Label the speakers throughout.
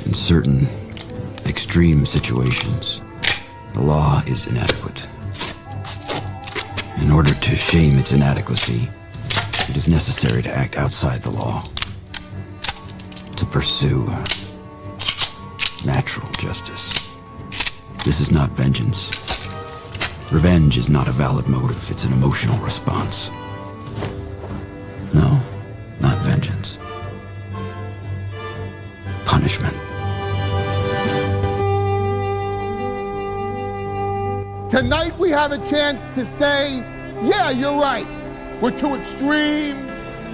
Speaker 1: In certain extreme situations, the law is inadequate. In order to shame its inadequacy, it is necessary to act outside the law, to pursue natural justice. This is not vengeance. Revenge is not a valid motive, it's an emotional response. No, not vengeance. Punishment.
Speaker 2: Tonight we have a chance to say, yeah, you're right. We're too extreme,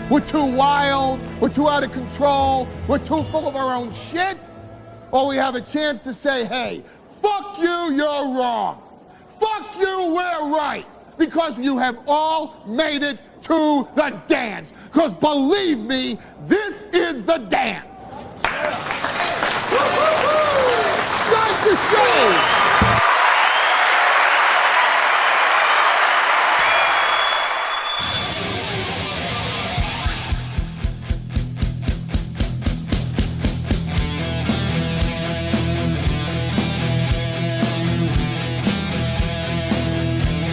Speaker 2: we're too wild, we're too out of control, we're too full of our own shit. Or we have a chance to say, hey, fuck you, you're wrong. Fuck you, we're right. Because you have all made it to the dance. Because believe me, this is the dance. Start the show.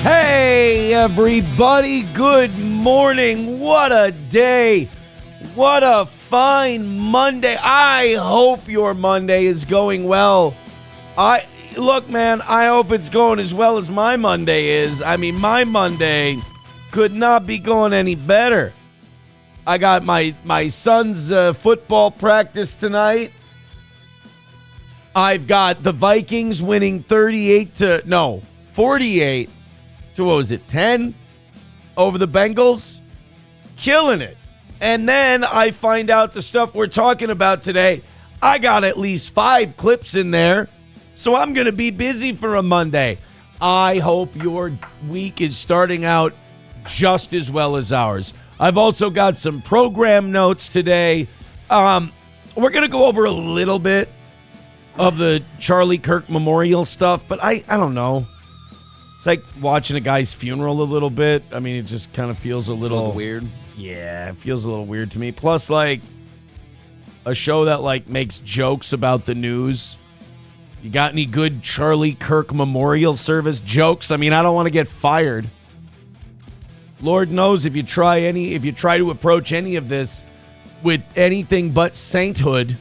Speaker 3: Hey, everybody. Good morning. What a day. What a fine Monday. I hope your Monday is going well. Look, man, I hope it's going as well as my Monday is. I mean, my Monday could not be going any better. I got my son's football practice tonight. I've got the Vikings winning 48 to 10 over the Bengals. Killing it. And then I find out the stuff we're talking about today. I got at least 5 clips in there. So I'm going to be busy for a Monday. I hope your week is starting out just as well as ours. I've also got some program notes today. We're going to go over a little bit of the Charlie Kirk Memorial stuff, but I don't know. It's like watching a guy's funeral a little bit. I mean, it just kind of feels a little
Speaker 4: weird.
Speaker 3: Yeah, it feels a little weird to me. Plus, like, a show that, like, makes jokes about the news. You got any good Charlie Kirk Memorial Service jokes? I mean, I don't want to get fired. Lord knows if you try to approach any of this with anything but sainthood,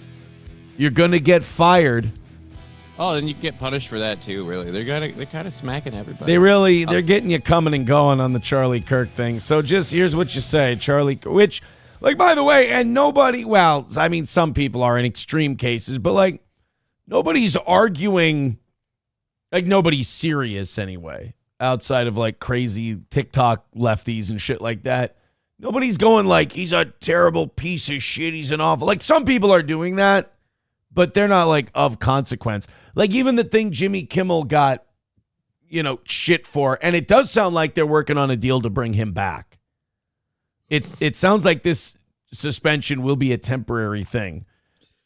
Speaker 3: you're going to get fired.
Speaker 4: Oh, then you get punished for that too, really. They're kind of smacking everybody.
Speaker 3: They're getting you coming and going on the Charlie Kirk thing. So just here's what you say, Charlie, which, like, by the way, and nobody, well, I mean, some people are in extreme cases, but, like, nobody's arguing, like, nobody's serious anyway, outside of, like, crazy TikTok lefties and shit like that. Nobody's going, like, he's a terrible piece of shit, he's an awful, like, some people are doing that, but they're not, like, of consequence. Like, even the thing Jimmy Kimmel got, shit for, and it does sound like they're working on a deal to bring him back. It sounds like this suspension will be a temporary thing.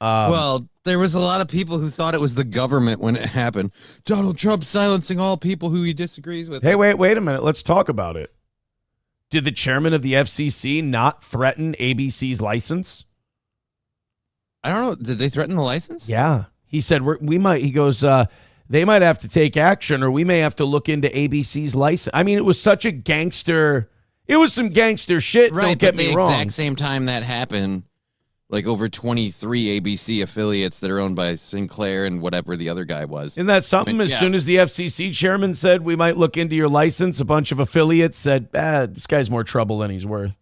Speaker 4: Well, there was a lot of people who thought it was the government when it happened. Donald Trump silencing all people who he disagrees with.
Speaker 3: Hey, wait a minute. Let's talk about it. Did the chairman of the FCC not threaten ABC's license?
Speaker 4: I don't know. Did they threaten the license?
Speaker 3: Yeah. He said, they might have to take action, or we may have to look into ABC's license. I mean, it was such a gangster. It was some gangster shit.
Speaker 4: Right,
Speaker 3: don't get
Speaker 4: but
Speaker 3: me
Speaker 4: the
Speaker 3: wrong.
Speaker 4: exact same time that happened, like over 23 ABC affiliates that are owned by Sinclair and whatever the other guy was.
Speaker 3: Isn't that something? As soon as the FCC chairman said we might look into your license, a bunch of affiliates said, this guy's more trouble than he's worth.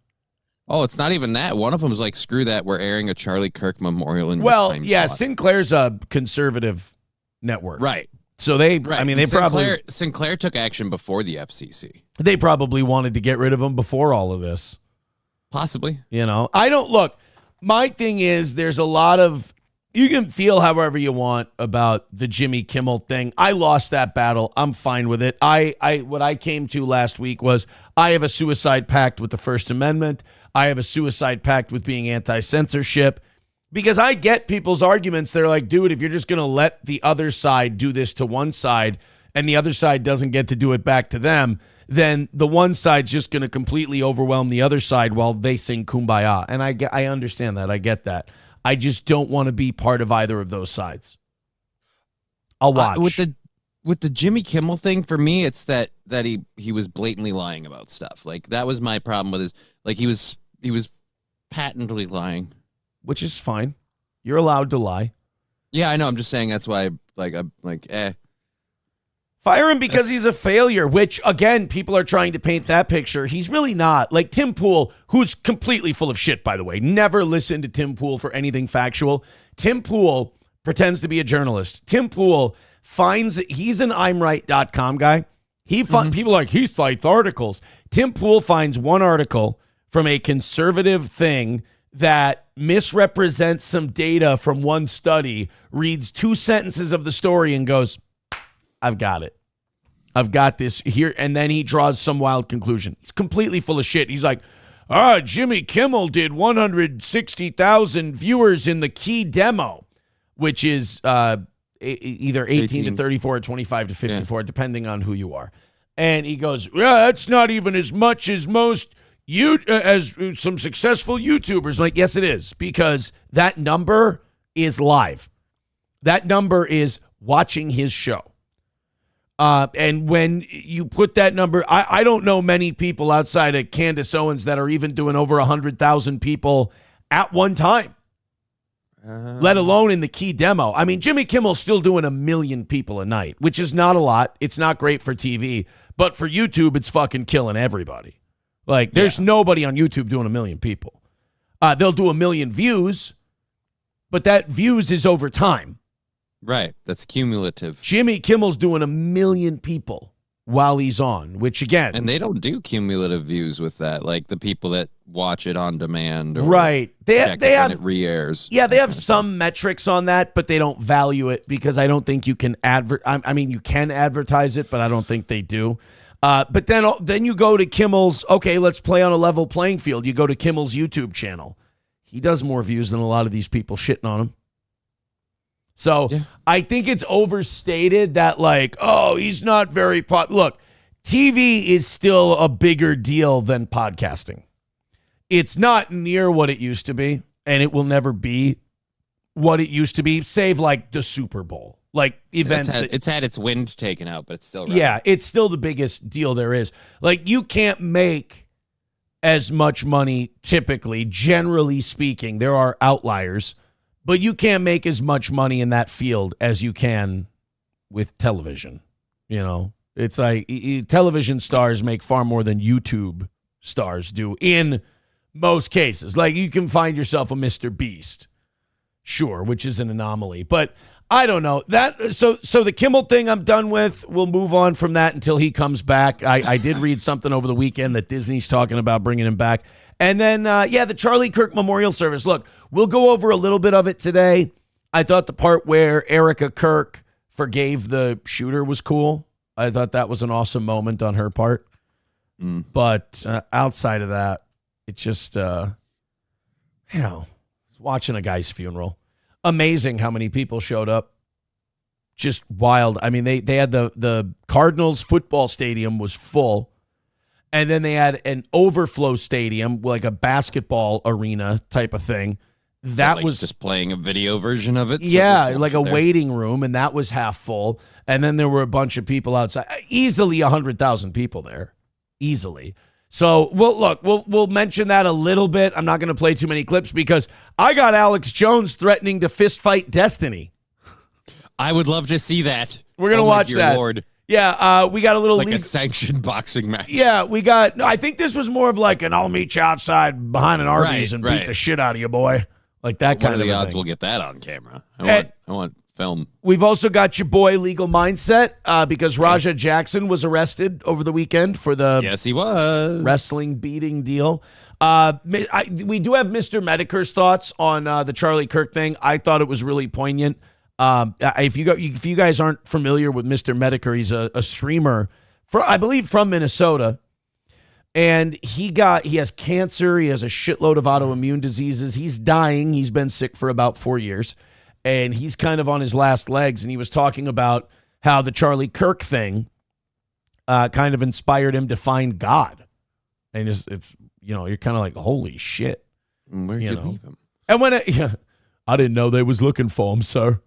Speaker 4: Oh, it's not even that. One of them was like, screw that. We're airing a Charlie Kirk Memorial in
Speaker 3: Well,
Speaker 4: time
Speaker 3: yeah,
Speaker 4: slot.
Speaker 3: Sinclair's a conservative network.
Speaker 4: Right.
Speaker 3: So they probably
Speaker 4: Sinclair took action before the FCC.
Speaker 3: They probably wanted to get rid of him before all of this.
Speaker 4: Possibly.
Speaker 3: I don't look. My thing is, there's a lot of, you can feel however you want about the Jimmy Kimmel thing. I lost that battle. I'm fine with it. What I came to last week was I have a suicide pact with the First Amendment. I have a suicide pact with being anti-censorship, because I get people's arguments. They're like, dude, if you're just going to let the other side do this to one side and the other side doesn't get to do it back to them, then the one side's just going to completely overwhelm the other side while they sing Kumbaya. And I understand that. I get that. I just don't want to be part of either of those sides. I'll watch.
Speaker 4: With the Jimmy Kimmel thing, for me, it's that he was blatantly lying about stuff. Like, that was my problem with his, like, he was patently lying.
Speaker 3: Which is fine. You're allowed to lie.
Speaker 4: Yeah, I know. I'm just saying that's why, I'm like,
Speaker 3: Fire him because he's a failure, which, again, people are trying to paint that picture. He's really not. Like Tim Pool, who's completely full of shit, by the way. Never listen to Tim Pool for anything factual. Tim Pool pretends to be a journalist. Tim Pool he's an I'mRight.com guy. People are like, he cites articles. Tim Pool finds one article from a conservative thing that misrepresents some data from one study, reads 2 sentences of the story and goes, I've got it. I've got this here. And then he draws some wild conclusion. He's completely full of shit. He's like, Jimmy Kimmel did 160,000 viewers in the key demo, which is either 18 to 34 or 25 to 54, depending on who you are. And he goes, yeah, that's not even as much as as some successful YouTubers. Like, yes, it is, because that number is live. That number is watching his show. And when you put that number, I don't know many people outside of Candace Owens that are even doing over 100,000 people at one time, let alone in the key demo. I mean, Jimmy Kimmel's still doing 1 million people a night, which is not a lot. It's not great for TV, but for YouTube, it's fucking killing everybody. Like, there's nobody on YouTube doing 1 million people. They'll do 1 million views, but that views is over time.
Speaker 4: Right. That's cumulative.
Speaker 3: Jimmy Kimmel's doing 1 million people while he's on, which again.
Speaker 4: And they don't do cumulative views with that, like the people that watch it on demand. Or
Speaker 3: right. They have
Speaker 4: when it re-airs.
Speaker 3: Yeah, they have some metrics on that, but they don't value it because I don't think you can you can advertise it, but I don't think they do. But then you go to Kimmel's, okay, let's play on a level playing field. You go to Kimmel's YouTube channel. He does more views than a lot of these people shitting on him. So I think it's overstated that, like, oh, he's not very Look, TV is still a bigger deal than podcasting. It's not near what it used to be, and it will never be what it used to be, save like the Super Bowl. Like events.
Speaker 4: It's had its wind taken out, but it's still relevant.
Speaker 3: Yeah, it's still the biggest deal there is. Like, you can't make as much money typically, generally speaking. There are outliers. But you can't make as much money in that field as you can with television. You know, it's like television stars make far more than YouTube stars do in most cases. Like, you can find yourself a Mr. Beast, sure, which is an anomaly. But I don't know. So the Kimmel thing I'm done with. We'll move on from that until he comes back. I did read something over the weekend that Disney's talking about bringing him back. And then, the Charlie Kirk Memorial Service. Look, we'll go over a little bit of it today. I thought the part where Erica Kirk forgave the shooter was cool. I thought that was an awesome moment on her part. But outside of that, it just, watching a guy's funeral. Amazing how many people showed up. Just wild. I mean, they had the Cardinals football stadium was full. And then they had an overflow stadium, like a basketball arena type of thing. That was
Speaker 4: just playing a video version of it.
Speaker 3: Yeah, like a waiting room, and that was half full. And then there were a bunch of people outside. Easily 100,000 people there. Easily. So, we'll mention that a little bit. I'm not going to play too many clips because I got Alex Jones threatening to fist fight Destiny.
Speaker 4: I would love to see that.
Speaker 3: We're going to watch that.
Speaker 4: Lord.
Speaker 3: Yeah, we got a little...
Speaker 4: Like a sanctioned boxing match.
Speaker 3: Yeah, we got... I think this was more of like an I'll meet you outside behind an Arby's and beat the shit out of you, boy. Like that kind of thing.
Speaker 4: What are the odds we'll get that on camera? I want film.
Speaker 3: We've also got your boy Legal Mindset because Raja Jackson was arrested over the weekend for the...
Speaker 4: Yes, he was.
Speaker 3: Wrestling beating deal. We do have Mr. Metokur's thoughts on the Charlie Kirk thing. I thought it was really poignant. If you guys aren't familiar with Mr. Metokur, he's a streamer, I believe from Minnesota, and he has cancer. He has a shitload of autoimmune diseases. He's dying. He's been sick for about 4 years, and he's kind of on his last legs. And he was talking about how the Charlie Kirk thing kind of inspired him to find God, and it's you're kind of like, holy shit.
Speaker 4: Where'd you leave him?
Speaker 3: And when I didn't know they was looking for him, sir.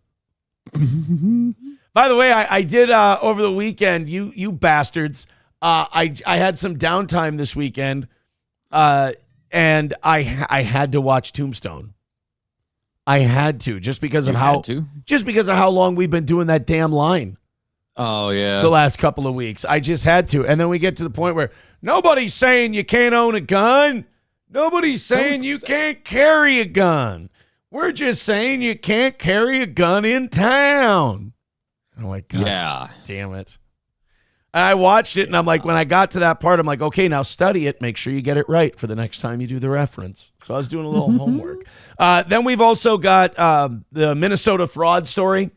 Speaker 3: By the way, I did over the weekend, you bastards, I had some downtime this weekend, and I had to watch Tombstone. I had to, just because of how long we've been doing that damn line.
Speaker 4: Oh, yeah.
Speaker 3: The last couple of weeks. I just had to. And then we get to the point where nobody's saying you can't own a gun. Nobody's saying you can't carry a gun. We're just saying you can't carry a gun in town. I'm like, God damn it. I watched it, and I'm like, when I got to that part, I'm like, okay, now study it. Make sure you get it right for the next time you do the reference. So I was doing a little homework. Then we've also got the Minnesota fraud story.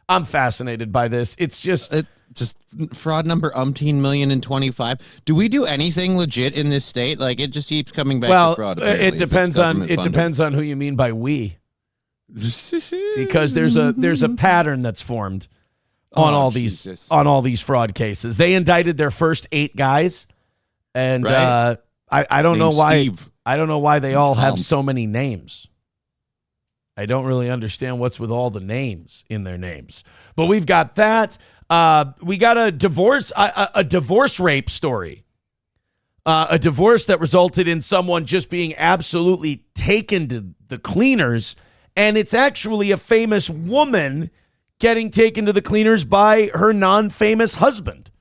Speaker 3: I'm fascinated by this. It's just
Speaker 4: fraud number umpteen million and 25. Do we do anything legit in this state? Like, it just keeps coming back to fraud.
Speaker 3: It depends on who you mean by we. Because there's a pattern that's formed on all these fraud cases. They indicted their first 8 guys, and right. I don't know why.
Speaker 4: Steve.
Speaker 3: I don't know why they all
Speaker 4: Tom.
Speaker 3: have so many names. I don't really understand what's with all the names in their names. But we've got that. We got a divorce rape story. A divorce that resulted in someone just being absolutely taken to the cleaners, and it's actually a famous woman getting taken to the cleaners by her non-famous husband.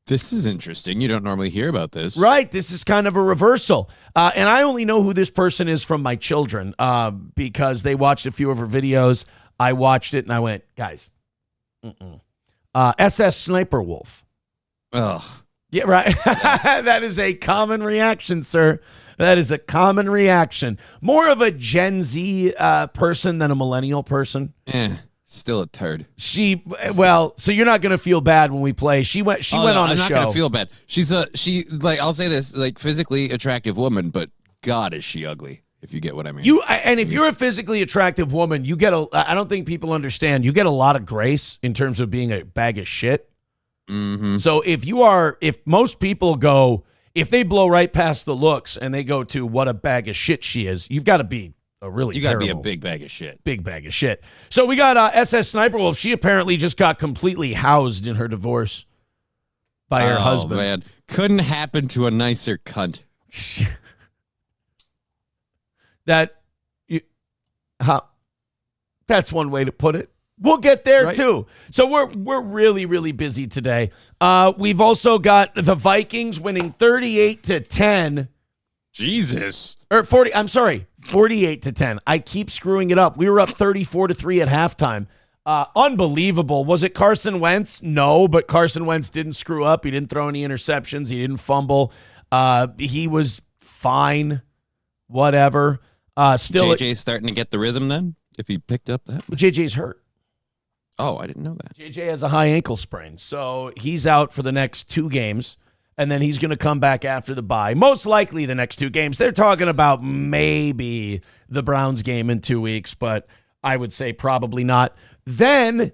Speaker 4: This is interesting. You don't normally hear about this.
Speaker 3: Right. This is kind of a reversal. And I only know who this person is from my children because they watched a few of her videos. I watched it and I went, guys, SSSniperwolf.
Speaker 4: Ugh.
Speaker 3: Yeah, right. That is a common reaction, sir. That is a common reaction. More of a Gen Z person than a millennial person.
Speaker 4: Still a turd.
Speaker 3: So you're not gonna feel bad when we play. She went on a show.
Speaker 4: I'm not gonna feel bad. I'll say this, like, physically attractive woman, but God, is she ugly, if you get what I mean.
Speaker 3: If you're a physically attractive woman, you get I don't think people understand, you get a lot of grace in terms of being a bag of shit.
Speaker 4: Mm-hmm.
Speaker 3: So if most people go, if they blow right past the looks and they go to what a bag of shit she is, you've got to be you got to be a
Speaker 4: big bag of shit.
Speaker 3: Big bag of shit. So we got SSSniperwolf. She apparently just got completely housed in her divorce by her husband.
Speaker 4: Oh, man. Couldn't happen to a nicer cunt.
Speaker 3: That's one way to put it. We'll get there too. So we're really, really busy today. We've also got the Vikings winning 38-10.
Speaker 4: Jesus.
Speaker 3: Or 40, I'm sorry, 48-10. I keep screwing it up. We were up 34-3 at halftime. Unbelievable. Was it Carson Wentz? No, but Carson Wentz didn't screw up. He didn't throw any interceptions. He didn't fumble. He was fine. Whatever. Still,
Speaker 4: JJ's starting to get the rhythm then, if he picked up that.
Speaker 3: JJ's hurt.
Speaker 4: Oh, I didn't know that.
Speaker 3: JJ has a high ankle sprain, so he's out for the next 2 games. And then he's going to come back after the bye. Most likely the next 2 games. They're talking about maybe the Browns game in 2 weeks, but I would say probably not. Then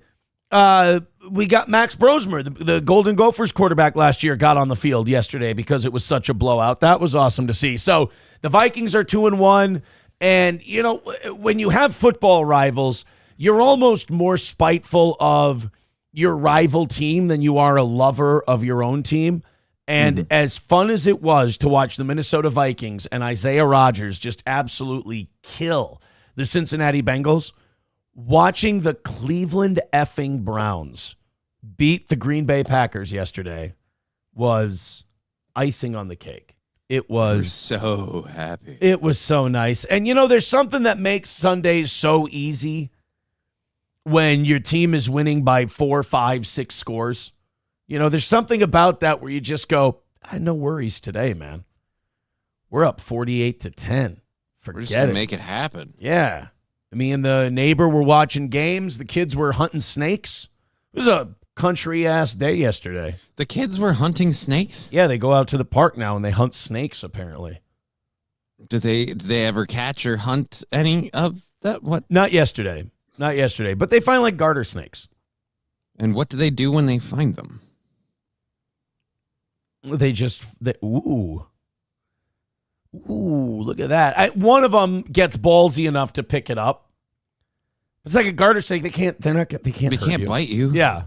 Speaker 3: we got Max Brosmer, the Golden Gophers quarterback last year, got on the field yesterday because it was such a blowout. That was awesome to see. So the Vikings are 2-1. And, you know, when you have football rivals, you're almost more spiteful of your rival team than you are a lover of your own team. And as fun as it was to watch the Minnesota Vikings and Isaiah Rodgers just absolutely kill the Cincinnati Bengals, watching the Cleveland effing Browns beat the Green Bay Packers yesterday was icing on the cake. It was
Speaker 4: We're so happy.
Speaker 3: It was so nice. And, you know, there's something that makes Sundays so easy when your team is winning by 4, 5, 6 scores. You know, there's something about that where you just go, no worries today, man. We're up 48-10.
Speaker 4: We're just going to make it happen.
Speaker 3: Yeah. Me and the neighbor were watching games. The kids were hunting snakes. It was a country-ass day yesterday.
Speaker 4: The kids were hunting snakes?
Speaker 3: Yeah, they go out to the park now and they hunt snakes, apparently.
Speaker 4: Do they ever catch or hunt any of that? What?
Speaker 3: Not yesterday. But they find, like, garter snakes.
Speaker 4: And what do they do when they find them?
Speaker 3: Ooh. Ooh, look at that. One of them gets ballsy enough to pick it up. It's like a garter snake. They can't hurt you.
Speaker 4: Bite you.
Speaker 3: Yeah.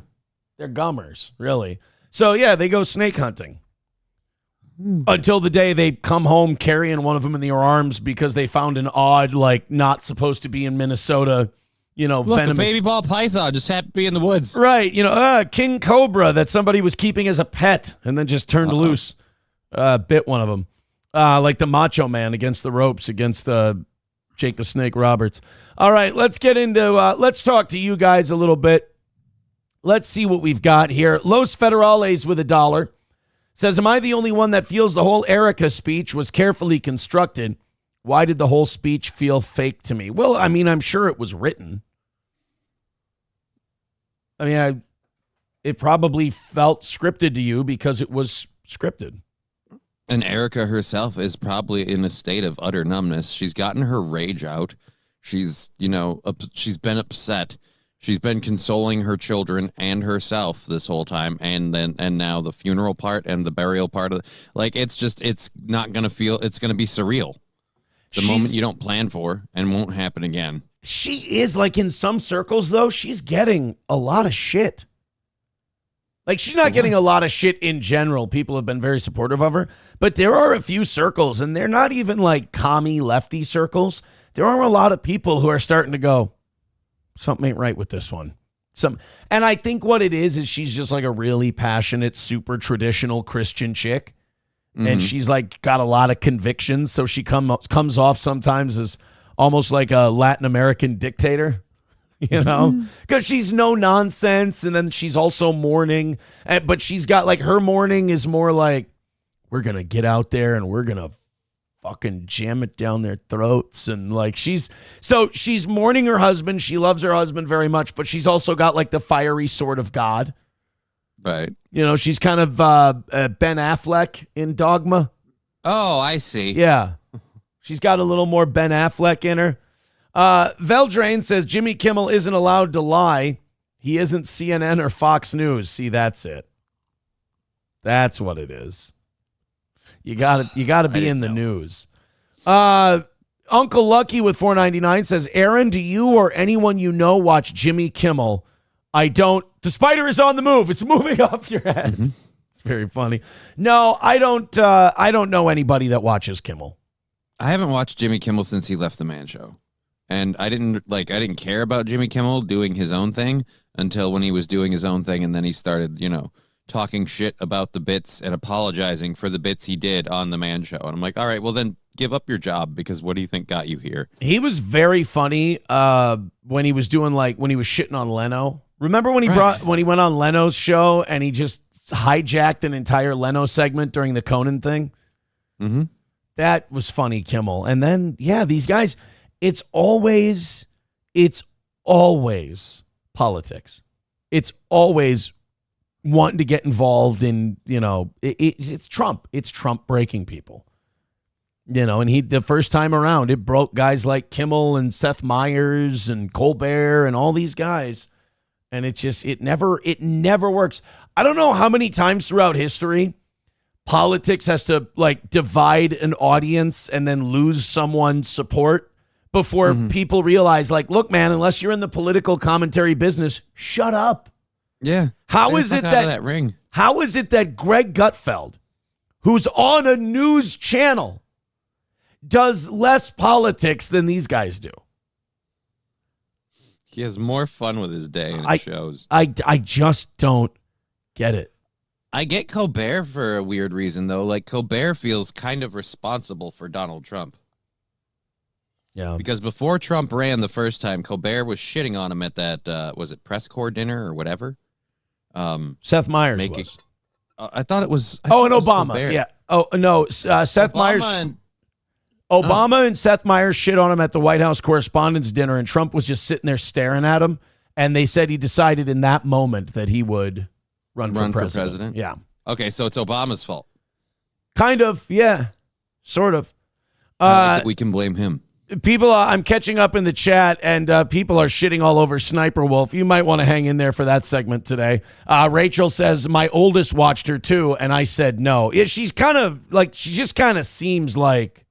Speaker 3: They're gummers, really. So, yeah, they go snake hunting. Until the day they come home carrying one of them in their arms because they found an odd, like, not supposed to be in Minnesota,
Speaker 4: Look,
Speaker 3: venomous.
Speaker 4: a baby ball python just happened to be in the woods.
Speaker 3: Right. King cobra that somebody was keeping as a pet and then just turned loose. Bit one of them. Like the Macho Man against the ropes against Jake the Snake Roberts. All right, let's get into, let's talk to you guys a little bit. Let's see what we've got here. Los Federales with $1 says, am I the only one that feels the whole Erica speech was carefully constructed? Why did the whole speech feel fake to me? Well, I mean, I'm sure it was written. I mean, it probably felt scripted to you because it was scripted.
Speaker 4: And Erica herself is probably in a state of utter numbness. She's gotten her rage out. She's, she's been upset. She's been consoling her children and herself this whole time. And now the funeral part and the burial part of it's not going to feel, it's going to be surreal. It's a moment you don't plan for and won't happen again.
Speaker 3: She is, like, in some circles, though, she's getting a lot of shit. Like, she's not getting a lot of shit in general. People have been very supportive of her. But there are a few circles, and they're not even, like, commie lefty circles. There are a lot of people who are starting to go, something ain't right with this one. And I think what it is she's just, like, a really passionate, super traditional Christian chick. Mm-hmm. And she's, like, got a lot of convictions. So she comes off sometimes as almost like a Latin American dictator, because she's no nonsense. And then she's also mourning, but she's got like her mourning is more like, we're going to get out there and we're going to fucking jam it down their throats. And like, she's mourning her husband. She loves her husband very much, but she's also got like the fiery sword of God.
Speaker 4: Right.
Speaker 3: She's kind of Ben Affleck in Dogma.
Speaker 4: Oh, I see.
Speaker 3: Yeah. She's got a little more Ben Affleck in her. Veldrain says Jimmy Kimmel isn't allowed to lie. He isn't CNN or Fox News. See, that's it. That's what it is. You got to be in the news. Uncle Lucky with $4.99 says, Aaron, do you or anyone you know watch Jimmy Kimmel? I don't. The spider is on the move. It's moving off your head. Mm-hmm. It's very funny. No, I don't. I don't know anybody that watches Kimmel.
Speaker 4: I haven't watched Jimmy Kimmel since he left the Man Show. And I didn't care about Jimmy Kimmel doing his own thing until when he was doing his own thing. And then he started, talking shit about the bits and apologizing for the bits he did on the Man Show. And I'm like, all right, well then give up your job, because what do you think got you here?
Speaker 3: He was very funny when he was doing when he was shitting on Leno. Remember when he went on Leno's show and he just hijacked an entire Leno segment during the Conan thing?
Speaker 4: Mm-hmm.
Speaker 3: That was funny, Kimmel. And then, yeah, these guys, it's always politics. It's always wanting to get involved in, it's Trump. It's Trump breaking people. And the first time around, it broke guys like Kimmel and Seth Meyers and Colbert and all these guys. And it never works. I don't know how many times throughout history politics has to divide an audience and then lose someone's support before people realize, look, man, unless you're in the political commentary business, shut up.
Speaker 4: Yeah.
Speaker 3: How is it that Greg Gutfeld, who's on a news channel, does less politics than these guys do?
Speaker 4: He has more fun with his day and it shows.
Speaker 3: I just don't get it.
Speaker 4: I get Colbert for a weird reason, though. Colbert feels kind of responsible for Donald Trump.
Speaker 3: Yeah.
Speaker 4: Because before Trump ran the first time, Colbert was shitting on him at that, was it press corps dinner or whatever?
Speaker 3: Seth Meyers was.
Speaker 4: I thought it was.
Speaker 3: And Obama. Colbert. Yeah. Oh, no. Seth Meyers. Obama and Seth Meyers shit on him at the White House Correspondents' Dinner, and Trump was just sitting there staring at him. And they said he decided in that moment that he would run for president. Yeah.
Speaker 4: Okay, so it's Obama's fault.
Speaker 3: Kind of, yeah. Sort of.
Speaker 4: I think we can blame him.
Speaker 3: People, I'm catching up in the chat, and people are shitting all over Sniper Wolf. You might want to hang in there for that segment today. Rachel says, my oldest watched her too, and I said no. She's kind of she just kind of seems like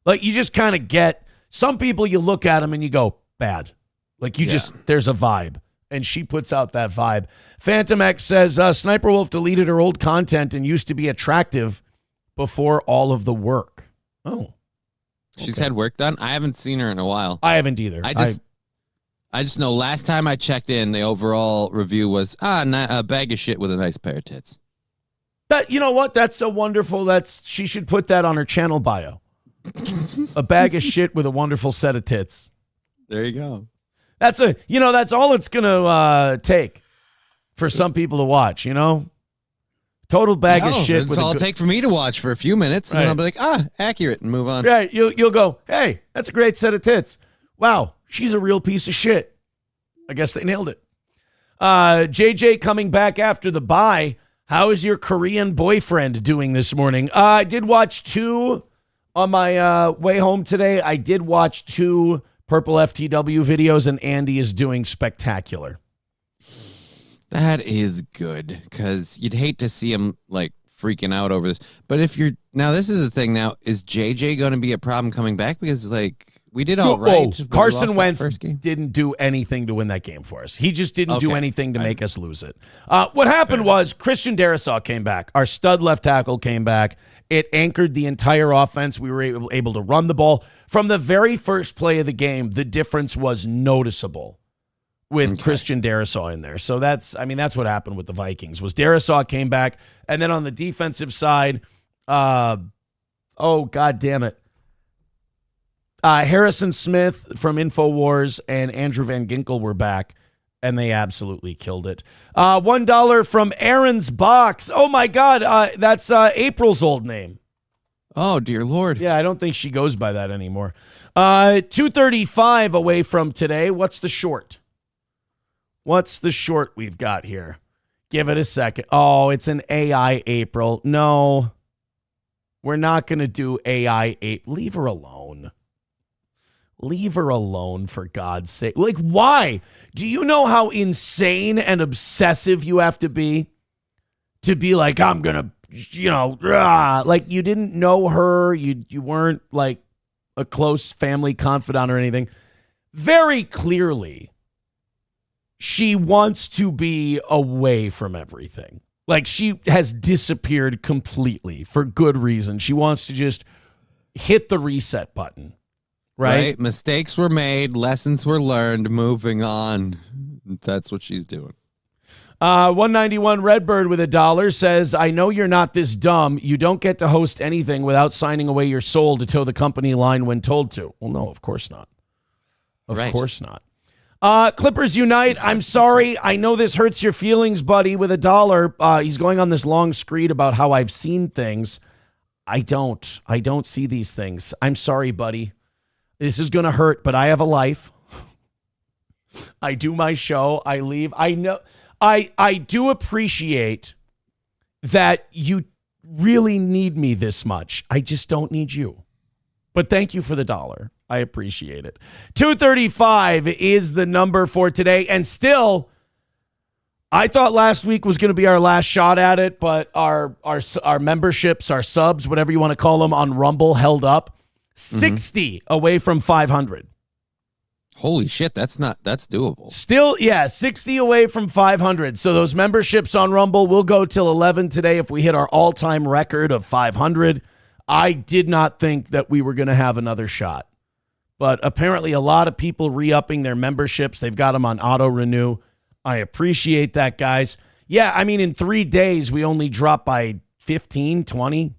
Speaker 3: Like, you just kind of get, some people you look at them and you go, bad. Like, you just, there's a vibe. And she puts out that vibe. Phantom X says, Sniper Wolf deleted her old content and used to be attractive before all of the work. Oh.
Speaker 4: She's had work done? I haven't seen her in a while.
Speaker 3: I haven't either.
Speaker 4: I just know last time I checked in, the overall review was, a bag of shit with a nice pair of tits.
Speaker 3: That, you know what? That's so wonderful. She should put that on her channel bio. A bag of shit with a wonderful set of tits.
Speaker 4: There you go.
Speaker 3: That's all it's going to take for some people to watch, Total bag of shit.
Speaker 4: That's all it'll take for me to watch for a few minutes, and then I'll be like, accurate, and move on.
Speaker 3: Right. You'll go, hey, that's a great set of tits. Wow, she's a real piece of shit. I guess they nailed it. JJ coming back after the bye. How is your Korean boyfriend doing this morning? I did watch 2 on my way home today. I did watch 2 Purple FTW videos, and Andy is doing spectacular.
Speaker 4: That is good, because you'd hate to see him like freaking out over this. But if you're now, this is the thing. Now, is JJ going to be a problem coming back? Because we did all right.
Speaker 3: Carson Wentz didn't do anything to win that game for us. He just didn't do anything to make us lose it. What happened was Christian Darrisaw came back. Our stud left tackle came back. It anchored the entire offense. We were able to run the ball. From the very first play of the game, the difference was noticeable with Christian Darrisaw in there. So that's what happened with the Vikings was Darrisaw came back. And then on the defensive side, God damn it. Harrison Smith from InfoWars and Andrew Van Ginkel were back, and they absolutely killed it. $1 from Aaron's Box. Oh, my God. That's April's old name.
Speaker 4: Oh, dear Lord.
Speaker 3: Yeah, I don't think she goes by that anymore. 235 away from today. What's the short? What's the short we've got here? Give it a second. Oh, it's an AI April. No, we're not going to do AI April. Leave her alone. Leave her alone, for God's sake. Like, why? Do you know how insane and obsessive you have to be like, I'm going to, like you didn't know her. You weren't like a close family confidant or anything. Very clearly, she wants to be away from everything. Like, she has disappeared completely for good reason. She wants to just hit the reset button. Right?
Speaker 4: Mistakes were made. Lessons were learned. Moving on. That's what she's doing.
Speaker 3: 191 Redbird with $1 says, I know you're not this dumb. You don't get to host anything without signing away your soul to toe the company line when told to. Well, no, of course not. Of course not. Clippers Unite. I'm sorry. I know this hurts your feelings, buddy, with $1. He's going on this long screed about how I've seen things. I don't see these things. I'm sorry, buddy. This is going to hurt, but I have a life. I do my show. I leave. I know. I do appreciate that you really need me this much. I just don't need you. But thank you for the $1. I appreciate it. 235 is the number for today. And still, I thought last week was going to be our last shot at it, but our memberships, our subs, whatever you want to call them, on Rumble held up. 60 away from 500.
Speaker 4: Holy shit, that's doable.
Speaker 3: Still, 60 away from 500. So those memberships on Rumble will go till 11 today if we hit our all-time record of 500. I did not think that we were going to have another shot. But apparently a lot of people re-upping their memberships. They've got them on auto-renew. I appreciate that, guys. Yeah, I mean, in 3 days, we only dropped by 15, 20.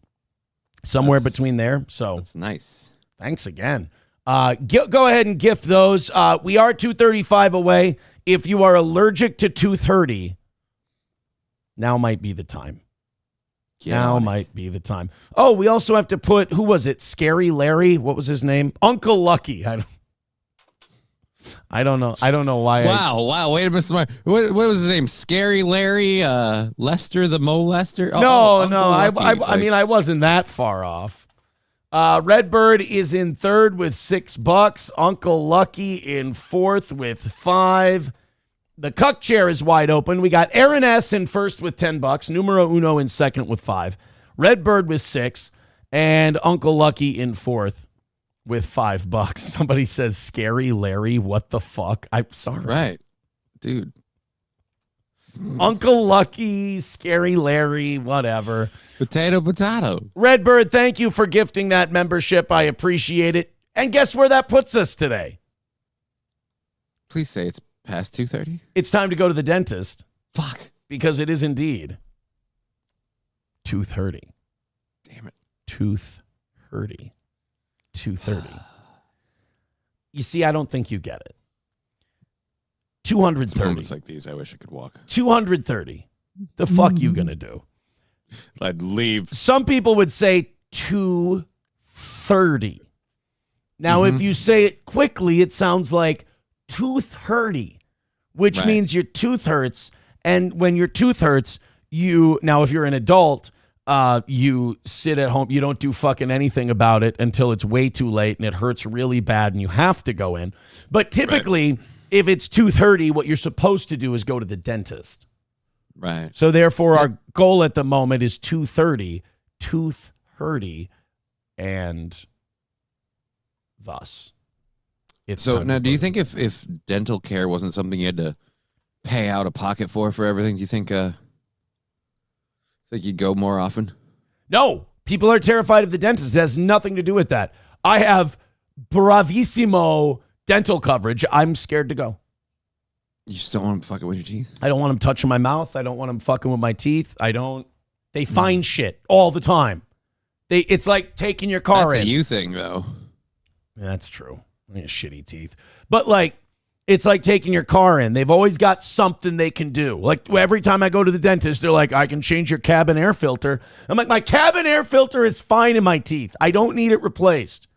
Speaker 3: Somewhere between there. So
Speaker 4: that's nice.
Speaker 3: Thanks again. Go ahead and gift those. We are 235 away. If you are allergic to 230, now might be the time. Might be the time. Oh, we also have to put, who was it? Scary Larry? What was his name? Uncle Lucky. I don't know. I don't know why.
Speaker 4: Wow. Wait a minute. What was his name? Scary Larry? Lester the Molester?
Speaker 3: I mean, I wasn't that far off. Redbird is in third with $6. Uncle Lucky in fourth with 5. The Cuck chair is wide open. We got Aaron S. in first with $10. Numero uno in second with 5. Redbird with 6. And Uncle Lucky in fourth with $5. Somebody says, Scary Larry, what the fuck? I'm sorry.
Speaker 4: Right. Dude.
Speaker 3: Uncle Lucky, Scary Larry, whatever.
Speaker 4: Potato.
Speaker 3: Redbird, thank you for gifting that membership. I appreciate it. And guess where that puts us today?
Speaker 4: Please say it's past 2:30.
Speaker 3: It's time to go to the dentist.
Speaker 4: Fuck.
Speaker 3: Because it is indeed 2:30.
Speaker 4: Damn it.
Speaker 3: 2:30. 2:30. You see, I don't think you get it. 230.
Speaker 4: Moments like these, I wish I could walk.
Speaker 3: 230. The fuck you gonna do?
Speaker 4: I'd leave.
Speaker 3: Some people would say 230. Now, if you say it quickly, it sounds like tooth hurty, which means your tooth hurts. And when your tooth hurts, now if you're an adult, you sit at home. You don't do fucking anything about it until it's way too late and it hurts really bad and you have to go in. But typically, if it's tooth hurty, what you're supposed to do is go to the dentist.
Speaker 4: Right.
Speaker 3: So therefore, our goal at the moment is 230, tooth hurty, and thus.
Speaker 4: So now, do you think if dental care wasn't something you had to pay out of pocket for everything, do you think you'd go more often?
Speaker 3: No, people are terrified of the dentist. It has nothing to do with that. I have bravissimo dental coverage. I'm scared to go.
Speaker 4: You just don't want them fucking with your teeth?
Speaker 3: I don't want them touching my mouth. I don't want them fucking with my teeth. They find shit all the time. It's like taking your car in.
Speaker 4: That's a you thing, though.
Speaker 3: Yeah, that's true. I mean, shitty teeth. But it's like taking your car in. They've always got something they can do. Like every time I go to the dentist, they're like, I can change your cabin air filter. I'm like, my cabin air filter is fine in my teeth. I don't need it replaced.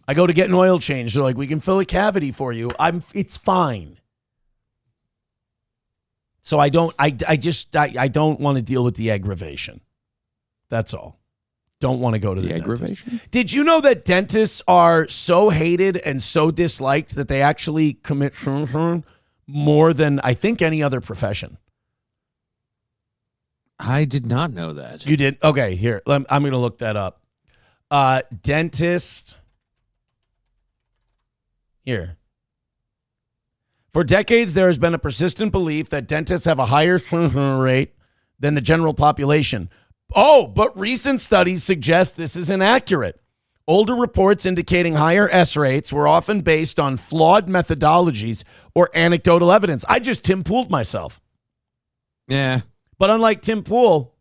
Speaker 3: I go to get an oil change. They're like, we can fill a cavity for you. It's fine. So I don't want to deal with the aggravation. That's all. Don't want to go to the dentist. Did you know that dentists are so hated and so disliked that they actually commit more than I think any other profession?
Speaker 4: I did not know that.
Speaker 3: You did? Okay, here. I'm going to look that up. Dentist. Here. For decades, there has been a persistent belief that dentists have a higher rate than the general population. Oh, but recent studies suggest this is inaccurate. Older reports indicating higher S rates were often based on flawed methodologies or anecdotal evidence. I just Tim Pooled myself.
Speaker 4: Yeah.
Speaker 3: But unlike Tim Pool,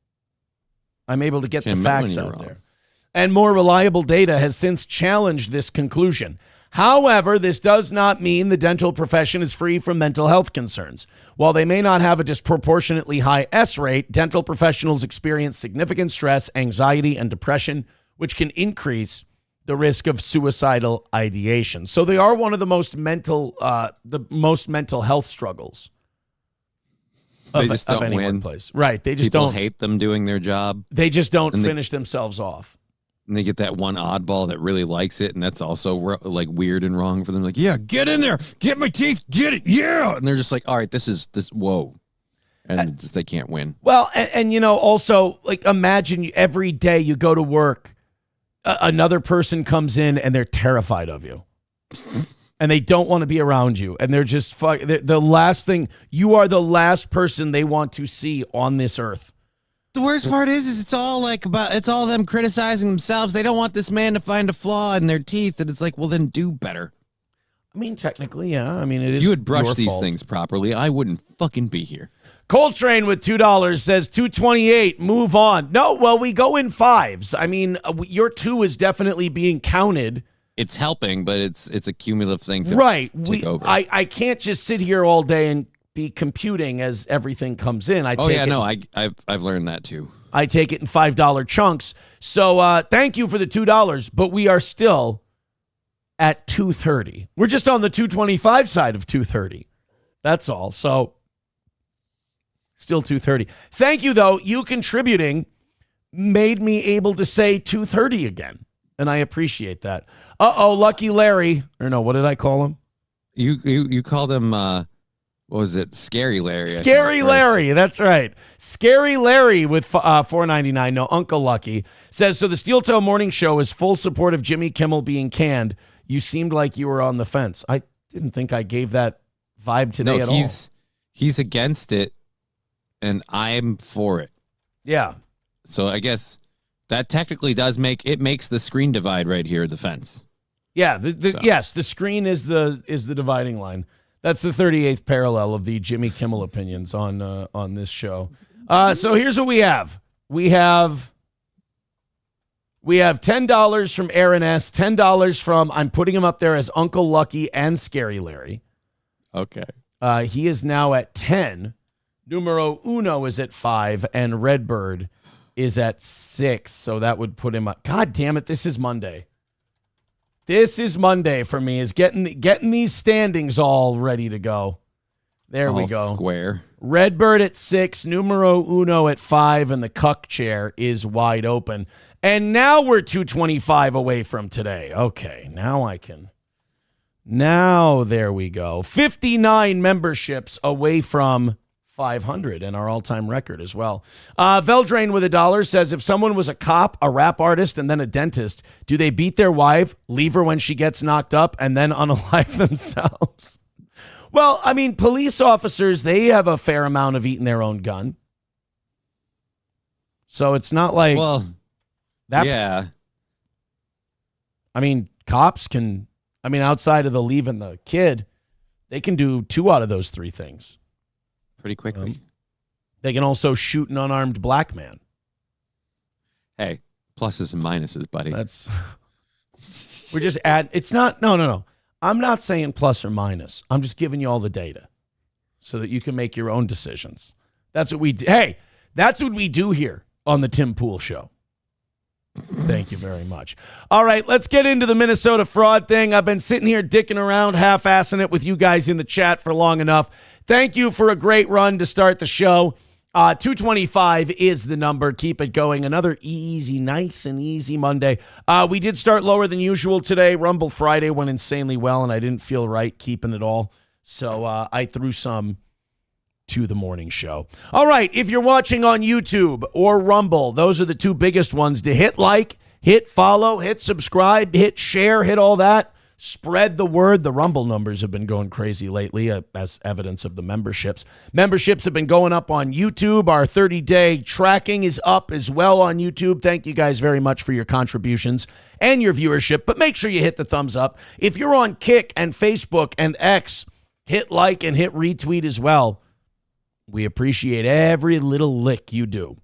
Speaker 3: I'm able to get the facts out there. And more reliable data has since challenged this conclusion. However, this does not mean the dental profession is free from mental health concerns. While they may not have a disproportionately high S rate, dental professionals experience significant stress, anxiety, and depression, which can increase the risk of suicidal ideation. So they are one of the most mental health struggles
Speaker 4: They just don't
Speaker 3: any
Speaker 4: win.
Speaker 3: workplace. Right. They just
Speaker 4: People
Speaker 3: don't
Speaker 4: hate them doing their job.
Speaker 3: They just don't finish themselves off.
Speaker 4: And they get that one oddball that really likes it, and that's also like weird and wrong for them. Like, yeah, get in there, get my teeth, get it, yeah. And they're just like, all right, this, whoa. And they can't win.
Speaker 3: Well, and also, like, imagine every day you go to work, another person comes in and they're terrified of you. And they don't want to be around you. And they're just the last thing, you are the last person they want to see on this earth.
Speaker 4: The worst part is it's all them criticizing themselves. They don't want this man to find a flaw in their teeth. And it's like, well, then do better.
Speaker 3: I mean, technically, yeah. I mean, it is.
Speaker 4: If you would brush these
Speaker 3: fault.
Speaker 4: things properly, I wouldn't fucking be here.
Speaker 3: Coltrane with $2 says 228. Move on. No, well, we go in fives. I mean, your 2 is definitely being counted.
Speaker 4: It's helping, but it's a cumulative thing to take over.
Speaker 3: I can't just sit here all day and be computing as everything comes in. I've
Speaker 4: learned that too.
Speaker 3: I take it in $5 chunks. So thank you for the $2, but we are still at 230. We're just on the 225 side of 230. That's all. So still 230. Thank you, though. You contributing made me able to say 230 again, and I appreciate that. Lucky Larry. Or no, what did I call him?
Speaker 4: You called him What was it? Scary Larry.
Speaker 3: Scary Larry, that's right. Scary Larry with $4.99. No, Uncle Lucky says, so the Steel Toe Morning Show is full support of Jimmy Kimmel being canned. You seemed like you were on the fence. I didn't think I gave that vibe today at all.
Speaker 4: He's against it, and I'm for it.
Speaker 3: Yeah.
Speaker 4: So I guess that technically makes the screen divide right here, the fence.
Speaker 3: Yeah, yes, the screen is the dividing line. That's the 38th parallel of the Jimmy Kimmel opinions on this show. So here's what we have. We have $10 from Aaron S., $10 from, I'm putting him up there as Uncle Lucky and Scary Larry.
Speaker 4: Okay.
Speaker 3: He is now at 10. Numero uno is at 5, and Redbird is at 6. So that would put him up. God damn it, this is Monday. This is Monday for me, is getting these standings all ready to go. There we go.
Speaker 4: Square.
Speaker 3: Redbird at 6, numero uno at 5, and the cuck chair is wide open. And now we're 225 away from today. Okay, now there we go. 59 memberships away from 500 and our all-time record as well. Veldrain with $1 says, if someone was a cop, a rap artist, and then a dentist, do they beat their wife, leave her when she gets knocked up, and then unalive themselves? Well, I mean, police officers, they have a fair amount of eating their own gun. So it's not like...
Speaker 4: Well, yeah.
Speaker 3: I mean, cops can... I mean, outside of the leaving the kid, they can do 2 out of those 3 things.
Speaker 4: Pretty quickly.
Speaker 3: They can also shoot an unarmed black man.
Speaker 4: Hey, pluses and minuses, buddy.
Speaker 3: We're just it's not, no. I'm not saying plus or minus. I'm just giving you all the data so that you can make your own decisions. That's what we do here on the Tim Pool Show. Thank you very much. All right, let's get into the Minnesota fraud thing. I've been sitting here dicking around, half-assing it with you guys in the chat for long enough. Thank you for a great run to start the show. 225 is the number. Keep it going. Another nice and easy Monday. We did start lower than usual today. Rumble Friday went insanely well, and I didn't feel right keeping it all. So I threw some to the morning show. All right, if you're watching on YouTube or Rumble, those are the 2 biggest ones to hit like, hit follow, hit subscribe, hit share, hit all that. Spread the word. The Rumble numbers have been going crazy lately as evidence of the memberships. Memberships have been going up on YouTube. Our 30-day tracking is up as well on YouTube. Thank you guys very much for your contributions and your viewership, but make sure you hit the thumbs up. If you're on Kick and Facebook and X, hit like and hit retweet as well. We appreciate every little lick you do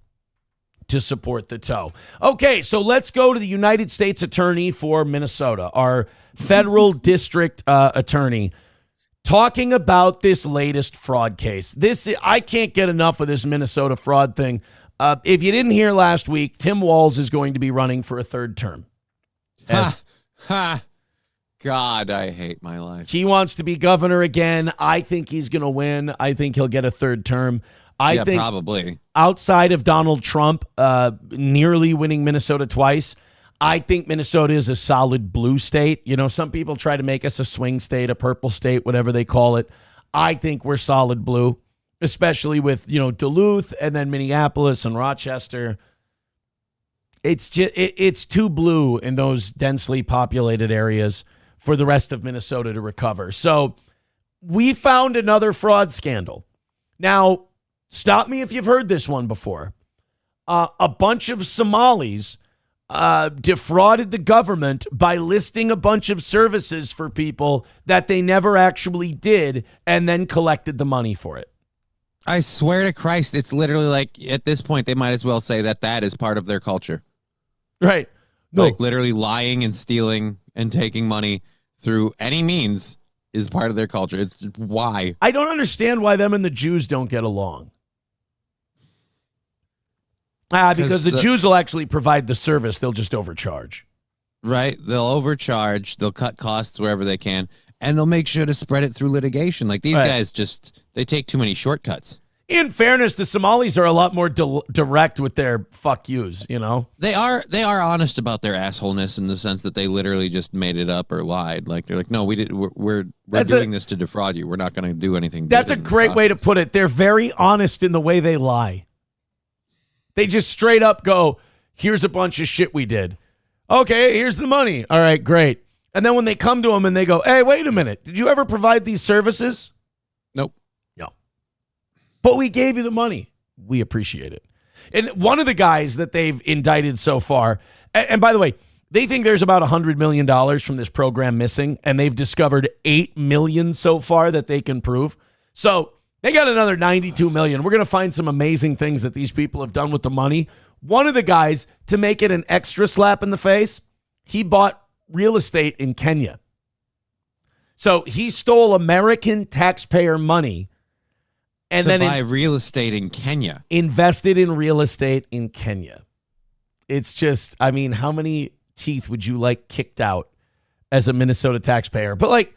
Speaker 3: to support the toe. Okay, so let's go to the United States Attorney for Minnesota, our federal district attorney, talking about this latest fraud case. I can't get enough of this Minnesota fraud thing. If you didn't hear last week, Tim Walz is going to be running for a 3rd term.
Speaker 4: God, I hate my life.
Speaker 3: He wants to be governor again. I think he's going to win. I think he'll get a 3rd term. I think
Speaker 4: probably.
Speaker 3: Outside of Donald Trump nearly winning Minnesota twice, I think Minnesota is a solid blue state. You know, some people try to make us a swing state, a purple state, whatever they call it. I think we're solid blue, especially with, Duluth and then Minneapolis and Rochester. It's just it's too blue in those densely populated areas for the rest of Minnesota to recover. So we found another fraud scandal. Now, stop me if you've heard this one before. A bunch of Somalis defrauded the government by listing a bunch of services for people that they never actually did and then collected the money for it.
Speaker 4: I swear to Christ, it's literally like, at this point, they might as well say that is part of their culture.
Speaker 3: Right. No.
Speaker 4: Like literally lying and stealing and taking money through any means is part of their culture. It's why.
Speaker 3: I don't understand why them and the Jews don't get along. Because the Jews will actually provide the service. They'll just overcharge.
Speaker 4: Right. They'll overcharge. They'll cut costs wherever they can. And they'll make sure to spread it through litigation. Like these guys they take too many shortcuts.
Speaker 3: in fairness, the Somalis are a lot more direct with their fuck yous, you know?
Speaker 4: They are honest about their assholeness in the sense that they literally just made it up or lied. Like they're like, no, we're doing this to defraud you. We're not going to do anything.
Speaker 3: That's a great way to put it. They're very honest in the way they lie. They just straight up go, here's a bunch of shit we did. Okay, here's the money. All right, great. And then when they come to them and they go, hey, wait a minute. Did you ever provide these services?
Speaker 4: Nope.
Speaker 3: No. But we gave you the money. We appreciate it. And one of the guys that they've indicted so far, and by the way, they think there's about $100 million from this program missing, and they've discovered $8 million so far that they can prove. So they got another $92 million. We're going to find some amazing things that these people have done with the money. One of the guys, to make it an extra slap in the face, he bought real estate in Kenya. So he stole American taxpayer money and then
Speaker 4: buy real estate in Kenya.
Speaker 3: Invested in real estate in Kenya. It's just, I mean, how many teeth would you like kicked out as a Minnesota taxpayer? But like,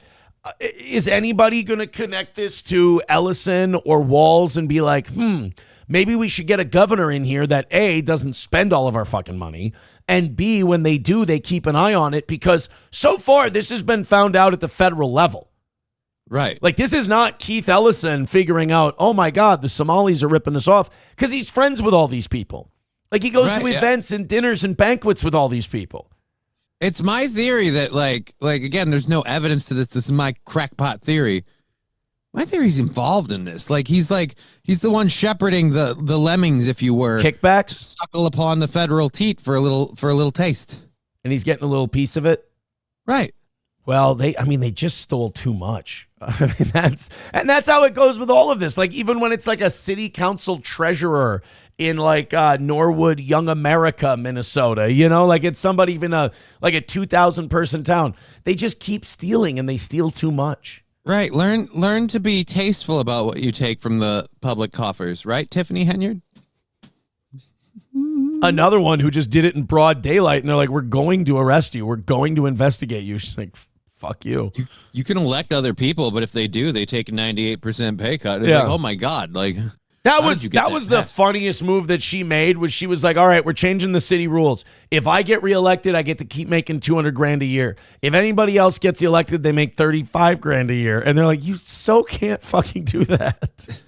Speaker 3: is anybody going to connect this to Ellison or Walz and be like, maybe we should get a governor in here that A, doesn't spend all of our fucking money, and B, when they do, they keep an eye on it, because so far this has been found out at the federal level.
Speaker 4: Right.
Speaker 3: Like, this is not Keith Ellison figuring out, oh my God, the Somalis are ripping us off, because he's friends with all these people. Like, he goes to events and dinners and banquets with all these people.
Speaker 4: It's my theory that, like again, there's no evidence to this. This is my crackpot theory. My theory's involved in this. He's the one shepherding the lemmings, if you were.
Speaker 3: Kickbacks?
Speaker 4: Suckle upon the federal teat for a little taste.
Speaker 3: And he's getting a little piece of it?
Speaker 4: Right.
Speaker 3: Well, they just stole too much. I mean, that's how it goes with all of this. Like, even when it's like a city council treasurer in like Norwood, Young America, Minnesota, you know, like it's somebody even a 2,000 person town. They just keep stealing, and they steal too much.
Speaker 4: Right. Learn to be tasteful about what you take from the public coffers. Right, Tiffany Henyard?
Speaker 3: Another one who just did it in broad daylight, and they're like, we're going to arrest you. We're going to investigate you. She's like, fuck you.
Speaker 4: You can elect other people, but if they do, they take a 98% pay cut. It's like, oh my God. Like,
Speaker 3: that was the funniest move that she made, was she was like, all right, we're changing the city rules. If I get reelected, I get to keep making $200,000 a year. If anybody else gets elected, they make $35,000 a year. And they're like, you so can't fucking do that.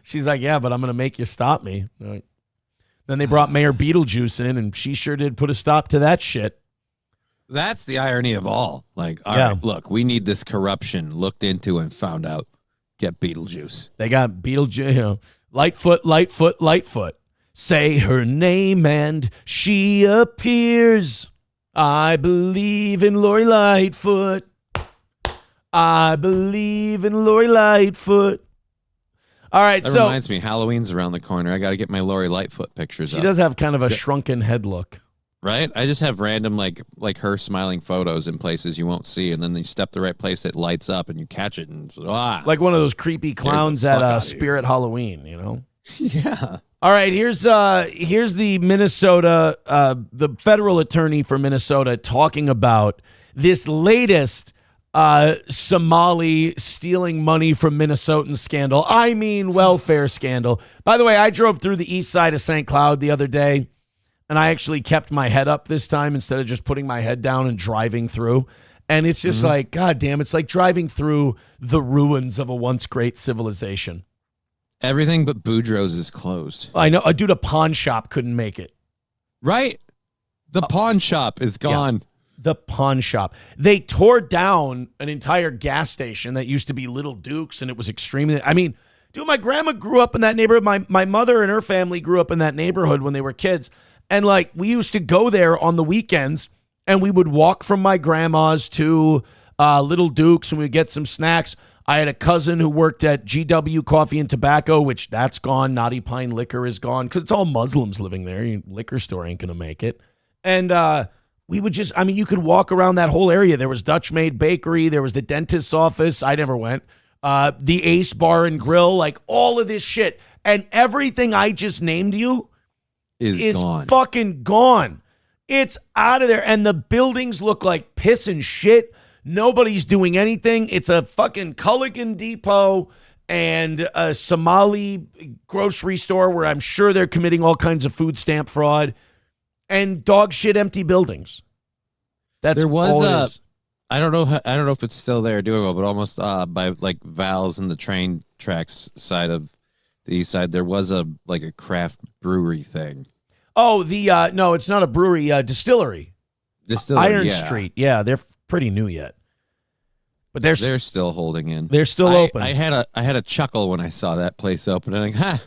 Speaker 3: She's like, yeah, but I'm going to make you stop me. Like, then they brought Mayor Beetlejuice in, and she sure did put a stop to that shit.
Speaker 4: That's the irony of all. Like, all right, look, we need this corruption looked into and found out. Get Beetlejuice. They got
Speaker 3: Beetlejuice, you know, Lightfoot. Say her name and she appears. I believe in Lori Lightfoot. I believe in Lori Lightfoot. All right,
Speaker 4: that reminds me, Halloween's around the corner. I got to get my Lori Lightfoot pictures up.
Speaker 3: She does have kind of a shrunken head look.
Speaker 4: Right? I just have random, like her smiling photos in places you won't see, and then you step the right place, it lights up, and you catch it, and
Speaker 3: like one of those creepy clowns at Spirit Halloween, you know?
Speaker 4: Yeah.
Speaker 3: All right, here's the Minnesota, the federal attorney for Minnesota talking about this latest Somali stealing money from Minnesotan scandal. I mean, welfare scandal. By the way, I drove through the east side of St. Cloud the other day, and I actually kept my head up this time instead of just putting my head down and driving through. And it's just like, God damn, it's like driving through the ruins of a once great civilization.
Speaker 4: Everything but Boudreaux's is closed.
Speaker 3: I know. A pawn shop couldn't make it.
Speaker 4: Right? The pawn shop is gone.
Speaker 3: Yeah, the pawn shop. They tore down an entire gas station that used to be Little Duke's, and it was extremely... I mean, dude, my grandma grew up in that neighborhood. My mother and her family grew up in that neighborhood when they were kids. And like, we used to go there on the weekends, and we would walk from my grandma's to Little Duke's, and we'd get some snacks. I had a cousin who worked at GW Coffee and Tobacco, which that's gone. Knotty Pine Liquor is gone because it's all Muslims living there. Your liquor store ain't going to make it. And we would just, I mean, you could walk around that whole area. There was Dutch Maid Bakery. There was the dentist's office. I never went. The Ace Bar and Grill, like all of this shit. And everything I just named you is
Speaker 4: gone.
Speaker 3: Fucking gone. It's out of there. And the buildings look like piss and shit. Nobody's doing anything. It's a fucking Culligan Depot. and a Somali grocery store where I'm sure they're committing all kinds of food stamp fraud, and dog shit empty buildings. That's
Speaker 4: there was
Speaker 3: all it is.
Speaker 4: I don't know if it's still there doing well, but almost by like Val's and the train tracks side of the east side, there was a craft brewery thing.
Speaker 3: Oh, no, it's not a brewery, distillery. Iron Street. Yeah, they're pretty new yet. But they're
Speaker 4: still holding in.
Speaker 3: They're still open.
Speaker 4: I had a chuckle when I saw that place open. And I'm like,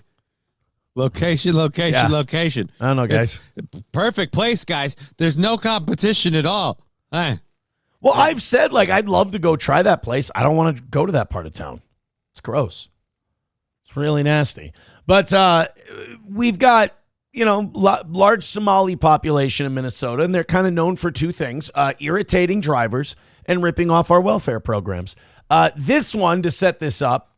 Speaker 4: location.
Speaker 3: I don't know, guys.
Speaker 4: It's perfect place, guys. There's no competition at all.
Speaker 3: Well, I've said, I'd love to go try that place. I don't want to go to that part of town. It's gross. It's really nasty. But we've got, large Somali population in Minnesota, and they're kind of known for two things, irritating drivers and ripping off our welfare programs. This one, to set this up,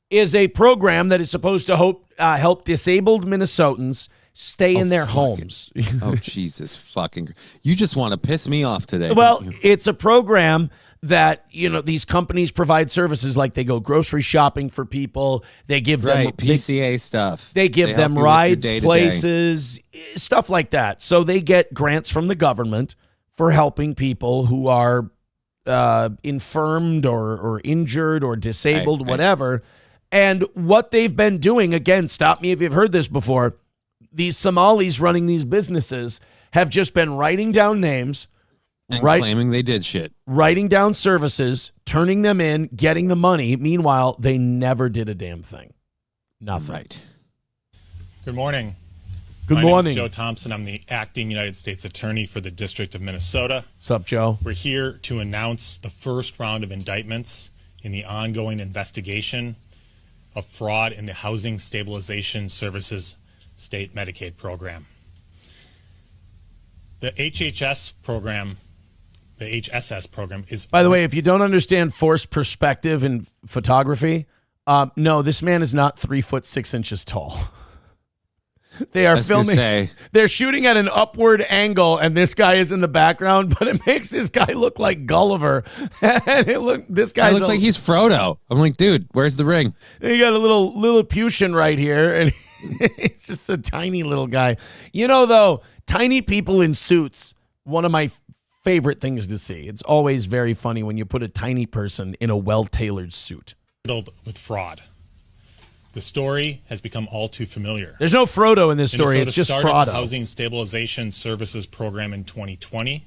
Speaker 3: is a program that is supposed to help disabled Minnesotans stay in their homes.
Speaker 4: Jesus fucking. You just want to piss me off today.
Speaker 3: Well, it's a program that, these companies provide services, like they go grocery shopping for people. They give them
Speaker 4: PCA stuff.
Speaker 3: They give them rides, places, stuff like that. So they get grants from the government for helping people who are infirmed or injured or disabled, whatever. And what they've been doing, again, stop me if you've heard this before, these Somalis running these businesses have just been writing down names
Speaker 4: and claiming they did shit.
Speaker 3: Writing down services, turning them in, getting the money. Meanwhile, they never did a damn thing. Nothing.
Speaker 4: Right.
Speaker 5: Good morning.
Speaker 3: Good morning.
Speaker 5: My name is Joe Thompson. I'm the acting United States Attorney for the District of Minnesota.
Speaker 3: What's up, Joe?
Speaker 5: We're here to announce the first round of indictments in the ongoing investigation of fraud in the Housing Stabilization Services State Medicaid program. The HSS program is...
Speaker 3: By the way, if you don't understand forced perspective in photography, no, this man is not 3'6" tall. They are filming. They're shooting at an upward angle, and this guy is in the background, but it makes this guy look like Gulliver. And this guy
Speaker 4: looks like he's Frodo. I'm like, dude, where's the ring?
Speaker 3: You got a little Lilliputian right here, and it's just a tiny little guy. Though, tiny people in suits, one of my favorite things to see. It's always very funny when you put a tiny person in a well-tailored suit.
Speaker 5: With fraud. The story has become all too familiar.
Speaker 3: There's no Frodo in this story. It's just Frodo.
Speaker 5: The Housing Stabilization Services Program in 2020.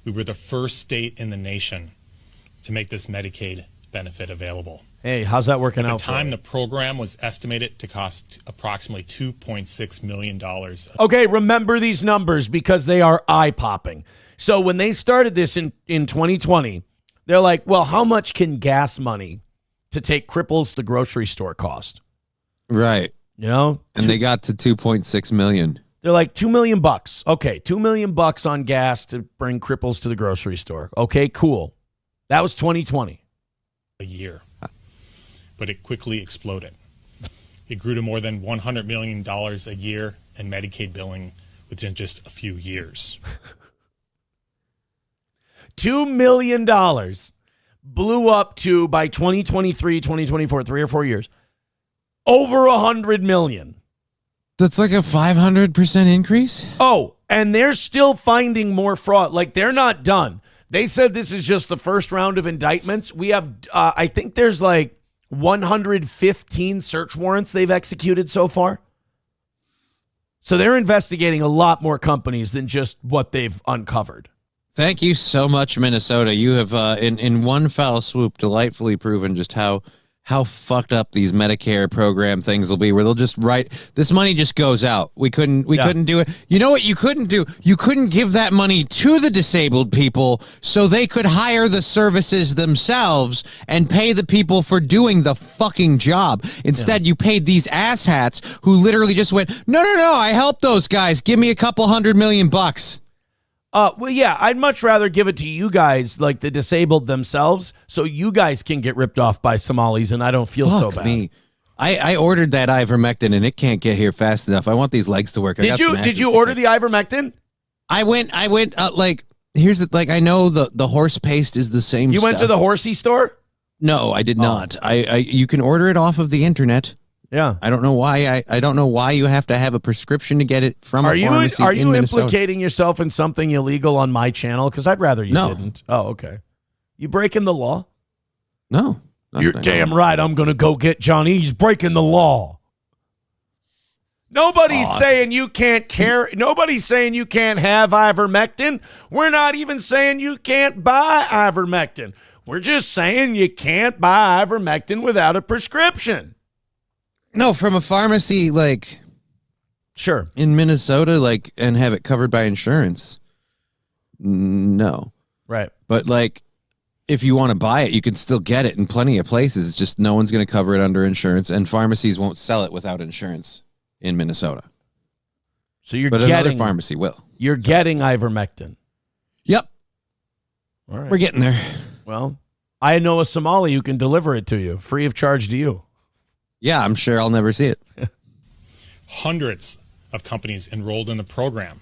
Speaker 5: We were the first state in the nation to make this Medicaid benefit available.
Speaker 3: Hey, how's that working out?
Speaker 5: At the time, the program was estimated to cost approximately $2.6 million.
Speaker 3: Okay, remember these numbers because they are eye-popping. So when they started this in 2020, they're like, well, how much can gas money to take cripples to grocery store cost?
Speaker 4: Right.
Speaker 3: And
Speaker 4: they got to 2.6 million.
Speaker 3: They're like $2 million. Okay, $2 million on gas to bring cripples to the grocery store. Okay, cool. That was 2020.
Speaker 5: A year. But it quickly exploded. It grew to more than $100 million a year in Medicaid billing within just a few years.
Speaker 3: $2 million blew up to, by 2023, 2024, 3 or 4 years, over $100 million.
Speaker 4: That's like a 500% increase?
Speaker 3: Oh, and they're still finding more fraud. They're not done. They said this is just the first round of indictments. We have, I think there's 115 search warrants they've executed so far. So they're investigating a lot more companies than just what they've uncovered.
Speaker 4: Thank you so much, Minnesota. You have, in one foul swoop, delightfully proven just how fucked up these Medicare program things will be, where they'll just this money just goes out. We couldn't do it. You know what you couldn't do? You couldn't give that money to the disabled people so they could hire the services themselves and pay the people for doing the fucking job. Instead, you paid these asshats who literally just went, no, I helped those guys. Give me a couple $100 million.
Speaker 3: Well, yeah, I'd much rather give it to you guys, like the disabled themselves, so you guys can get ripped off by Somalis, and I don't feel so bad.
Speaker 4: Me. I ordered that ivermectin, and it can't get here fast enough. I want these legs to work.
Speaker 3: Did you order the ivermectin?
Speaker 4: I went. Here's the I know the horse paste is the same.
Speaker 3: You went to the horsey store?
Speaker 4: No, I did not. I you can order it off of the internet.
Speaker 3: Yeah.
Speaker 4: I don't know why. I don't know why you have to have a prescription to get it from a pharmacy.
Speaker 3: Are you
Speaker 4: Minnesota.
Speaker 3: implicating yourself in something illegal on my channel? Because I'd rather you didn't. Oh, okay. You breaking the law?
Speaker 4: No.
Speaker 3: You're damn right. I'm going to go get Johnny. He's breaking the law. Nobody's saying you can't carry. Nobody's saying you can't have ivermectin. We're not even saying you can't buy ivermectin. We're just saying you can't buy ivermectin without a prescription.
Speaker 4: No, from a pharmacy, like,
Speaker 3: sure,
Speaker 4: in Minnesota, like, and have it covered by insurance. No.
Speaker 3: Right.
Speaker 4: But, like, if you want to buy it, you can still get it in plenty of places. It's just no one's going to cover it under insurance, and pharmacies won't sell it without insurance in Minnesota.
Speaker 3: So
Speaker 4: but another pharmacy will.
Speaker 3: You're getting ivermectin.
Speaker 4: Yep.
Speaker 3: All right.
Speaker 4: We're getting there.
Speaker 3: Well, I know a Somali who can deliver it to you, free of charge to you.
Speaker 4: Yeah, I'm sure I'll never see it.
Speaker 5: Hundreds of companies enrolled in the program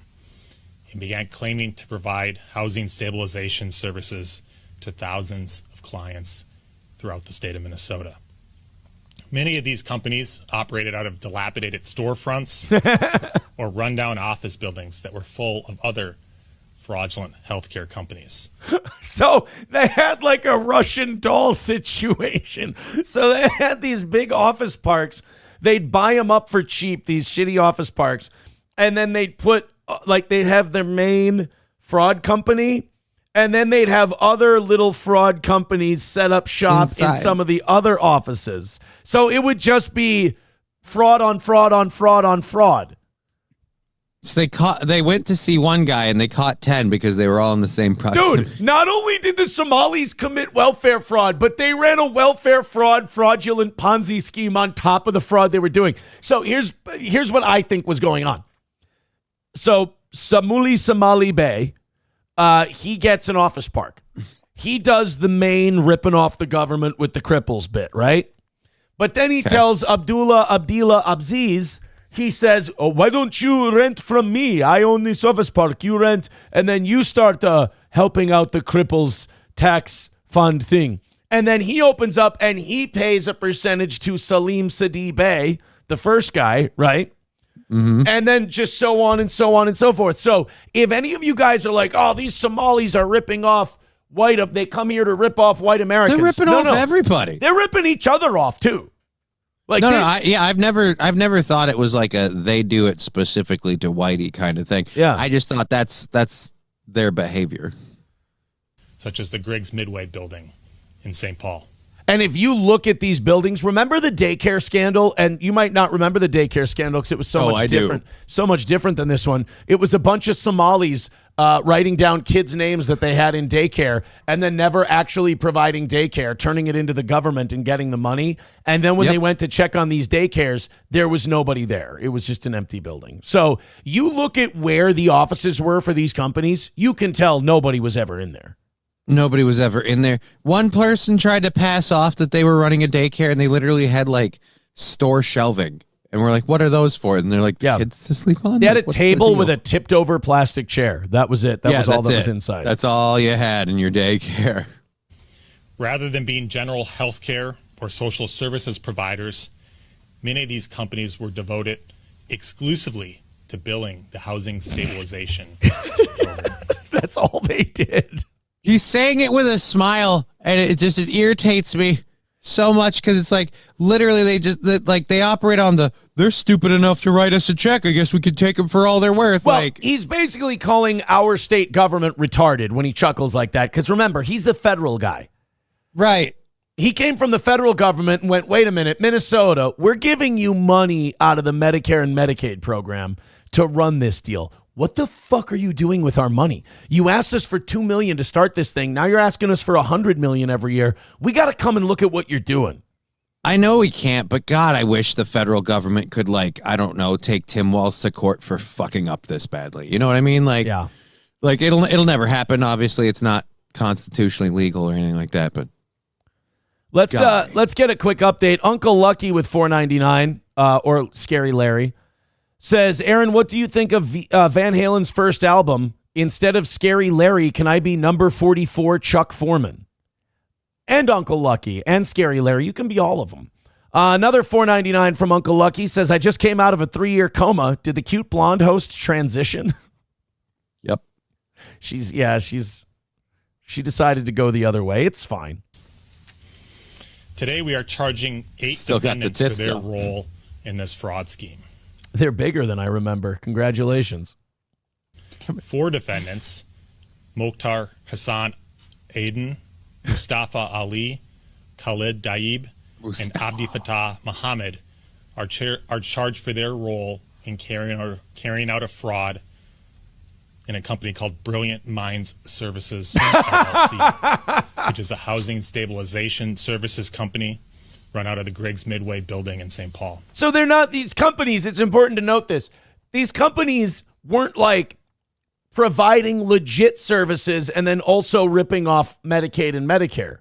Speaker 5: and began claiming to provide housing stabilization services to thousands of clients throughout the state of Minnesota. Many of these companies operated out of dilapidated storefronts or rundown office buildings that were full of other fraudulent healthcare companies.
Speaker 3: So they had like a Russian doll situation. So they had these big office parks. They'd buy them up for cheap, these shitty office parks. And then they'd put, like, they'd have their main fraud company. And then they'd have other little fraud companies set up shop in some of the other offices. So it would just be fraud on fraud on fraud on fraud.
Speaker 4: So they went to see one guy and they caught 10 because they were all in the same proximity.
Speaker 3: Dude, not only did the Somalis commit welfare fraud, but they ran a welfare fraudulent Ponzi scheme on top of the fraud they were doing. So here's what I think was going on. So Somali Bey, he gets an office park. He does the main ripping off the government with the cripples bit, right? But then he tells Abdullah Abziz, he says, oh, why don't you rent from me? I own this office park. You rent, and then you start helping out the cripples tax fund thing. And then he opens up and he pays a percentage to Salim Sadi Bey, the first guy, right? Mm-hmm. And then just so on and so on and so forth. So if any of you guys are like, oh, these Somalis are ripping off they come here to rip off white Americans.
Speaker 4: They're ripping off everybody.
Speaker 3: They're ripping each other off too. Like
Speaker 4: I've never thought it was like they do it specifically to whitey kind of thing.
Speaker 3: Yeah.
Speaker 4: I just thought that's their behavior.
Speaker 5: Such as the Griggs Midway building in St. Paul.
Speaker 3: And if you look at these buildings, remember the daycare scandal? And you might not remember the daycare scandal because it was so much different. So much different than this one. It was a bunch of Somalis writing down kids' names that they had in daycare and then never actually providing daycare, turning it into the government and getting the money. And then when they went to check on these daycares, there was nobody there. It was just an empty building. So you look at where the offices were for these companies, you can tell nobody was ever in there.
Speaker 4: Nobody was ever in there. One person tried to pass off that they were running a daycare and they literally had like store shelving. And we're like, what are those for? And they're like, kids to sleep on?
Speaker 3: They had a table with a tipped over plastic chair. That was it. That was all that was inside.
Speaker 4: That's all you had in your daycare.
Speaker 5: Rather than being general health care or social services providers, many of these companies were devoted exclusively to billing the housing stabilization program.
Speaker 3: That's all they did.
Speaker 4: He's saying it with a smile, and it irritates me so much because it's like literally they operate on they're stupid enough to write us a check. I guess we could take them for all they're worth.
Speaker 3: Well, he's basically calling our state government retarded when he chuckles like that because remember, he's the federal guy.
Speaker 4: Right.
Speaker 3: He came from the federal government and went, wait a minute, Minnesota, we're giving you money out of the Medicare and Medicaid program to run this deal. What the fuck are you doing with our money? You asked us for $2 million to start this thing. Now you're asking us for $100 million every year. We got to come and look at what you're doing.
Speaker 4: I know we can't, but God, I wish the federal government could, take Tim Walz to court for fucking up this badly. You know what I mean? Like it'll never happen. Obviously, it's not constitutionally legal or anything like that. But
Speaker 3: let's get a quick update. Uncle Lucky with $4.99 or Scary Larry says, Aaron, what do you think of Van Halen's first album? Instead of Scary Larry, can I be number 44 Chuck Foreman? and Uncle Lucky and Scary Larry. You can be all of them. Another $4.99 from Uncle Lucky says, I just came out of a 3-year coma. Did the cute blonde host transition?
Speaker 4: Yep.
Speaker 3: She decided to go the other way. It's fine.
Speaker 5: Today, we are charging 8
Speaker 4: Still got the
Speaker 5: defendants for
Speaker 4: tits,
Speaker 5: their
Speaker 4: though.
Speaker 5: role in this fraud scheme.
Speaker 3: They're bigger than I remember. Congratulations.
Speaker 5: 4 defendants, Mokhtar Hassan Aden, Mustafa Ali, Khalid Daib, and Abdi Fattah Mohammed are charged for their role in carrying out a fraud in a company called Brilliant Minds Services, LLC, which is a housing stabilization services company run out of the Griggs Midway building in St. Paul.
Speaker 3: So they're not these companies. It's important to note this. These companies weren't like providing legit services and then also ripping off Medicaid and Medicare.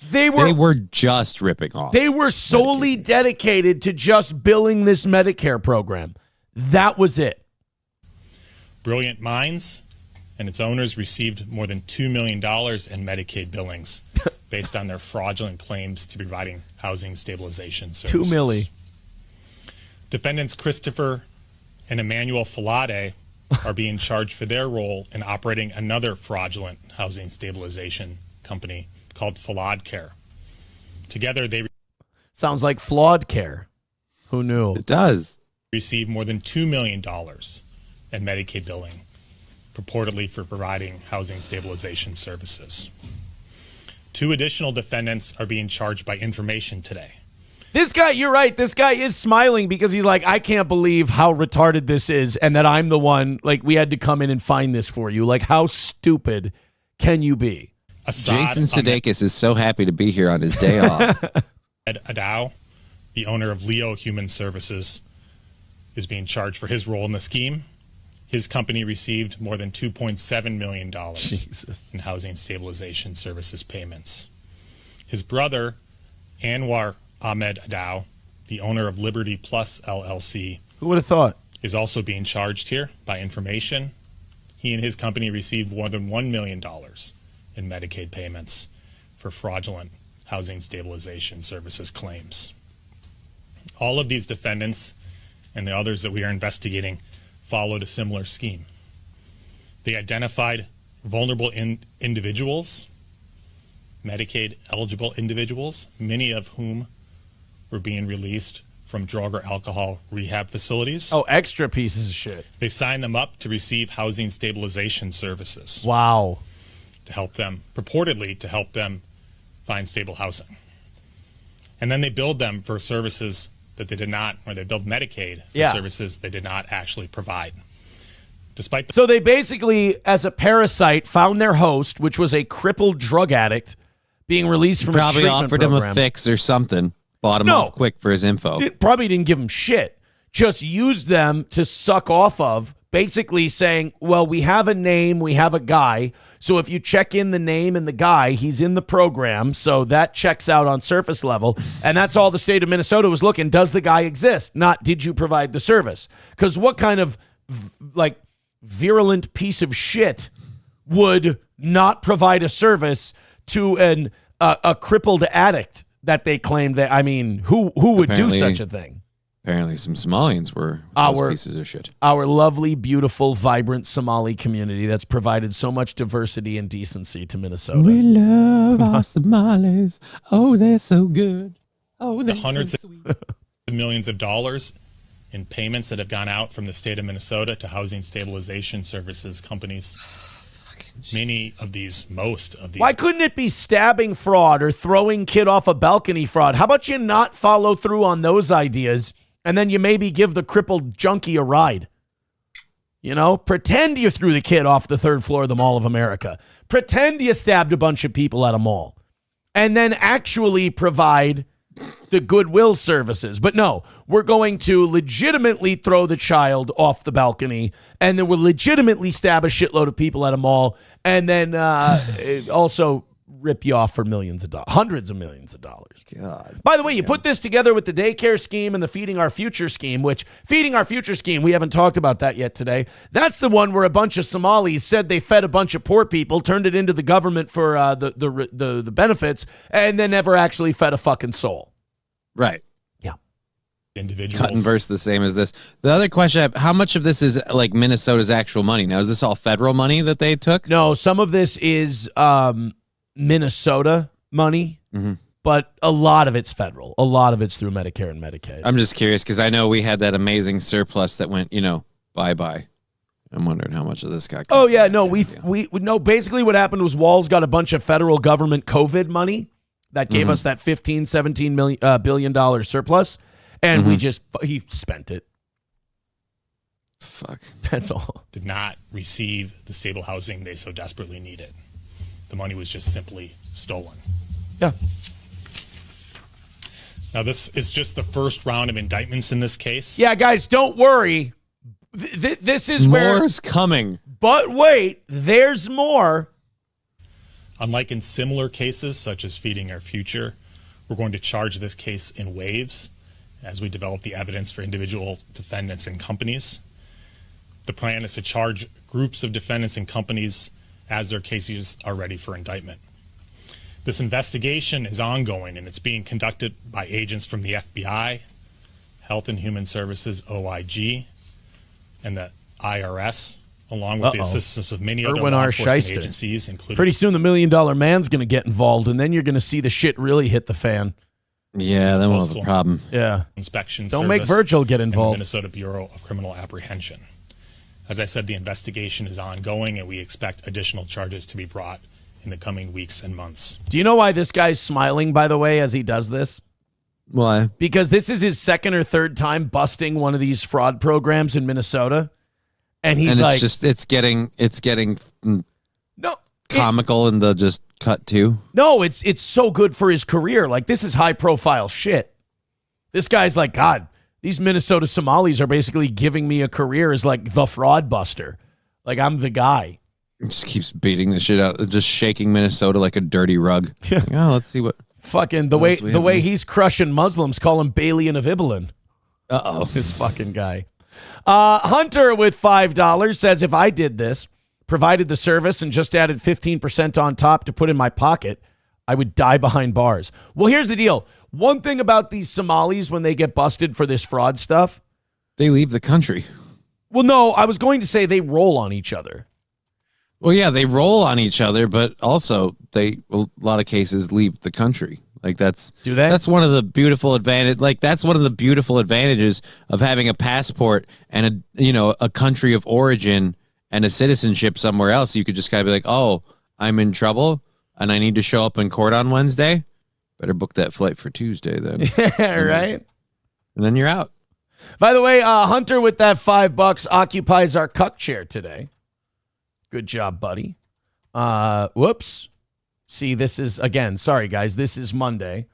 Speaker 3: They
Speaker 4: were just ripping off.
Speaker 3: They were solely dedicated to just billing this Medicare program. That was it.
Speaker 5: Brilliant Minds and its owners received more than $2 million in Medicaid billings based on their fraudulent claims to providing housing stabilization services.
Speaker 3: $2 million.
Speaker 5: Defendants Christopher and Emmanuel Falade are being charged for their role in operating another fraudulent housing stabilization company called Falade Care. Together, they
Speaker 3: Sounds like flawed care. Who knew?
Speaker 4: It does.
Speaker 5: received more than $2 million in Medicaid billing, purportedly for providing housing stabilization services. 2 additional defendants are being charged by information today.
Speaker 3: This guy, you're right. This guy is smiling because he's like, I can't believe how retarded this is and that I'm the one, like, we had to come in and find this for you. Like, how stupid can you be?
Speaker 4: Jason Sudeikis is so happy to be here on his day off.
Speaker 5: Ed Adow, the owner of Leo Human Services, is being charged for his role in the scheme. His company received more than $2.7 million
Speaker 3: Jesus.
Speaker 5: in housing stabilization services payments. His brother, Anwar Ahmed Adow, the owner of Liberty Plus LLC,
Speaker 3: Who would have thought?
Speaker 5: is also being charged here by information. He and his company received more than $1 million in Medicaid payments for fraudulent housing stabilization services claims. All of these defendants and the others that we are investigating followed a similar scheme. They identified vulnerable individuals, Medicaid eligible individuals, many of whom were being released from drug or alcohol rehab facilities.
Speaker 3: Oh, extra pieces of shit.
Speaker 5: They signed them up to receive housing stabilization services
Speaker 3: Wow.
Speaker 5: to help them, purportedly to help them find stable housing. And then they billed them for services that they did not, or they billed Medicaid for services they did not actually provide. Despite the
Speaker 3: So they basically, as a parasite, found their host, which was a crippled drug addict, being released from a
Speaker 4: Probably
Speaker 3: treatment
Speaker 4: offered
Speaker 3: program.
Speaker 4: him a fix or something. Bought him
Speaker 3: No.
Speaker 4: off quick for his info.
Speaker 3: Probably didn't give them shit. Just used them to suck off of, basically saying, well, we have a name, we have a guy. So if you check in the name and the guy, he's in the program. So that checks out on surface level. And that's all the state of Minnesota was looking. Does the guy exist? Not did you provide the service? Because what kind of virulent piece of shit would not provide a service to a crippled addict that they claimed that, I mean, who would
Speaker 4: Apparently-
Speaker 3: do such a thing?
Speaker 4: Apparently some Somalians were those pieces of shit.
Speaker 3: Our lovely, beautiful, vibrant Somali community that's provided so much diversity and decency to Minnesota.
Speaker 4: We love our Somalis. Oh, they're so good. Oh, they're
Speaker 5: hundreds
Speaker 4: so
Speaker 5: of
Speaker 4: sweet.
Speaker 5: millions of dollars in payments that have gone out from the state of Minnesota to housing stabilization services companies. Most of these.
Speaker 3: Why couldn't it be stabbing fraud or throwing kid off a balcony fraud? How about you not follow through on those ideas and then you maybe give the crippled junkie a ride? You know, pretend you threw the kid off the 3rd floor of the Mall of America. Pretend you stabbed a bunch of people at a mall. And then actually provide the goodwill services. But no, we're going to legitimately throw the child off the balcony, and then we'll legitimately stab a shitload of people at a mall, and then also rip you off for millions of dollars, hundreds of millions of dollars.
Speaker 4: God.
Speaker 3: By the way, you put this together with the daycare scheme and the Feeding Our Future scheme, which Feeding Our Future scheme, we haven't talked about that yet today. That's the one where a bunch of Somalis said they fed a bunch of poor people, turned it into the government for the benefits, and then never actually fed a fucking soul.
Speaker 4: Right.
Speaker 3: Yeah.
Speaker 5: Individuals.
Speaker 4: Cut and verse the same as this. The other question I have, how much of this is like Minnesota's actual money? Now, is this all federal money that they took?
Speaker 3: No, some of this is Minnesota money, but a lot of it's federal. A lot of it's through Medicare and Medicaid.
Speaker 4: I'm just curious because I know we had that amazing surplus that went, bye-bye. I'm wondering how much of this got cut.
Speaker 3: Oh, yeah, no, we no, basically what happened was Walls got a bunch of federal government COVID money that gave us that $17 billion surplus, and he spent it.
Speaker 4: Fuck.
Speaker 3: That's all.
Speaker 5: Did not receive the stable housing they so desperately needed. The money was just simply stolen.
Speaker 3: Yeah.
Speaker 5: Now, this is just the first round of indictments in this case.
Speaker 3: Yeah, guys, don't worry. This is where...
Speaker 4: More's coming.
Speaker 3: But wait, there's more.
Speaker 5: Unlike in similar cases, such as Feeding Our Future, we're going to charge this case in waves as we develop the evidence for individual defendants and companies. The plan is to charge groups of defendants and companies as their cases are ready for indictment. This investigation is ongoing, and it's being conducted by agents from the FBI, Health and Human Services, OIG, and the IRS, along with the assistance of many other
Speaker 3: Erwin
Speaker 5: law
Speaker 3: R.
Speaker 5: enforcement
Speaker 3: Shyster.
Speaker 5: agencies, including...
Speaker 3: Pretty soon the $1 Million Man's going to get involved, and then you're going to see the shit really hit the fan.
Speaker 4: Yeah, then we'll have a problem.
Speaker 3: Yeah.
Speaker 5: Inspection
Speaker 3: Don't make
Speaker 5: Service
Speaker 3: Virgil get
Speaker 5: and the
Speaker 3: involved.
Speaker 5: Minnesota Bureau of Criminal Apprehension. As I said, the investigation is ongoing, and we expect additional charges to be brought in the coming weeks and months.
Speaker 3: Do you know why this guy's smiling, by the way, as he does this?
Speaker 4: Why?
Speaker 3: Because this is his second or third time busting one of these fraud programs in Minnesota. And he's like...
Speaker 4: it's getting
Speaker 3: no,
Speaker 4: comical in the just cut too.
Speaker 3: No, it's so good for his career. Like, this is high-profile shit. This guy's like, God, these Minnesota Somalis are basically giving me a career as, like, the fraud buster. Like, I'm the guy.
Speaker 4: It just keeps beating the shit out, just shaking Minnesota like a dirty rug. Like, let's see what...
Speaker 3: Fucking the way he's crushing Muslims, call him Balian of Ibelin.
Speaker 4: Uh-oh.
Speaker 3: This fucking guy. Hunter with $5 says, if I did this, provided the service, and just added 15% on top to put in my pocket, I would die behind bars. Well, here's the deal. One thing about these Somalis when they get busted for this fraud stuff.
Speaker 4: They leave the country.
Speaker 3: Well, no, I was going to say they roll on each other.
Speaker 4: Well, yeah, they roll on each other, but also a lot of cases leave the country. Like do they? That's one of the beautiful that's one of the beautiful advantages of having a passport and a country of origin and a citizenship somewhere else. You could just kind of be like, oh, I'm in trouble and I need to show up in court on Wednesday. Better book that flight for Tuesday then.
Speaker 3: Yeah, right.
Speaker 4: And then you're out.
Speaker 3: By the way, Hunter with that $5 occupies our cuck chair today. Good job, buddy. Whoops. See, this is, again, sorry, guys. This is Monday.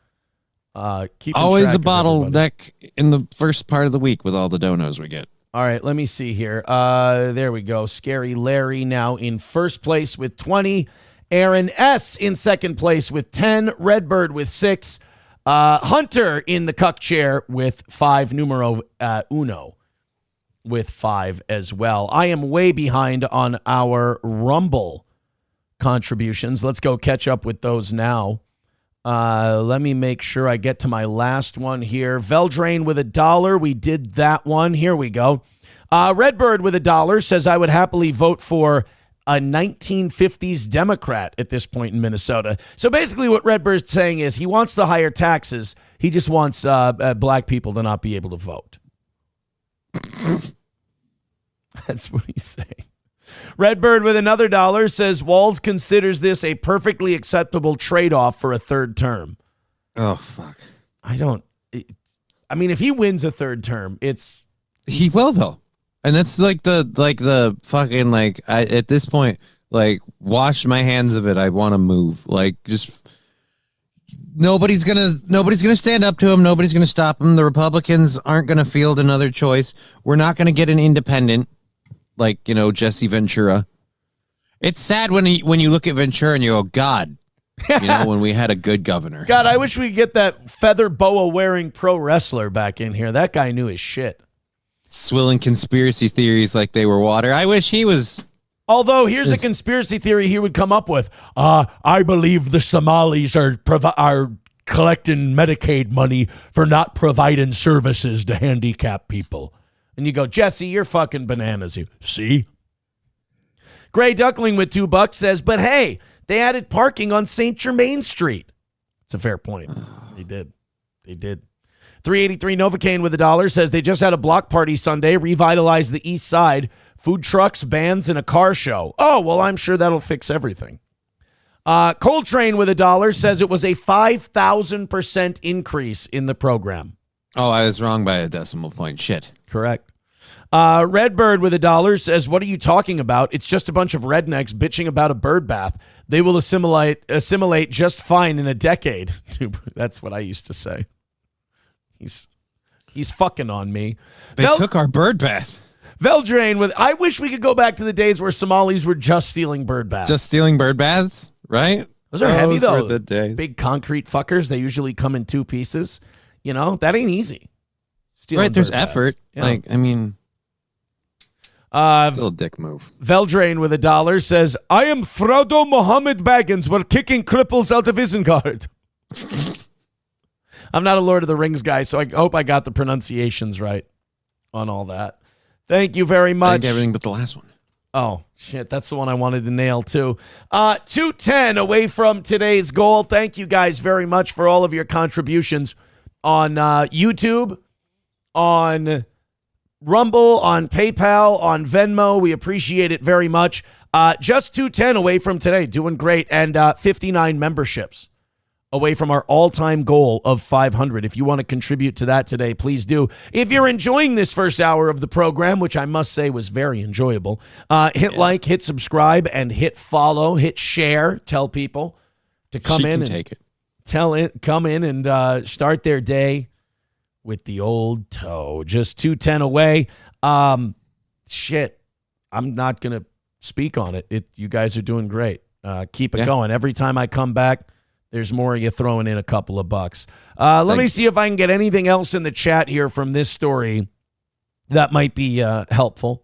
Speaker 4: Always a bottleneck in the first part of the week with all the donos we get.
Speaker 3: All right, let me see here. There we go. Scary Larry now in first place with 20. Aaron S. in second place with 10. Redbird with 6. Hunter in the cuck chair with 5. Numero uno with 5 as well. I am way behind on our Rumble contributions. Let's go catch up with those now. Let me make sure I get to my last one here. Veldrain with $1. We did that one. Here we go. Redbird with $1 says, I would happily vote for a 1950s Democrat at this point in Minnesota. So basically what Redbird's saying is he wants the higher taxes. He just wants black people to not be able to vote. That's what he's saying. Redbird with another $1 says Walls considers this a perfectly acceptable trade-off for a third term.
Speaker 4: Oh, fuck.
Speaker 3: I mean, if he wins a third term,
Speaker 4: he will though. And that's like the fucking, at this point, wash my hands of it. I want to move. Just nobody's gonna stand up to him. Nobody's gonna stop him. The Republicans aren't gonna field another choice. We're not gonna get an independent Jesse Ventura. It's sad when you look at Ventura and you go, God, when we had a good governor.
Speaker 3: God, I wish we could get that feather boa wearing pro wrestler back in here. That guy knew his shit.
Speaker 4: Swilling conspiracy theories like they were water. I wish he was.
Speaker 3: Although, here's a conspiracy theory he would come up with. I believe the Somalis are collecting Medicaid money for not providing services to handicapped people. And you go, Jesse, you're fucking bananas. You see? Gray Duckling with $2 says, but hey, they added parking on St. Germain Street. It's a fair point. They did. 383 Novocaine with $1 says they just had a block party Sunday, revitalized the east side, food trucks, bands, and a car show. Oh, well, I'm sure that'll fix everything. Coltrane with $1 says it was a 5,000% increase in the program.
Speaker 4: Oh, I was wrong by a decimal point. Shit.
Speaker 3: Correct. Redbird with $1 says, what are you talking about? It's just a bunch of rednecks bitching about a bird bath. They will assimilate just fine in a decade. That's what I used to say. He's fucking on me.
Speaker 4: They took our bird bath.
Speaker 3: Veldrain with, I wish we could go back to the days where Somalis were just stealing bird baths.
Speaker 4: Just stealing bird baths, right?
Speaker 3: Those are heavy, though.
Speaker 4: Were the days.
Speaker 3: Big concrete fuckers. They usually come in 2 pieces. That ain't easy. Stealing
Speaker 4: right, there's
Speaker 3: bird baths.
Speaker 4: effort.
Speaker 3: Yeah.
Speaker 4: Still a dick move.
Speaker 3: Veldrain with $1 says, I am Frodo Mohammed Baggins. We're kicking cripples out of Isengard. I'm not a Lord of the Rings guy, so I hope I got the pronunciations right on all that. Thank you very much.
Speaker 4: I think everything but the last one.
Speaker 3: Oh, shit. That's the one I wanted to nail, too. 210 away from today's goal. Thank you guys very much for all of your contributions on YouTube, on Rumble, on PayPal, on Venmo. We appreciate it very much. Just 210 away from today. Doing great. And 59 memberships away from our all-time goal of 500. If you want to contribute to that today, please do. If you're enjoying this first hour of the program, which I must say was very enjoyable, hit like, hit subscribe, and hit follow, hit share. Tell people to come in and
Speaker 4: take it.
Speaker 3: Come in and start their day with the old toe. Just 210 away. Shit, I'm not gonna speak on it. You guys are doing great. Keep it going. Every time I come back, there's more of you throwing in a couple of bucks. Let me see if I can get anything else in the chat here from this story that might be helpful.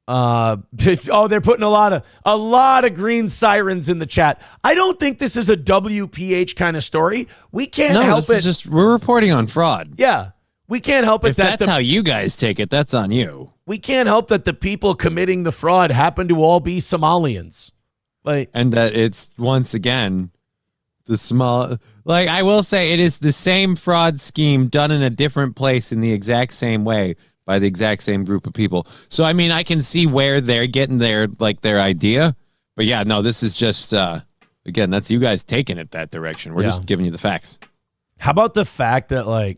Speaker 3: They're putting a lot of green sirens in the chat. I don't think this is a WPH kind of story. We can't help it.
Speaker 4: We're reporting on fraud.
Speaker 3: Yeah. We can't help it.
Speaker 4: If that's how you guys take it, that's on you.
Speaker 3: We can't help that the people committing the fraud happen to all be Somalians.
Speaker 4: And that it's, once again, the small... I will say, it is the same fraud scheme done in a different place in the exact same way by the exact same group of people. So, I can see where they're getting their idea. But yeah, no, this is just, again, that's you guys taking it that direction. We're just giving you the facts. How
Speaker 3: about the fact that,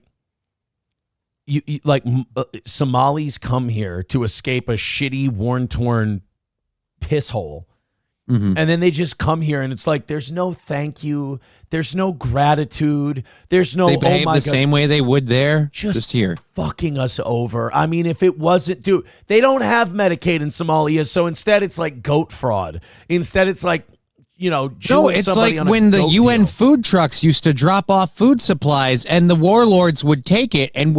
Speaker 3: Somalis come here to escape a shitty, worn-torn piss hole. Mm-hmm. And then they just come here, and it's like, there's no thank you. There's no gratitude. There's no,
Speaker 4: they behave the same way they would there, just here.
Speaker 3: Fucking us over. If it wasn't, dude, they don't have Medicaid in Somalia, so instead it's like goat fraud. Instead it's like,
Speaker 4: no, it's like when the UN food trucks used to drop off food supplies and the warlords would take it and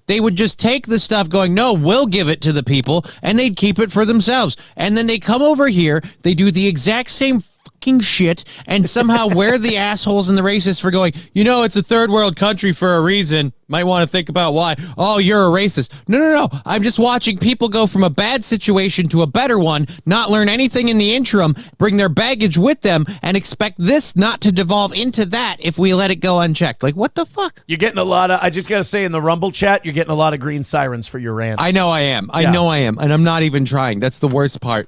Speaker 4: they would just take the stuff going, no, we'll give it to the people, and they'd keep it for themselves. And then they come over here, they do the exact same fucking shit, and somehow we're the assholes and the racists for going, it's a third world country for a reason. Might want to think about why. Oh, you're a racist. No. I'm just watching people go from a bad situation to a better one, not learn anything in the interim, bring their baggage with them, and expect this not to devolve into that if we let it go unchecked. What the fuck?
Speaker 3: You're getting a lot of, I just got to say, in the Rumble chat, you're getting a lot of green sirens for your rant.
Speaker 4: I know I am. I know I am. And I'm not even trying. That's the worst part.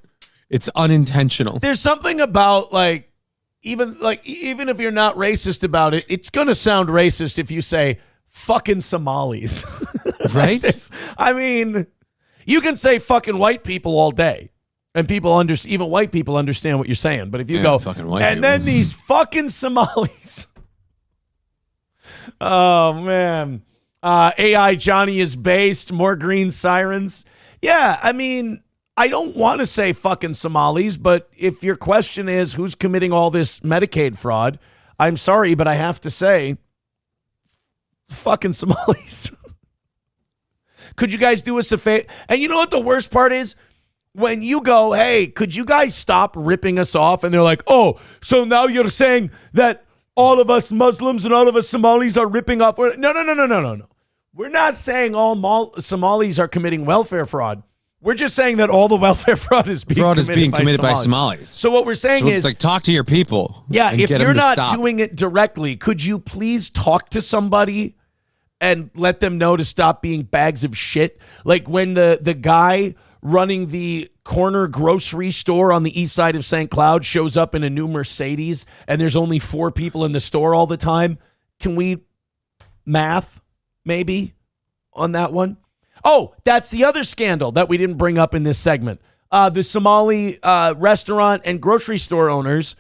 Speaker 4: It's unintentional.
Speaker 3: There's something about, even if you're not racist about it, it's going to sound racist if you say, fucking Somalis.
Speaker 4: Right?
Speaker 3: You can say fucking white people all day, and even white people understand what you're saying. But if you go,
Speaker 4: fucking white
Speaker 3: and
Speaker 4: people.
Speaker 3: Then these fucking Somalis. Oh, man. AI Johnny is based. More green sirens. Yeah, I don't want to say fucking Somalis, but if your question is who's committing all this Medicaid fraud, I'm sorry, but I have to say fucking Somalis. Could you guys do us a favor? And you know what the worst part is? When you go, hey, could you guys stop ripping us off? And they're like, oh, so now you're saying that all of us Muslims and all of us Somalis are ripping off. No. We're not saying all Somalis are committing welfare fraud. We're just saying that all the welfare fraud is being committed by Somalis. So what we're saying is,
Speaker 4: like, talk to your people.
Speaker 3: Yeah, if you're not doing it directly, could you please talk to somebody and let them know to stop being bags of shit? Like when the guy running the corner grocery store on the east side of St. Cloud shows up in a new Mercedes and there's only 4 people in the store all the time. Can we math maybe on that one? Oh, that's the other scandal that we didn't bring up in this segment. The Somali restaurant and grocery store owners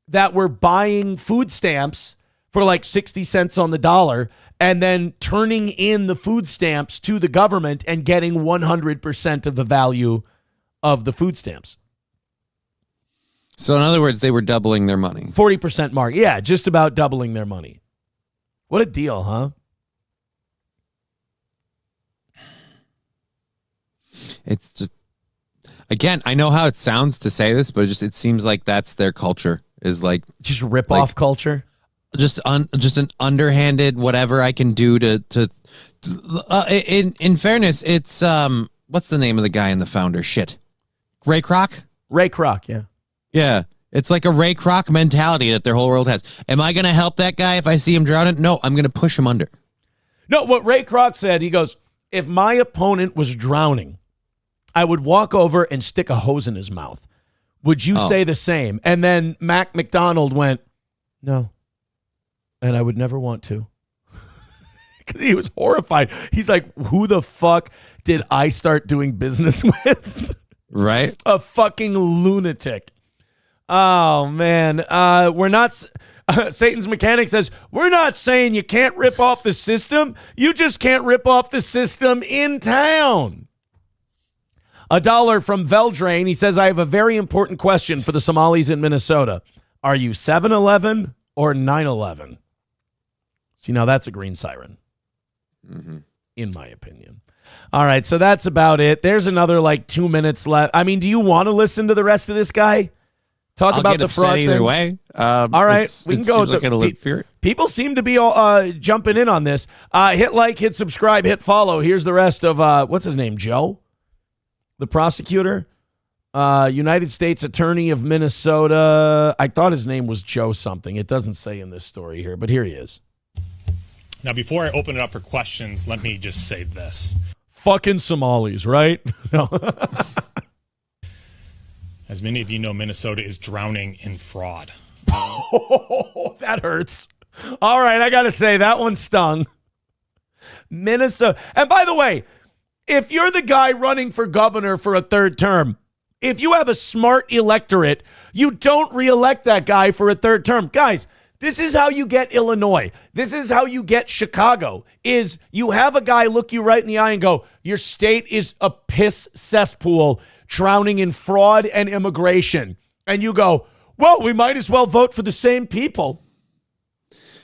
Speaker 3: that were buying food stamps for like 60 cents on the dollar and then turning in the food stamps to the government and getting 100% of the value of the food stamps.
Speaker 4: So in other words, they were doubling their money.
Speaker 3: 40% mark. Yeah, just about doubling their money. What a deal, huh?
Speaker 4: It's just, again, I know how it sounds to say this, but it seems like that's their culture, is like
Speaker 3: just rip off culture.
Speaker 4: Just an underhanded whatever I can do to in fairness, it's what's the name of the guy in the founder? Shit. Ray Kroc?
Speaker 3: Ray Kroc, yeah.
Speaker 4: Yeah. It's like a Ray Kroc mentality that their whole world has. Am I going to help that guy if I see him drowning? No, I'm going to push him under.
Speaker 3: No, what Ray Kroc said, he goes, if my opponent was drowning, I would walk over and stick a hose in his mouth. Would you say the same? And then Mac McDonald went, no. And I would never want to. He was horrified. He's like, who the fuck did I start doing business with?
Speaker 4: Right?
Speaker 3: A fucking lunatic. Oh, man. We're not... Satan's Mechanic says, we're not saying you can't rip off the system. You just can't rip off the system in town. $1 from Veldrain. He says, I have a very important question for the Somalis in Minnesota. Are you 7-Eleven or 9-11? See, now that's a green siren, in my opinion. All right, so that's about it. There's another 2 minutes left. I mean, do you want to listen to the rest of this guy talk about the fraud
Speaker 4: either
Speaker 3: thing?
Speaker 4: Way.
Speaker 3: All right, we can go. People seem to be jumping in on this. Hit like, hit subscribe, hit follow. Here's the rest of what's his name, Joe, the prosecutor, United States Attorney of Minnesota. I thought his name was Joe something. It doesn't say in this story here, but here he is.
Speaker 5: Now, before I open it up for questions, let me just say this.
Speaker 3: Fucking Somalis, right? No.
Speaker 5: As many of you know, Minnesota is drowning in fraud.
Speaker 3: Oh, that hurts. All right, I got to say, that one stung. Minnesota. And by the way, if you're the guy running for governor for a third term, if you have a smart electorate, you don't reelect that guy for a third term. Guys, this is how you get Illinois. This is how you get Chicago, is you have a guy look you right in the eye and go, your state is a piss cesspool drowning in fraud and immigration. And you go, well, we might as well vote for the same people.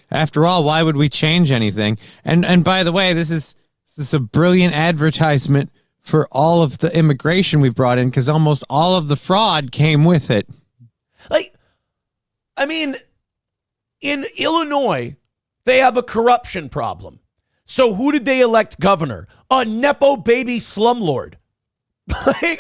Speaker 4: After all, why would we change anything? And by the way, this is a brilliant advertisement for all of the immigration we brought in, because almost all of the fraud came with it.
Speaker 3: In Illinois, they have a corruption problem. So who did they elect governor? A Nepo baby slumlord.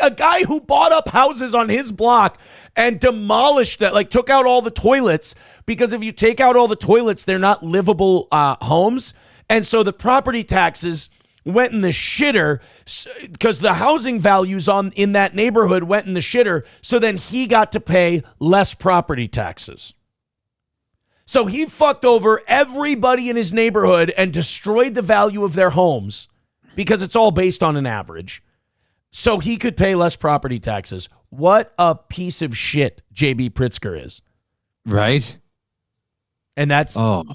Speaker 3: A guy who bought up houses on his block and demolished that, took out all the toilets, because if you take out all the toilets, they're not livable homes. And so the property taxes went in the shitter because the housing values in that neighborhood went in the shitter. So then he got to pay less property taxes. So he fucked over everybody in his neighborhood and destroyed the value of their homes, because it's all based on an average, so he could pay less property taxes. What a piece of shit J.B. Pritzker is.
Speaker 4: Right?
Speaker 3: And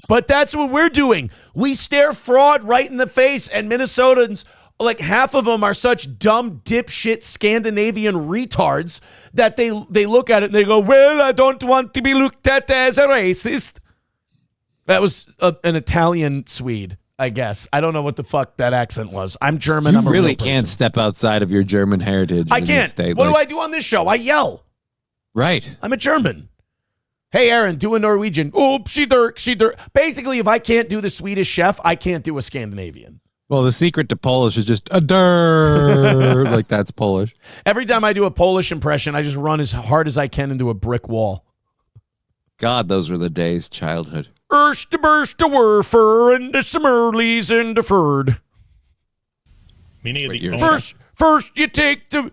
Speaker 3: but that's what we're doing. We stare fraud right in the face, and Minnesotans like half of them are such dumb dipshit Scandinavian retards that they look at it and they go, well, I don't want to be looked at as a racist. That was an Italian Swede, I guess. I don't know what the fuck that accent was. I'm German.
Speaker 4: You
Speaker 3: I'm a
Speaker 4: really
Speaker 3: real person.
Speaker 4: can't step outside of your German heritage.
Speaker 3: I can't. What do I do on this show? I yell.
Speaker 4: Right.
Speaker 3: I'm a German. Hey, Aaron, do a Norwegian. Oops, she dirk. Basically, if I can't do the Swedish chef, I can't do a Scandinavian.
Speaker 4: Well, the secret to Polish is just a der. Like that's Polish.
Speaker 3: Every time I do a Polish impression, I just run as hard as I can into a brick wall.
Speaker 4: God, those were the days, childhood.
Speaker 3: Erst burst the werfer and the Smurleys and the Ferd.
Speaker 5: Many of
Speaker 4: Wait,
Speaker 5: the
Speaker 4: you're-
Speaker 3: First, you take the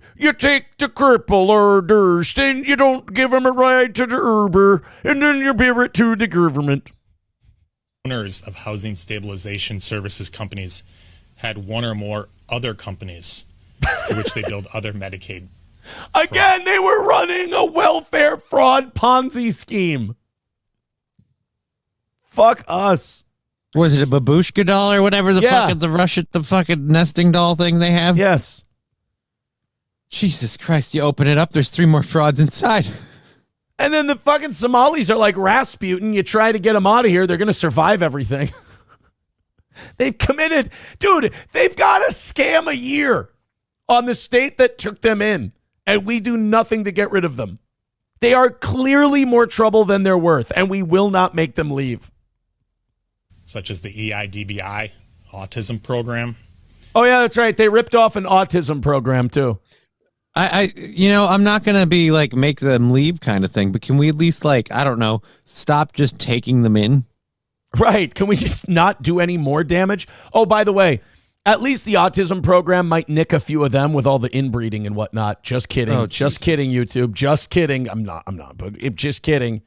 Speaker 3: cripple or durst, and you don't give him a ride to the Uber, and then you bear it to the government.
Speaker 5: owners of housing stabilization services companies had one or more other companies for which they billed other Medicaid.
Speaker 3: Again, they were running a welfare fraud Ponzi scheme. Fuck us.
Speaker 4: Was it a babushka doll or whatever the
Speaker 3: Yeah.
Speaker 4: fuck the fucking nesting doll thing they have?
Speaker 3: Yes.
Speaker 4: Jesus Christ, you open it up, there's 3 more frauds inside.
Speaker 3: And then the fucking Somalis are like Rasputin. You try to get them out of here, they're going to survive everything. They've committed, dude, they've got a scam a year on the state that took them in, and we do nothing to get rid of them. They are clearly more trouble than they're worth, and we will not make them leave.
Speaker 5: Such as the EIDBI autism program.
Speaker 3: Oh, yeah, that's right. They ripped off an autism program, too.
Speaker 4: I'm not going to be like make them leave kind of thing, but can we at least like, I don't know, stop just taking them in?
Speaker 3: Right. Can we just not do any more damage? Oh, by the way, at least the autism program might nick a few of them with all the inbreeding and whatnot. Just kidding.
Speaker 4: Oh,
Speaker 3: just kidding, YouTube. Just kidding. I'm not, but just kidding.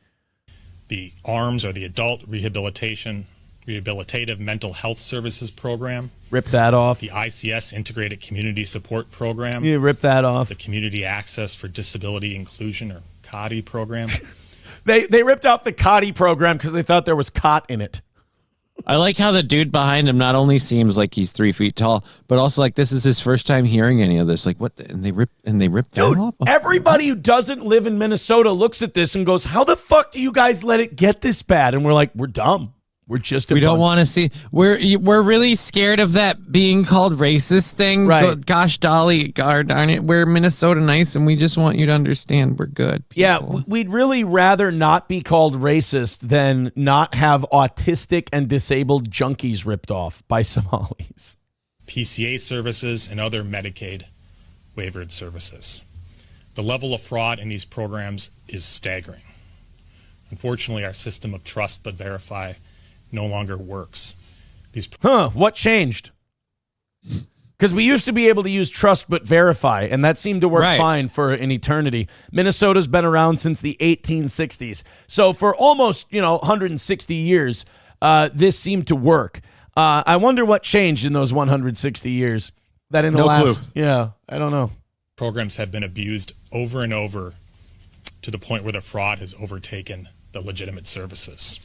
Speaker 5: The ARMS, or the Adult Rehabilitative Mental Health Services Program.
Speaker 3: Rip that off.
Speaker 5: The ICS Integrated Community Support Program.
Speaker 3: You rip that off.
Speaker 5: The Community Access for Disability Inclusion, or CADI program.
Speaker 3: They ripped off the COTI program because they thought there was cot in it.
Speaker 4: I like how the dude behind him not only seems like he's 3 feet tall, but also like this is his first time hearing any of this. Like what? And they rip that
Speaker 3: Dude,
Speaker 4: off.
Speaker 3: everybody who doesn't live in Minnesota looks at this and goes, how the fuck do you guys let it get this bad? And we're like, we're dumb. We're just
Speaker 4: We don't want to see. We're really scared of that being called racist thing.
Speaker 3: Right.
Speaker 4: Gosh, Dolly, darn it, we're Minnesota nice, and we just want you to understand we're good.
Speaker 3: Yeah,
Speaker 4: people.
Speaker 3: we'd really rather not be called racist than not have autistic and disabled junkies ripped off by Somalis.
Speaker 5: PCA services, and other Medicaid waivered services. The level of fraud in these programs is staggering. Unfortunately, our system of trust but verify no longer works.
Speaker 3: What changed? Because we used to be able to use trust but verify, and that seemed to work fine for an eternity. Minnesota's been around since the 1860s. So for almost, 160 years, this seemed to work. I wonder what changed in those 160 years. That in the last...
Speaker 4: clue.
Speaker 3: Yeah, I don't know.
Speaker 5: Programs have been abused over and over to the point where the fraud has overtaken the legitimate services.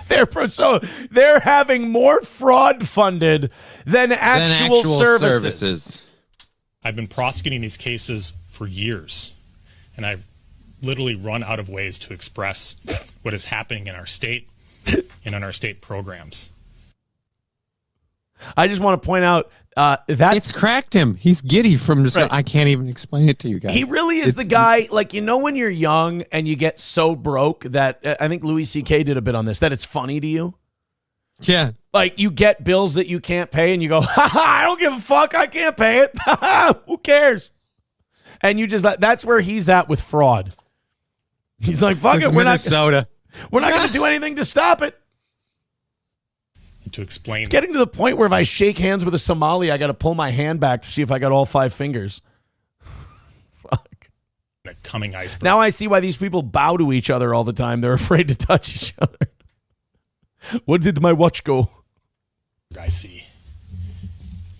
Speaker 3: They're having more fraud funded than actual services.
Speaker 5: I've been prosecuting these cases for years, and I've literally run out of ways to express what is happening in our state and on our state programs.
Speaker 3: I just want to point out that
Speaker 4: It's cracked him. He's giddy from just.
Speaker 3: Right.
Speaker 4: I can't even explain it to you guys.
Speaker 3: he really is the guy, like, when you're young and you get so broke that I think Louis C.K. did a bit on this, that it's funny to you.
Speaker 4: Yeah.
Speaker 3: Like, you get bills that you can't pay and you go, ha ha, I don't give a fuck. I can't pay it. Ha ha, who cares? And you just, that's where he's at with fraud. He's like, fuck it. We're
Speaker 4: Minnesota.
Speaker 3: not going to do anything to stop it.
Speaker 5: And to explain
Speaker 3: It's getting to the point where if I shake hands with a Somali, I got to pull my hand back to see if I got all 5 fingers. Fuck.
Speaker 5: the coming iceberg.
Speaker 3: Now I see why these people bow to each other all the time. They're afraid to touch each other. What did my watch go?
Speaker 5: I see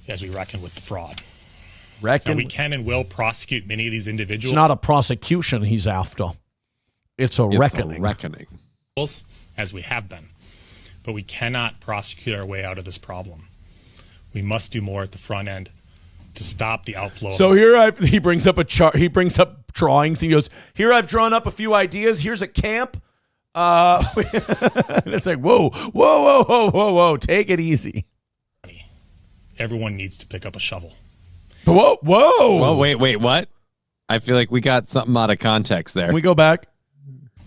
Speaker 5: as we reckon with the fraud.
Speaker 3: Reckon?
Speaker 5: Now, we can and will prosecute many of these individuals
Speaker 3: It's not a prosecution he's after. It's a reckoning.
Speaker 5: as we have been. But we cannot prosecute our way out of this problem. We must do more at the front end to stop the outflow.
Speaker 3: So here he brings up a chart. He brings up drawings. He goes, here I've drawn up a few ideas. Here's a camp. And it's like, whoa. Take it easy.
Speaker 5: Everyone needs to pick up a shovel.
Speaker 3: Whoa.
Speaker 4: Well, wait, what? I feel like we got something out of context there.
Speaker 3: Can we go back?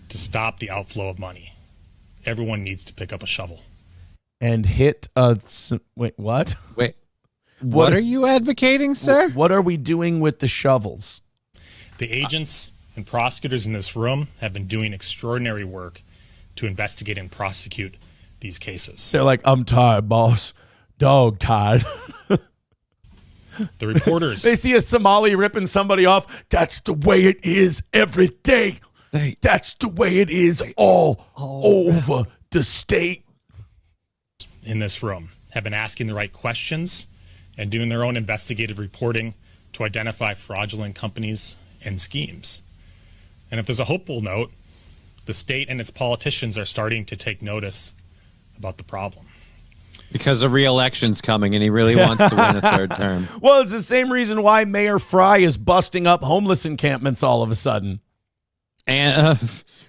Speaker 5: To stop the outflow of money, everyone needs to pick up a shovel.
Speaker 3: And hit a... Wait, what?
Speaker 4: Wait, what are you advocating, sir?
Speaker 3: What are we doing with the shovels?
Speaker 5: The agents and prosecutors in this room have been doing extraordinary work to investigate and prosecute these cases.
Speaker 3: They're like, I'm tired, boss. Dog tired.
Speaker 5: The reporters...
Speaker 3: They see a Somali ripping somebody off. That's the way it is every day. That's the way it is all over the state.
Speaker 5: In this room have been asking the right questions and doing their own investigative reporting to identify fraudulent companies and schemes. And if there's a hopeful note, the state and its politicians are starting to take notice about the problem.
Speaker 4: Because a re-election's coming and he really wants to win a third term.
Speaker 3: Well, it's the same reason why Mayor Frey is busting up homeless encampments all of a sudden.
Speaker 4: And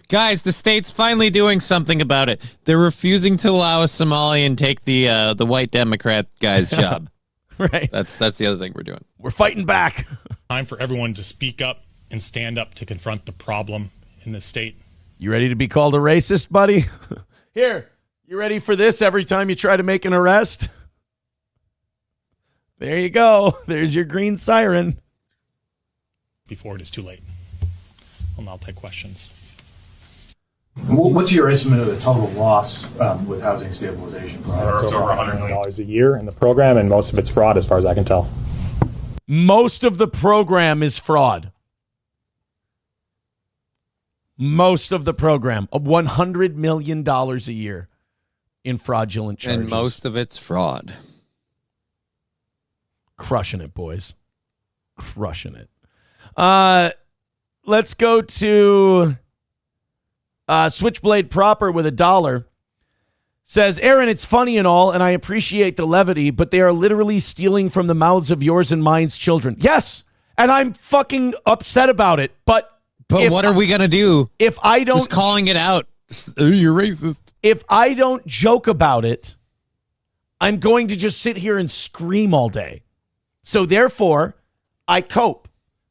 Speaker 4: guys, the state's finally doing something about it. They're refusing to allow a Somalian take the white Democrat guy's job.
Speaker 3: Right.
Speaker 4: That's the other thing we're doing.
Speaker 3: We're fighting back.
Speaker 5: Time for everyone to speak up and stand up to confront the problem in the state.
Speaker 3: You ready to be called a racist, buddy? Here, you ready for this every time you try to make an arrest? There you go. There's your green siren.
Speaker 5: Before it is too late. I'll now take questions.
Speaker 6: What's your estimate of the total loss with housing stabilization?
Speaker 5: It's over $100 million a year in the program, and most of it's fraud as far as I can tell.
Speaker 3: Most of the program is fraud. Most of the program, $100 million a year in fraudulent charges.
Speaker 4: And most of it's fraud.
Speaker 3: Crushing it, boys. Crushing it. Let's go to Switchblade Proper with $1. Says, Aaron, it's funny and all, and I appreciate the levity, but they are literally stealing from the mouths of yours and mine's children. Yes, and I'm fucking upset about it, but
Speaker 4: what are we going to do?
Speaker 3: If I don't...
Speaker 4: Just calling it out. You're racist.
Speaker 3: If I don't joke about it, I'm going to just sit here and scream all day. So therefore, I cope.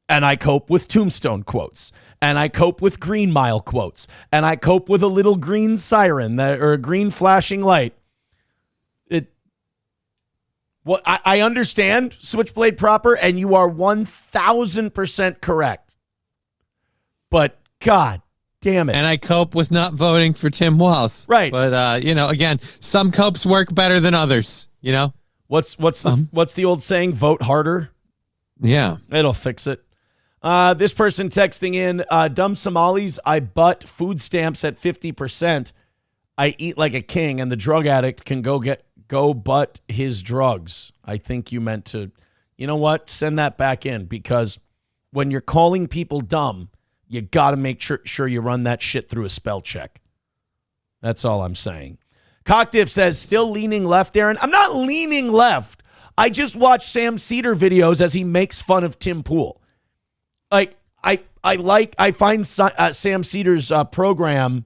Speaker 3: And I cope with tombstone quotes. And I cope with Green Mile quotes. And I cope with a little green siren or a green flashing light. I understand, Switchblade Proper, and you are 1,000% correct. But God damn it.
Speaker 4: And I cope with not voting for Tim Walz.
Speaker 3: Right.
Speaker 4: But, again, some copes work better than others,
Speaker 3: What's the old saying? Vote harder?
Speaker 4: Yeah.
Speaker 3: It'll fix it. This person texting in, dumb Somalis, I butt food stamps at 50%. I eat like a king, and the drug addict can go butt his drugs. I think you meant to, you know what? Send that back in, because when you're calling people dumb, you got to make sure you run that shit through a spell check. That's all I'm saying. Cockdiff says, still leaning left, Aaron. I'm not leaning left. I just watch Sam Cedar videos as he makes fun of Tim Pool. Like, I find Sam Cedar's program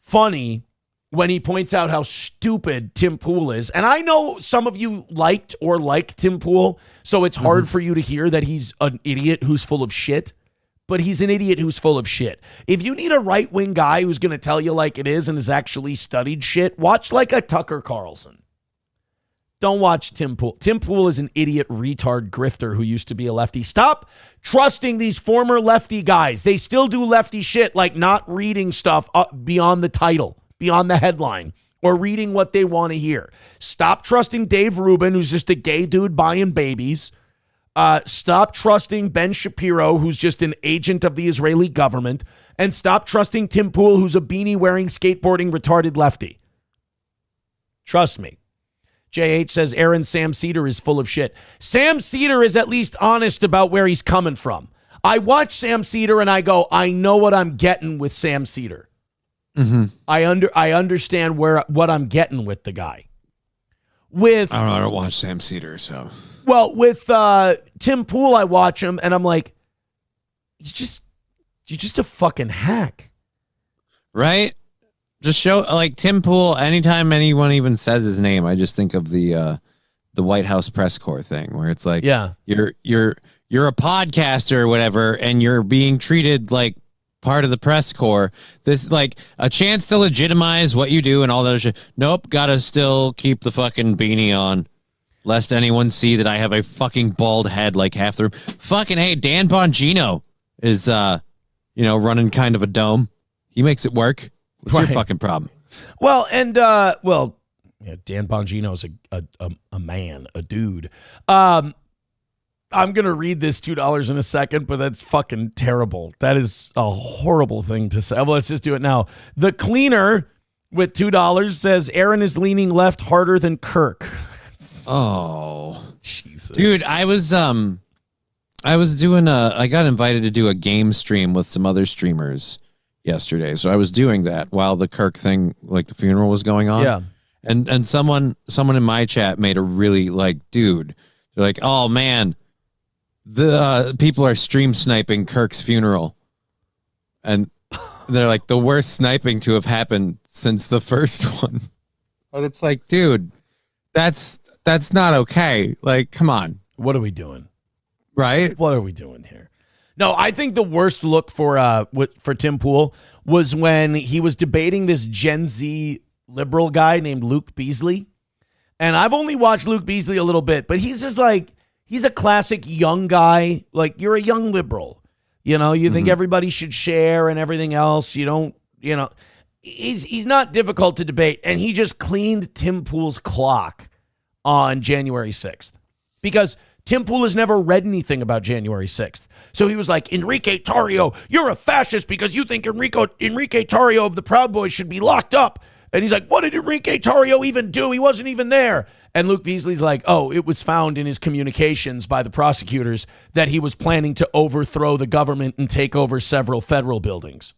Speaker 3: funny when he points out how stupid Tim Pool is. And I know some of you liked or like Tim Pool, so it's hard for you to hear that he's an idiot who's full of shit. But he's an idiot who's full of shit. If you need a right-wing guy who's going to tell you like it is and has actually studied shit, watch like a Tucker Carlson. Don't watch Tim Pool. Tim Pool is an idiot, retard grifter who used to be a lefty. Stop trusting these former lefty guys. They still do lefty shit, like not reading stuff beyond the title, beyond the headline, or reading what they want to hear. Stop trusting Dave Rubin, who's just a gay dude buying babies. Stop trusting Ben Shapiro, who's just an agent of the Israeli government. And stop trusting Tim Pool, who's a beanie-wearing, skateboarding, retarded lefty. Trust me. JH says, Aaron, Sam Cedar is full of shit. Sam Cedar is at least honest about where he's coming from. I watch Sam Cedar and I go, I know what I'm getting with Sam Cedar. I understand what I'm getting with the guy. With
Speaker 4: I don't know. I don't watch Sam Cedar, so.
Speaker 3: Well, with Tim Pool, I watch him and I'm like, you're just a fucking hack.
Speaker 4: Right? Just show like Tim Pool. Anytime anyone even says his name, I just think of the White House press corps thing, where it's like,
Speaker 3: yeah,
Speaker 4: you're a podcaster or whatever, and you're being treated like part of the press corps. This like a chance to legitimize what you do and all that shit. Nope, gotta still keep the fucking beanie on, lest anyone see that I have a fucking bald head like half the room. Fucking hey, Dan Bongino is running kind of a dome. He makes it work. What's your fucking problem?
Speaker 3: Well, and Dan Bongino's a man, a dude. I'm gonna read this $2 in a second, but that's fucking terrible. That is a horrible thing to say. Well, let's just do it now. The Cleaner with $2 says Aaron is leaning left harder than Kirk.
Speaker 4: Oh,
Speaker 3: Jesus,
Speaker 4: dude! I got invited to do a game stream with some other streamers yesterday, so I was doing that while the Kirk thing, like the funeral, was going on.
Speaker 3: Yeah,
Speaker 4: and someone in my chat made a really dude. They're like, oh man, the people are stream sniping Kirk's funeral, and they're like the worst sniping to have happened since the first one. But it's like, dude, that's not okay. Like, come on,
Speaker 3: what are we doing?
Speaker 4: Right?
Speaker 3: What are we doing here? No, I think the worst look for Tim Pool was when he was debating this Gen Z liberal guy named Luke Beasley. And I've only watched Luke Beasley a little bit, but he's just like, he's a classic young guy. Like, you're a young liberal. You think everybody should share and everything else. You don't, he's not difficult to debate. And he just cleaned Tim Pool's clock on January 6th because Tim Pool has never read anything about January 6th. So he was like, Enrique Tarrio, you're a fascist because you think Enrique Tarrio of the Proud Boys should be locked up. And he's like, what did Enrique Tarrio even do? He wasn't even there. And Luke Beasley's like, oh, it was found in his communications by the prosecutors that he was planning to overthrow the government and take over several federal buildings.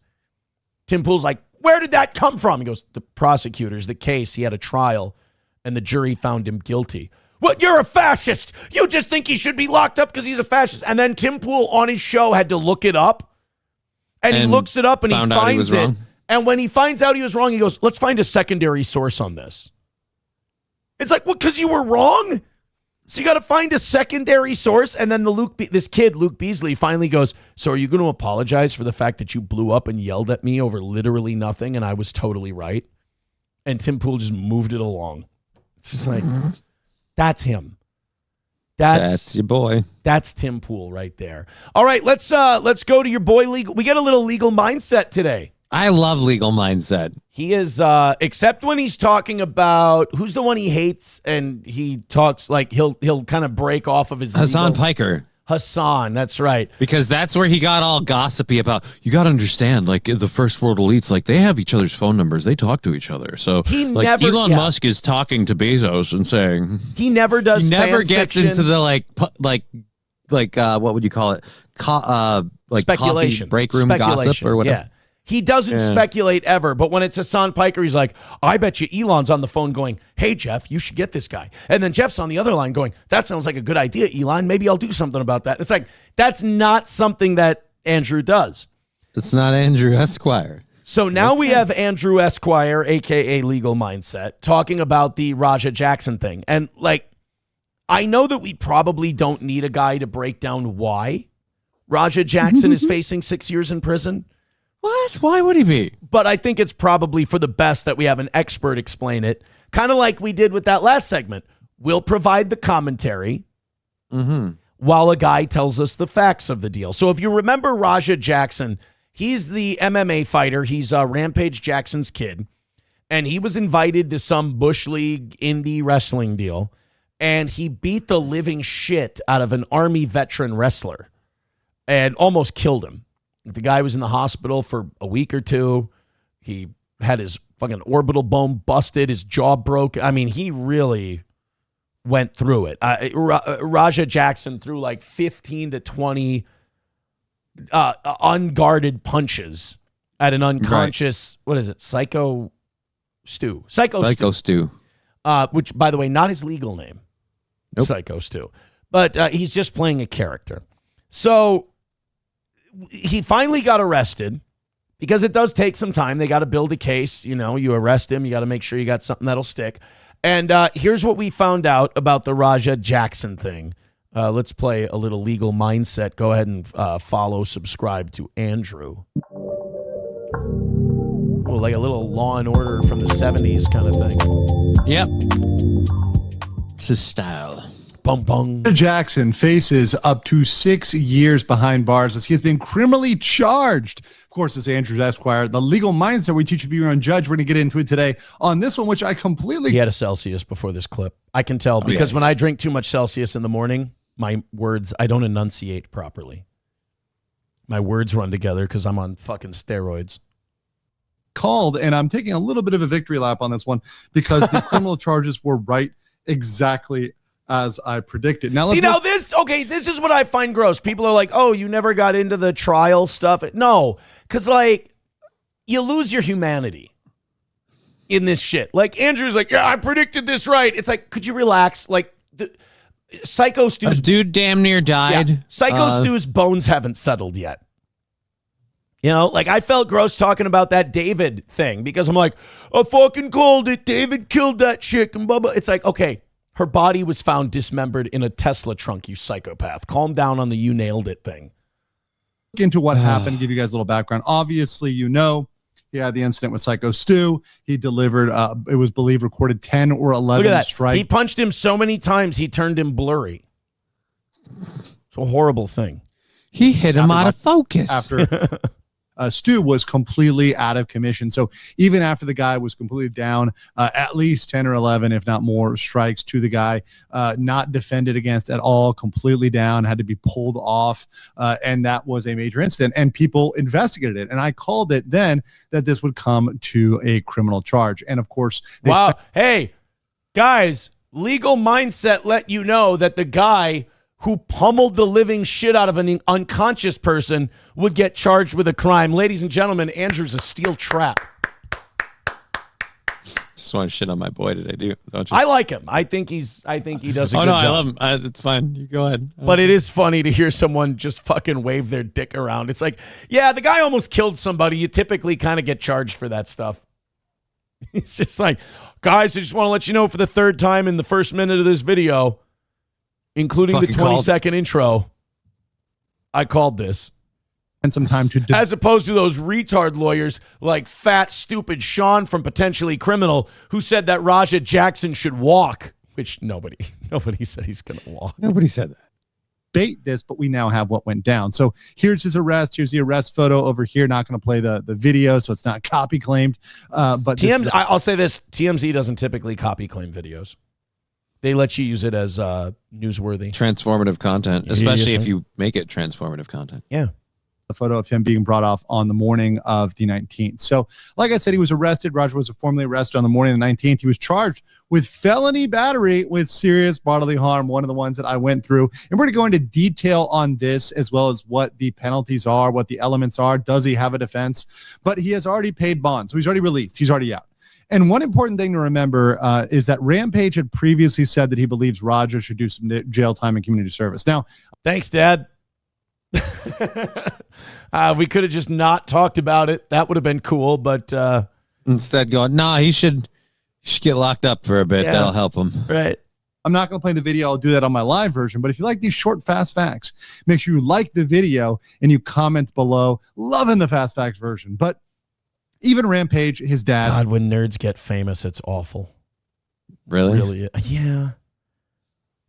Speaker 3: Tim Pool's like, where did that come from? He goes, the prosecutors, the case, he had a trial, and the jury found him guilty. What, you're a fascist. You just think he should be locked up because he's a fascist. And then Tim Pool on his show had to look it up. And he looks it up and he finds it. Wrong. And when he finds out he was wrong, he goes, let's find a secondary source on this. It's like, what, because you were wrong? So you got to find a secondary source. And then this kid, Luke Beasley, finally goes, so are you going to apologize for the fact that you blew up and yelled at me over literally nothing and I was totally right? And Tim Pool just moved it along. It's just like... That's him. That's
Speaker 4: your boy.
Speaker 3: That's Tim Pool right there. All right, let's go to your boy Legal. We get a little Legal Mindset today.
Speaker 4: I love Legal Mindset.
Speaker 3: He is except when he's talking about who's the one he hates and he talks like he'll kind of break off of his
Speaker 4: Hassan Piker.
Speaker 3: Hassan, that's right.
Speaker 4: Because that's where he got all gossipy about, you got to understand, like the first world elites, like they have each other's phone numbers. They talk to each other. So Elon Musk is talking to Bezos and saying
Speaker 3: he never does.
Speaker 4: He never gets into the like what would you call it? Like
Speaker 3: speculation,
Speaker 4: coffee break room gossip or whatever.
Speaker 3: Yeah. He doesn't speculate ever, but when it's Hassan Piker, he's like, I bet you Elon's on the phone going, hey, Jeff, you should get this guy. And then Jeff's on the other line going, that sounds like a good idea, Elon. Maybe I'll do something about that. It's like, that's not something that Andrew does.
Speaker 4: It's not Andrew Esquire.
Speaker 3: So now we have Andrew Esquire, a.k.a. Legal Mindset, talking about the Raja Jackson thing. And, I know that we probably don't need a guy to break down why Raja Jackson is facing 6 years in prison.
Speaker 4: What? Why would he be?
Speaker 3: But I think it's probably for the best that we have an expert explain it, kind of like we did with that last segment. We'll provide the commentary while a guy tells us the facts of the deal. So if you remember Raja Jackson, he's the MMA fighter. He's Rampage Jackson's kid, and he was invited to some Bush League indie wrestling deal, and he beat the living shit out of an Army veteran wrestler and almost killed him. The guy was in the hospital for a week or two. He had his fucking orbital bone busted. His jaw broke. I mean, he really went through it. Raja Jackson threw like 15 to 20 unguarded punches at an unconscious, what is it, Psycho Stu. which, by the way, not his legal name.
Speaker 4: Nope.
Speaker 3: Psycho Stu. But he's just playing a character. So he finally got arrested because it does take some time. They got to build a case. You know, you arrest him. You got to make sure you got something that'll stick. And here's what we found out about the Raja Jackson thing. Let's play a little legal mindset. Go ahead and follow, subscribe to Andrew. Oh, like a little Law and Order from the 70s kind of thing.
Speaker 4: Yep. It's his style.
Speaker 3: Bum bum.
Speaker 7: Jackson faces up to 6 years behind bars as he has been criminally charged. Of course, as Andrews Esquire, the legal mindset we teach you to be your own judge. We're going to get into it today on this one, which I completely...
Speaker 3: He had a Celsius before this clip. I can tell because when I drink too much Celsius in the morning, my words, I don't enunciate properly. My words run together because I'm on fucking steroids.
Speaker 7: Called, and I'm taking a little bit of a victory lap on this one because the criminal charges were right exactly as I predicted. Now,
Speaker 3: this is what I find gross. People are like, oh, you never got into the trial stuff. No, because, like, you lose your humanity in this shit. Like, Andrew's like, yeah, I predicted this right. It's like, could you relax? Like, Psycho Stu's...
Speaker 4: A dude damn near died.
Speaker 3: Yeah, Psycho Stu's bones haven't settled yet. You know, like, I felt gross talking about that David thing because I'm like, I fucking called it. David killed that chick and blah, blah. It's like, okay, her body was found dismembered in a Tesla trunk, you psychopath. Calm down on the you nailed it thing.
Speaker 7: Into what happened, give you guys a little background. Obviously, you know, he had the incident with Psycho Stu. He delivered, it was believed, recorded 10 or 11
Speaker 3: Look at that.
Speaker 7: strikes.
Speaker 3: He punched him so many times, he turned him blurry. It's a horrible thing.
Speaker 4: He hit him out of focus.
Speaker 7: After Stu was completely out of commission. So even after the guy was completely down, at least 10 or 11, if not more, strikes to the guy, not defended against at all, completely down, had to be pulled off. And that was a major incident. And people investigated it. And I called it then that this would come to a criminal charge. And of course,
Speaker 3: Hey, guys, legal mindset let you know that the guy who pummeled the living shit out of an unconscious person would get charged with a crime. Ladies and gentlemen, Andrew's a steel trap.
Speaker 4: Just want to shit on my boy today, don't you?
Speaker 3: I like him. I think he does a good job.
Speaker 4: I love him. It's fine. You go ahead.
Speaker 3: But it is funny to hear someone just fucking wave their dick around. It's like, yeah, the guy almost killed somebody. You typically kind of get charged for that stuff. It's just like, guys, I just want to let you know for the third time in the first minute of this video, including the 20-second intro, I called this.
Speaker 7: And some time to
Speaker 3: as opposed to those retard lawyers like fat, stupid Sean from Potentially Criminal who said that Raja Jackson should walk, which nobody said he's going to walk.
Speaker 4: Nobody said that.
Speaker 7: Debate this, but we now have what went down. So here's his arrest. Here's the arrest photo over here. Not going to play the video, so it's not copy claimed. But
Speaker 3: I'll say this: TMZ doesn't typically copy claim videos. They let you use it as newsworthy,
Speaker 4: transformative content, especially if you make it transformative content.
Speaker 3: Yeah.
Speaker 7: A photo of him being brought off on the morning of the 19th. So, like I said, he was arrested. Roger was formally arrested on the morning of the 19th. He was charged with felony battery with serious bodily harm, one of the ones that I went through. And we're going to go into detail on this as well as what the penalties are, what the elements are. Does he have a defense? But he has already paid bond, so he's already released. He's already out. And one important thing to remember is that Rampage had previously said that he believes Roger should do some jail time and community service. Now,
Speaker 3: thanks, Dad. We could have just not talked about it. That would have been cool, but
Speaker 4: instead going, nah, he should get locked up for a bit. Yeah. That'll help him.
Speaker 3: Right.
Speaker 7: I'm not going to play the video. I'll do that on my live version. But if you like these short, fast facts, make sure you like the video and you comment below. Loving the fast facts version. But even Rampage, his dad.
Speaker 3: God, when nerds get famous, it's awful.
Speaker 4: Really?
Speaker 3: Yeah.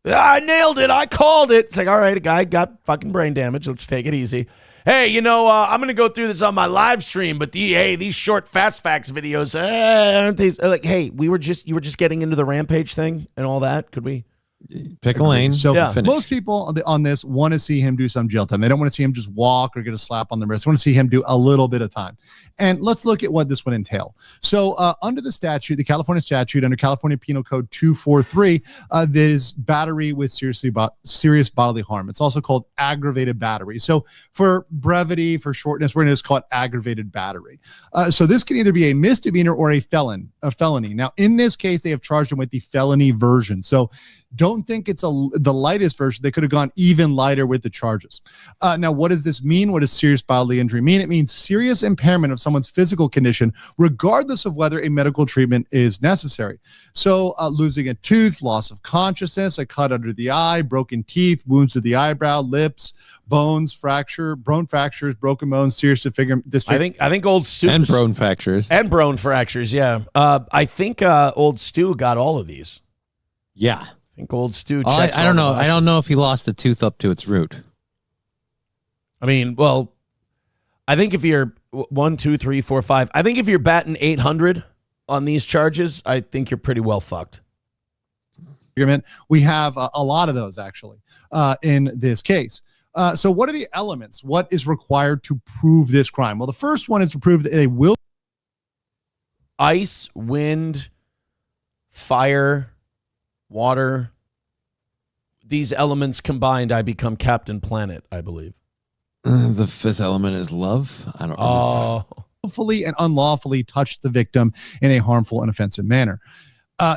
Speaker 3: I nailed it. I called it. It's like, all right, a guy got fucking brain damage. Let's take it easy. Hey, you know, I'm going to go through this on my live stream, but these short fast facts videos, aren't these like, hey, you were just getting into the Rampage thing and all that. Could we?
Speaker 4: Pick a lane.
Speaker 7: So
Speaker 3: Yeah.
Speaker 4: finish.
Speaker 7: most people on this want to see him do some jail time. They don't want to see him just walk or get a slap on the wrist. They want to see him do a little bit of time. And let's look at what this would entail. So under the statute, the California statute, under California Penal Code 243, there's battery with serious bodily harm. It's also called aggravated battery. So for brevity, for shortness, we're going to just call it aggravated battery. So this can either be a misdemeanor or a felony. Now, in this case, they have charged him with the felony version. So don't think it's the lightest version. They could have gone even lighter with the charges. Now, what does this mean? What does serious bodily injury mean? It means serious impairment of someone's physical condition, regardless of whether a medical treatment is necessary. So losing a tooth, loss of consciousness, a cut under the eye, broken teeth, wounds to the eyebrow, lips, bones, bone fractures, broken bones, serious disfigurement.
Speaker 3: I think old Stu
Speaker 4: And bone fractures.
Speaker 3: and bone fractures. Yeah. I think old Stu got all of these.
Speaker 4: Yeah.
Speaker 3: I think old Stu.
Speaker 4: I
Speaker 3: checks
Speaker 4: don't
Speaker 3: all
Speaker 4: know.
Speaker 3: the
Speaker 4: I don't
Speaker 3: boxes.
Speaker 4: know if he lost the tooth up to its root.
Speaker 3: I mean, well, I think if you're 1, 2, 3, 4, 5, I think if you're batting 800 on these charges, I think you're pretty well fucked.
Speaker 7: We have a lot of those actually in this case. So what are the elements? What is required to prove this crime? Well, the first one is to prove that they will.
Speaker 3: Ice, wind, fire, water. These elements combined, I become Captain Planet, I believe.
Speaker 4: The fifth element is love. I don't know.
Speaker 3: Oh,
Speaker 7: willfully and unlawfully touch the victim in a harmful and offensive manner.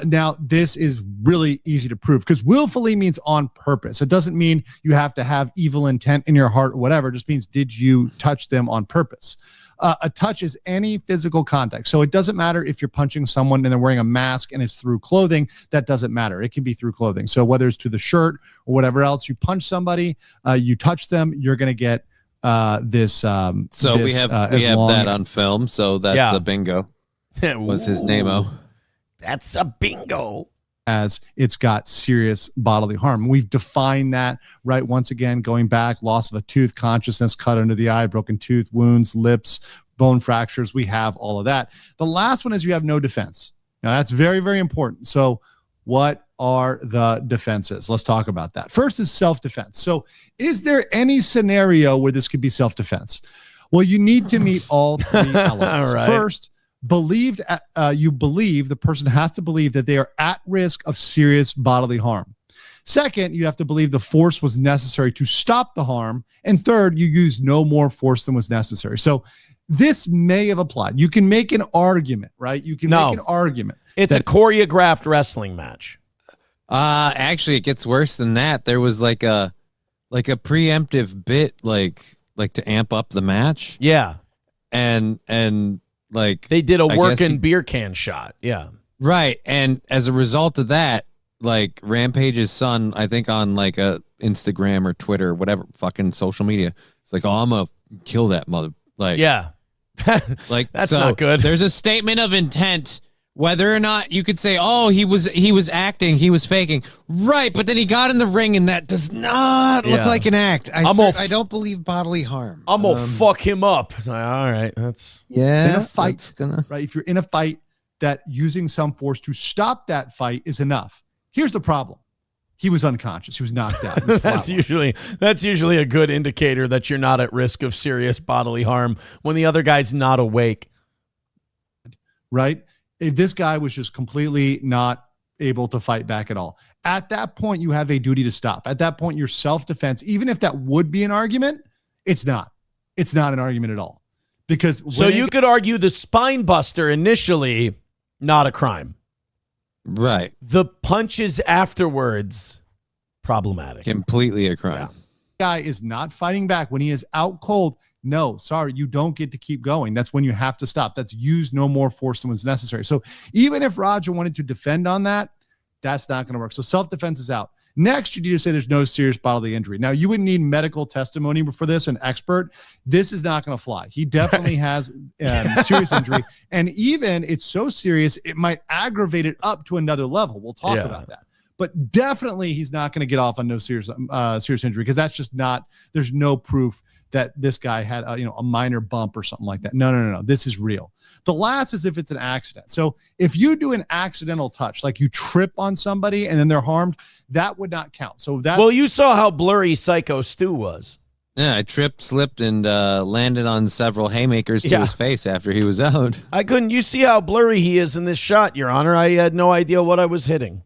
Speaker 7: Now, this is really easy to prove because willfully means on purpose. It doesn't mean you have to have evil intent in your heart or whatever. It just means, did you touch them on purpose? A touch is any physical contact. So it doesn't matter if you're punching someone and they're wearing a mask and it's through clothing. That doesn't matter. It can be through clothing. So whether it's to the shirt or whatever else, you punch somebody, you touch them, you're going to get this.
Speaker 4: So
Speaker 7: this,
Speaker 4: we have
Speaker 7: as
Speaker 4: that on film. So that's a bingo. Was his name-o.
Speaker 3: That's a bingo.
Speaker 7: As it's got serious bodily harm. We've defined that, right? Once again, going back, loss of a tooth, consciousness, cut under the eye, broken tooth, wounds, lips, bone fractures. We have all of that. The last one is you have no defense. Now, that's very, very important. So what are the defenses? Let's talk about that. First is self-defense. So is there any scenario where this could be self-defense? Well, you need to meet all three elements.
Speaker 3: All right.
Speaker 7: First, you believe the person has to believe that they are at risk of serious bodily harm. Second, you have to believe the force was necessary to stop the harm. And third, you use no more force than was necessary. So this may have applied. You can make an argument, right? You can make an argument.
Speaker 3: It's a choreographed wrestling match.
Speaker 4: Actually, it gets worse than that. There was like a preemptive bit, like to amp up the match.
Speaker 3: Yeah.
Speaker 4: And like
Speaker 3: They did a
Speaker 4: I guess
Speaker 3: working beer can shot. Yeah.
Speaker 4: right. And as a result of that, like Rampage's son, I think on like a Instagram or Twitter, whatever fucking social media, it's like, oh, I'm gonna kill that mother. Like,
Speaker 3: Yeah.
Speaker 4: like
Speaker 3: That's
Speaker 4: so
Speaker 3: not good.
Speaker 4: There's a statement of intent. Whether or not you could say, oh, he was acting, he was faking. Right, but then he got in the ring and that does not look like an act. I don't believe bodily harm.
Speaker 3: I'm going to fuck him up. It's like, all right, that's...
Speaker 4: Yeah.
Speaker 7: In a fight, right? If you're in a fight, that using some force to stop that fight is enough. Here's the problem. He was unconscious. He was knocked out. He was
Speaker 3: That's usually a good indicator that you're not at risk of serious bodily harm when the other guy's not awake.
Speaker 7: Right? If this guy was just completely not able to fight back at all. At that point, you have a duty to stop. At that point, your self-defense, even if that would be an argument, it's not. It's not an argument at all. Because
Speaker 3: so you could argue the spine buster initially, not a crime.
Speaker 4: Right.
Speaker 3: The punches afterwards, problematic.
Speaker 4: Completely a crime.
Speaker 7: guy is not fighting back, when he is out cold, no, sorry, you don't get to keep going. That's when you have to stop. That's use no more force than was necessary. So even if Roger wanted to defend on that, that's not going to work. So self-defense is out. Next, you need to say there's no serious bodily injury. Now, you would need medical testimony for this, an expert. This is not going to fly. He definitely has serious injury. And even it's so serious, it might aggravate it up to another level. We'll talk about that. But definitely he's not going to get off on no serious injury, because that's just not, there's no proof that this guy had a minor bump or something like that. No. This is real. The last is if it's an accident. So if you do an accidental touch, like you trip on somebody and then they're harmed, that would not count. So that's
Speaker 3: Well, you saw how blurry Psycho Stu was.
Speaker 4: Yeah, I tripped, slipped, and landed on several haymakers to his face after he was out.
Speaker 3: You see how blurry he is in this shot, Your Honor. I had no idea what I was hitting.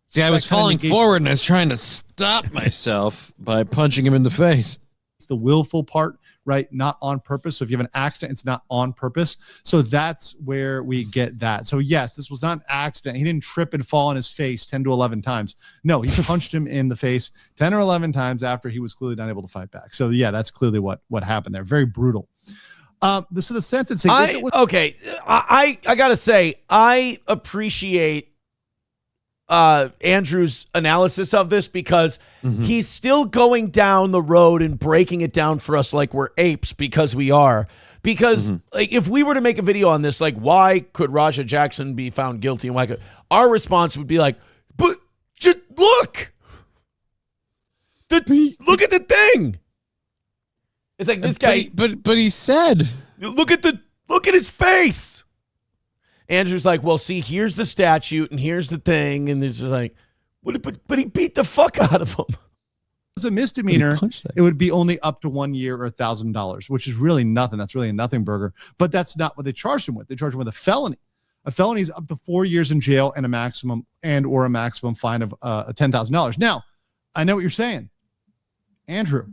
Speaker 4: See, I was falling forward and I was trying to stop myself by punching him in the face.
Speaker 7: It's the willful part, right? Not on purpose. So if you have an accident, it's not on purpose. So that's where we get that. So yes, this was not an accident. He didn't trip and fall on his face 10 to 11 times. No, he punched him in the face 10 or 11 times after he was clearly not able to fight back. So yeah, that's clearly what happened there. Very brutal. This is the sentencing.
Speaker 3: I gotta say, I appreciate Andrew's analysis of this because he's still going down the road and breaking it down for us like we're apes, because we are. Because like, if we were to make a video on this, like, why could Raja Jackson be found guilty and why could our response would be like, but just look at the thing. It's like this guy,
Speaker 4: but he said,
Speaker 3: look at his face. Andrew's like, well, see, here's the statute and here's the thing. And it's just like, but he beat the fuck out of him.
Speaker 7: As a misdemeanor, it would be only up to 1 year or $1,000, which is really nothing. That's really a nothing burger. But that's not what they charged him with. They charged him with a felony. A felony is up to 4 years in jail and a maximum fine of $10,000. Now, I know what you're saying. Andrew,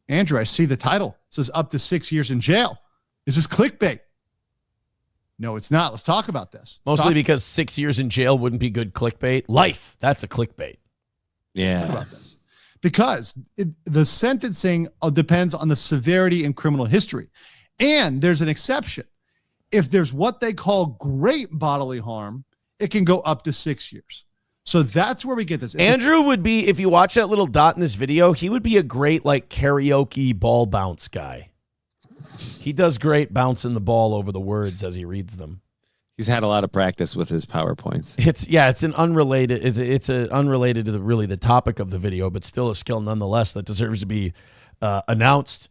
Speaker 7: I see the title. It says up to 6 years in jail. Is this clickbait? No, it's not. Let's talk about this.
Speaker 3: Mostly because 6 years in jail wouldn't be good clickbait. Life, that's a clickbait.
Speaker 4: Yeah.
Speaker 7: Talk about this. Because the sentencing depends on the severity and criminal history. And there's an exception. If there's what they call great bodily harm, it can go up to 6 years. So that's where we get this.
Speaker 3: Andrew would be, if you watch that little dot in this video, he would be a great like karaoke ball bounce guy. He does great bouncing the ball over the words as he reads them.
Speaker 4: He's had a lot of practice with his PowerPoints.
Speaker 3: It's unrelated to the topic of the video, but still a skill nonetheless that deserves to be announced.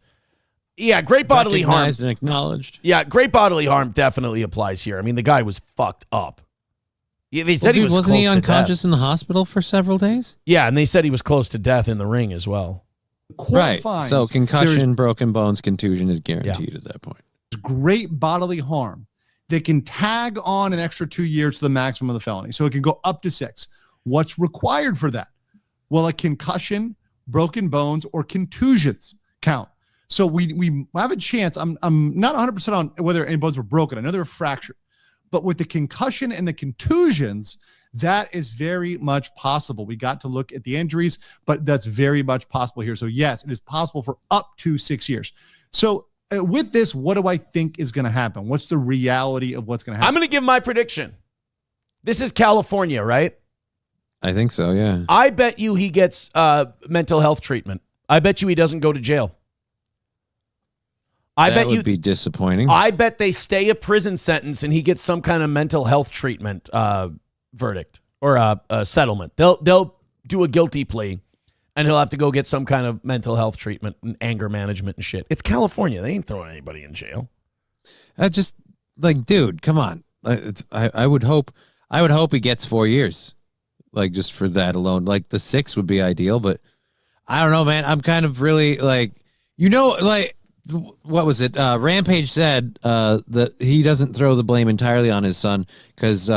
Speaker 3: Yeah, great bodily harm.
Speaker 4: Recognized and acknowledged.
Speaker 3: Yeah, great bodily harm definitely applies here. I mean, the guy was fucked up. They said he was
Speaker 4: wasn't he
Speaker 3: close to
Speaker 4: unconscious
Speaker 3: death.
Speaker 4: in the hospital for several days?
Speaker 3: Yeah, and they said he was close to death in the ring as well.
Speaker 4: Right. So concussion, broken bones, contusion is guaranteed at that point.
Speaker 7: Great bodily harm. They can tag on an extra 2 years to the maximum of the felony. So it can go up to 6. What's required for that? Well, a concussion, broken bones, or contusions count. So we have a chance. I'm not 100% on whether any bones were broken. I know they were fractured. But with the concussion and the contusions, that is very much possible. We got to look at the injuries, but that's very much possible here. So yes, it is possible for up to 6 years. So with this, what do I think is going to happen? What's the reality of what's going to happen?
Speaker 3: I'm going to give my prediction. This is California, right?
Speaker 4: I think so, yeah.
Speaker 3: I bet you he gets mental health treatment. I bet you he doesn't go to jail.
Speaker 4: That would be disappointing.
Speaker 3: I bet they stay a prison sentence and he gets some kind of mental health treatment verdict or a settlement. They'll do a guilty plea and he'll have to go get some kind of mental health treatment and anger management and shit. It's California. They ain't throwing anybody in jail.
Speaker 4: Just like, dude, come on. I would hope he gets 4 years. Like, just for that alone. Like, the 6 would be ideal, but I don't know, man. I'm kind of really like, what was it? Rampage said that he doesn't throw the blame entirely on his son because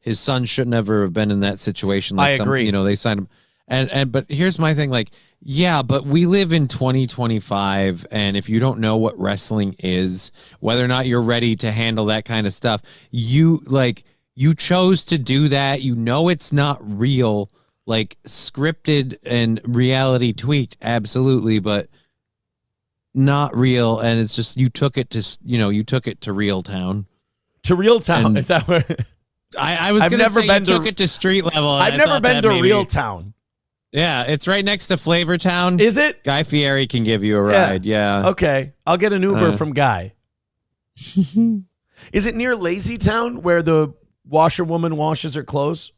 Speaker 4: his son shouldn't ever have been in that situation. Like
Speaker 3: I agree.
Speaker 4: They signed him. But here's my thing. Like, yeah, but we live in 2025. And if you don't know what wrestling is, whether or not you're ready to handle that kind of stuff, you chose to do that. It's not real, like scripted and reality tweaked. Absolutely. But not real, and it's just you took it to Real Town.
Speaker 3: To Real Town? Is that where?
Speaker 4: I was going to say you took it to street level.
Speaker 3: I've never been to Real Town.
Speaker 4: Yeah, it's right next to Flavor Town.
Speaker 3: Is it?
Speaker 4: Guy Fieri can give you a ride. Yeah.
Speaker 3: Okay, I'll get an Uber from Guy. Is it near Lazy Town where the washerwoman washes her clothes?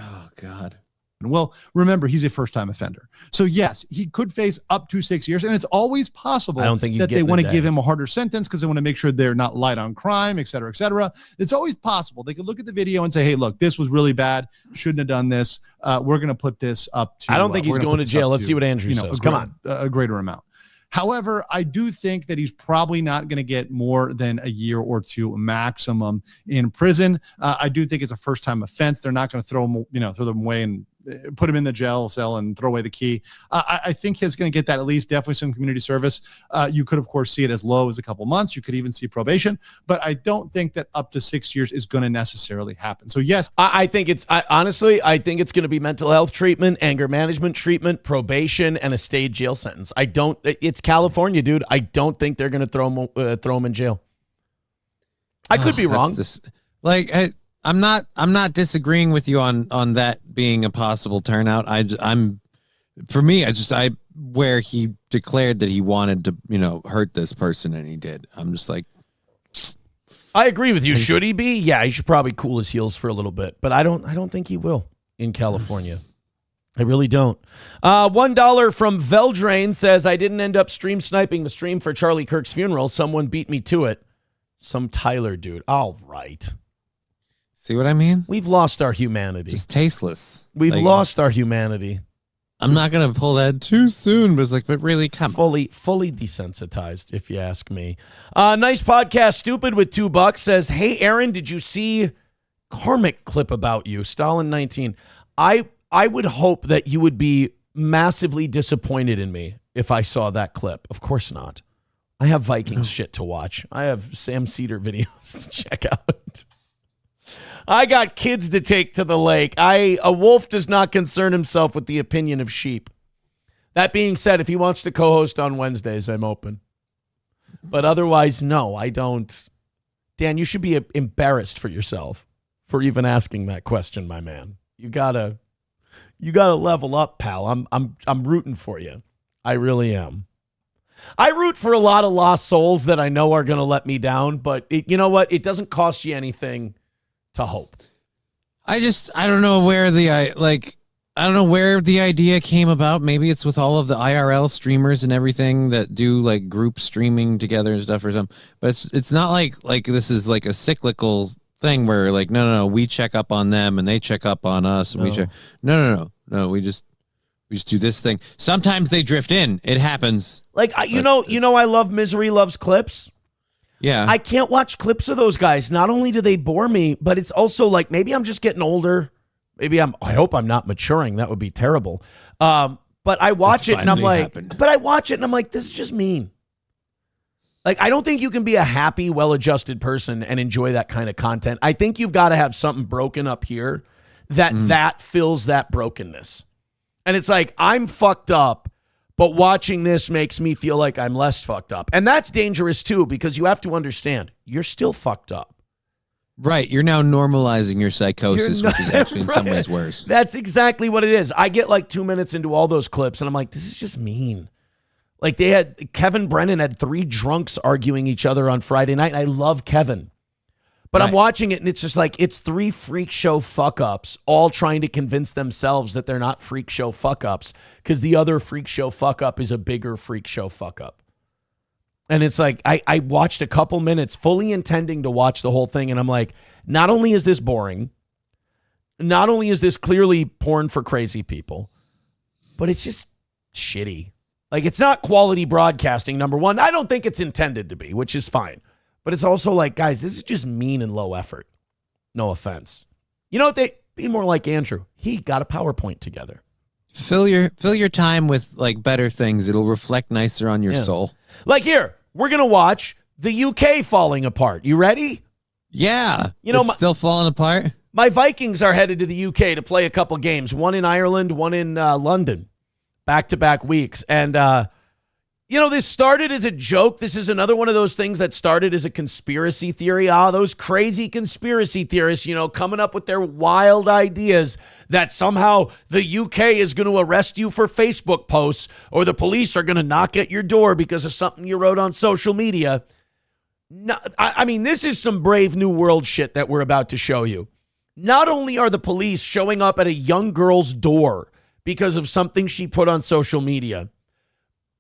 Speaker 4: Oh God.
Speaker 7: happen? Well, remember, he's a first-time offender. So yes, he could face up to 6 years, and it's always possible
Speaker 3: I don't think he's
Speaker 7: that they
Speaker 3: getting
Speaker 7: want
Speaker 3: a
Speaker 7: to
Speaker 3: day.
Speaker 7: give him a harder sentence because they want to make sure they're not light on crime, et cetera, et cetera. It's always possible. They could look at the video and say, hey, look, this was really bad. Shouldn't have done this. We're going to put this up to...
Speaker 3: I don't think he's
Speaker 7: we're gonna
Speaker 3: going
Speaker 7: put
Speaker 3: to
Speaker 7: this
Speaker 3: jail.
Speaker 7: up
Speaker 3: Let's see what Andrew says. Come on.
Speaker 7: A greater amount. However, I do think that he's probably not going to get more than a year or two maximum in prison. I do think it's a first-time offense. They're not going to throw them away and put him in the jail cell and throw away the key. I think he's going to get that at least, definitely some community service. You could, of course, see it as low as a couple months. You could even see probation. But I don't think that up to 6 years is going to necessarily happen. So, yes.
Speaker 3: I think it's honestly, I think it's going to be mental health treatment, anger management treatment, probation, and a stayed jail sentence. It's California, dude. I don't think they're going to throw him in jail. I could be wrong.
Speaker 4: I'm not disagreeing with you on that being a possible turnout. Where he declared that he wanted to, hurt this person and he did. I'm just like,
Speaker 3: I agree with you. Should he be? Yeah, he should probably cool his heels for a little bit, but I don't think he will in California. I really don't. $1 from Veldrain says, I didn't end up sniping the stream for Charlie Kirk's funeral. Someone beat me to it. Some Tyler dude. All right.
Speaker 4: see what I mean?
Speaker 3: We've lost our humanity.
Speaker 4: Just tasteless.
Speaker 3: We've lost our humanity.
Speaker 4: I'm not going to pull that too soon, but it's like, but really, come on.
Speaker 3: Fully desensitized, if you ask me. Nice podcast. Stupid with $2 says, hey, Aaron, did you see Karmic clip about you? Stalin 19. I would hope that you would be massively disappointed in me if I saw that clip. Of course not. I have Vikings shit to watch. I have Sam Cedar videos to check out. I got kids to take to the lake. A wolf does not concern himself with the opinion of sheep. That being said, if he wants to co-host on Wednesdays, I'm open. But otherwise, no, I don't. Dan, you should be embarrassed for yourself for even asking that question, my man. You gotta level up, pal. I'm rooting for you. I really am. I root for a lot of lost souls that I know are going to let me down, but you know what? It doesn't cost you anything to hope.
Speaker 4: I don't know where the idea came about. Maybe it's with all of the IRL streamers and everything that do like group streaming together and stuff or something. But it's not like this is like a cyclical thing where like no, we check up on them and they check up on us and we check. No, we just do this thing. Sometimes they drift in. It happens.
Speaker 3: Like I love Misery Loves Clips.
Speaker 4: Yeah.
Speaker 3: I can't watch clips of those guys. Not only do they bore me, but it's also like maybe I'm just getting older. Maybe I hope I'm not maturing. That would be terrible. But I watch it and I'm like, this is just mean. Like, I don't think you can be a happy, well-adjusted person and enjoy that kind of content. I think you've got to have something broken up here that fills that brokenness. And it's like, I'm fucked up, but watching this makes me feel like I'm less fucked up. And that's dangerous too, because you have to understand, you're still fucked up.
Speaker 4: Right. You're now normalizing your psychosis, which is actually in some ways worse.
Speaker 3: That's exactly what it is. I get like 2 minutes into all those clips and I'm like, this is just mean. Like Kevin Brennan had 3 drunks arguing each other on Friday night. And I love Kevin. But right. I'm watching it and it's just like, it's 3 freak show fuck ups all trying to convince themselves that they're not freak show fuck ups because the other freak show fuck up is a bigger freak show fuck up. And it's like, I watched a couple minutes fully intending to watch the whole thing. And I'm like, not only is this boring, not only is this clearly porn for crazy people, but it's just shitty. Like, it's not quality broadcasting, number one. I don't think it's intended to be, which is fine. But it's also like, guys, this is just mean and low effort. No offense. You know what? They be more like Andrew. He got a PowerPoint together.
Speaker 4: Fill your time with like better things. It'll reflect nicer on your soul. Like
Speaker 3: here, we're gonna watch the UK falling apart. You ready?
Speaker 4: Yeah. It's still falling apart.
Speaker 3: My Vikings are headed to the UK to play a couple games. One in Ireland, one in London, back-to-back weeks. And this started as a joke. This is another one of those things that started as a conspiracy theory. Those crazy conspiracy theorists, coming up with their wild ideas that somehow the UK is going to arrest you for Facebook posts or the police are going to knock at your door because of something you wrote on social media. No, I mean, this is some Brave New World shit that we're about to show you. Not only are the police showing up at a young girl's door because of something she put on social media,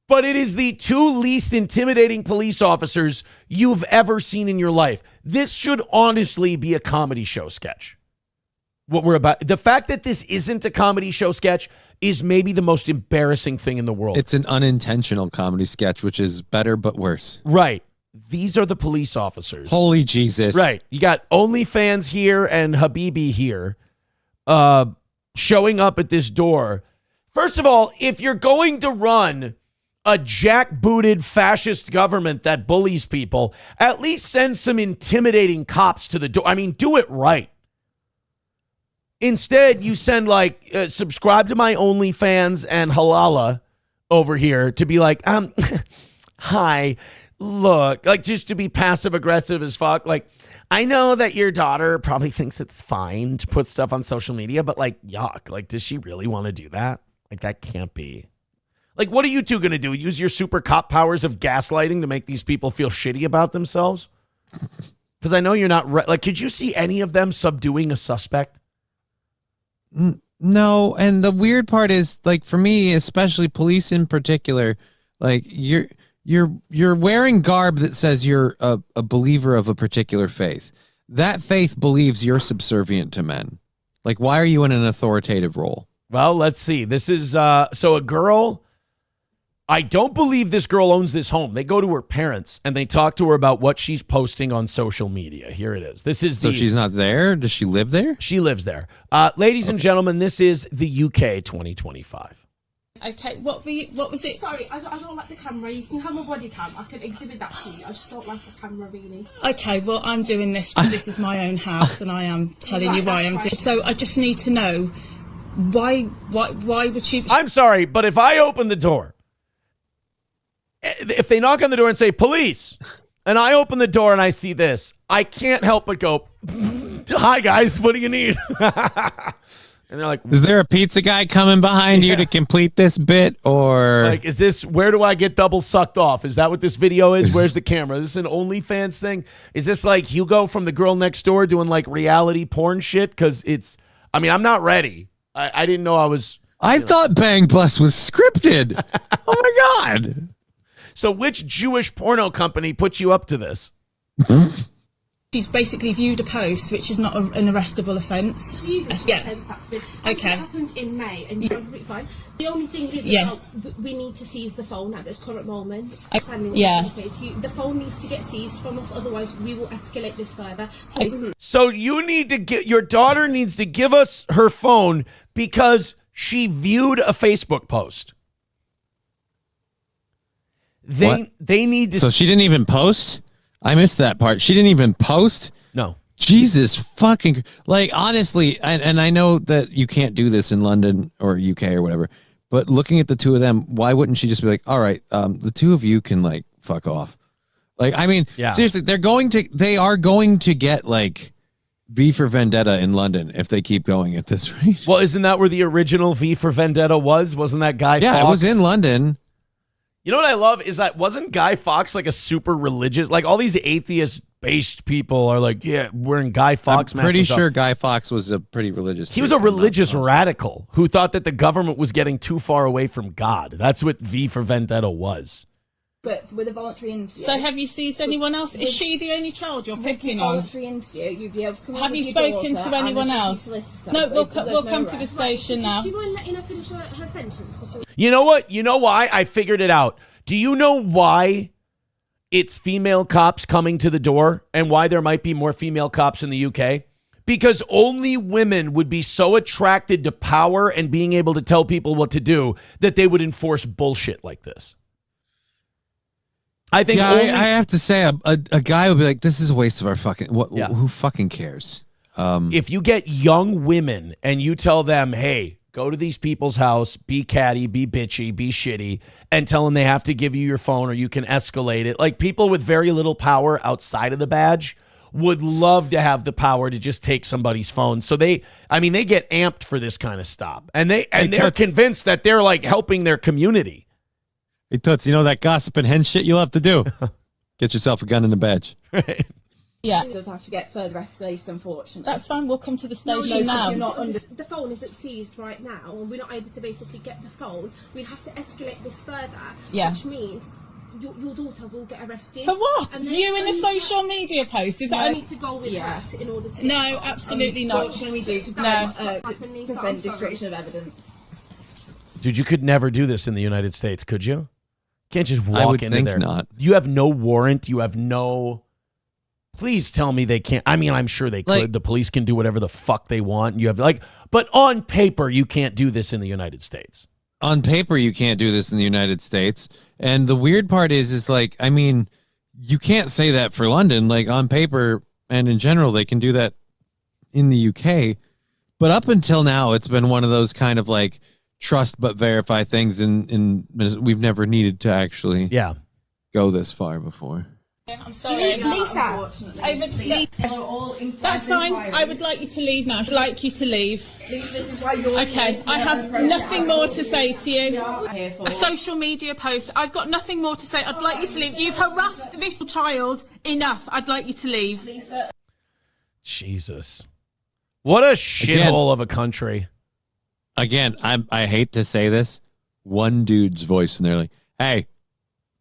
Speaker 3: but it is the 2 least intimidating police officers you've ever seen in your life. This should honestly be a comedy show sketch. What we're about. The fact that this isn't a comedy show sketch is maybe the most embarrassing thing in the world.
Speaker 4: It's an unintentional comedy sketch, which is better but worse.
Speaker 3: Right. These are the police officers.
Speaker 4: Holy Jesus.
Speaker 3: Right. You got OnlyFans here and Habibi here showing up at this door. First of all, if you're going to run a jackbooted fascist government that bullies people, at least send some intimidating cops to the door. I mean, do it right. Instead, you send subscribe to my OnlyFans and Halala over here to be like, hi, look, just to be passive aggressive as fuck. I know that your daughter probably thinks it's fine to put stuff on social media, but yuck. Does she really want to do that? That can't be. What are you two going to do? Use your super cop powers of gaslighting to make these people feel shitty about themselves? Because I know you're not could you see any of them subduing a suspect?
Speaker 4: No, and the weird part is, for me, especially police in particular, you're wearing garb that says you're a believer of a particular faith. That faith believes you're subservient to men. Why are you in an authoritative role?
Speaker 3: Well, let's see. This is so a girl. I don't believe this girl owns this home. They go to her parents and they talk to her about what she's posting on social media. Here it is. This is
Speaker 4: so she's not there? Does she live there?
Speaker 3: She lives there. Ladies and gentlemen, this is the UK 2025.
Speaker 8: Okay, what was it?
Speaker 9: Sorry, I don't like the camera. You can have my body cam. I can exhibit that to you. I just don't like the camera, really.
Speaker 8: Okay, well, I'm doing this because this is my own house and I am telling you why I'm doing it. So I just need to know why would she...
Speaker 3: I'm sorry, but if I open the door, if they knock on the door and say, police, and I open the door and I see this, I can't help but go, hi, guys, what do you need? And they're like,
Speaker 4: is there a pizza guy coming behind you to complete this bit? Or
Speaker 3: is this, where do I get double sucked off? Is that what this video is? Where's the camera? Is this an OnlyFans thing? Is this like Hugo from The Girl Next Door doing reality porn shit? Because I'm not ready. I didn't know I was.
Speaker 4: I thought Bang Bus was scripted. Oh my God.
Speaker 3: So which Jewish porno company put you up to this?
Speaker 8: She's basically viewed a post, which is not an arrestable offence.
Speaker 9: Viewed an offence, that's good.
Speaker 8: Okay.
Speaker 9: It happened in May, and you're completely fine. The only thing is, we need to seize the phone at this current moment. The phone needs to get seized from us, otherwise we will escalate this further.
Speaker 3: So you need to get, your daughter needs to give us her phone because she viewed a Facebook post. They need to.
Speaker 4: So she didn't even post? I missed that part. She didn't even post?
Speaker 3: No.
Speaker 4: Jesus fucking, honestly, and I know that you can't do this in London or UK or whatever, but looking at the two of them, why wouldn't she just be like, all right, the two of you can fuck off? Seriously, they are going to get V for Vendetta in London if they keep going at this rate.
Speaker 3: Well, isn't that where the original V for Vendetta was? Wasn't that Guy Fawkes?
Speaker 4: Yeah, it was in London.
Speaker 3: You know what I love is that wasn't Guy Fawkes a super religious, all these atheist-based people are wearing Guy Fawkes masks.
Speaker 4: I'm pretty sure Guy Fawkes was a pretty religious
Speaker 3: He was a religious radical who thought that the government was getting too far away from God. That's what V for Vendetta was.
Speaker 9: But with a voluntary interview.
Speaker 8: So have you seized anyone else? Is she the only child you're picking on?
Speaker 9: Voluntary interview, you'd be able to come.
Speaker 8: Have you spoken to anyone else? No, we'll come to the station now.
Speaker 9: Do you mind letting her finish her sentence before?
Speaker 3: You know what? You know why? I figured it out. Do you know why it's female cops coming to the door and why there might be more female cops in the UK? Because only women would be so attracted to power and being able to tell people what to do that they would enforce bullshit like this. I think
Speaker 4: I have to say a guy would be like, this is a waste of our fucking, who fucking cares?
Speaker 3: If you get young women and you tell them, hey, go to these people's house, be catty, be bitchy, be shitty, and tell them they have to give you your phone or you can escalate it. People with very little power outside of the badge would love to have the power to just take somebody's phone. So they get amped for this kind of stuff. And they're convinced that they're helping their community.
Speaker 4: Hey, Toots, you know that gossip and hen shit you'll have to do? Get yourself a gun and a badge.
Speaker 3: Right.
Speaker 8: Yeah.
Speaker 10: It does have to get further escalation, unfortunately.
Speaker 8: That's fine. We'll come to the
Speaker 9: No,
Speaker 8: station now.
Speaker 9: the phone isn't seized right now, and we're not able to basically get the phone. We have to escalate this further, which means your daughter will get arrested.
Speaker 8: For what?
Speaker 9: And
Speaker 8: Viewing a social media post? Is that?
Speaker 9: I need to go with that in order to.
Speaker 8: No, absolutely not.
Speaker 10: What can we do to prevent destruction of evidence?
Speaker 3: Dude, you could never do this in the United States, could you? Can't just walk
Speaker 4: I would
Speaker 3: into
Speaker 4: think
Speaker 3: there.
Speaker 4: not.
Speaker 3: You have no warrant. You have no. Please tell me they can't. I mean, I'm sure they could. The police can do whatever the fuck they want. You have but on paper, you can't do this in the United States.
Speaker 4: On paper, you can't do this in the United States. And the weird part is I mean, you can't say that for London. Like, on paper and in general, they can do that in the UK. But up until now, it's been one of those kind of like trust but verify things. In we've never needed to actually go this far before.
Speaker 8: I'm sorry.
Speaker 10: Lisa.
Speaker 8: That's fine. I would like you to leave now. I'd like you to leave.
Speaker 10: This is why you're
Speaker 8: Okay, I have nothing more to say to you. A social media post. I've got nothing more to say. I'd like you to leave. You've harassed this child enough. I'd like you to leave.
Speaker 3: Jesus. What a shithole of a country.
Speaker 4: Again, I hate to say this. One dude's voice, and they're like, hey,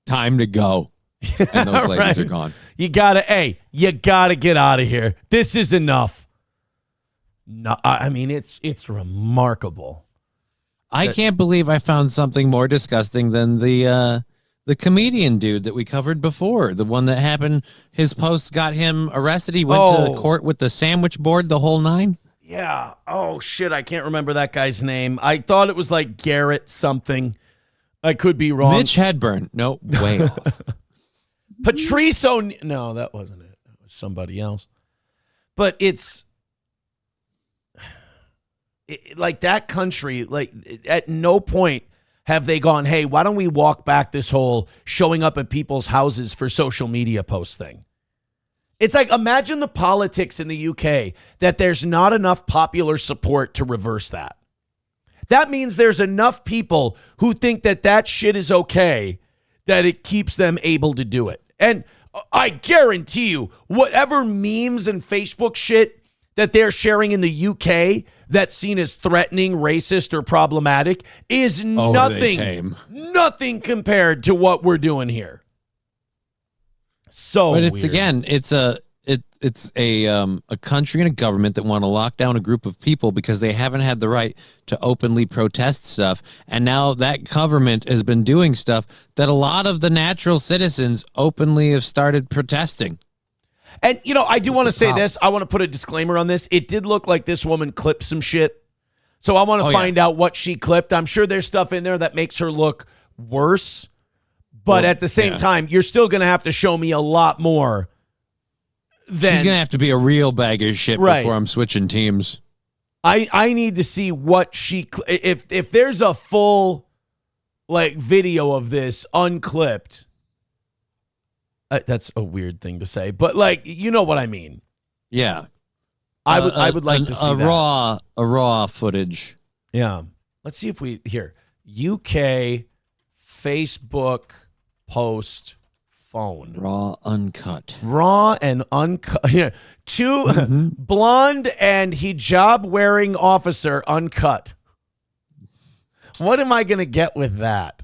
Speaker 4: time to go. And those ladies are gone.
Speaker 3: You gotta get out of here. This is enough. No, I mean, it's remarkable.
Speaker 4: I can't believe I found something more disgusting than the comedian dude that we covered before. The one that happened, his post got him arrested. He went to court with the sandwich board, the whole nine.
Speaker 3: Yeah. Oh, shit. I can't remember that guy's name. I thought it was like Garrett something. I could be wrong.
Speaker 4: Mitch Hedburn. No, way off.
Speaker 3: Patrice O'Neal. No, that wasn't it. That was somebody else. But it's like that country, like at no point have they gone, hey, why don't we walk back this whole showing up at people's houses for social media post thing? It's like, imagine the politics in the UK that there's not enough popular support to reverse that. That means there's enough people who think that shit is okay that it keeps them able to do it. And I guarantee you, whatever memes and Facebook shit that they're sharing in the UK that's seen as threatening, racist, or problematic is nothing compared to what we're doing here. So,
Speaker 4: but it's
Speaker 3: weird.
Speaker 4: Again, it's a country and a government that want to lock down a group of people because they haven't had the right to openly protest stuff. And now that government has been doing stuff that a lot of the natural citizens openly have started protesting.
Speaker 3: And, you know, I do want to say this. I want to put a disclaimer on this. It did look like this woman clipped some shit. So I want to find out what she clipped. I'm sure there's stuff in there that makes her look worse. But at the same time, you're still going to have to show me a lot more.
Speaker 4: She's going to have to be a real bag of shit before I'm switching teams.
Speaker 3: I need to see what she... If there's a full video of this unclipped... that's a weird thing to say, but you know what I mean.
Speaker 4: Yeah.
Speaker 3: I would like to see that.
Speaker 4: A raw footage.
Speaker 3: Yeah. Let's see if we... Here. UK Facebook post phone.
Speaker 4: Raw uncut.
Speaker 3: Raw and uncut. Yeah. Two blonde and hijab wearing officer uncut. What am I going to get with that?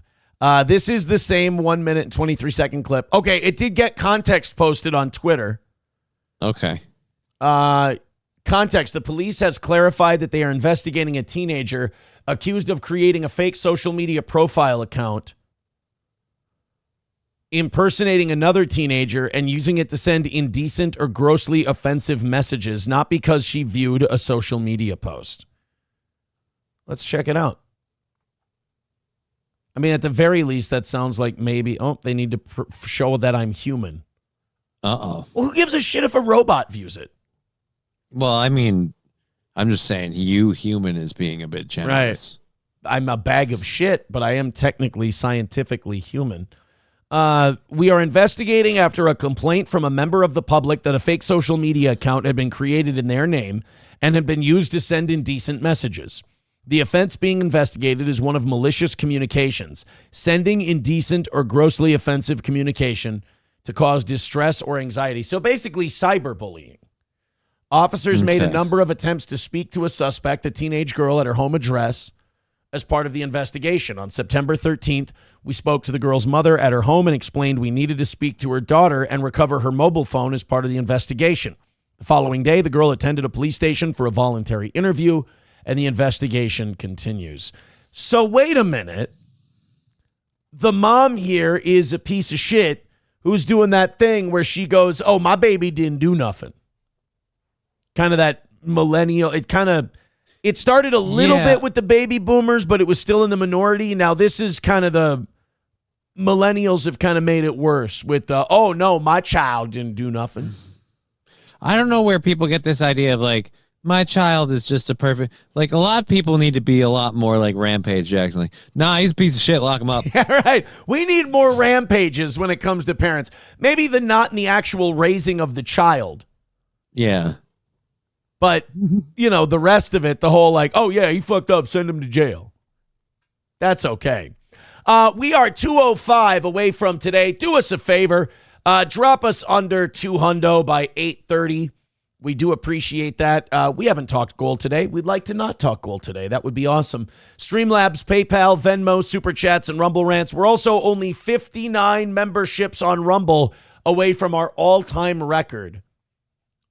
Speaker 3: This is the same 1 minute and 23 second clip. Okay, it did get context posted on Twitter.
Speaker 4: Okay.
Speaker 3: Context. The police has clarified that they are investigating a teenager accused of creating a fake social media profile account, impersonating another teenager, and using it to send indecent or grossly offensive messages, not because she viewed a social media post. Let's check it out. I mean, at the very least, that sounds like maybe, they need to show that I'm human.
Speaker 4: Uh-oh.
Speaker 3: Well, who gives a shit if a robot views it?
Speaker 4: Well, I mean, I'm just saying you human is being a bit generous.
Speaker 3: Right. I'm a bag of shit, but I am technically scientifically human. We are investigating after a complaint from a member of the public that a fake social media account had been created in their name and had been used to send indecent messages. The offense being investigated is one of malicious communications, sending indecent or grossly offensive communication to cause distress or anxiety. So basically cyberbullying. Officers made a number of attempts to speak to a suspect, a teenage girl, at her home address as part of the investigation. On September 13th, we spoke to the girl's mother at her home and explained we needed to speak to her daughter and recover her mobile phone as part of the investigation. The following day, the girl attended a police station for a voluntary interview, and the investigation continues. So wait a minute. The mom here is a piece of shit who's doing that thing where she goes, oh, my baby didn't do nothing. Kind of that millennial. It started a little bit with the baby boomers, but it was still in the minority. Now this is kind of the millennials have kind of made it worse with, oh, no, my child didn't do nothing.
Speaker 11: I don't know where people get this idea of like, my child is just a perfect, like a lot of people need to be a lot more like Rampage Jackson. Like, nah, he's a piece of shit. Lock him up.
Speaker 3: Yeah, right. We need more rampages when it comes to parents. Maybe not in the actual raising of the child.
Speaker 11: Yeah.
Speaker 3: But, the rest of it, the whole like, oh, yeah, he fucked up, send him to jail. That's okay. We are 205 away from today. Do us a favor. Drop us under 200 by 8:30. We do appreciate that. We haven't talked gold today. We'd like to not talk gold today. That would be awesome. Streamlabs, PayPal, Venmo, Super Chats, and Rumble Rants. We're also only 59 memberships on Rumble away from our all-time record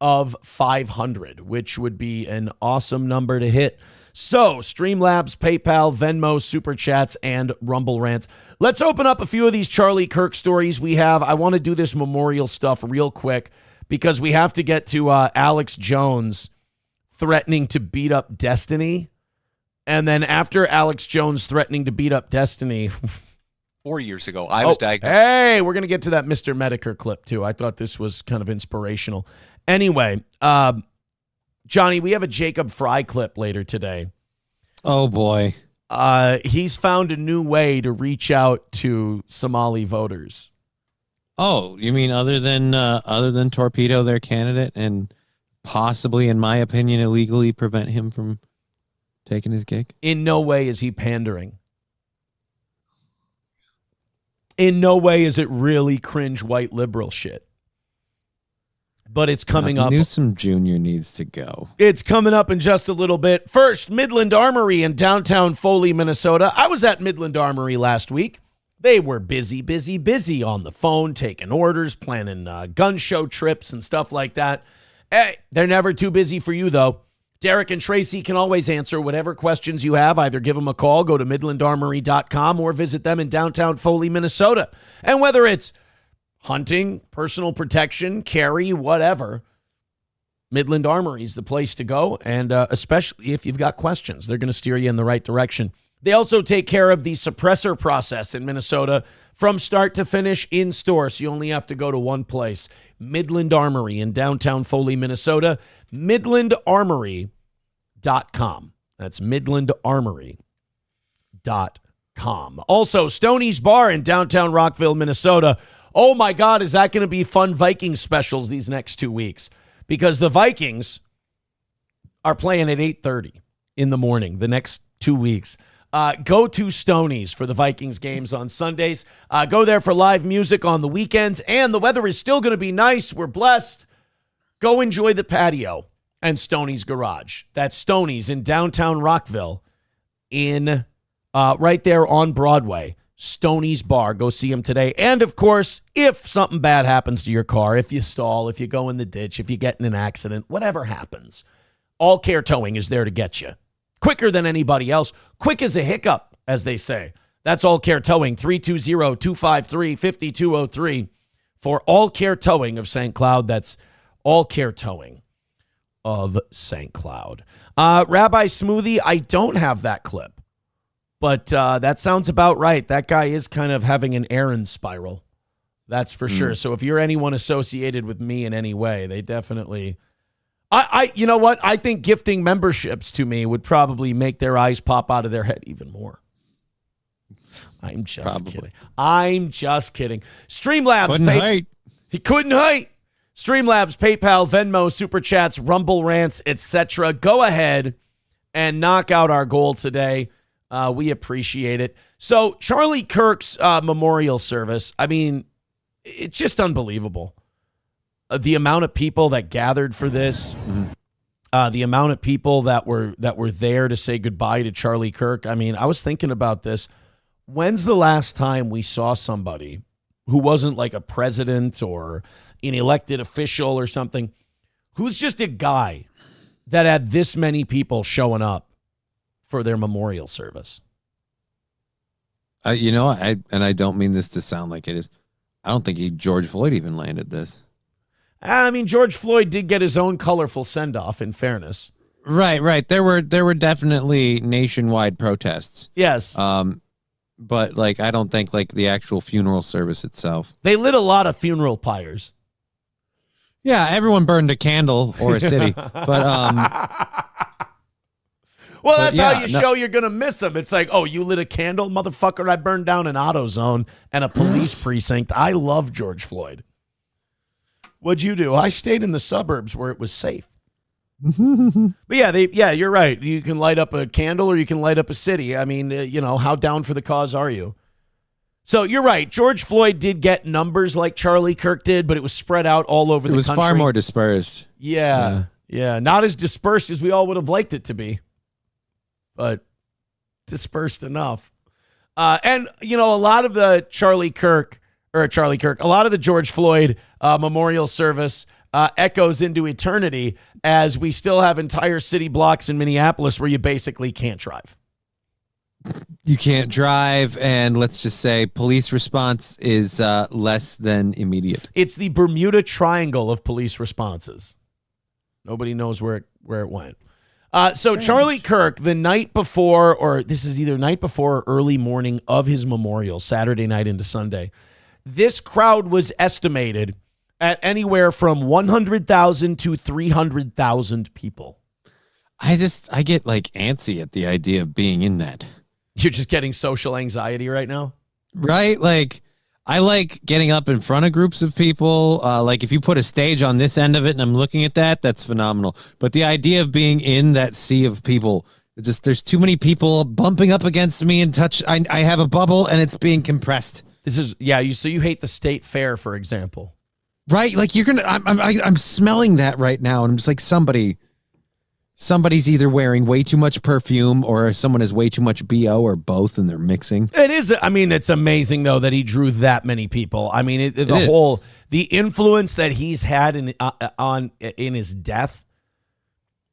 Speaker 3: of 500, which would be an awesome number to hit. So, Streamlabs, PayPal, Venmo, Super Chats, and Rumble Rants. Let's open up a few of these Charlie Kirk stories we have. I want to do this memorial stuff real quick because we have to get to Alex Jones threatening to beat up Destiny. And then after Alex Jones threatening to beat up Destiny...
Speaker 12: 4 years ago, I was diagnosed.
Speaker 3: Hey, we're going to get to that Mr. Metokur clip, too. I thought this was kind of inspirational. Anyway, Johnny, we have a Jacob Frey clip later today.
Speaker 11: Oh, boy.
Speaker 3: He's found a new way to reach out to Somali voters.
Speaker 11: Oh, you mean other than torpedo their candidate and possibly, in my opinion, illegally prevent him from taking his gig?
Speaker 3: In no way is he pandering. In no way is it really cringe white liberal shit. But it's coming up.
Speaker 11: Newsom Jr. needs to go.
Speaker 3: It's coming up in just a little bit. First, Midland Armory in downtown Foley, Minnesota. I was at Midland Armory last week. They were busy on the phone, taking orders, planning gun show trips and stuff like that. Hey, they're never too busy for you, though. Derek and Tracy can always answer whatever questions you have. Either give them a call, go to midlandarmory.com, or visit them in downtown Foley, Minnesota. And whether it's hunting, personal protection, carry, whatever, Midland Armory is the place to go. And especially if you've got questions, they're going to steer you in the right direction. They also take care of the suppressor process in Minnesota from start to finish in store. So you only have to go to one place, Midland Armory in downtown Foley, Minnesota, midlandarmory.com. That's midlandarmory.com. Also, Stoney's Bar in downtown Rockville, Minnesota. Oh my God, is that going to be fun Vikings specials these next 2 weeks? Because the Vikings are playing at 8:30 in the morning the next 2 weeks. Go to Stoney's for the Vikings games on Sundays. Go there for live music on the weekends. And the weather is still going to be nice. We're blessed. Go enjoy the patio and Stoney's Garage. That's Stoney's in downtown Rockville in right there on Broadway. Stoney's Bar. Go see him today. And, of course, if something bad happens to your car, if you stall, if you go in the ditch, if you get in an accident, whatever happens, All Care Towing is there to get you. Quicker than anybody else. Quick as a hiccup, as they say. That's All Care Towing, 320-253-5203 for All Care Towing of St. Cloud. That's All Care Towing of St. Cloud. Rabbi Smoothie, I don't have that clip. But that sounds about right. That guy is kind of having an Aaron spiral. That's for sure. So if you're anyone associated with me in any way, they definitely... you know what? I think gifting memberships to me would probably make their eyes pop out of their head even more. I'm just kidding. I'm just kidding. Streamlabs. He couldn't hate. Streamlabs, PayPal, Venmo, Super Chats, Rumble Rants, etc. Go ahead and knock out our goal today. We appreciate it. So Charlie Kirk's memorial service, I mean, it's just unbelievable. The amount of people that gathered for this, the amount of people that were there to say goodbye to Charlie Kirk. I mean, I was thinking about this. When's the last time we saw somebody who wasn't like a president or an elected official or something, who's just a guy that had this many people showing up for their memorial service?
Speaker 11: I don't mean this to sound like it is. I don't think George Floyd even landed this.
Speaker 3: I mean, George Floyd did get his own colorful send-off, in fairness.
Speaker 11: Right. There were definitely nationwide protests.
Speaker 3: Yes.
Speaker 11: But like, I don't think like the actual funeral service itself.
Speaker 3: They lit a lot of funeral pyres.
Speaker 11: Yeah, everyone burned a candle or a city. But
Speaker 3: well, that's how you show you're going to miss them. It's like, oh, you lit a candle? Motherfucker, I burned down an AutoZone and a police precinct. I love George Floyd. What'd you do? I stayed in the suburbs where it was safe. But yeah, you're right. You can light up a candle or you can light up a city. I mean, how down for the cause are you? So you're right. George Floyd did get numbers like Charlie Kirk did, but it was spread out all over the country.
Speaker 11: It was far more dispersed.
Speaker 3: Yeah. Not as dispersed as we all would have liked it to be, but dispersed enough. And, a lot of the a lot of the George Floyd memorial service echoes into eternity as we still have entire city blocks in Minneapolis where you basically can't drive.
Speaker 11: You can't drive, and let's just say police response is less than immediate.
Speaker 3: It's the Bermuda Triangle of police responses. Nobody knows where it went. So Charlie Kirk, the night before, or this is either night before or early morning of his memorial, Saturday night into Sunday, this crowd was estimated at anywhere from 100,000 to 300,000 people.
Speaker 11: I get like antsy at the idea of being in that.
Speaker 3: You're just getting social anxiety right now?
Speaker 11: Right? Like, I like getting up in front of groups of people. Like, if you put a stage on this end of it and I'm looking at that, that's phenomenal. But the idea of being in that sea of people, there's too many people bumping up against me and I have a bubble and it's being compressed.
Speaker 3: So you hate the state fair, for example.
Speaker 11: Right? Like, I'm smelling that right now. And I'm just like, somebody's either wearing way too much perfume or someone has way too much BO or both, and they're mixing.
Speaker 3: It is. I mean, it's amazing, though, that he drew that many people. I mean, the influence that he's had in his death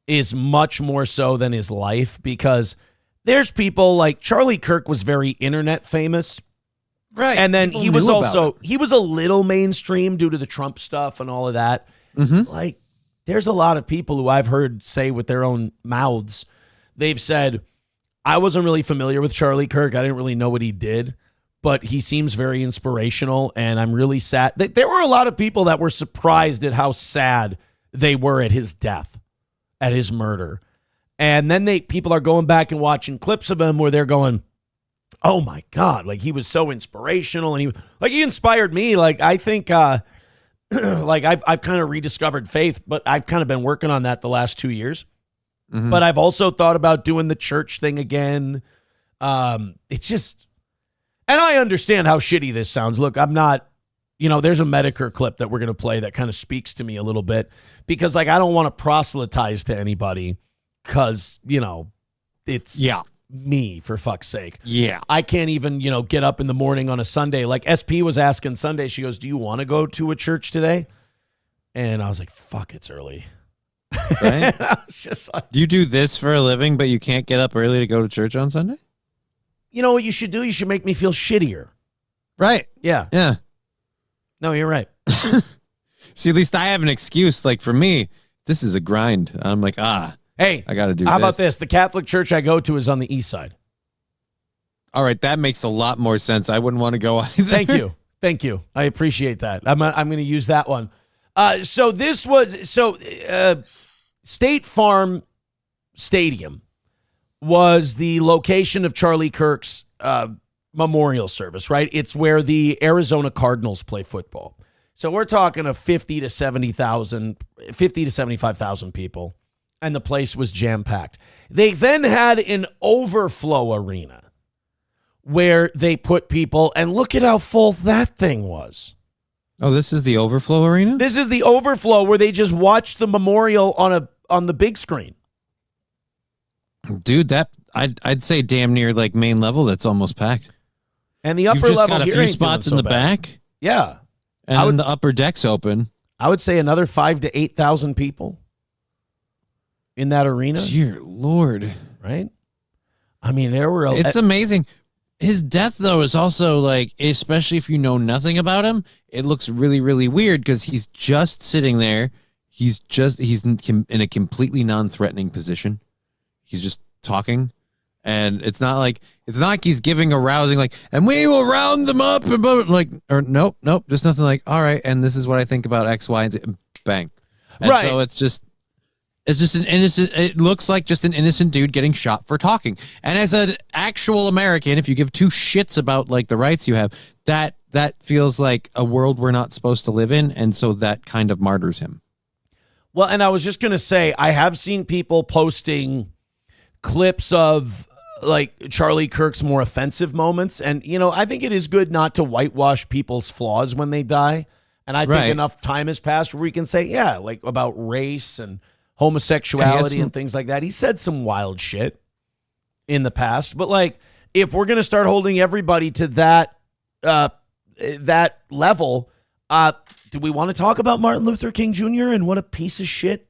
Speaker 3: is much more so than his life, because there's people like Charlie Kirk was very internet famous.
Speaker 11: Right.
Speaker 3: And then he was a little mainstream due to the Trump stuff and all of that.
Speaker 11: Mm-hmm.
Speaker 3: Like, there's a lot of people who I've heard say with their own mouths, they've said, I wasn't really familiar with Charlie Kirk. I didn't really know what he did, but he seems very inspirational, and I'm really sad. There were a lot of people that were surprised at how sad they were at his death, at his murder. And then people are going back and watching clips of him where they're going, oh my God, like he was so inspirational, and he inspired me. Like, I think, like I've kind of rediscovered faith, but I've kind of been working on that the last 2 years. Mm-hmm. But I've also thought about doing the church thing again. It's just, and I understand how shitty this sounds. Look, I'm not, there's a Metokur clip that we're going to play that kind of speaks to me a little bit, because like, I don't want to proselytize to anybody, because, it's me, for fuck's sake.
Speaker 11: Yeah.
Speaker 3: I can't even, get up in the morning on a Sunday. Like SP was asking Sunday, she goes, do you want to go to a church today? And I was like, fuck, it's early.
Speaker 11: Right?
Speaker 3: I was just like,
Speaker 11: do you do this for a living, but you can't get up early to go to church on Sunday?
Speaker 3: You know what you should do? You should make me feel shittier.
Speaker 11: Right.
Speaker 3: Yeah.
Speaker 11: Yeah.
Speaker 3: No, you're right.
Speaker 11: See, at least I have an excuse. Like, for me, this is a grind. I'm like,
Speaker 3: hey,
Speaker 11: I got to do this.
Speaker 3: How about this? The Catholic church I go to is on the east side.
Speaker 11: All right, that makes a lot more sense. I wouldn't want to go either.
Speaker 3: Thank you. I appreciate that. I'm going to use that one. So State Farm Stadium was the location of Charlie Kirk's memorial service, right? It's where the Arizona Cardinals play football. So we're talking of 50 to 75,000 people. And the place was jam-packed. They then had an overflow arena where they put people, and look at how full that thing was.
Speaker 11: Oh, this is the Overflow Arena?
Speaker 3: This is the Overflow where they just watched the memorial on the big screen.
Speaker 11: Dude, that I'd say damn near like main level. That's almost packed.
Speaker 3: And the upper
Speaker 11: You've just
Speaker 3: level
Speaker 11: got a
Speaker 3: here
Speaker 11: few
Speaker 3: ain't
Speaker 11: spots in
Speaker 3: doing
Speaker 11: the
Speaker 3: so bad.
Speaker 11: back.
Speaker 3: Yeah,
Speaker 11: and then the upper deck's open.
Speaker 3: I would say another 5,000 to 8,000 people in that arena.
Speaker 11: Dear Lord,
Speaker 3: right? I mean, there were.
Speaker 11: It's amazing. His death, though, is also like, especially if you know nothing about him, it looks really, really weird because he's just sitting there. He's in a completely non-threatening position. He's just talking, and it's not like he's giving a rousing like, and we will round them up and like, or nope, just nothing like, all right, and this is what I think about X, Y, and Z, and bang, and
Speaker 3: right.
Speaker 11: So it's just an innocent. It looks like just an innocent dude getting shot for talking. And as an actual American, if you give two shits about like the rights you have, that feels like a world we're not supposed to live in, and so that kind of martyrs him.
Speaker 3: Well, and I was just gonna say, I have seen people posting clips of like Charlie Kirk's more offensive moments, and I think it is good not to whitewash people's flaws when they die. And I think enough time has passed where we can say, yeah, like about race and homosexuality and things like that. He said some wild shit in the past, but like if we're going to start holding everybody to that level, do we want to talk about Martin Luther King Jr. and what a piece of shit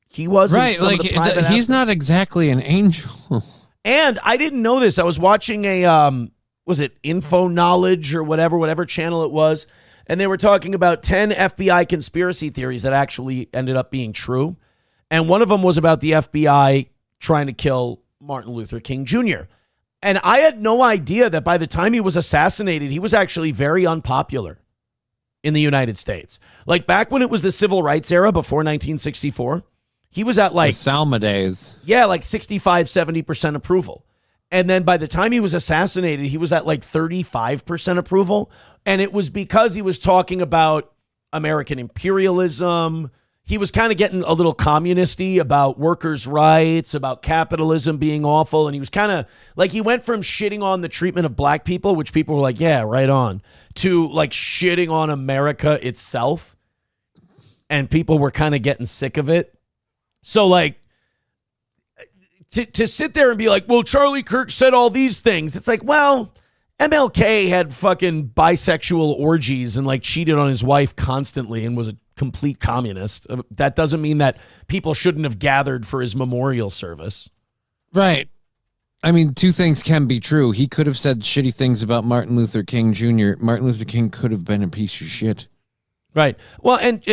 Speaker 3: he was?
Speaker 11: Right, like he's not exactly an angel.
Speaker 3: And I didn't know this. I was watching a was it Info Knowledge or whatever channel it was, and they were talking about 10 FBI conspiracy theories that actually ended up being true. And one of them was about the FBI trying to kill Martin Luther King Jr. And I had no idea that by the time he was assassinated, he was actually very unpopular in the United States. Like back when it was the civil rights era before 1964, he was at like...
Speaker 11: the Salma days.
Speaker 3: Yeah, like 65, 70% approval. And then by the time he was assassinated, he was at like 35% approval. And it was because he was talking about American imperialism. He was kind of getting a little communist-y about workers' rights, about capitalism being awful. And he was kind of like, he went from shitting on the treatment of black people, which people were like, yeah, right on, to like shitting on America itself. And people were kind of getting sick of it. So like to sit there and be like, well, Charlie Kirk said all these things. It's like, well, MLK had fucking bisexual orgies and like cheated on his wife constantly and was a complete communist. That doesn't mean that people shouldn't have gathered for his memorial service.
Speaker 11: Right. I mean, two things can be true. He could have said shitty things about Martin Luther King Jr. Martin Luther King could have been a piece of shit.
Speaker 3: Right. Well, and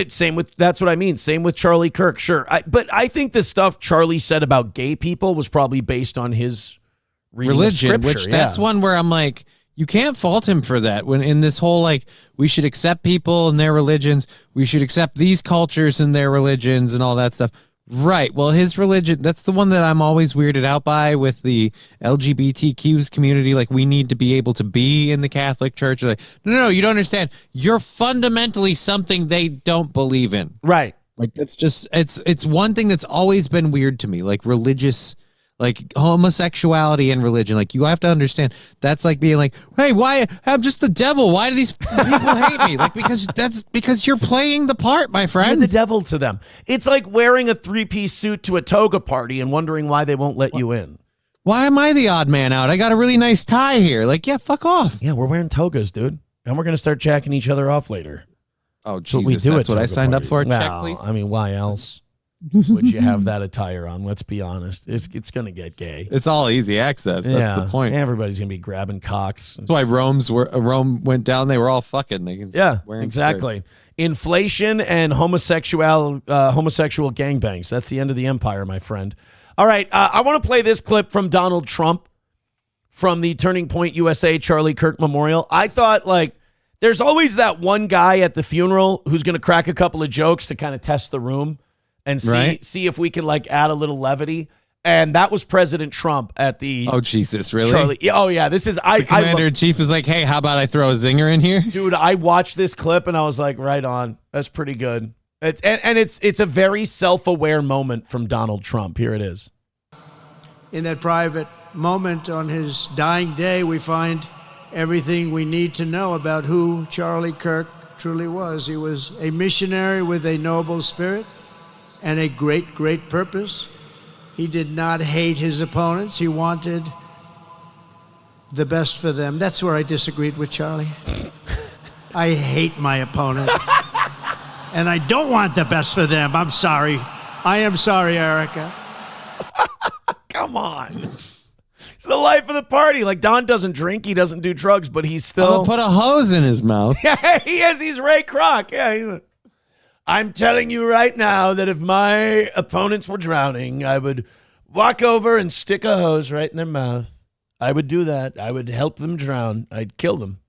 Speaker 3: that's what I mean. Same with Charlie Kirk. Sure. But I think the stuff Charlie said about gay people was probably based on his
Speaker 11: religion, which that's one where I'm like, you can't fault him for that. When in this whole, like, we should accept people and their religions, we should accept these cultures and their religions and all that stuff. Right. Well, his religion, that's the one that I'm always weirded out by with the LGBTQ community. Like, we need to be able to be in the Catholic Church. Like, no, you don't understand. You're fundamentally something they don't believe in.
Speaker 3: Right.
Speaker 11: Like, that's just, it's one thing that's always been weird to me, like religious, like homosexuality and religion. Like, you have to understand that's like being like, hey, why? I'm just the devil. Why do these people hate me? Like, because you're playing the part, my friend.
Speaker 3: You're the devil to them. It's like wearing a 3-piece suit to a toga party and wondering why they won't let you in.
Speaker 11: Why am I the odd man out? I got a really nice tie here. Like, yeah, fuck off.
Speaker 3: Yeah, we're wearing togas, dude. And we're going to start jacking each other off later.
Speaker 11: Oh, Jesus, that's what I signed up for.
Speaker 3: Well,
Speaker 11: check, please.
Speaker 3: I mean, why else would you have that attire on? Let's be honest. It's going to get gay.
Speaker 11: It's all easy access. That's the point.
Speaker 3: Everybody's going to be grabbing cocks.
Speaker 11: That's why Rome went down. They were all fucking.
Speaker 3: Exactly.
Speaker 11: Skirts.
Speaker 3: Inflation and homosexual gangbangs. That's the end of the empire, my friend. All right. I want to play this clip from Donald Trump from the Turning Point USA Charlie Kirk Memorial. I thought, like, there's always that one guy at the funeral who's going to crack a couple of jokes to kind of test the room and see if we can like add a little levity. And that was President Trump at the...
Speaker 11: Oh, Jesus, really?
Speaker 3: Charlie. Oh, yeah. This is...
Speaker 11: The Commander-in-Chief is like, hey, how about I throw a zinger in here?
Speaker 3: Dude, I watched this clip and I was like, right on. That's pretty good. It's a very self-aware moment from Donald Trump. Here it is.
Speaker 13: In that private moment on his dying day, we find everything we need to know about who Charlie Kirk truly was. He was a missionary with a noble spirit and a great, great purpose. He did not hate his opponents. He wanted the best for them. That's where I disagreed with Charlie. I hate my opponent. And I don't want the best for them. I'm sorry. I am sorry, Erica.
Speaker 3: Come on. It's the life of the party. Like, Don doesn't drink, he doesn't do drugs, but he's still...
Speaker 11: I'll put a hose in his mouth.
Speaker 3: Yeah, he's Ray Kroc. Yeah, I'm telling you right now that if my opponents were drowning, I would walk over and stick a hose right in their mouth. I would do that. I would help them drown. I'd kill them.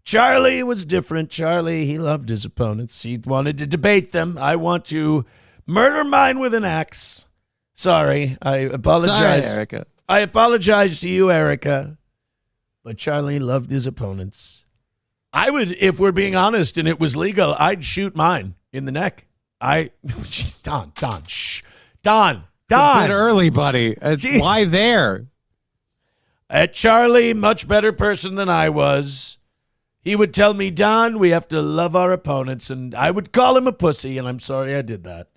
Speaker 3: Charlie was different. Charlie, he loved his opponents. He wanted to debate them. I want to murder mine with an axe. Sorry, I apologize.
Speaker 11: Sorry, Erica.
Speaker 3: I apologize to you, Erica. But Charlie loved his opponents. I would, if we're being honest and it was legal, I'd shoot mine in the neck. Jeez, Don, shh. Don.
Speaker 11: It's a bit early, buddy. Why there?
Speaker 3: Charlie, much better person than I was. He would tell me, Don, we have to love our opponents, and I would call him a pussy, and I'm sorry I did that.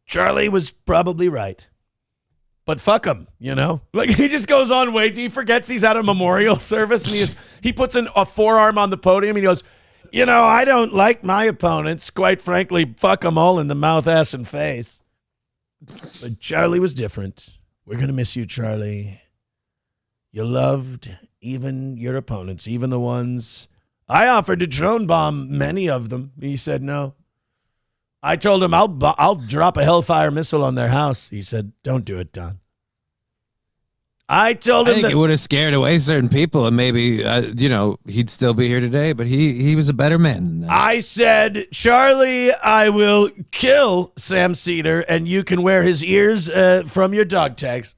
Speaker 3: Charlie was probably right. But fuck him, you know? Like, he just goes on wait. He forgets he's at a memorial service, and he puts a forearm on the podium, and he goes, you know, I don't like my opponents. Quite frankly, fuck them all in the mouth, ass, and face. But Charlie was different. We're going to miss you, Charlie. You loved even your opponents, even the ones... I offered to drone bomb many of them. He said no. I told him I'll drop a Hellfire missile on their house. He said, don't do it, Don. I told him
Speaker 11: I think it would have scared away certain people, and maybe, he'd still be here today, but he was a better man than that.
Speaker 3: I said, Charlie, I will kill Sam Cedar, and you can wear his ears from your dog tags.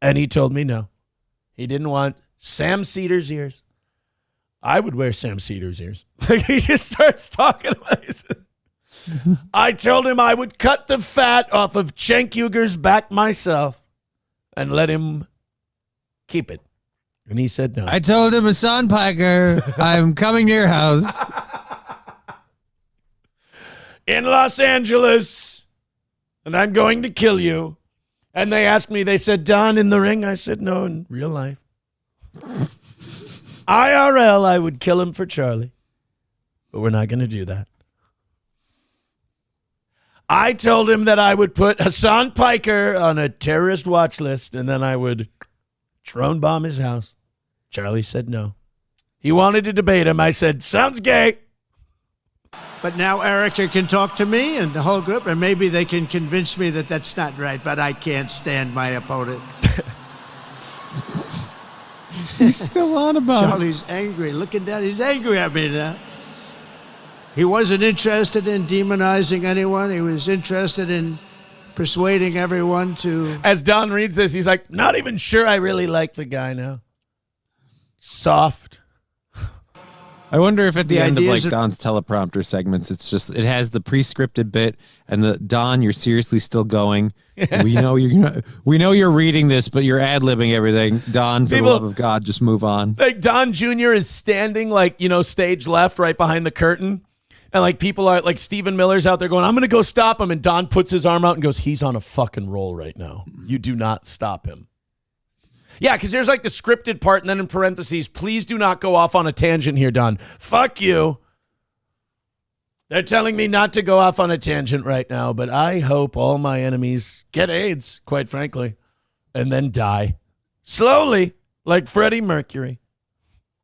Speaker 3: And he told me no. He didn't want Sam Cedar's ears. I would wear Sam Cedar's ears. Like, he just starts talking about it. I told him I would cut the fat off of Cenk Uygur's back myself and let him keep it. And he said no.
Speaker 11: I told him, Hassan Piker, I'm coming to your house.
Speaker 3: In Los Angeles, and I'm going to kill you. And they asked me, they said, Don, in the ring? I said, no, in real life. IRL, I would kill him for Charlie. But we're not going to do that. I told him that I would put Hassan Piker on a terrorist watch list, and then I would drone bomb his house. Charlie said no. He wanted to debate him. I said, sounds gay.
Speaker 13: But now Erica can talk to me and the whole group, and maybe they can convince me that that's not right, but I can't stand my opponent.
Speaker 11: He's still on about
Speaker 13: Charlie's angry. Looking down, he's angry at me now. He wasn't interested in demonizing anyone. He was interested in persuading everyone to...
Speaker 3: As Don reads this, he's like, not even sure I really like the guy now. Soft.
Speaker 11: I wonder if at the end of like Don's teleprompter segments, it has the pre-scripted bit and the Don, you're seriously still going. We know you're reading this, but you're ad-libbing everything. Don, for the love of God, just move on.
Speaker 3: Like Don Jr. is standing like, stage left right behind the curtain. And like people are like Stephen Miller's out there going, I'm going to go stop him. And Don puts his arm out and goes, he's on a fucking roll right now. You do not stop him. Yeah, because there's like the scripted part, and then in parentheses, please do not go off on a tangent here, Don. Fuck you. They're telling me not to go off on a tangent right now, but I hope all my enemies get AIDS, quite frankly, and then die. Slowly, like Freddie Mercury.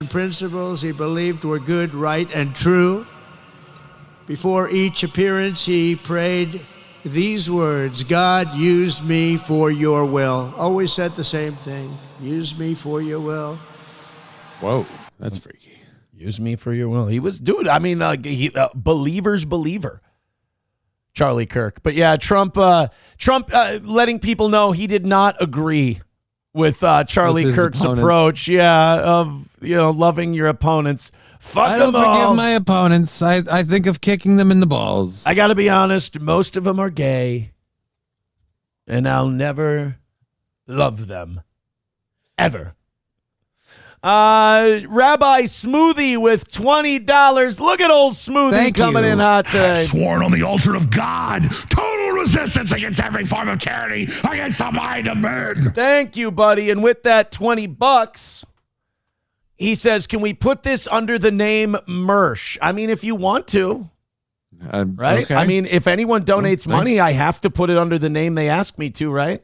Speaker 13: Principles he believed were good, right, and true. Before each appearance, he prayed these words, God, use me for your will. Always said the same thing. Use me for your will.
Speaker 11: Whoa, that's freaky.
Speaker 3: Use me for your will. He was, dude, I mean, believer's believer, Charlie Kirk. But yeah, Trump letting people know he did not agree with Charlie Kirk's approach. Yeah, of, loving your opponents. Fuck
Speaker 11: I don't
Speaker 3: them all.
Speaker 11: forgive my opponents. I think of kicking them in the balls.
Speaker 3: I got to be honest. Most of them are gay. And I'll never love them. Ever. Rabbi Smoothie with $20. Look at old Smoothie coming in hot today.
Speaker 14: Sworn on the altar of God, total resistance against every form of tyranny, against the mind of men.
Speaker 3: Thank you, buddy. And with that $20, he says, can we put this under the name Mersh? I mean, if you want to. Right?
Speaker 11: Okay.
Speaker 3: I mean, if anyone donates money, I have to put it under the name they ask me to, right?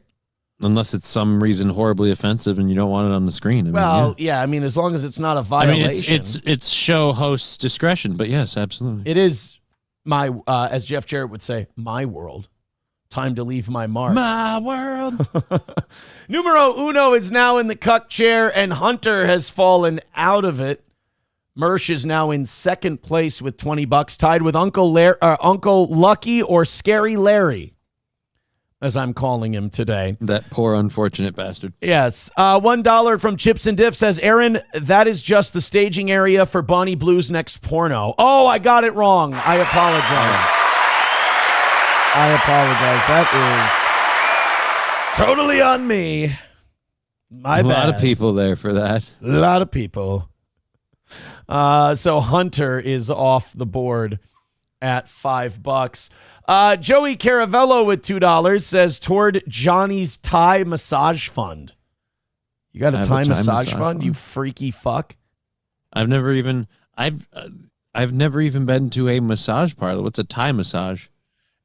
Speaker 11: Unless it's some reason horribly offensive and you don't want it on the screen.
Speaker 3: I mean, as long as it's not a violation.
Speaker 11: It's show host's discretion, but yes, absolutely.
Speaker 3: It is my, as Jeff Jarrett would say, my world. Time to leave my mark.
Speaker 11: My world.
Speaker 3: Numero uno is now in the cuck chair, and Hunter has fallen out of it. Mersh is now in second place with $20, tied with Uncle Lucky or Scary Larry, as I'm calling him today.
Speaker 11: That poor unfortunate bastard.
Speaker 3: Yes. $1 from Chips and Diff says, Aaron, that is just the staging area for Bonnie Blue's next porno. Oh, I got it wrong. I apologize. That is totally on me. My bad.
Speaker 11: A lot of people there for that.
Speaker 3: A lot of people. So Hunter is off the board at $5. Joey Caravello with $2 says toward Johnny's Thai massage fund. You got a Thai massage fund, you freaky fuck?
Speaker 11: I've never even been to a massage parlor. What's a Thai massage?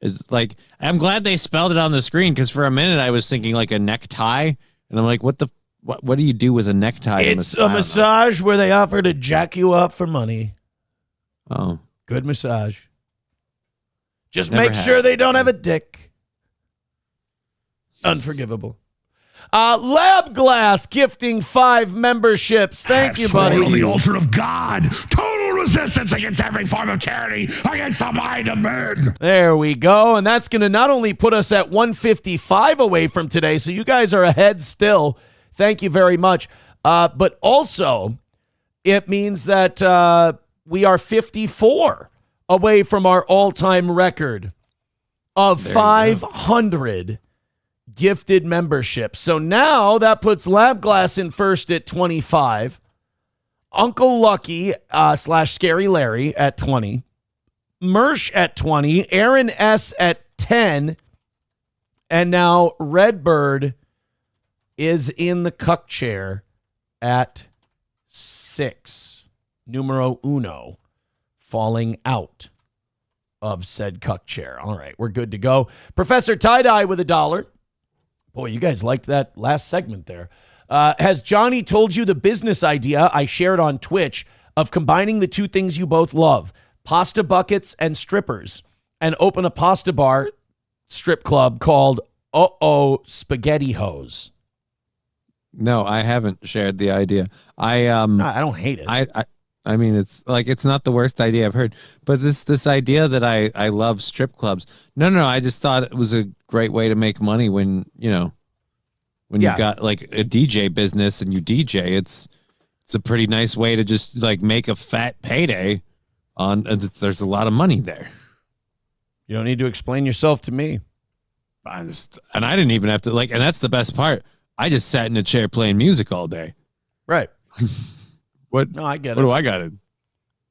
Speaker 11: It's like, I'm glad they spelled it on the screen, because for a minute I was thinking like a necktie, and I'm like, what do you do with a necktie?
Speaker 3: It's a massage where they offer to jack you up for money.
Speaker 11: Oh,
Speaker 3: good massage. Just make sure they don't have a dick. Unforgivable. Lab Glass gifting 5 memberships. Thank you, buddy.
Speaker 14: Sworn on the altar of God, total resistance against every form of tyranny, against the mind of men.
Speaker 3: There we go. And that's going to not only put us at 155 away from today, so you guys are ahead still. Thank you very much. But also, it means that we are 54 away from our all-time record of 500 gifted memberships. So now that puts Lab Glass in first at 25, Uncle Lucky / Scary Larry at 20, Mersh at 20, Aaron S. at 10, and now Redbird is in the cuck chair at 6. Numero uno, falling out of said cuck chair. All right, we're good to go. Professor Tie-Dye with $1. Boy, you guys liked that last segment there. Has Johnny told you the business idea I shared on Twitch of combining the two things you both love, pasta buckets and strippers, and open a pasta bar strip club called Uh-Oh Spaghetti Hose?
Speaker 11: No, I haven't shared the idea. I
Speaker 3: don't hate it.
Speaker 11: I mean, it's like, it's not the worst idea I've heard, but this idea that I love strip clubs. No, I just thought it was a great way to make money when you've got like a DJ business and you DJ. It's a pretty nice way to just like make a fat payday on. There's a lot of money there.
Speaker 3: You don't need to explain yourself to me.
Speaker 11: I didn't even have to and that's the best part. I just sat in a chair playing music all day.
Speaker 3: Right.
Speaker 11: What?
Speaker 3: No, I get it.
Speaker 11: What do I got it?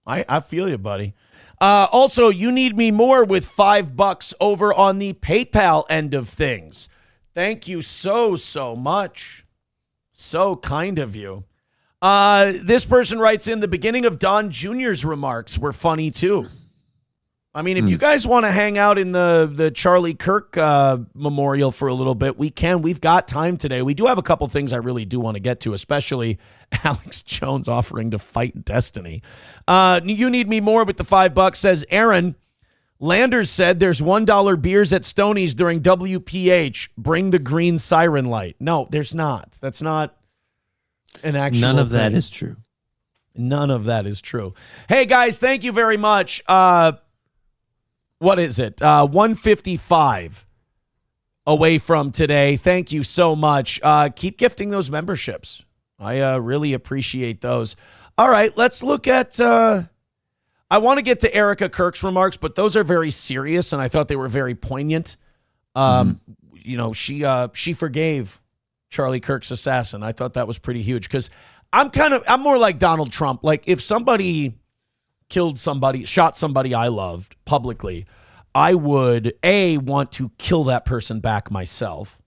Speaker 3: I feel you, buddy. Also, you need me more with $5 over on the PayPal end of things. Thank you so much. So kind of you. This person writes in, the beginning of Don Jr.'s remarks were funny too. I mean, if you guys want to hang out in the Charlie Kirk Memorial for a little bit, we can. We've got time today. We do have a couple things I really do want to get to, especially Alex Jones offering to fight Destiny. You need me more with the $5, says Aaron. Landers said there's $1 beers at Stoney's during WPH. Bring the green siren light. No, there's not. That's not an actual
Speaker 11: None of
Speaker 3: thing.
Speaker 11: that is true.
Speaker 3: None of that is true. Hey, guys, thank you very much. What is it? 155 away from today. Thank you so much. Keep gifting those memberships. I really appreciate those. All right, let's look at... I want to get to Erica Kirk's remarks, but those are very serious, and I thought they were very poignant. You know, she forgave Charlie Kirk's assassin. I thought that was pretty huge because I'm more like Donald Trump. Like if somebody shot somebody I loved publicly, I would want to kill that person back myself.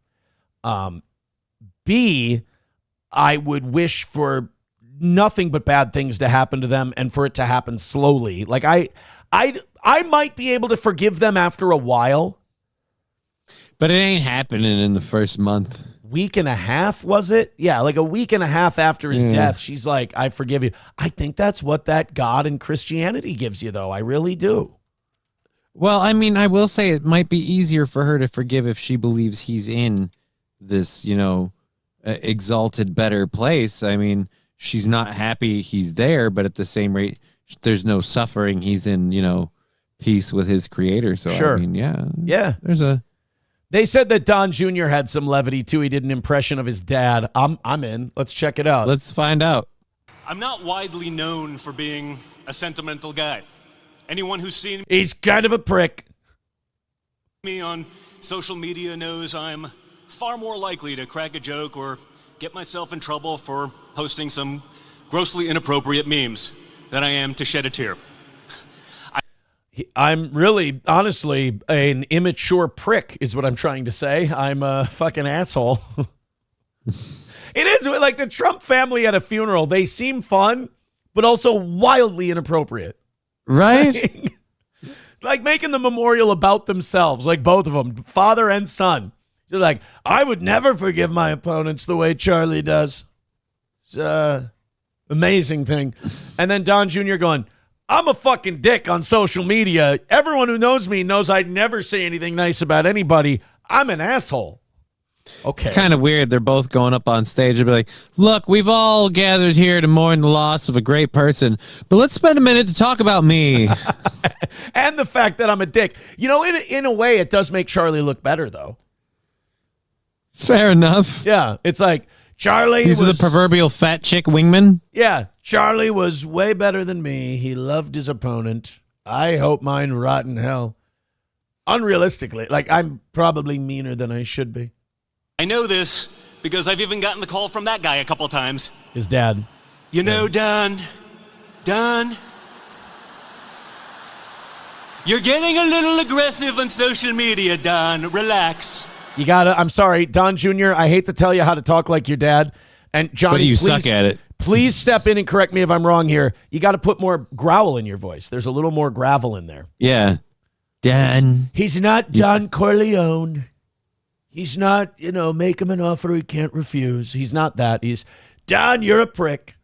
Speaker 3: B, I would wish for nothing but bad things to happen to them and for it to happen slowly. Like I might be able to forgive them after a while.
Speaker 11: But it ain't happening in the first month.
Speaker 3: Week and a half, was it? Yeah, like a week and a half after his death, she's like, I forgive you. I think that's what that God and Christianity gives you, though. I really do.
Speaker 11: Well, I mean, I will say it might be easier for her to forgive if she believes he's in this, exalted, better place. I mean, she's not happy he's there, but at the same rate, there's no suffering. He's in, peace with his creator. So,
Speaker 3: sure.
Speaker 11: I mean,
Speaker 3: yeah.
Speaker 11: They
Speaker 3: said that Don Jr. had some levity, too. He did an impression of his dad. I'm in. Let's check it out.
Speaker 11: Let's find out.
Speaker 15: I'm not widely known for being a sentimental guy. Anyone who's seen
Speaker 3: He's kind of a prick.
Speaker 15: me on social media knows I'm far more likely to crack a joke or get myself in trouble for posting some grossly inappropriate memes than I am to shed a tear.
Speaker 3: I'm really, honestly, an immature prick is what I'm trying to say. I'm a fucking asshole. It is like the Trump family at a funeral. They seem fun, but also wildly inappropriate.
Speaker 11: Right?
Speaker 3: Like making the memorial about themselves, like both of them, father and son. They're like, I would never forgive my opponents the way Charlie does. It's amazing thing. And then Don Jr. going, I'm a fucking dick on social media. Everyone who knows me knows I'd never say anything nice about anybody. I'm an asshole. Okay.
Speaker 11: It's kind of weird. They're both going up on stage and be like, look, we've all gathered here to mourn the loss of a great person, but let's spend a minute to talk about me.
Speaker 3: And the fact that I'm a dick. In a way, it does make Charlie look better, though.
Speaker 11: Fair enough.
Speaker 3: Yeah. It's like, Charlie
Speaker 11: These are the proverbial fat chick wingman?
Speaker 3: Yeah. Charlie was way better than me. He loved his opponent. I hope mine rot in hell. Unrealistically, like I'm probably meaner than I should be.
Speaker 15: I know this because I've even gotten the call from that guy a couple times.
Speaker 3: His dad.
Speaker 15: Don, you're getting a little aggressive on social media, Don. Relax.
Speaker 3: I'm sorry, Don Jr., I hate to tell you how to talk like your dad. And Johnny,
Speaker 11: but you
Speaker 3: please,
Speaker 11: suck at it.
Speaker 3: Please step in and correct me if I'm wrong here. You got to put more growl in your voice. There's a little more gravel in there.
Speaker 11: Yeah. Dan.
Speaker 3: He's not Don Corleone. He's not, make him an offer he can't refuse. He's not that. He's, Don, you're a prick.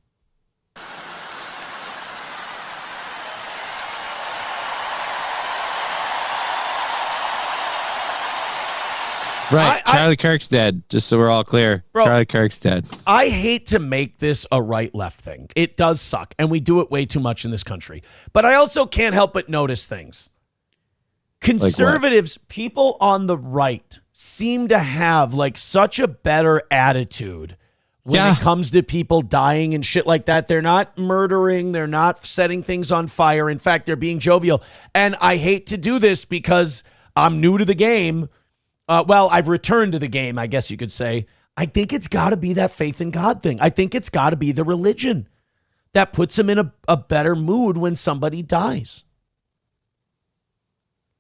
Speaker 11: Right. Charlie Kirk's dead, just so we're all clear.
Speaker 3: Bro,
Speaker 11: Charlie Kirk's dead.
Speaker 3: I hate to make this a right-left thing. It does suck, and we do it way too much in this country. But I also can't help but notice things. Conservatives, people on the right, seem to have such a better attitude when it comes to people dying and shit like that. They're not murdering. They're not setting things on fire. In fact, they're being jovial. And I hate to do this because I'm new to the game. I've returned to the game, I guess you could say. I think it's got to be that faith in God thing. I think it's got to be the religion that puts him in a better mood when somebody dies.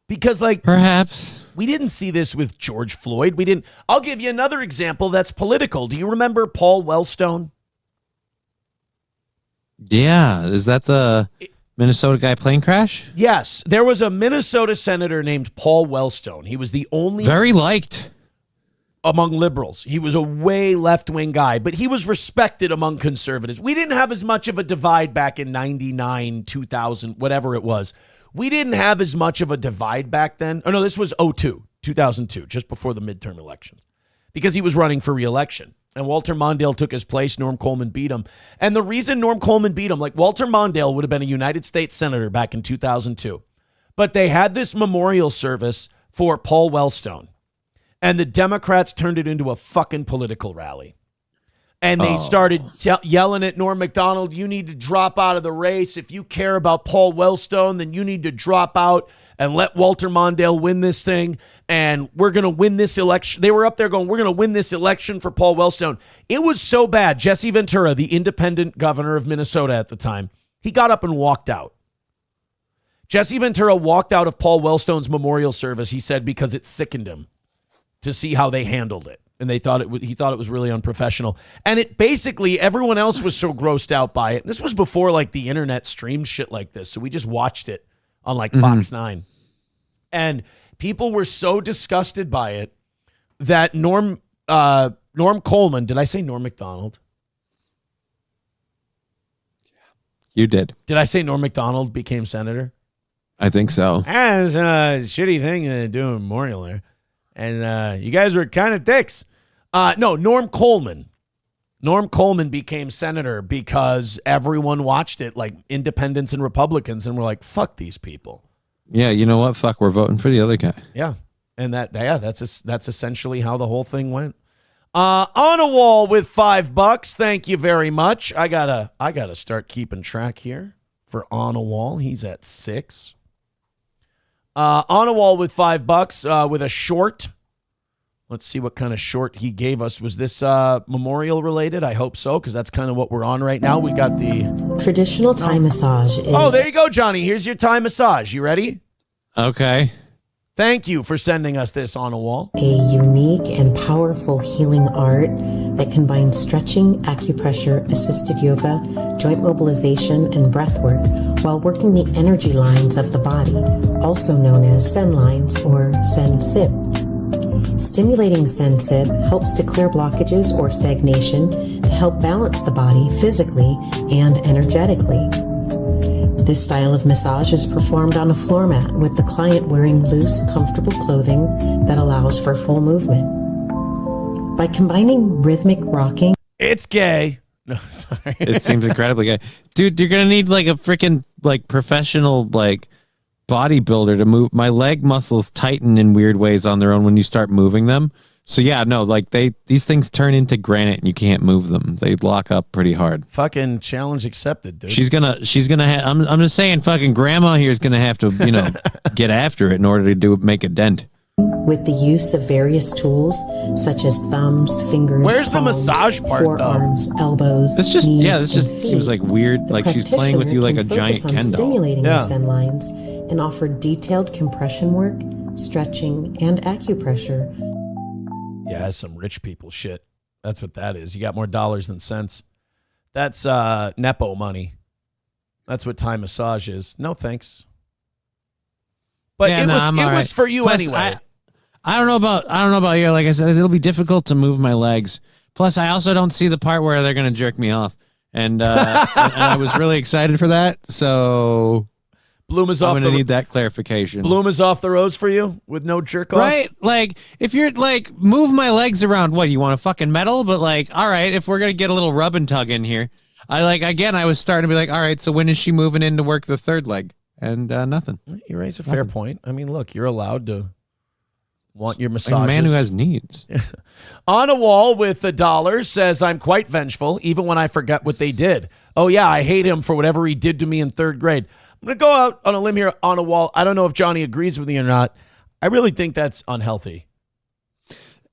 Speaker 3: Because,
Speaker 11: perhaps
Speaker 3: we didn't see this with George Floyd. We didn't. I'll give you another example that's political. Do you remember Paul Wellstone?
Speaker 11: Yeah. Is that the Minnesota guy plane crash?
Speaker 3: Yes. There was a Minnesota senator named Paul Wellstone. He was the only...
Speaker 11: Very liked.
Speaker 3: Among liberals. He was a way left-wing guy, but he was respected among conservatives. We didn't have as much of a divide back in 99, 2000, whatever it was. We didn't have as much of a divide back then. Oh, no, this was 2002, just before the midterm elections, because he was running for re-election. And Walter Mondale took his place. Norm Coleman beat him. And the reason Norm Coleman beat him, Walter Mondale would have been a United States senator back in 2002. But they had this memorial service for Paul Wellstone. And the Democrats turned it into a fucking political rally. And they started yelling at Norm Macdonald, you need to drop out of the race. If you care about Paul Wellstone, then you need to drop out and let Walter Mondale win this thing. and we're going to win this election. They were up there going, we're going to win this election for Paul Wellstone. It was so bad. Jesse Ventura, the independent governor of Minnesota at the time, he got up and walked out. Jesse Ventura walked out of Paul Wellstone's memorial service, he said, because it sickened him to see how they handled it. And he thought it was really unprofessional. And it basically, everyone else was so grossed out by it. This was before like the internet streamed shit like this. So we just watched it on like Fox 9. And people were so disgusted by it that Norm Coleman, did I say Norm Macdonald?
Speaker 11: You did.
Speaker 3: Did I say Norm Macdonald became senator?
Speaker 11: I think so.
Speaker 3: That's a shitty thing to do a memorial there. And you guys were kind of dicks. No, Norm Coleman. Norm Coleman became senator because everyone watched it, like independents and Republicans, and were like, fuck these people.
Speaker 11: Yeah, you know what? Fuck, we're voting for the other guy.
Speaker 3: Yeah. And that's essentially how the whole thing went. On a wall with $5. Thank you very much. I gotta start keeping track here for On a Wall. He's at 6. On a wall with $5 with a short. Let's see what kind of short he gave us. Was this memorial related? I hope so, because that's kind of what we're on right now. We got the
Speaker 16: traditional Thai massage.
Speaker 3: Oh, there you go, Johnny. Here's your Thai massage. You ready?
Speaker 11: Okay.
Speaker 3: Thank you for sending us this On a Wall.
Speaker 16: A unique and powerful healing art that combines stretching, acupressure, assisted yoga, joint mobilization, and breath work while working the energy lines of the body, also known as Sen lines or Sen Sip. Stimulating Sen Sip helps to clear blockages or stagnation to help balance the body physically and energetically. This style of massage is performed on a floor mat with the client wearing loose, comfortable clothing that allows for full movement. By combining rhythmic rocking...
Speaker 3: It's gay. No, sorry.
Speaker 11: It seems incredibly gay. Dude, you're going to need like a freaking like professional like bodybuilder to move. My leg muscles tighten in weird ways on their own when you start moving them. So yeah, no, like these things turn into granite and you can't move them. They lock up pretty hard.
Speaker 3: Fucking challenge accepted, dude.
Speaker 11: She's gonna I'm just saying, fucking grandma here is gonna have to, get after it in order to make a dent.
Speaker 16: With the use of various tools such as thumbs, fingers,
Speaker 3: where's
Speaker 16: palms,
Speaker 3: the massage part,
Speaker 16: forearms, elbows.
Speaker 11: This just
Speaker 16: knees,
Speaker 11: this
Speaker 16: and
Speaker 11: just seems like weird. Like she's playing with you like a giant Ken doll.
Speaker 16: Stimulating the Sen lines and offer detailed compression work, stretching, and acupressure.
Speaker 3: Yeah, that's some rich people shit. That's what that is. You got more dollars than cents. That's Nepo money. That's what Thai massage is. No thanks. But it was for you
Speaker 11: Plus,
Speaker 3: anyway.
Speaker 11: I don't know about you. Like I said, it'll be difficult to move my legs. Plus, I also don't see the part where they're gonna jerk me off, and I was really excited for that. So
Speaker 3: Bloom is
Speaker 11: I'm
Speaker 3: off.
Speaker 11: gonna need that clarification.
Speaker 3: Bloom is off the rose for you with no jerk off,
Speaker 11: right? Like if you're like move my legs around, what you want a fucking metal? But like, all right, if we're gonna get a little rub and tug in here, I was starting to be like, all right, so when is she moving in to work the third leg? And nothing.
Speaker 3: You raise a fair point. I mean, look, you're allowed to want your massages.
Speaker 11: Like a man who has needs.
Speaker 3: On a wall with $1 says, I'm quite vengeful, even when I forget what they did. Oh, yeah, I hate him for whatever he did to me in 3rd grade. I'm going to go out on a limb here on a wall. I don't know if Johnny agrees with me or not. I really think that's unhealthy.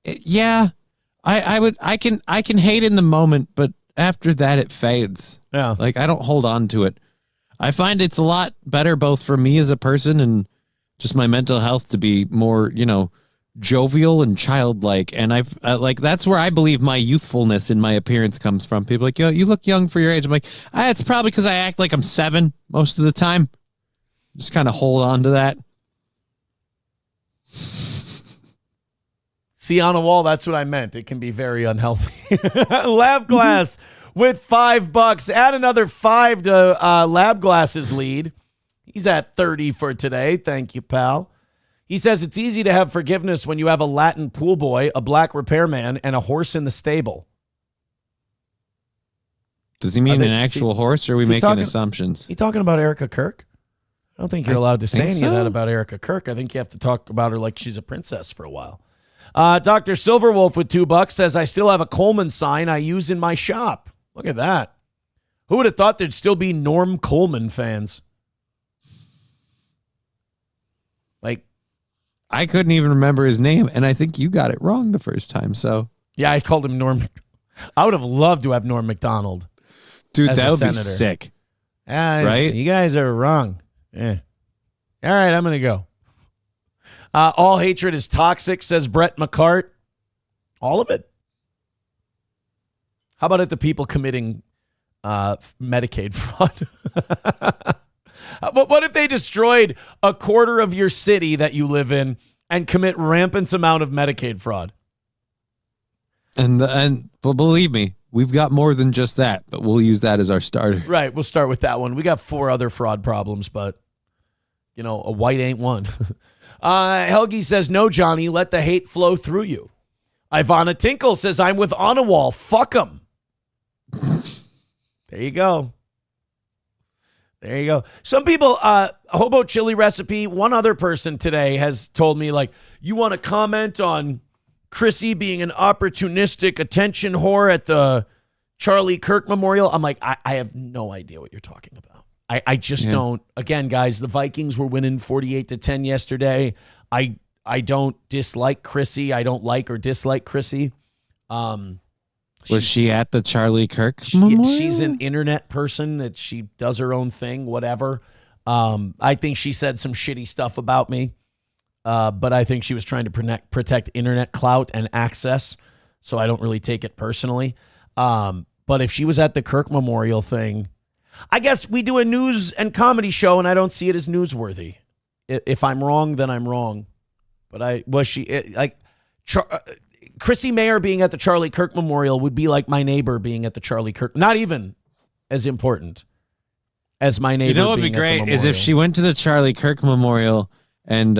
Speaker 11: Yeah, I can hate in the moment, but after that it fades.
Speaker 3: Yeah.
Speaker 11: Like I don't hold on to it. I find it's a lot better both for me as a person and just my mental health to be more, jovial and childlike. And I've that's where I believe my youthfulness in my appearance comes from. People are like, yo, you look young for your age. I'm like, it's probably because I act like I'm 7 most of the time. Just kind of hold on to that.
Speaker 3: See, on a wall, that's what I meant. It can be very unhealthy. Lab Glass with $5. Add another 5 to Lab Glass's lead. He's at 30 for today. Thank you, pal. He says it's easy to have forgiveness when you have a Latin pool boy, a black repairman, and a horse in the stable.
Speaker 11: Does he mean an actual horse, or are we making assumptions?
Speaker 3: He talking about Erica Kirk? I don't think you're allowed to say any of that about Erica Kirk. I think you have to talk about her like she's a princess for a while. Dr. Silverwolf with $2 says, I still have a Coleman sign I use in my shop. Look at that. Who would have thought there'd still be Norm Coleman fans? Like,
Speaker 11: I couldn't even remember his name, and I think you got it wrong the first time. So
Speaker 3: yeah, I called him Norm. I would have loved to have Norm Macdonald.
Speaker 11: Dude,
Speaker 3: as
Speaker 11: that
Speaker 3: a
Speaker 11: would
Speaker 3: senator.
Speaker 11: be sick.
Speaker 3: Right? You guys are wrong. Yeah. All right, I'm going to go. All hatred is toxic, says Brett McCart. All of it. How about it, the people committing Medicaid fraud? But what if they destroyed a quarter of your city that you live in and commit rampant amount of Medicaid fraud?
Speaker 11: But believe me, we've got more than just that, but we'll use that as our starter.
Speaker 3: Right, we'll start with that one. We got 4 other fraud problems, but, you know, a white ain't one. Helgi says, no, Johnny, let the hate flow through you. Ivana Tinkle says, I'm with Onawall. Fuck him. There you go. There you go. Some people, Hobo Chili Recipe, one other person today has told me, like, you want to comment on Chrissy being an opportunistic attention whore at the Charlie Kirk Memorial? I'm like, I have no idea what you're talking about. I just don't. Again, guys, the Vikings were winning 48-10 yesterday. I don't dislike Chrissy. I don't like or dislike Chrissy.
Speaker 11: Was she at the Charlie Kirk Memorial?
Speaker 3: She's an internet person that she does her own thing, whatever. I think she said some shitty stuff about me, but I think she was trying to protect internet clout and access, so I don't really take it personally. But if she was at the Kirk Memorial thing, I guess we do a news and comedy show, and I don't see it as newsworthy. If I'm wrong, then I'm wrong. But Chrissy Mayer being at the Charlie Kirk Memorial would be like my neighbor being at the Charlie Kirk. Not even as important as my neighbor.
Speaker 11: You know what would be
Speaker 3: being at the
Speaker 11: great is if she went to the Charlie Kirk Memorial and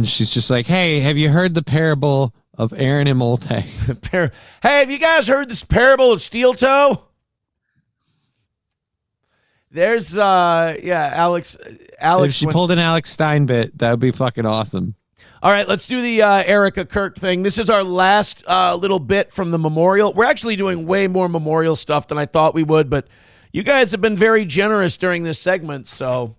Speaker 11: she's just like, hey, have you heard the parable of Aaron and Molte?
Speaker 3: Hey, have you guys heard this parable of Steel Toe? There's Alex.
Speaker 11: If she pulled an Alex Stein bit, that would be fucking awesome.
Speaker 3: All right, let's do the Erica Kirk thing. This is our last little bit from the memorial. We're actually doing way more memorial stuff than I thought we would, but you guys have been very generous during this segment, so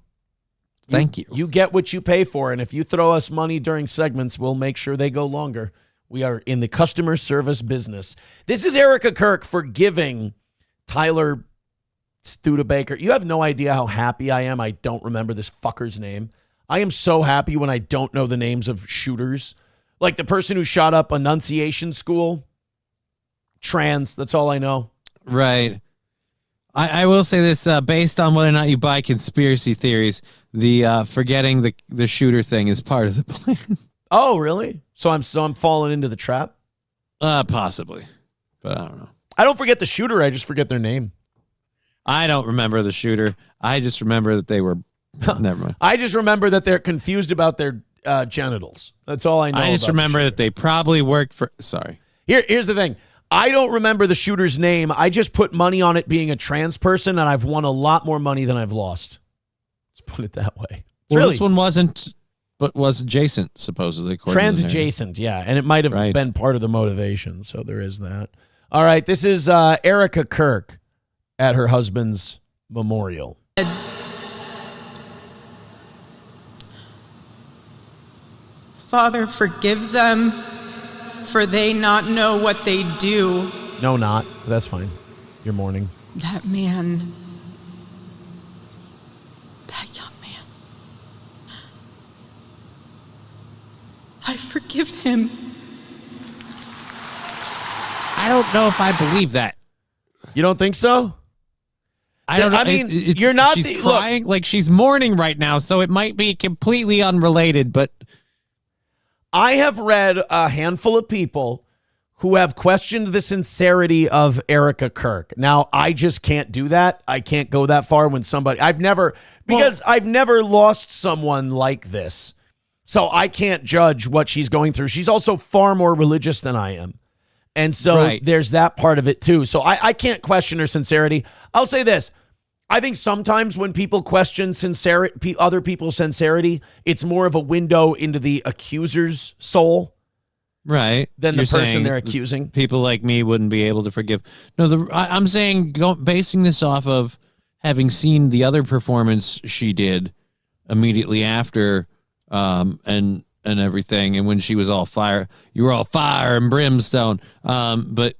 Speaker 11: thank you.
Speaker 3: You get what you pay for, and if you throw us money during segments, we'll make sure they go longer. We are in the customer service business. This is Erica Kirk forgiving Tyler Studebaker. You have no idea how happy I am I don't remember this fucker's name. I am so happy when I don't know the names of shooters. Like the person who shot up Annunciation School. Trans, that's all I know.
Speaker 11: Right. I will say this, based on whether or not you buy conspiracy theories, the forgetting the shooter thing is part of the plan.
Speaker 3: Oh, really? So I'm falling into the trap?
Speaker 11: Possibly. But I don't know.
Speaker 3: I don't forget the shooter, I just forget their name.
Speaker 11: I don't remember the shooter. I just remember that they were... Never mind.
Speaker 3: I just remember that they're confused about their genitals. That's all I know.
Speaker 11: I just remember that they probably worked for... Sorry.
Speaker 3: Here's the thing. I don't remember the shooter's name. I just put money on it being a trans person, and I've won a lot more money than I've lost. Let's put it that way.
Speaker 11: This one wasn't, but was adjacent, supposedly.
Speaker 3: Trans adjacent, yeah. And it might have been part of the motivation, so there is that. All right, this is Erica Kirk at her husband's memorial.
Speaker 17: Father, forgive them, for they not know what they do.
Speaker 3: No, not. That's fine. You're mourning.
Speaker 17: That man, that young man, I forgive him.
Speaker 11: I don't know if I believe that.
Speaker 3: You don't think so?
Speaker 11: I don't know.
Speaker 3: I mean, you're not.
Speaker 11: She's crying like she's mourning right now, so it might be completely unrelated, but...
Speaker 3: I have read a handful of people who have questioned the sincerity of Erica Kirk. Now, I just can't do that. I can't go that far when somebody... I've never lost someone like this. So I can't judge what she's going through. She's also far more religious than I am. And so there's that part of it too. So I can't question her sincerity. I'll say this. I think sometimes when people question other people's sincerity, it's more of a window into the accuser's soul.
Speaker 11: Right.
Speaker 3: Than the person they're accusing.
Speaker 11: People like me wouldn't be able to forgive. No, I'm saying basing this off of having seen the other performance she did immediately after and and everything, and when she was all fire, you were all fire and brimstone. But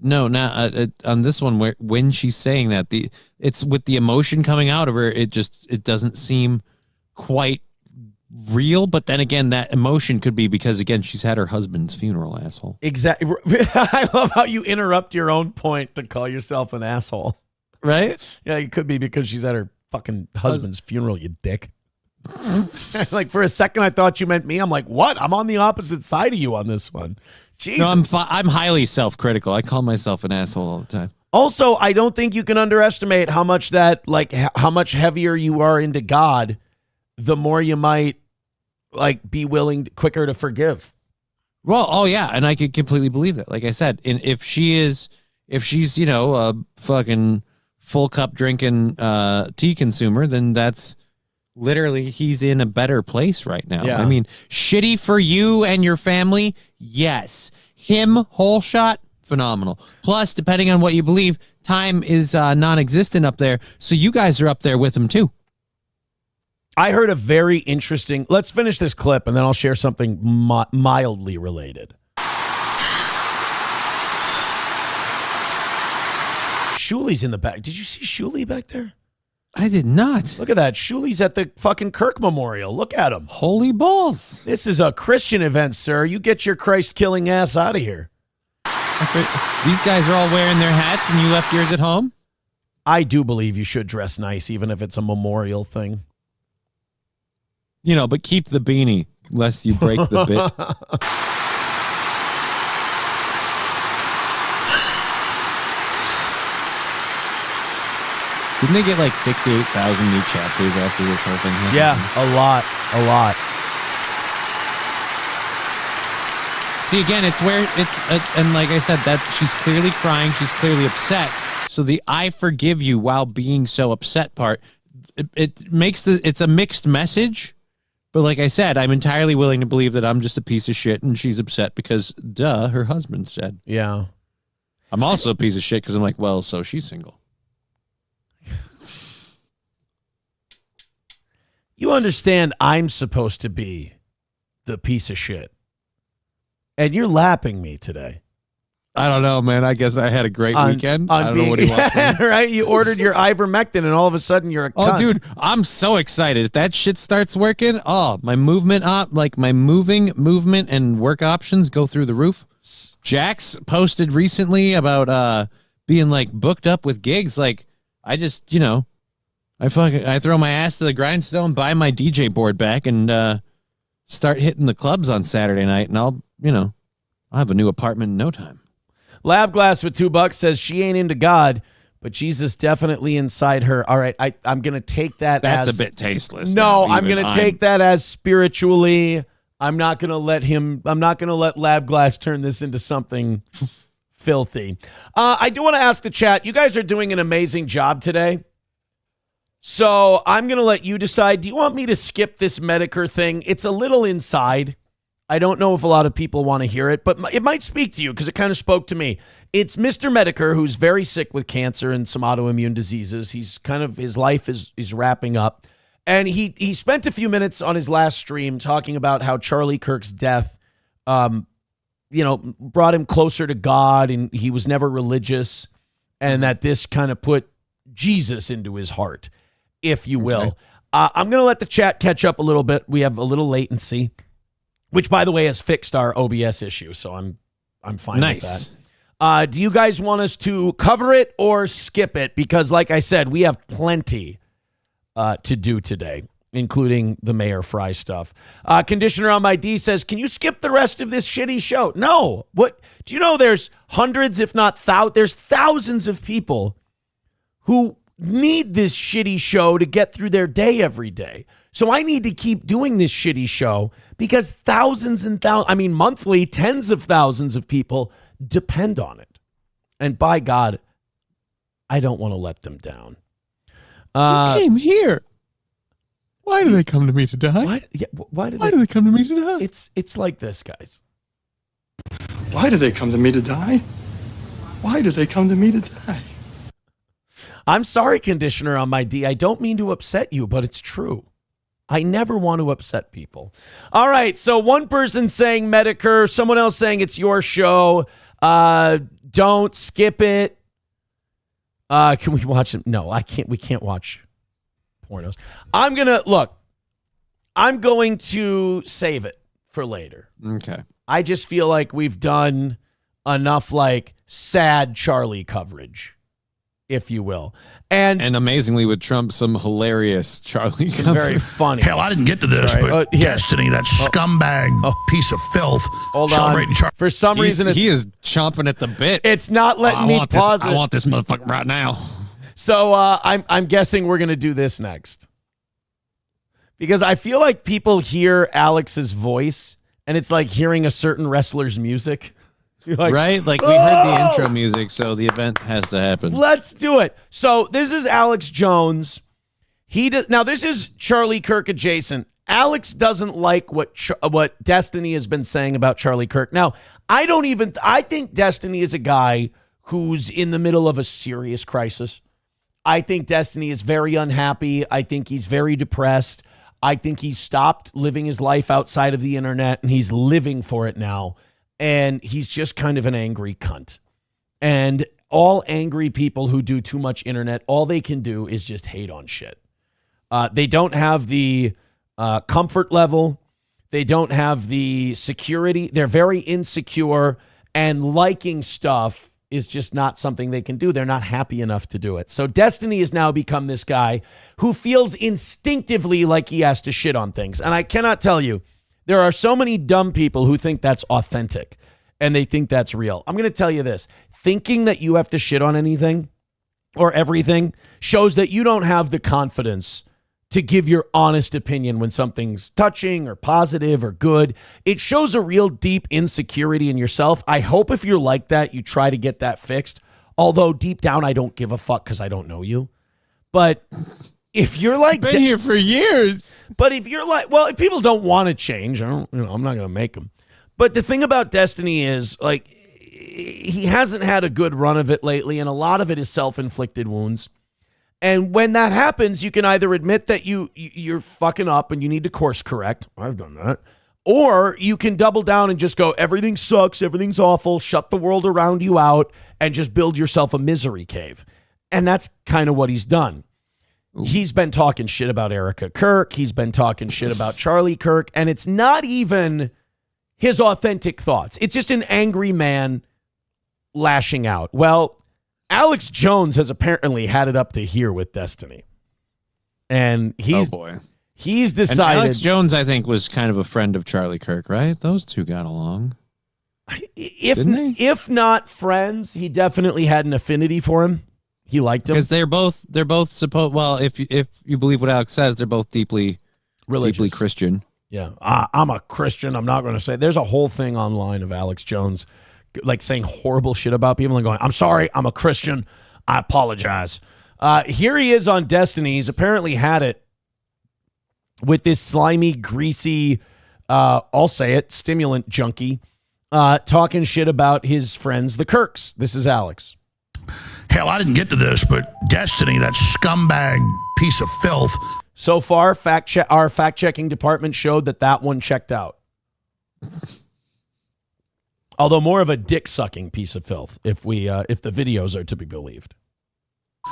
Speaker 11: no, now on this one, when she's saying that, it's with the emotion coming out of her, it doesn't seem quite real. But then again, that emotion could be because, again, she's had her husband's funeral, asshole.
Speaker 3: Exactly. I love how you interrupt your own point to call yourself an asshole.
Speaker 11: Right?
Speaker 3: Yeah, it could be because she's at her fucking husband's funeral, you dick. Like, for a second, I thought you meant me. I'm like, what? I'm on the opposite side of you on this one. Jesus.
Speaker 11: No, I'm highly self-critical. I call myself an asshole all the time.
Speaker 3: Also, I don't think you can underestimate how much how much heavier you are into God, the more you might be willing quicker to forgive.
Speaker 11: Well, oh yeah, and I could completely believe that. Like I said, if she's a fucking full cup drinking tea consumer, then that's literally, he's in a better place right now.
Speaker 3: Yeah.
Speaker 11: I mean, shitty for you and your family, yes. Him, whole shot, phenomenal. Plus, depending on what you believe, time is non-existent up there, so you guys are up there with him too.
Speaker 3: I heard a very interesting... Let's finish this clip, and then I'll share something mildly related. Shuli's in the back. Did you see Shuli back there?
Speaker 11: I did not.
Speaker 3: Look at that. Shuli's at the fucking Kirk Memorial. Look at him.
Speaker 11: Holy balls.
Speaker 3: This is a Christian event, sir. You get your Christ-killing ass out of here.
Speaker 11: These guys are all wearing their hats, and you left yours at home?
Speaker 3: I do believe you should dress nice, even if it's a memorial thing.
Speaker 11: But keep the beanie, lest you break the bit. Didn't they get 68,000 new chapters after this whole thing happened?
Speaker 3: Yeah, a lot.
Speaker 11: See, again, it's where and like I said, that she's clearly crying, she's clearly upset. So the I forgive you while being so upset part, it makes it's a mixed message. But like I said, I'm entirely willing to believe that I'm just a piece of shit and she's upset because, duh, her husband's dead.
Speaker 3: Yeah.
Speaker 11: I'm also a piece of shit because I'm like, well, so she's single.
Speaker 3: You understand I'm supposed to be the piece of shit. And you're lapping me today.
Speaker 11: I don't know, man. I guess I had a great weekend. I don't know what you want from me.
Speaker 3: Right? You ordered your ivermectin and all of a sudden you're a cunt.
Speaker 11: Oh, dude, I'm so excited. If that shit starts working, my movement my movement and work options go through the roof. Jax posted recently about being booked up with gigs. I just, I throw my ass to the grindstone, buy my DJ board back, and start hitting the clubs on Saturday night, and I'll have a new apartment in no time.
Speaker 3: Lab Glass with $2 says she ain't into God, but Jesus definitely inside her. All right, I'm going to take that
Speaker 11: That's
Speaker 3: as...
Speaker 11: a bit tasteless.
Speaker 3: No, I'm going to take that as spiritually. I'm not going to let Lab Glass turn this into something filthy. I do want to ask the chat, you guys are doing an amazing job today. So I'm going to let you decide. Do you want me to skip this Metokur thing? It's a little inside. I don't know if a lot of people want to hear it, but it might speak to you because it kind of spoke to me. It's Mr. Metokur, who's very sick with cancer and some autoimmune diseases. His life is wrapping up. And he spent a few minutes on his last stream talking about how Charlie Kirk's death, brought him closer to God, and he was never religious, and that this kind of put Jesus into his heart, if you will. Okay. I'm going to let the chat catch up a little bit. We have a little latency, which, by the way, has fixed our OBS issue, so I'm fine with that. Do you guys want us to cover it or skip it? Because, like I said, we have plenty to do today, including the Mayor Frey stuff. Conditioner on my D says, can you skip the rest of this shitty show? No. What? Do you know there's hundreds, if not there's thousands of people who need this shitty show to get through their day every day. So I need to keep doing this shitty show because thousands and thousands, monthly, tens of thousands of people depend on it. And by God, I don't want to let them down.
Speaker 11: You came here. Why do they come to me to die?
Speaker 3: Why do
Speaker 11: they come to me to die?
Speaker 3: It's like this, guys.
Speaker 18: Why do they come to me to die? Why do they come to me to die?
Speaker 3: I'm sorry, Conditioner on my D. I don't mean to upset you, but it's true. I never want to upset people. All right, so one person saying Metokur, someone else saying it's your show. Don't skip it. Can we watch it? No, I can't. We can't watch pornos. I'm going to save it for later.
Speaker 11: Okay.
Speaker 3: I just feel like we've done enough like sad Charlie coverage, if you will. And
Speaker 11: amazingly with Trump, some hilarious Charlie coverage.
Speaker 3: Very funny.
Speaker 14: Hell, I didn't get to this, but Destiny, that scumbag piece of filth.
Speaker 3: Hold on. For some reason,
Speaker 11: he is chomping at the bit.
Speaker 3: It's not letting me pause it.
Speaker 11: I want this motherfucker right now.
Speaker 3: So I'm guessing we're going to do this next. Because I feel like people hear Alex's voice, and it's like hearing a certain wrestler's music. Like,
Speaker 11: right? Like we heard the intro music, so the event has to happen.
Speaker 3: Let's do it. So this is Alex Jones. Now this is Charlie Kirk adjacent. Alex doesn't like what Destiny has been saying about Charlie Kirk. Now, I think Destiny is a guy who's in the middle of a serious crisis. I think Destiny is very unhappy. I think he's very depressed. I think he's stopped living his life outside of the internet, and he's living for it now. And he's just kind of an angry cunt. And all angry people who do too much internet, all they can do is just hate on shit. They don't have the comfort level. They don't have the security. They're very insecure, and liking stuff is just not something they can do. They're not happy enough to do it. So Destiny has now become this guy who feels instinctively like he has to shit on things. And I cannot tell you, there are so many dumb people who think that's authentic and they think that's real. I'm going to tell you this. Thinking that you have to shit on anything or everything shows that you don't have the confidence to give your honest opinion when something's touching or positive or good. It shows a real deep insecurity in yourself. I hope if you're like that, you try to get that fixed. Although deep down, I don't give a fuck because I don't know you. But if you're like...
Speaker 11: Been here for years.
Speaker 3: But if you're like... Well, if people don't want to change, I'm not going to make them. But the thing about Destiny is, like, he hasn't had a good run of it lately, and a lot of it is self-inflicted wounds. And when that happens, you can either admit that you're fucking up and you need to course correct. I've done that. Or you can double down and just go, everything sucks, everything's awful, shut the world around you out, and just build yourself a misery cave. And that's kind of what he's done. Ooh. He's been talking shit about Erica Kirk. He's been talking shit about Charlie Kirk. And it's not even his authentic thoughts. It's just an angry man lashing out. Well, Alex Jones has apparently had it up to here with Destiny. And he's decided.
Speaker 11: And Alex Jones, I think, was kind of a friend of Charlie Kirk, right? Those two got along.
Speaker 3: If not friends, he definitely had an affinity for him. He liked him.
Speaker 11: Because they're both supposed, well, if you believe what Alex says, they're both deeply Christian.
Speaker 3: Yeah. I'm a Christian. I'm not going to say. There's a whole thing online of Alex Jones like saying horrible shit about people and going, I'm sorry, I'm a Christian. I apologize. Here he is on Destiny. He's apparently had it with this slimy, greasy, I'll say it, stimulant junkie, talking shit about his friends, the Kirks. This is Alex.
Speaker 14: Hell, I didn't get to this, but Destiny, that scumbag piece of filth.
Speaker 3: So far, our fact-checking department showed that one checked out. Although more of a dick-sucking piece of filth, if the videos are to be believed.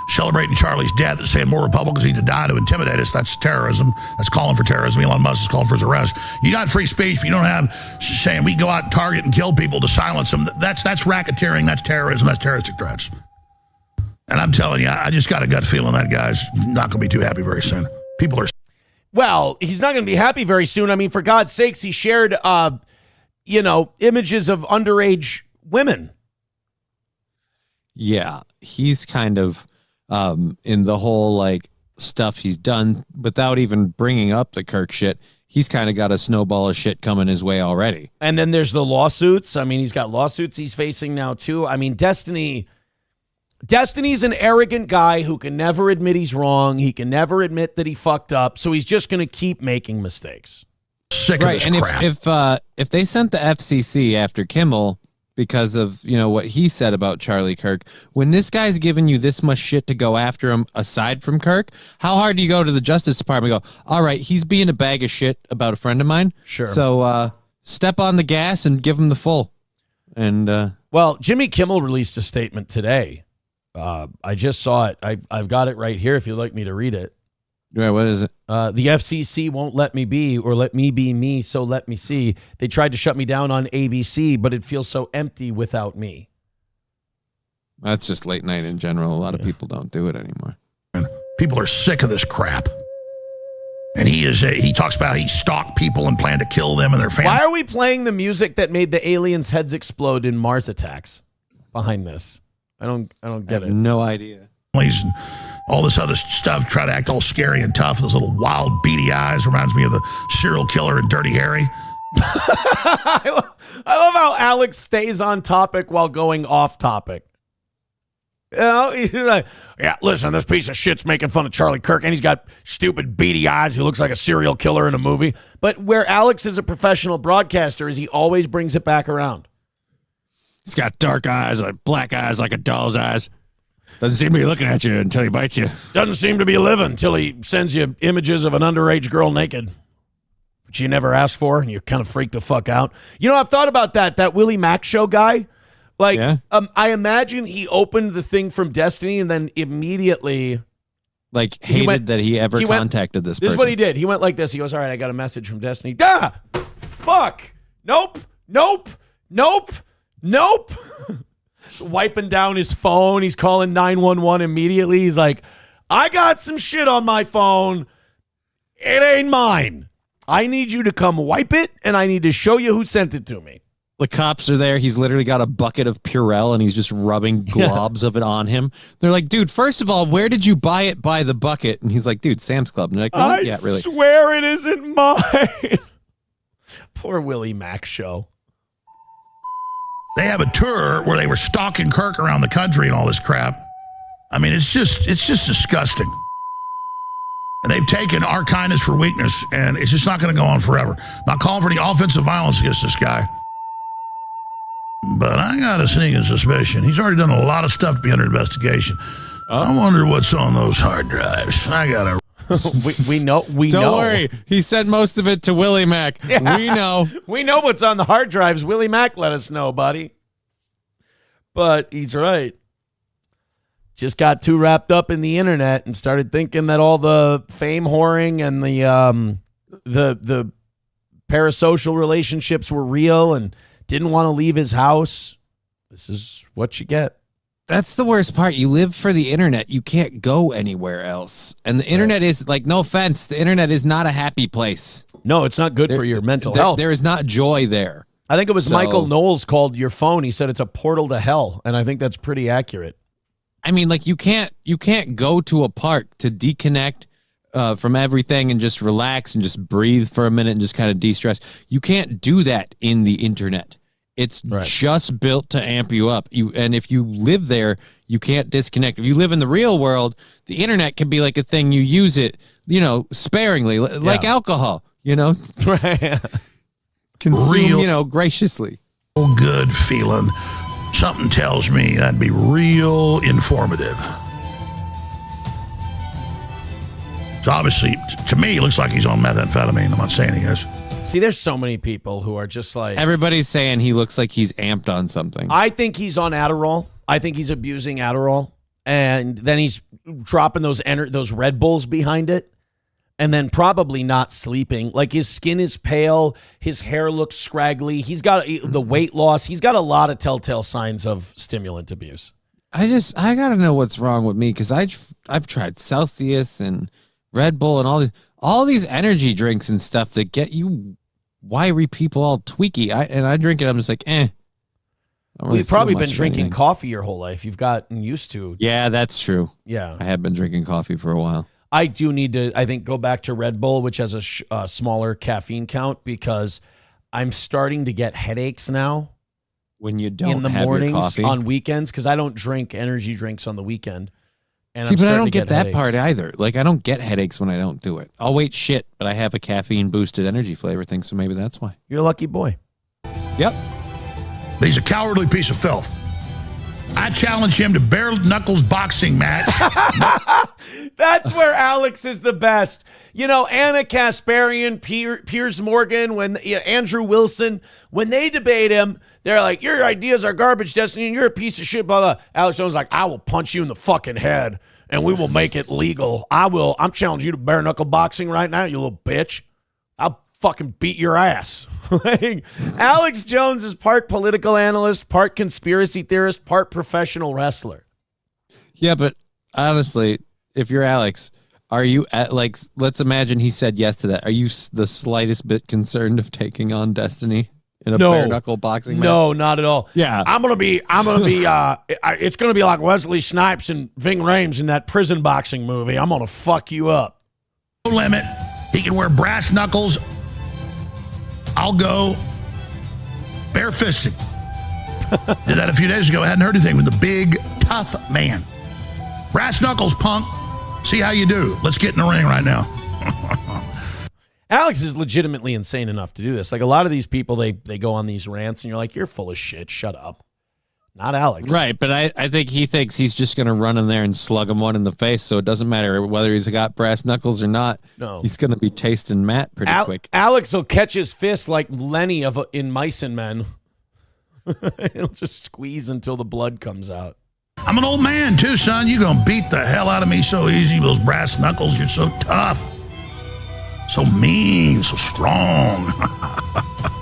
Speaker 14: Celebrating Charlie's death and saying more Republicans need to die to intimidate us. That's terrorism. That's calling for terrorism. Elon Musk is calling for his arrest. You got free speech, but you don't have saying we go out and target and kill people to silence them. That's racketeering. That's terrorism. That's terroristic threats. And I'm telling you, I just got a gut feeling that guy's not going to be too happy very soon. People are...
Speaker 3: Well, he's not going to be happy very soon. I mean, for God's sakes, he shared... images of underage women.
Speaker 11: Yeah, he's kind of in the whole like stuff he's done without even bringing up the Kirk shit. He's kind of got a snowball of shit coming his way already.
Speaker 3: And then there's the lawsuits. I mean, he's got lawsuits he's facing now too. I mean, Destiny's an arrogant guy who can never admit he's wrong. He can never admit that he fucked up. So he's just going to keep making mistakes.
Speaker 14: Sick of this crap.
Speaker 11: If they sent the FCC after Kimmel, because of, you know, what he said about Charlie Kirk. When this guy's giving you this much shit to go after him aside from Kirk, how hard do you go to the Justice Department and go, all right, he's being a bag of shit about a friend of mine.
Speaker 3: Sure.
Speaker 11: So step on the gas and give him the full. And
Speaker 3: well, Jimmy Kimmel released a statement today. I just saw it. I've got it right here if you'd like me to read it.
Speaker 11: Right, what is it?
Speaker 3: The FCC won't let me be, or let me be me, so let me see. They tried to shut me down on ABC, but it feels so empty without me.
Speaker 11: That's just late night in general. A lot of people don't do it anymore.
Speaker 14: People are sick of this crap. And he talks about he stalked people and planned to kill them and their family.
Speaker 3: Why are we playing the music that made the aliens' heads explode in Mars attacks behind this? I don't get it.
Speaker 11: No idea.
Speaker 14: And all this other stuff, try to act all scary and tough. Those little wild, beady eyes reminds me of the serial killer in Dirty Harry.
Speaker 3: I love how Alex stays on topic while going off topic. You know, he's like, yeah, listen, this piece of shit's making fun of Charlie Kirk, and he's got stupid beady eyes. He looks like a serial killer in a movie. But where Alex is a professional broadcaster is he always brings it back around.
Speaker 11: He's got dark eyes, like black eyes, like a doll's eyes. Doesn't seem to be looking at you until he bites you.
Speaker 3: Doesn't seem to be living until he sends you images of an underage girl naked, which you never asked for, and you kind of freak the fuck out. You know, I've thought about that Willie Mac show guy. Like, yeah. I imagine he opened the thing from Destiny and then immediately...
Speaker 11: Like, hated that he ever contacted this person.
Speaker 3: This is what he did. He went like this. He goes, all right, I got a message from Destiny. Ah! Fuck! Nope! Wiping down his phone. He's calling 911 immediately. He's like, I got some shit on my phone. It ain't mine. I need you to come wipe it, and I need to show you who sent it to me.
Speaker 11: The cops are there. He's literally got a bucket of Purell, and he's just rubbing globs of it on him. They're like, dude, first of all, where did you buy it by the bucket? And he's like, dude, Sam's Club. And they're like, oh, yeah, really.
Speaker 3: I swear it isn't mine. Poor Willie Mac show.
Speaker 14: They have a tour where they were stalking Kirk around the country and all this crap. I mean, it's just disgusting. And they've taken our kindness for weakness, and it's just not going to go on forever. Not calling for any offensive violence against this guy. But I got a sneaking suspicion. He's already done a lot of stuff to be under investigation. I wonder what's on those hard drives. I got to...
Speaker 3: we know.
Speaker 11: Don't worry. He sent most of it to Willie Mac. Yeah. We know.
Speaker 3: We know what's on the hard drives. Willie Mac let us know, buddy. But he's right. Just got too wrapped up in the internet and started thinking that all the fame whoring and the parasocial relationships were real and didn't want to leave his house. This is what you get.
Speaker 11: That's the worst part. You live for the internet. You can't go anywhere else. And the internet is, like, no offense, the internet is not a happy place.
Speaker 3: No, it's not good for your mental health.
Speaker 11: There is not joy there.
Speaker 3: I think it was Michael Knowles called your phone. He said it's a portal to hell, and I think that's pretty accurate.
Speaker 11: I mean, like, you can't go to a park to deconnect from everything and just relax and just breathe for a minute and just kind of de-stress. You can't do that in the internet. It's just built to amp you up. And if you live there, you can't disconnect. If you live in the real world, the internet can be like a thing. You use it, sparingly, like alcohol, Consume, graciously.
Speaker 14: Good feeling. Something tells me that'd be real informative. So obviously, to me, it looks like he's on methamphetamine. I'm not saying he is.
Speaker 3: See, there's so many people who are just like...
Speaker 11: Everybody's saying he looks like he's amped on something.
Speaker 3: I think he's on Adderall. I think he's abusing Adderall. And then he's dropping those Red Bulls behind it. And then probably not sleeping. Like, his skin is pale. His hair looks scraggly. He's got the weight loss. He's got a lot of telltale signs of stimulant abuse.
Speaker 11: I got to know what's wrong with me, because I've tried Celsius and Red Bull and all these energy drinks and stuff that get you wiry people all tweaky. I drink it. I'm just like, eh.
Speaker 3: Really, you've probably been drinking coffee your whole life. You've gotten used to.
Speaker 11: Yeah, that's true.
Speaker 3: Yeah.
Speaker 11: I have been drinking coffee for a while.
Speaker 3: I do need to, I think, go back to Red Bull, which has a smaller caffeine count, because I'm starting to get headaches now.
Speaker 11: When you don't
Speaker 3: in the
Speaker 11: have
Speaker 3: mornings,
Speaker 11: your coffee?
Speaker 3: On weekends, because I don't drink energy drinks on the weekend. And
Speaker 11: See,
Speaker 3: I'm
Speaker 11: but I don't
Speaker 3: to
Speaker 11: get that
Speaker 3: headaches.
Speaker 11: part either. Like, I don't get headaches when I don't do it. I'll wait shit, but I have a caffeine boosted energy flavor thing, so maybe that's why.
Speaker 3: You're a lucky boy.
Speaker 11: Yep.
Speaker 14: He's a cowardly piece of filth. I challenge him to bare knuckles boxing match.
Speaker 3: That's where Alex is the best. You know, Anna Kasparian, Piers Morgan, Andrew Wilson, when they debate him, they're like, your ideas are garbage, Destiny, and you're a piece of shit, blah, blah. Alex Jones is like, I will punch you in the fucking head, and we will make it legal. I'm challenging you to bare knuckle boxing right now, you little bitch. I'll fucking beat your ass. Like, Alex Jones is part political analyst, part conspiracy theorist, part professional wrestler.
Speaker 11: Yeah, but honestly, if you're Alex, are you let's imagine he said yes to that. Are you the slightest bit concerned of taking on Destiny in a bare knuckle boxing match?
Speaker 3: No, not at all.
Speaker 11: Yeah.
Speaker 3: I'm gonna be it's gonna be like Wesley Snipes and Ving Rhames in that prison boxing movie. I'm gonna fuck you up.
Speaker 14: No limit. He can wear brass knuckles. I'll go bare-fisted. Did that a few days ago. I hadn't heard anything with the big, tough man. Brass knuckles, punk. See how you do. Let's get in the ring right now.
Speaker 3: Alex is legitimately insane enough to do this. Like, a lot of these people, they go on these rants, and you're like, you're full of shit. Shut up. Not Alex.
Speaker 11: Right, but I think he thinks he's just going to run in there and slug him one in the face, so it doesn't matter whether he's got brass knuckles or not.
Speaker 3: No.
Speaker 11: He's going to be tasting Matt pretty quick.
Speaker 3: Alex will catch his fist like Lenny in Mice and Men. He'll just squeeze until the blood comes out.
Speaker 14: I'm an old man, too, son. You're going to beat the hell out of me so easy with those brass knuckles. You're so tough. So mean, so strong.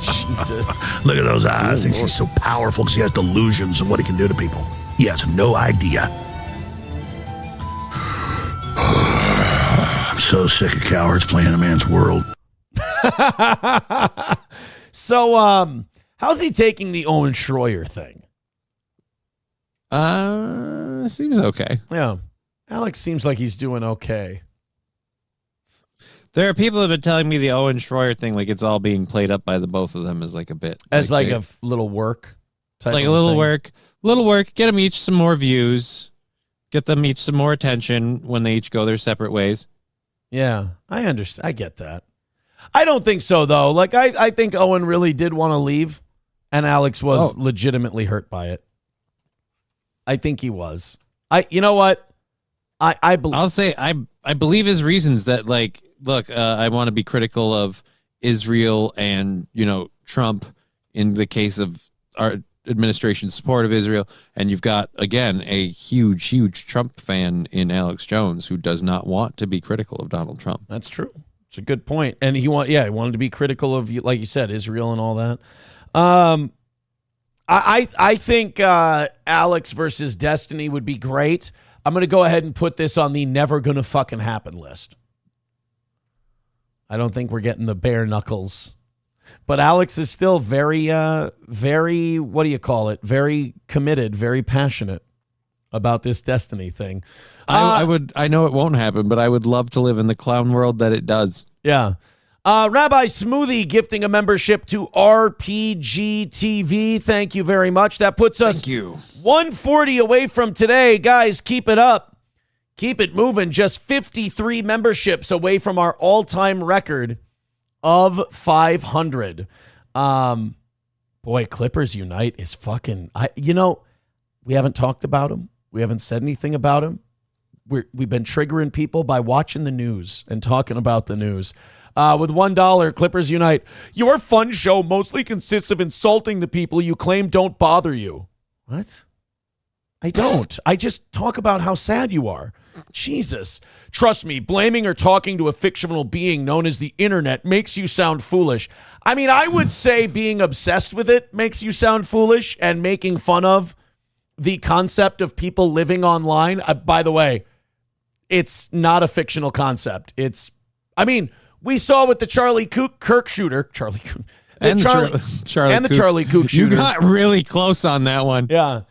Speaker 3: Jesus.
Speaker 14: Look at those eyes. Thinks he's so powerful because he has delusions of what he can do to people. He has no idea. I'm so sick of cowards playing in a man's world.
Speaker 3: So, how's he taking the Owen Schroyer thing?
Speaker 11: Seems okay.
Speaker 3: Yeah. Alex seems like he's doing okay.
Speaker 11: There are people that have been telling me the Owen Schroyer thing, like it's all being played up by the both of them as like a bit.
Speaker 3: As like a little work type
Speaker 11: like
Speaker 3: of
Speaker 11: a little
Speaker 3: thing.
Speaker 11: work, get them each some more views, get them each some more attention when they each go their separate ways.
Speaker 3: Yeah, I understand. I get that. I don't think so, though. Like, I think Owen really did want to leave, and Alex was legitimately hurt by it. I think he was. You know what? I believe.
Speaker 11: I'll say I believe his reasons that, like, look, I want to be critical of Israel and, you know, Trump in the case of our administration's support of Israel. And you've got, again, a huge, huge Trump fan in Alex Jones who does not want to be critical of Donald Trump.
Speaker 3: That's true. It's a good point. And he wanted to be critical of, like you said, Israel and all that. I think Alex versus Destiny would be great. I'm going to go ahead and put this on the never going to fucking happen list. I don't think we're getting the bare knuckles. But Alex is still very, very, what do you call it? Very committed, very passionate about this Destiny thing.
Speaker 11: I know it won't happen, but I would love to live in the clown world that it does.
Speaker 3: Yeah. Rabbi Smoothie gifting a membership to RPG TV. Thank you very much. That puts us 140 away from today. Guys, keep it up. Keep it moving. Just 53 memberships away from our all-time record of 500. Boy, Clippers Unite is fucking... we haven't talked about them. We haven't said anything about them. We've been triggering people by watching the news and talking about the news. With $1, Clippers Unite. Your fun show mostly consists of insulting the people you claim don't bother you. What? I don't. I just talk about how sad you are. Jesus. Trust me, blaming or talking to a fictional being known as the internet makes you sound foolish. I mean, I would say being obsessed with it makes you sound foolish, and making fun of the concept of people living online. By the way, it's not a fictional concept. We saw with the Charlie Kirk shooter. Charlie Kook and the Charlie Kook shooter.
Speaker 11: You got really close on that one.
Speaker 3: Yeah.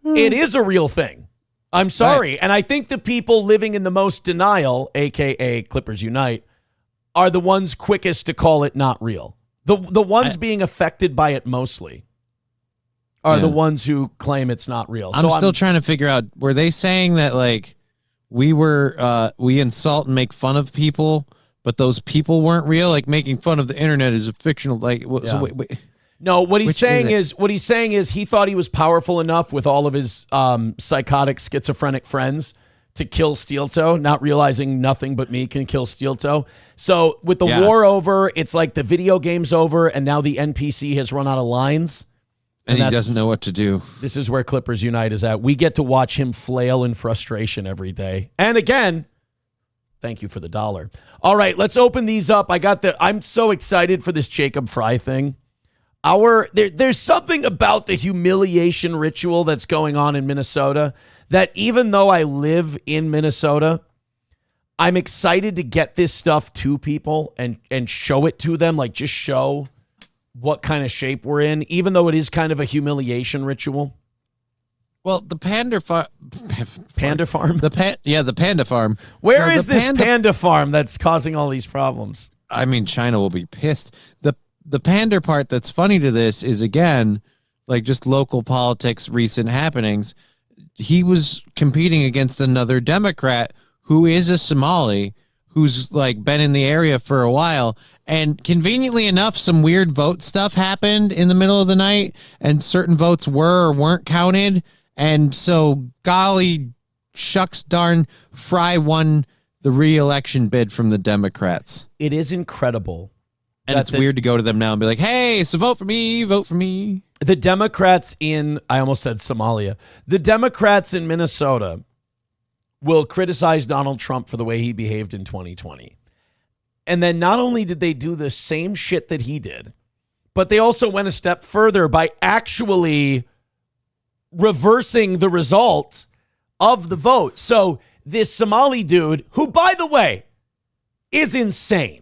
Speaker 3: It is a real thing. I'm sorry. Right. And I think the people living in the most denial, a.k.a. Clippers Unite, are the ones quickest to call it not real. The ones being affected by it mostly are the ones who claim it's not real.
Speaker 11: I'm still trying to figure out, were they saying that, like, we insult and make fun of people, but those people weren't real? Like, making fun of the internet is a fictional, like, so wait.
Speaker 3: No, what he's saying is he thought he was powerful enough with all of his psychotic schizophrenic friends to kill Steel Toe, not realizing nothing but me can kill Steel Toe. So with the war over, it's like the video game's over, and now the NPC has run out of lines.
Speaker 4: And he doesn't know what to do.
Speaker 3: This is where Clippers Unite is at. We get to watch him flail in frustration every day. And again, thank you for the $1. All right, let's open these up. I'm so excited for this Jacob Frey thing. There's something about the humiliation ritual that's going on in Minnesota that even though I live in Minnesota, I'm excited to get this stuff to people and show it to them, like just show what kind of shape we're in, even though it is kind of a humiliation ritual.
Speaker 11: Well, the Panda Farm.
Speaker 3: The
Speaker 11: Panda Farm.
Speaker 3: Where is this Panda Farm that's causing all these problems?
Speaker 11: I mean, China will be pissed. The pander part that's funny to this is, again, like just local politics, recent happenings. He was competing against another Democrat who is a Somali who's like been in the area for a while. And conveniently enough, some weird vote stuff happened in the middle of the night, and certain votes were or weren't counted. And so, golly shucks darn, Frey won the re-election bid from the Democrats.
Speaker 3: It is incredible.
Speaker 11: And it's weird to go to them now and be like, hey, so vote for me, vote for me.
Speaker 3: The Democrats I almost said Somalia. The Democrats in Minnesota will criticize Donald Trump for the way he behaved in 2020. And then not only did they do the same shit that he did, but they also went a step further by actually reversing the result of the vote. So this Somali dude, who, by the way, is insane.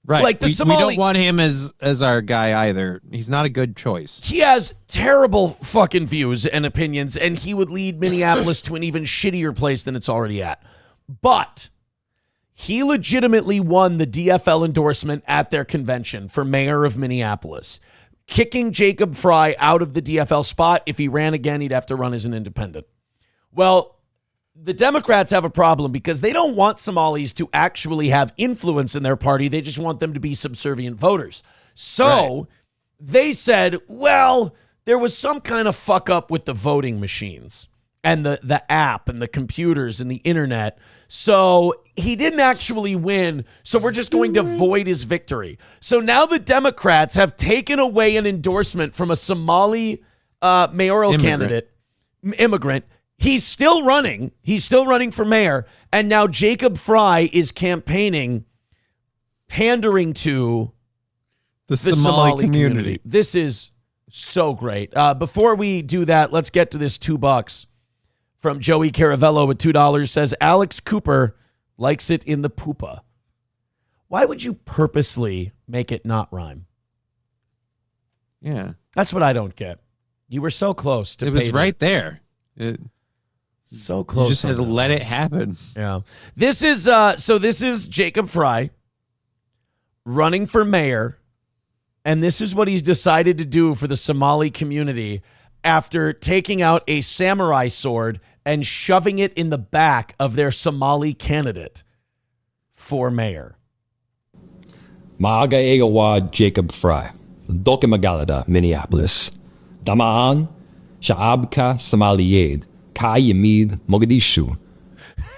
Speaker 11: Right.
Speaker 3: Like
Speaker 11: we don't want him as our guy either. He's not a good choice.
Speaker 3: He has terrible fucking views and opinions, and he would lead Minneapolis to an even shittier place than it's already at. But he legitimately won the DFL endorsement at their convention for mayor of Minneapolis, kicking Jacob Frey out of the DFL spot. If he ran again, he'd have to run as an independent. Well, the Democrats have a problem because they don't want Somalis to actually have influence in their party. They just want them to be subservient voters. So they said, well, there was some kind of fuck up with the voting machines and the app and the computers and the internet. So he didn't actually win. So we're just going to void his victory. So now the Democrats have taken away an endorsement from a Somali mayoral immigrant. He's still running. He's still running for mayor. And now Jacob Frey is campaigning, pandering to
Speaker 11: the Somali community.
Speaker 3: This is so great. Before we do that, let's get to this $2 from Joey Caravello with $2. Says Alex Cooper likes it in the poopa. Why would you purposely make it not rhyme?
Speaker 11: Yeah.
Speaker 3: That's what I don't get. You were so close to
Speaker 11: it was right there.
Speaker 3: So close.
Speaker 11: You just had to let it happen.
Speaker 3: Yeah. This is this is Jacob Frey running for mayor, and this is what he's decided to do for the Somali community after taking out a samurai sword and shoving it in the back of their Somali candidate for mayor.
Speaker 19: Maaga Egawa Jacob Frey, Doke Magalada, Minneapolis. Damaan, Shaabka Somaliyed. Kayamid Mogadishu.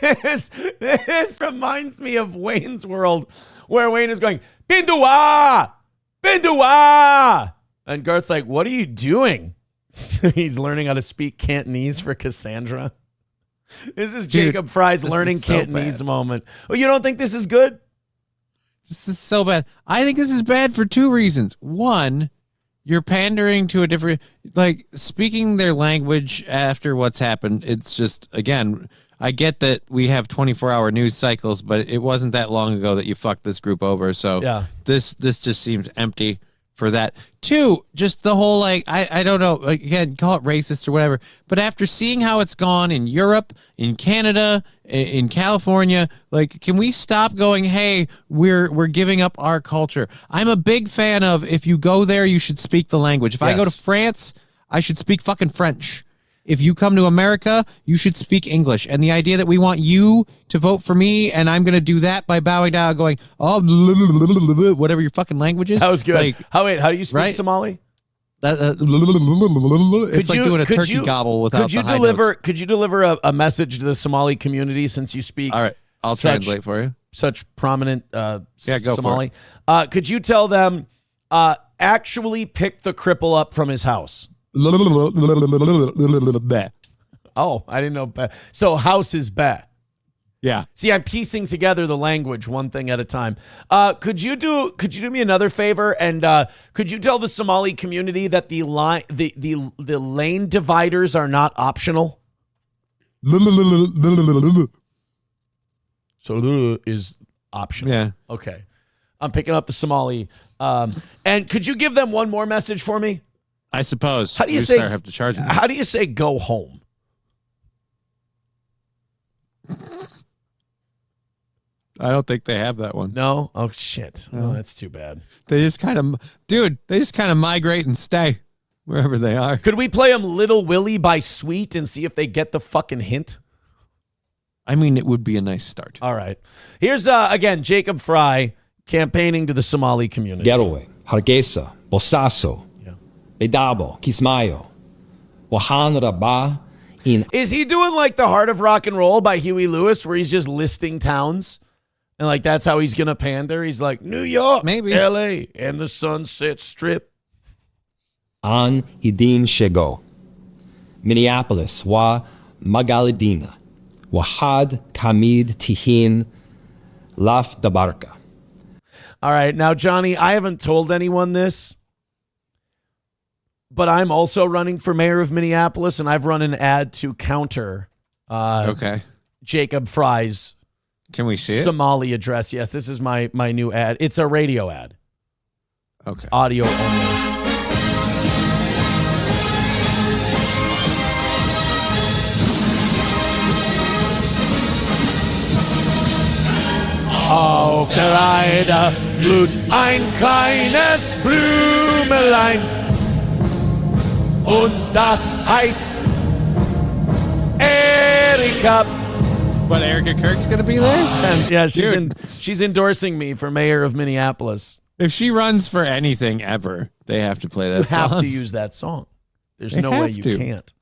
Speaker 3: This reminds me of Wayne's World, where Wayne is going, Bindua! Bindua! And Garth's like, what are you doing? He's learning how to speak Cantonese for Cassandra. This is Jacob Frey's learning Cantonese moment. Oh, you don't think this is good?
Speaker 11: This is so bad. I think this is bad for two reasons. One, you're pandering to a different, like, speaking their language after what's happened. It's just, again, I get that we have 24-hour news cycles, but it wasn't that long ago that you fucked this group over. So
Speaker 3: yeah.
Speaker 11: This just seems empty for that. Two, just the whole, like, I don't know, like, again, call it racist or whatever, but after seeing how it's gone in Europe, in Canada, in California, like, can we stop going, hey, we're giving up our culture? I'm a big fan of, if you go there, you should speak the language. If I go to France, I should speak fucking French. If you come to America, you should speak English. And the idea that we want you to vote for me, and I'm going to do that by bowing down, going, oh, whatever your fucking language is.
Speaker 3: That was good.
Speaker 11: Like,
Speaker 3: how do you speak Somali?
Speaker 11: It's like doing a turkey gobble without the high notes.
Speaker 3: Could you deliver a message to the Somali community since you speak?
Speaker 11: All right, I'll translate for you.
Speaker 3: Such prominent
Speaker 11: go
Speaker 3: Somali. Could you tell them actually pick the cripple up from his house? Oh, I didn't know. So house is bad.
Speaker 11: Yeah.
Speaker 3: See, I'm piecing together the language one thing at a time. Could you do me another favor and could you tell the Somali community that the lane dividers are not optional? So is optional.
Speaker 11: Yeah.
Speaker 3: Okay. I'm picking up the Somali. And could you give them one more message for me?
Speaker 11: I suppose.
Speaker 3: How do you say?
Speaker 11: Have to charge them.
Speaker 3: How do you say go home?
Speaker 11: I don't think they have that one.
Speaker 3: No? Oh, shit.
Speaker 11: No.
Speaker 3: Oh, that's too bad.
Speaker 11: They just kind of migrate and stay wherever they are.
Speaker 3: Could we play them Little Willie by Sweet and see if they get the fucking hint?
Speaker 11: I mean, it would be a nice start.
Speaker 3: All right. Here's, again, Jacob Frey campaigning to the Somali community.
Speaker 19: Getaway, Hargeisa, Bosaso, Bedabo, Kismayo, Wahanra Ba.
Speaker 3: Is he doing like the Heart of Rock and Roll by Huey Lewis where he's just listing towns? And like that's how he's going to pander? He's like, New York,
Speaker 11: maybe
Speaker 3: L.A., and the Sunset Strip.
Speaker 19: An Idin Shego, Minneapolis, Wa Magaladina, Wahad Kamid Tihin, Laf Dabarka.
Speaker 3: All right. Now, Johnny, I haven't told anyone this, but I'm also running for mayor of Minneapolis, and I've run an ad to counter Jacob Frey's
Speaker 11: Can we see it?
Speaker 3: Somali address. Yes, this is my new ad. It's a radio ad.
Speaker 11: Okay.
Speaker 3: It's audio only. Auf der Heide blüht ein kleines Blümelein und das heißt Erika.
Speaker 11: What, Erica Kirk's going to be there?
Speaker 3: And yeah, she's endorsing me for mayor of Minneapolis.
Speaker 11: If she runs for anything ever, they have to play that
Speaker 3: You
Speaker 11: song.
Speaker 3: have to use that song. There's
Speaker 11: They
Speaker 3: no way
Speaker 11: have
Speaker 3: you
Speaker 11: to.
Speaker 3: can't.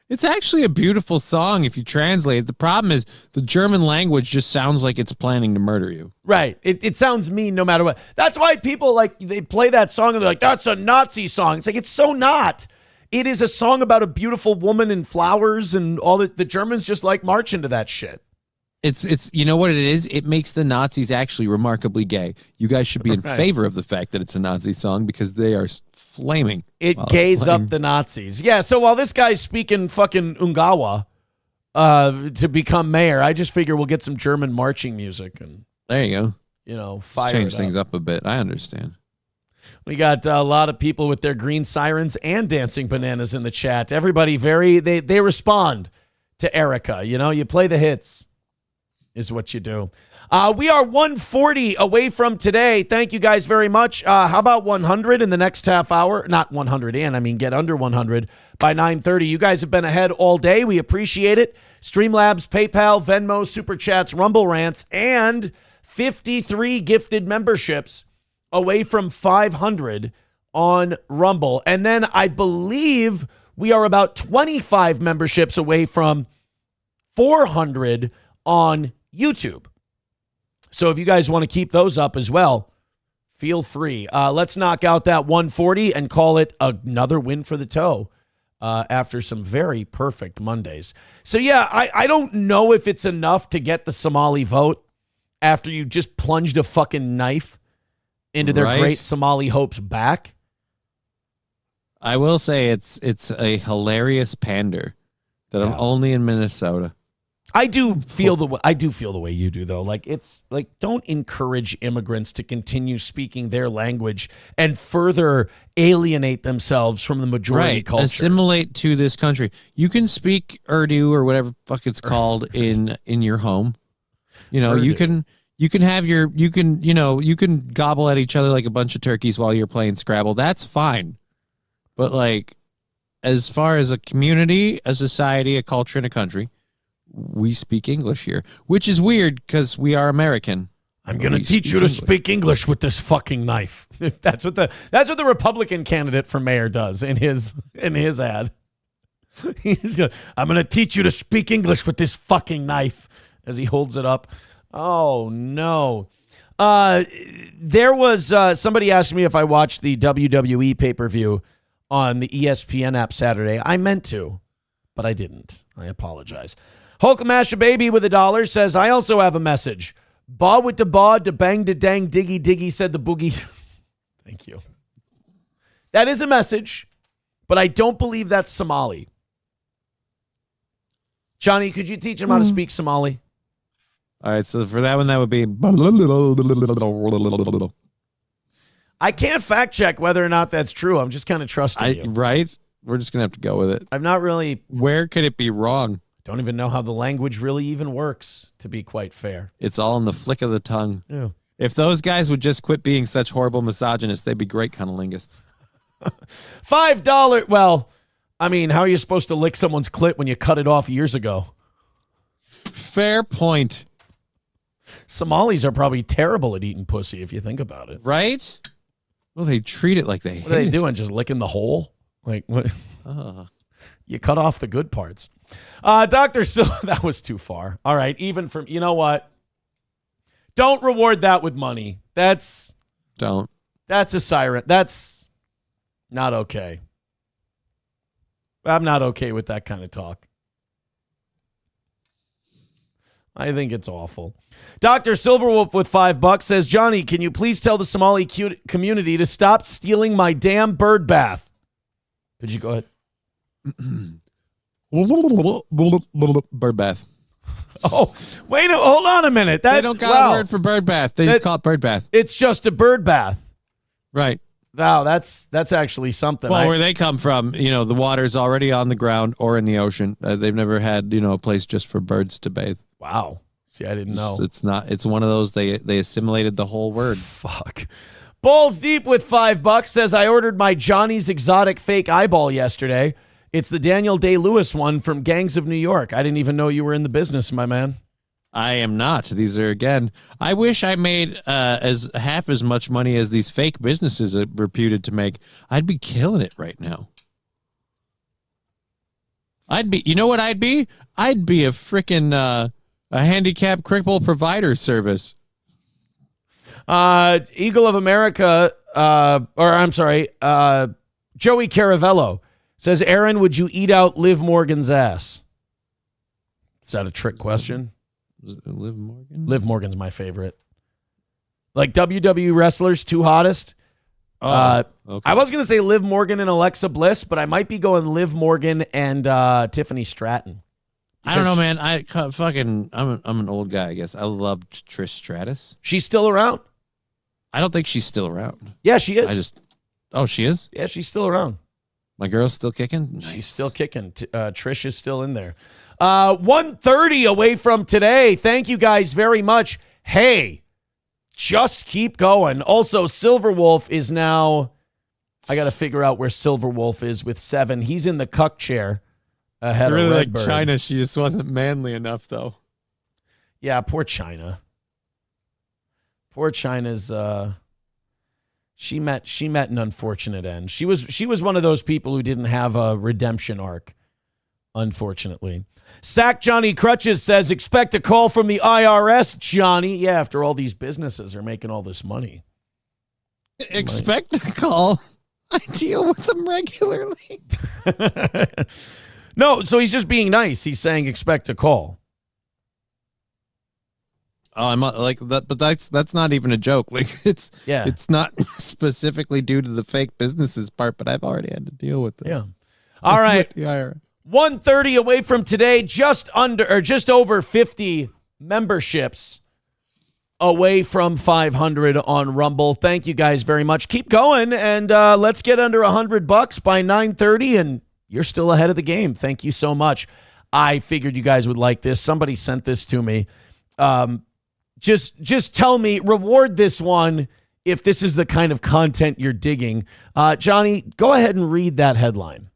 Speaker 11: It's actually a beautiful song if you translate it. The problem is the German language just sounds like it's planning to murder you.
Speaker 3: Right. It sounds mean no matter what. That's why people they play that song and they're like, that's a Nazi song. It's like, it's so not. It is a song about a beautiful woman and flowers and all the Germans just like march into that shit.
Speaker 11: It's you know what it is? It makes the Nazis actually remarkably gay. You guys should be in
Speaker 3: Right.
Speaker 11: favor of the fact that it's a Nazi song because they are flaming.
Speaker 3: It
Speaker 11: while it's
Speaker 3: gays
Speaker 11: playing.
Speaker 3: up the Nazis. Yeah, so while this guy's speaking fucking Ungawa to become mayor, I just figure we'll get some German marching music and
Speaker 11: There you go.
Speaker 3: fire
Speaker 11: Change
Speaker 3: it
Speaker 11: things
Speaker 3: up.
Speaker 11: up a bit. I understand.
Speaker 3: We got a lot of people with their green sirens and dancing bananas in the chat. Everybody they respond to Erica. You play the hits is what you do. We are 140 away from today. Thank you guys very much. How about 100 in the next half hour? Not 100 in. I mean, get under 100 by 9:30. You guys have been ahead all day. We appreciate it. Streamlabs, PayPal, Venmo, Super Chats, Rumble Rants, and 53 gifted memberships away from 500 on Rumble. And then I believe we are about 25 memberships away from 400 on YouTube. So if you guys want to keep those up as well, feel free. Let's knock out that 140 and call it another win for the toe after some very perfect Mondays. So yeah, I don't know if it's enough to get the Somali vote after you just plunged a fucking knife into their
Speaker 11: Right.
Speaker 3: great Somali hopes back.
Speaker 11: I will say it's a hilarious pander that I'm only in Minnesota.
Speaker 3: I do feel the way you do though. Like it's like don't encourage immigrants to continue speaking their language and further alienate themselves from the majority culture.
Speaker 11: Assimilate to this country. You can speak Urdu or whatever fuck it's called in your home. You can gobble at each other like a bunch of turkeys while you're playing Scrabble. That's fine. But like as far as a community, a society, a culture, and a country, we speak English here, which is weird because we are American.
Speaker 3: I'm going to teach you to speak English with this fucking knife. That's what the Republican candidate for mayor does in his ad. I'm going to teach you to speak English with this fucking knife as he holds it up. Oh, no. There was somebody asked me if I watched the WWE pay-per-view on the ESPN app Saturday. I meant to, but I didn't. I apologize. Hulkmasha Baby with $1 says, I also have a message. Ba with the ba, da bang, da dang, diggy, diggy, said the boogie. Thank you. That is a message, but I don't believe that's Somali. Johnny, could you teach him how to speak Somali?
Speaker 11: All right, so for that one, that would be.
Speaker 3: I can't fact check whether or not that's true. I'm just kind of trusting you.
Speaker 11: Right? We're just going to have to go with it.
Speaker 3: I'm not really.
Speaker 11: Where could it be wrong?
Speaker 3: Don't even know how the language really even works, to be quite fair.
Speaker 11: It's all in the flick of the tongue.
Speaker 3: Yeah.
Speaker 11: If those guys would just quit being such horrible misogynists, they'd be great cunnilinguists.
Speaker 3: $5. Well, I mean, how are you supposed to lick someone's clit when you cut it off years ago?
Speaker 11: Fair point.
Speaker 3: Somalis are probably terrible at eating pussy if you think about it.
Speaker 11: Right? Well, they treat it like they
Speaker 3: What are they doing? Just licking the hole? Like, what? You cut off the good parts. Dr. That was too far. All right. Even from, you know what? Don't reward that with money. That's a siren. That's not okay. I'm not okay with that kind of talk. I think it's awful. Dr. Silverwolf with $5 says, Johnny, can you please tell the Somali community to stop stealing my damn bird bath? Could you go ahead?
Speaker 11: Bird bath.
Speaker 3: Oh, wait, hold on a minute.
Speaker 11: They don't got a word for bird bath. They just call it bird bath.
Speaker 3: It's just a bird bath.
Speaker 11: Right.
Speaker 3: Wow, that's actually something.
Speaker 11: Well, where they come from, the water's already on the ground or in the ocean. They've never had, a place just for birds to bathe.
Speaker 3: Wow. See, I didn't know.
Speaker 11: It's one of those, they assimilated the whole word.
Speaker 3: Fuck. Balls Deep with $5 says, I ordered my Johnny's Exotic fake eyeball yesterday. It's the Daniel Day-Lewis one from Gangs of New York. I didn't even know you were in the business, my man.
Speaker 11: I am not. These are, again, I wish I made as half as much money as these fake businesses are reputed to make. I'd be killing it right now. You know what I'd be? I'd be a freaking a handicap cripple provider service.
Speaker 3: Eagle of America, Joey Caravello says, Aaron, would you eat out Liv Morgan's ass? Is that a trick question?
Speaker 11: Liv Morgan?
Speaker 3: Liv Morgan's my favorite. Like WWE wrestlers, two hottest.
Speaker 11: Okay.
Speaker 3: I was going to say Liv Morgan and Alexa Bliss, but I might be going Liv Morgan and Tiffany Stratton.
Speaker 11: I don't know, man. I'm an old guy, I guess. I loved Trish Stratus.
Speaker 3: She's still around.
Speaker 11: I don't think she's still around.
Speaker 3: Yeah, she is.
Speaker 11: She is?
Speaker 3: Yeah, she's still around.
Speaker 11: My girl's still kicking? Nice.
Speaker 3: She's still kicking. Trish is still in there. 1:30 away from today. Thank you guys very much. Hey, just keep going. Also, Silverwolf is now, I got to figure out where Silverwolf is with 7. He's in the cuck chair ahead
Speaker 11: really
Speaker 3: of
Speaker 11: like
Speaker 3: Redbird.
Speaker 11: China. She just wasn't manly enough, though.
Speaker 3: Yeah, poor China. Poor China's she met an unfortunate end. She was one of those people who didn't have a redemption arc, unfortunately. Sack Johnny Crutches says, expect a call from the IRS, Johnny. Yeah, after all these businesses are making all this money.
Speaker 11: Expect a call. I deal with them regularly.
Speaker 3: No, so he's just being nice. He's saying expect a call.
Speaker 11: Oh, I'm like that, but that's not even a joke. Like it's not specifically due to the fake businesses part, but I've already had to deal with this.
Speaker 3: Yeah. All right.
Speaker 11: The IRS.
Speaker 3: 1:30 away from today, just over 50 memberships away from 500 on Rumble. Thank you guys very much. Keep going, and let's get under $100 by 9:30, and you're still ahead of the game. Thank you so much. I figured you guys would like this. Somebody sent this to me. Just tell me, reward this one if this is the kind of content you're digging. Johnny, go ahead and read that headline.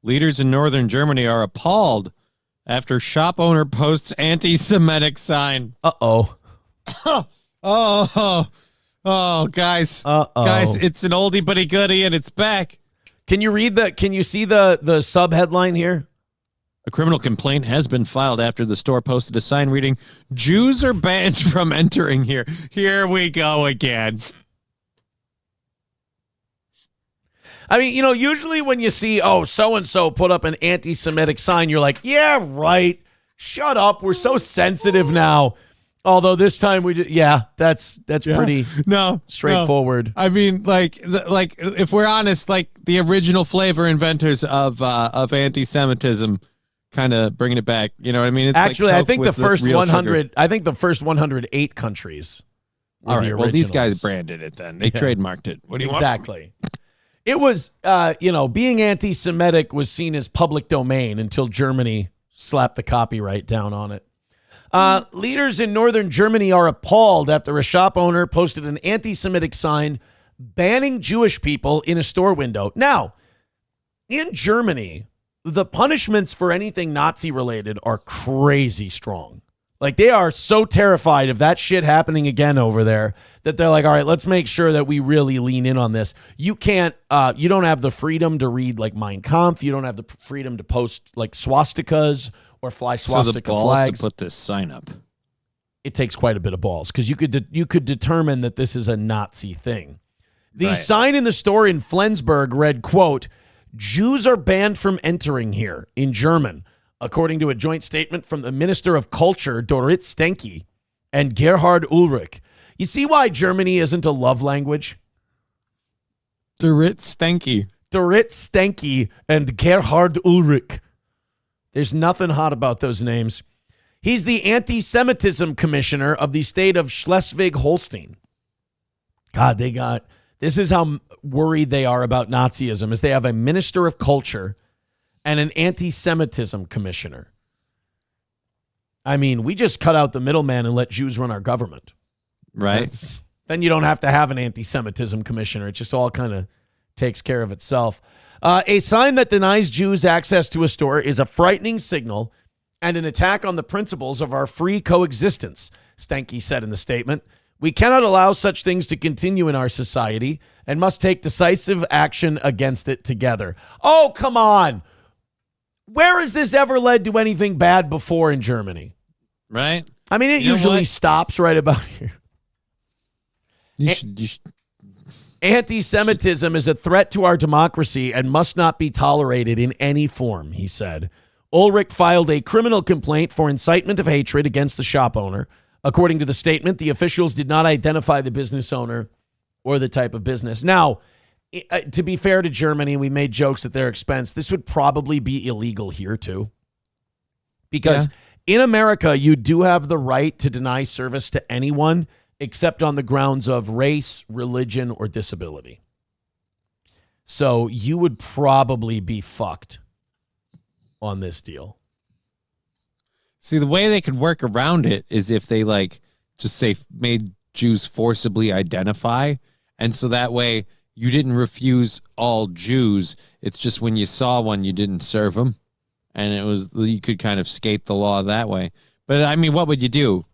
Speaker 11: Leaders in northern Germany are appalled after shop owner posts anti-Semitic sign.
Speaker 3: Uh-oh.
Speaker 11: Guys, it's an oldie but a goodie, and it's back.
Speaker 3: Can you see the sub headline here?
Speaker 11: A criminal complaint has been filed after the store posted a sign reading, "Jews are banned from entering here." Here we go again.
Speaker 3: I mean, usually when you see, so-and-so put up an anti-Semitic sign, you're like, yeah, right. Shut up. We're so sensitive now. Although this time that's pretty straightforward.
Speaker 11: No. I mean, like if we're honest, like the original flavor inventors of anti-Semitism kind of bringing it back. You know what I mean? It's
Speaker 3: actually,
Speaker 11: like
Speaker 3: I think the first 100. I think the first 108 countries.
Speaker 11: All right. Well, these guys branded it then. They trademarked it. What do you want?
Speaker 3: Exactly. It was, being anti-Semitic was seen as public domain until Germany slapped the copyright down on it. Leaders in northern Germany are appalled after a shop owner posted an anti-Semitic sign banning Jewish people in a store window. Now, in Germany, the punishments for anything Nazi related are crazy strong. Like, they are so terrified of that shit happening again over there that they're like, all right, let's make sure that we really lean in on this. You can't, you don't have the freedom to read like Mein Kampf. You don't have the freedom to post like swastikas or fly swastika
Speaker 11: so the balls
Speaker 3: flags.
Speaker 11: To put this sign up.
Speaker 3: It takes quite a bit of balls because you could determine that this is a Nazi thing. The sign in the store in Flensburg read, quote, "Jews are banned from entering here," in German, according to a joint statement from the Minister of Culture, Dorit Stenke, and Gerhard Ulrich. You see why Germany isn't a love language?
Speaker 11: Dorit Stenke.
Speaker 3: Dorit Stenke and Gerhard Ulrich. There's nothing hot about those names. He's the anti-Semitism commissioner of the state of Schleswig-Holstein. God, this is how worried they are about Nazism, is they have a minister of culture and an anti-Semitism commissioner. I mean, we just cut out the middleman and let Jews run our government.
Speaker 11: Right.
Speaker 3: Then you don't have to have an anti-Semitism commissioner. It just all kind of takes care of itself. A sign that denies Jews access to a store is a frightening signal and an attack on the principles of our free coexistence, Stenke said in the statement. We cannot allow such things to continue in our society and must take decisive action against it together. Oh, come on. Where has this ever led to anything bad before in Germany?
Speaker 11: Right.
Speaker 3: I mean, it usually stops right about here.
Speaker 11: You should.
Speaker 3: Anti-Semitism is a threat to our democracy and must not be tolerated in any form, he said. Ulrich filed a criminal complaint for incitement of hatred against the shop owner. According to the statement, the officials did not identify the business owner or the type of business. Now, to be fair to Germany, we made jokes at their expense. This would probably be illegal here, too. Because in America, you do have the right to deny service to anyone except on the grounds of race, religion, or disability. So you would probably be fucked on this deal.
Speaker 11: See, the way they could work around it is if they just say made Jews forcibly identify. And so that way you didn't refuse all Jews. It's just when you saw one, you didn't serve them. And you could kind of skate the law that way. But I mean, what would you do?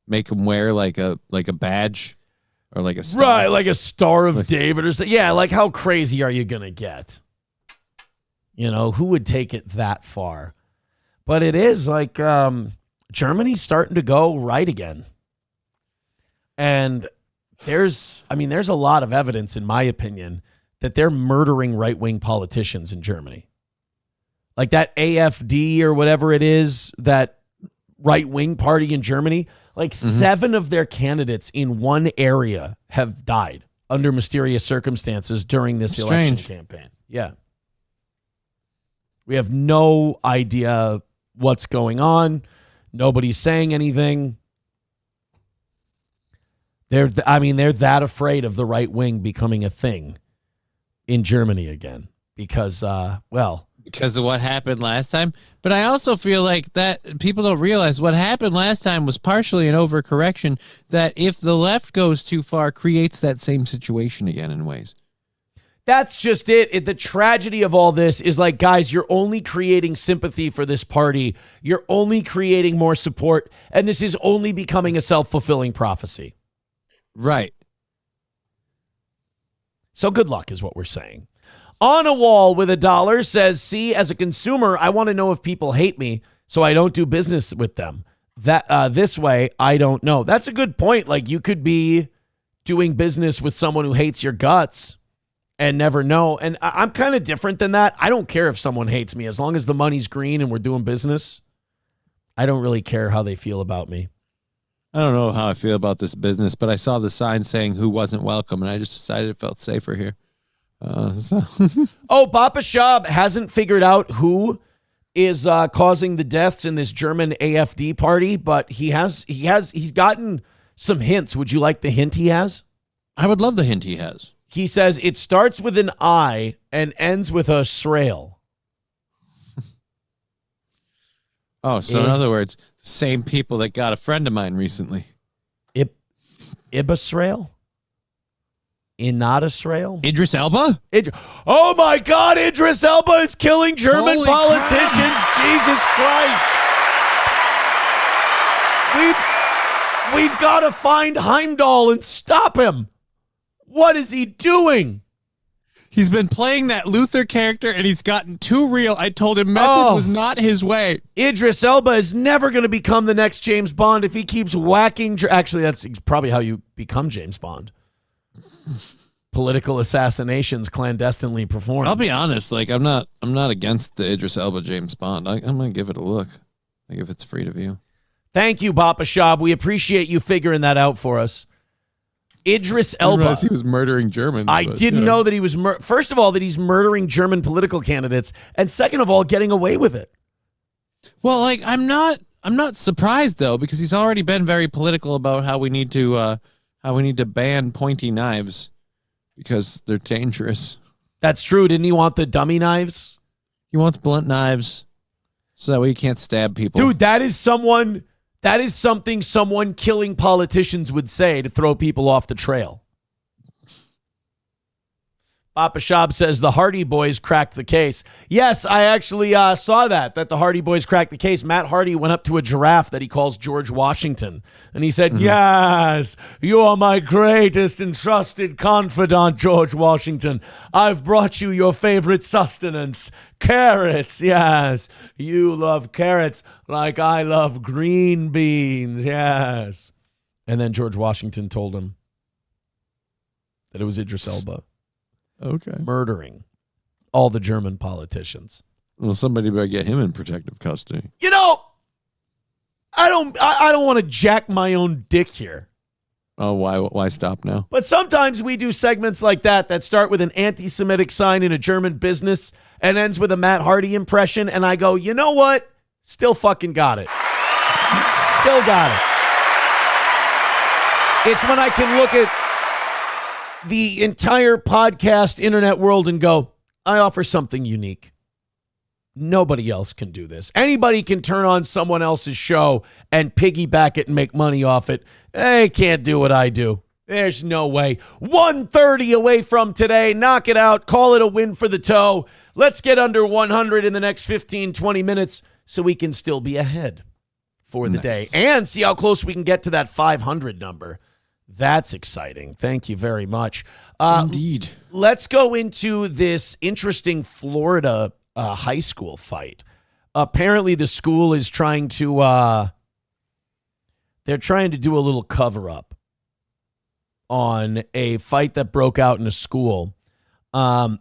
Speaker 11: Make them wear like a badge or like a star?
Speaker 3: Right, like a Star of David or something. Yeah, like how crazy are you going to get? Who would take it that far? But it is like Germany's starting to go right again. And there's a lot of evidence, in my opinion, that they're murdering right-wing politicians in Germany. Like that AfD or whatever it is, that right-wing party in Germany, 7 of their candidates in one area have died under mysterious circumstances during this election campaign. Yeah. We have no idea what's going on. Nobody's saying anything. They're that afraid of the right wing becoming a thing in Germany again because of
Speaker 11: what happened last time. But I also feel like that people don't realize what happened last time was partially an overcorrection that if the left goes too far, creates that same situation again in ways.
Speaker 3: That's just it. The tragedy of all this is like, guys, you're only creating sympathy for this party. You're only creating more support. And this is only becoming a self-fulfilling prophecy.
Speaker 11: Right.
Speaker 3: So good luck is what we're saying. On a wall with $1 says, see, as a consumer, I want to know if people hate me, so I don't do business with them. That this way, I don't know. That's a good point. Like, you could be doing business with someone who hates your guts and never know. And I'm kind of different than that. I don't care if someone hates me. As long as the money's green and we're doing business, I don't really care how they feel about me.
Speaker 11: I don't know how I feel about this business, but I saw the sign saying who wasn't welcome, and I just decided it felt safer here.
Speaker 3: Oh, Papa Shab hasn't figured out who is causing the deaths in this German AfD party, but he's gotten some hints. Would you like the hint he has?
Speaker 11: I would love the hint he has.
Speaker 3: He says it starts with an I and ends with a Srael.
Speaker 11: Oh, so in other words, the same people that got a friend of mine recently.
Speaker 3: Ibasrael? Inadasrael?
Speaker 11: Idris Elba?
Speaker 3: Oh my God, Idris Elba is killing German
Speaker 11: Holy
Speaker 3: politicians.
Speaker 11: crap.
Speaker 3: Jesus Christ. We've got to find Heimdall and stop him. What is he doing?
Speaker 11: He's been playing that Luther character, and he's gotten too real. I told him method was not his way.
Speaker 3: Idris Elba is never going to become the next James Bond if he keeps whacking. Actually, that's probably how you become James Bond. Political assassinations clandestinely performed.
Speaker 11: I'll be honest, like I'm not against the Idris Elba James Bond. I'm gonna give it a look, like if it's free to view.
Speaker 3: Thank you, Papa Shab. We appreciate you figuring that out for us. Idris Elba.
Speaker 11: He was murdering Germans.
Speaker 3: I didn't know that he was. First of all, that he's murdering German political candidates, and second of all, getting away with it.
Speaker 11: Well, like I'm not surprised though, because he's already been very political about how we need to ban pointy knives because they're dangerous.
Speaker 3: That's true. Didn't he want the dummy knives?
Speaker 11: He wants blunt knives so that way you can't stab people.
Speaker 3: Dude, that is something someone killing politicians would say to throw people off the trail. Papa Shab says the Hardy Boys cracked the case. Yes, I actually saw that the Hardy Boys cracked the case. Matt Hardy went up to a giraffe that he calls George Washington, and he said, yes, you are my greatest and trusted confidant, George Washington. I've brought you your favorite sustenance, carrots, yes. You love carrots like I love green beans, yes. And then George Washington told him that it was Idris Elba.
Speaker 11: Okay.
Speaker 3: Murdering all the German politicians.
Speaker 11: Well, somebody better get him in protective custody.
Speaker 3: You know, I don't want to jack my own dick here.
Speaker 11: Oh, why stop now?
Speaker 3: But sometimes we do segments like that start with an anti-Semitic sign in a German business and ends with a Matt Hardy impression, and I go, you know what? Still fucking got it. Still got it. It's when I can look at the entire podcast internet world and go, I offer something unique. Nobody else can do this. Anybody can turn on someone else's show and piggyback it and make money off it. They can't do what I do. There's no way. 1:30 away from today. Knock it out. Call it a win for the toe. Let's get under 100 in the next 15, 20 minutes so we can still be ahead for the day and see how close we can get to that 500 number. That's exciting. Thank you very much.
Speaker 11: Indeed.
Speaker 3: Let's go into this interesting Florida high school fight. Apparently, the school is trying to they're trying to do a little cover up on a fight that broke out in a school. A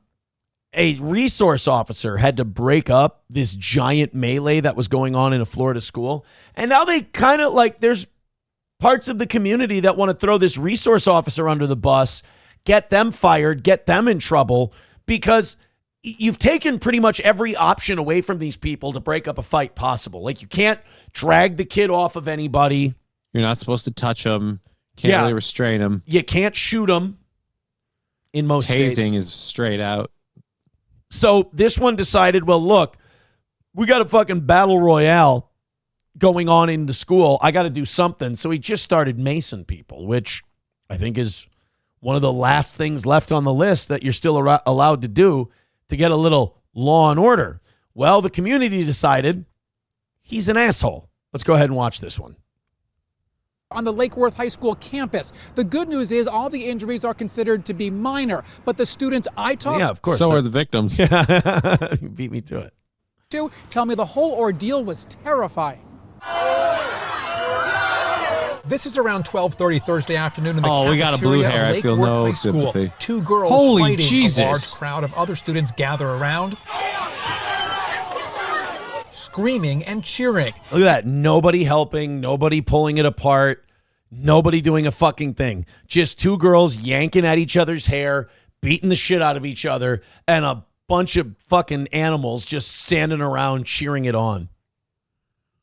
Speaker 3: resource officer had to break up this giant melee that was going on in a Florida school, and now they kind of like there's parts of the community that want to throw this resource officer under the bus, get them fired, get them in trouble, because you've taken pretty much every option away from these people to break up a fight possible. Like, you can't drag the kid off of anybody.
Speaker 11: You're not supposed to touch them. Can't really restrain them.
Speaker 3: You can't shoot them in most states.
Speaker 11: Tasing is straight out.
Speaker 3: So this one decided, well, look, we got a fucking battle royale going on in the school. I got to do something. So he just started macing people, which I think is one of the last things left on the list that you're still allowed to do to get a little law and order. Well, the community decided he's an asshole. Let's go ahead and watch this one.
Speaker 20: On the Lake Worth High School campus. The good news is all the injuries are considered to be minor, but the students I talked
Speaker 3: Yeah, of course.
Speaker 11: So are the victims.
Speaker 3: You beat me to it.
Speaker 20: to tell me the whole ordeal was terrifying. This is around 12:30 Thursday afternoon in the
Speaker 11: we got a blue
Speaker 20: cafeteria
Speaker 11: hair.
Speaker 20: of
Speaker 11: I
Speaker 20: Lake
Speaker 11: feel
Speaker 20: Worth
Speaker 11: no
Speaker 20: High School.
Speaker 11: sympathy.
Speaker 20: Two girls
Speaker 11: Holy
Speaker 20: fighting.
Speaker 11: Jesus.
Speaker 20: A large crowd of other students gather around, screaming and cheering.
Speaker 3: Look at that. Nobody helping, nobody pulling it apart, nobody doing a fucking thing. Just two girls yanking at each other's hair, beating the shit out of each other, and a bunch of fucking animals just standing around cheering it on.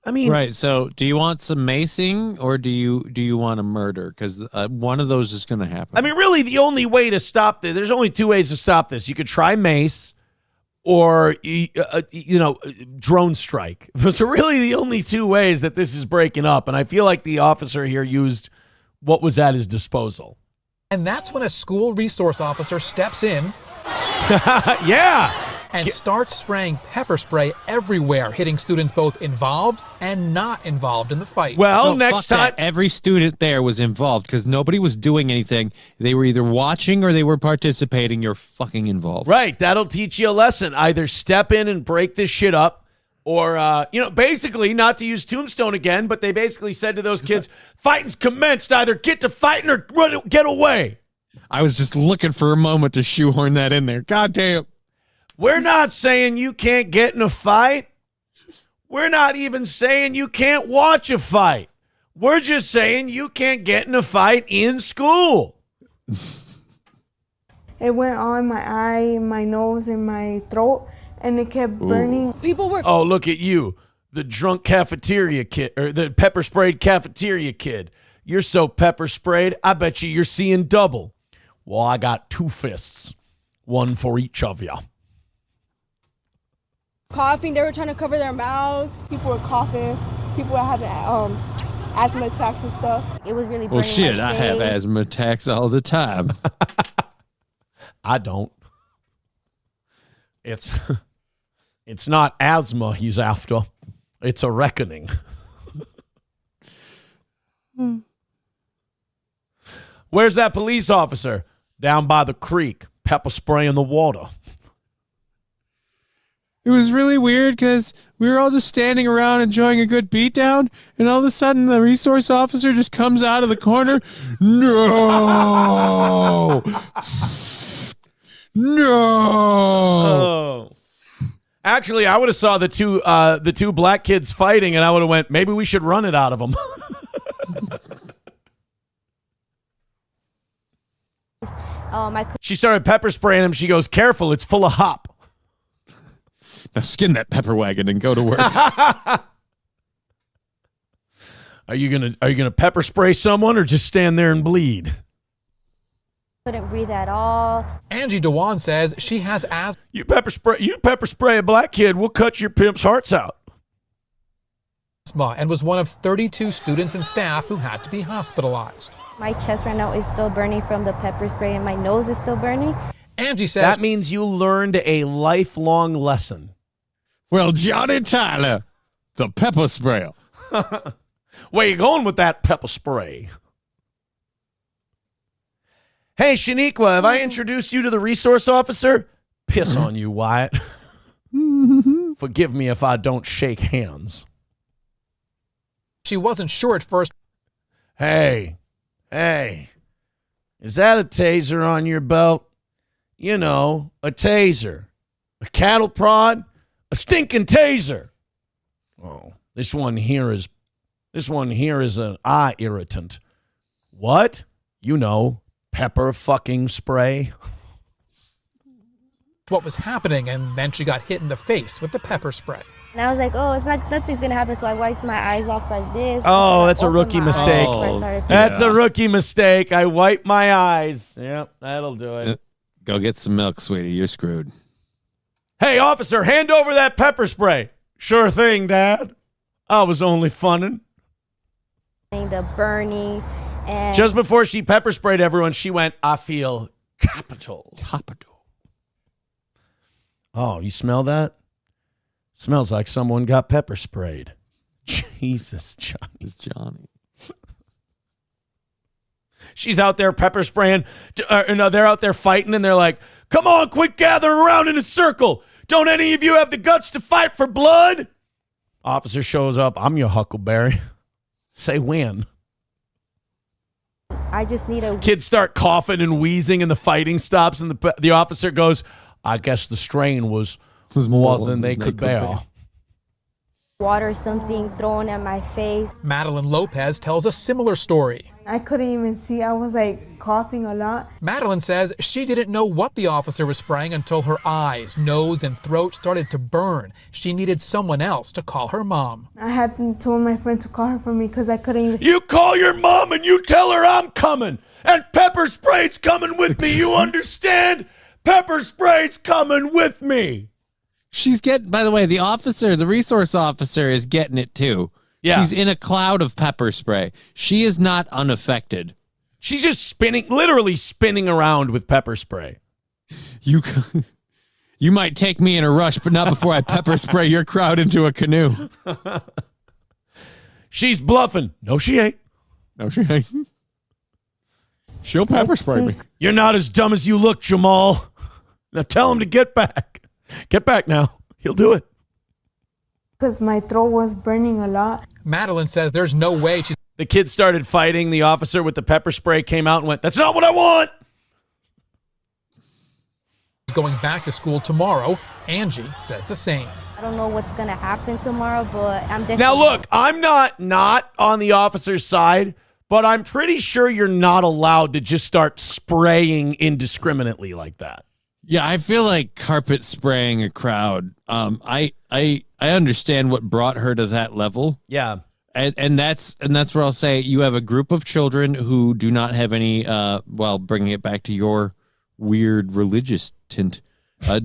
Speaker 3: I mean,
Speaker 11: right. So, do you want some macing or do you want a murder? Because one of those is going to happen.
Speaker 3: I mean, really, the only way to stop this, there's only two ways to stop this. You could try mace or, drone strike. Those are really the only two ways that this is breaking up. And I feel like the officer here used what was at his disposal.
Speaker 20: And that's when a school resource officer steps in.
Speaker 3: Yeah.
Speaker 20: And starts spraying pepper spray everywhere, hitting students both involved and not involved in the fight.
Speaker 3: Well,
Speaker 11: No,
Speaker 3: next
Speaker 11: fuck
Speaker 3: time.
Speaker 11: that. Every student there was involved because nobody was doing anything. They were either watching or they were participating. You're fucking involved.
Speaker 3: Right. That'll teach you a lesson. Either step in and break this shit up or, basically not to use Tombstone again, but they basically said to those kids, fighting's commenced. Either get to fighting or get away.
Speaker 11: I was just looking for a moment to shoehorn that in there. God damn.
Speaker 3: We're not saying you can't get in a fight. We're not even saying you can't watch a fight. We're just saying you can't get in a fight in school.
Speaker 21: It went on my eye, my nose, and my throat, and it kept burning. People were.
Speaker 3: Oh, look at you, the drunk cafeteria kid, or the pepper sprayed cafeteria kid. You're so pepper sprayed, I bet you're seeing double. Well, I got two fists, one for each of you.
Speaker 21: Coughing, they were trying to cover their mouths. People were coughing. People were having asthma attacks and stuff. It was really burning.
Speaker 11: Well, shit,
Speaker 21: my
Speaker 11: I have
Speaker 21: face.
Speaker 11: asthma attacks all the time.
Speaker 3: I don't. It's not asthma he's after. It's a reckoning. Where's that police officer? Down by the creek, pepper spraying the water.
Speaker 11: It was really weird because we were all just standing around enjoying a good beatdown, and all of a sudden the resource officer just comes out of the corner. No! No!
Speaker 3: Oh. Actually, I would have saw the two black kids fighting, and I would have went, maybe we should run it out of them. She started pepper spraying him. She goes, careful, it's full of hop.
Speaker 11: Now skin that pepper wagon and go to work.
Speaker 3: Are you gonna pepper spray someone or just stand there and bleed?
Speaker 21: Couldn't breathe at all.
Speaker 20: Angie Dewan says she has asthma.
Speaker 3: You pepper spray a black kid, we'll cut your pimp's hearts out.
Speaker 20: And was one of 32 students and staff who had to be hospitalized.
Speaker 21: My chest right now is still burning from the pepper spray, and my nose is still burning.
Speaker 20: Angie says
Speaker 3: that means you learned a lifelong lesson.
Speaker 11: Well, Johnny Tyler, the pepper sprayer.
Speaker 3: Where you going with that pepper spray? Hey, Shaniqua, have I introduced you to the resource officer? Piss on you, Wyatt. Forgive me if I don't shake hands.
Speaker 20: She wasn't sure at first.
Speaker 3: Hey, is that a taser on your belt? You know, a taser. A cattle prod? A stinking taser. Oh, this one here is an eye irritant. What? You know, pepper fucking spray.
Speaker 20: What was happening, and then she got hit in the face with the pepper spray.
Speaker 21: And I was like, oh, nothing's gonna happen, so I wiped my eyes off like this.
Speaker 3: Oh, that's a rookie mistake. That's a rookie mistake. I wiped my eyes. Yep, that'll do it.
Speaker 11: Go get some milk, sweetie. You're screwed.
Speaker 3: Hey, officer, hand over that pepper spray. Sure thing, Dad. I was only funning.
Speaker 21: The burning,
Speaker 1: And
Speaker 3: Just before she pepper sprayed everyone, she went, I feel capital. Oh, you smell that? Smells like someone got pepper sprayed. Jesus, Johnny.
Speaker 11: It's Johnny.
Speaker 3: She's out there pepper spraying. No, they're out there fighting, and they're like, come on, quit gathering around in a circle. Don't any of you have the guts to fight for blood? Officer shows up. I'm your Huckleberry. Say when.
Speaker 1: I just need a...
Speaker 3: Kids start coughing and wheezing, and the fighting stops, and the officer goes, I guess the strain was more than they could bear.
Speaker 1: water, something thrown at my face.
Speaker 20: Madeline Lopez tells a similar story.
Speaker 21: I couldn't even see. I was like coughing a lot.
Speaker 20: Madeline says she didn't know what the officer was spraying until her eyes, nose, and throat started to burn. She needed someone else to call her mom.
Speaker 21: I had told my friend to call her for me because I couldn't even...
Speaker 3: You call your mom and you tell her I'm coming. And pepper spray's coming with me. You understand? Pepper spray's coming with me.
Speaker 11: She's getting, by the way, the resource officer is getting it too.
Speaker 3: Yeah.
Speaker 11: She's in a cloud of pepper spray. She is not unaffected.
Speaker 3: She's just literally spinning around with pepper spray.
Speaker 11: You might take me in a rush, but not before I pepper spray your crowd into a canoe.
Speaker 3: She's bluffing. No, she ain't.
Speaker 11: No, she ain't. She'll pepper spray me.
Speaker 3: You're not as dumb as you look, Jamal. Now tell him to get back. Get back now. He'll do it.
Speaker 21: Because my throat was burning a lot.
Speaker 20: Madeline says there's no way she's...
Speaker 3: The kids started fighting. The officer with the pepper spray came out and went, that's not what I want.
Speaker 20: Going back to school tomorrow. Angie says the same.
Speaker 1: I don't know what's going to happen tomorrow, but I'm definitely...
Speaker 3: Now, look, I'm not on the officer's side, but I'm pretty sure you're not allowed to just start spraying indiscriminately like that.
Speaker 11: Yeah, I feel like carpet spraying a crowd. I understand what brought her to that level.
Speaker 3: Yeah.
Speaker 11: And that's where I'll say you have a group of children who do not have any, bringing it back to your weird religious tint,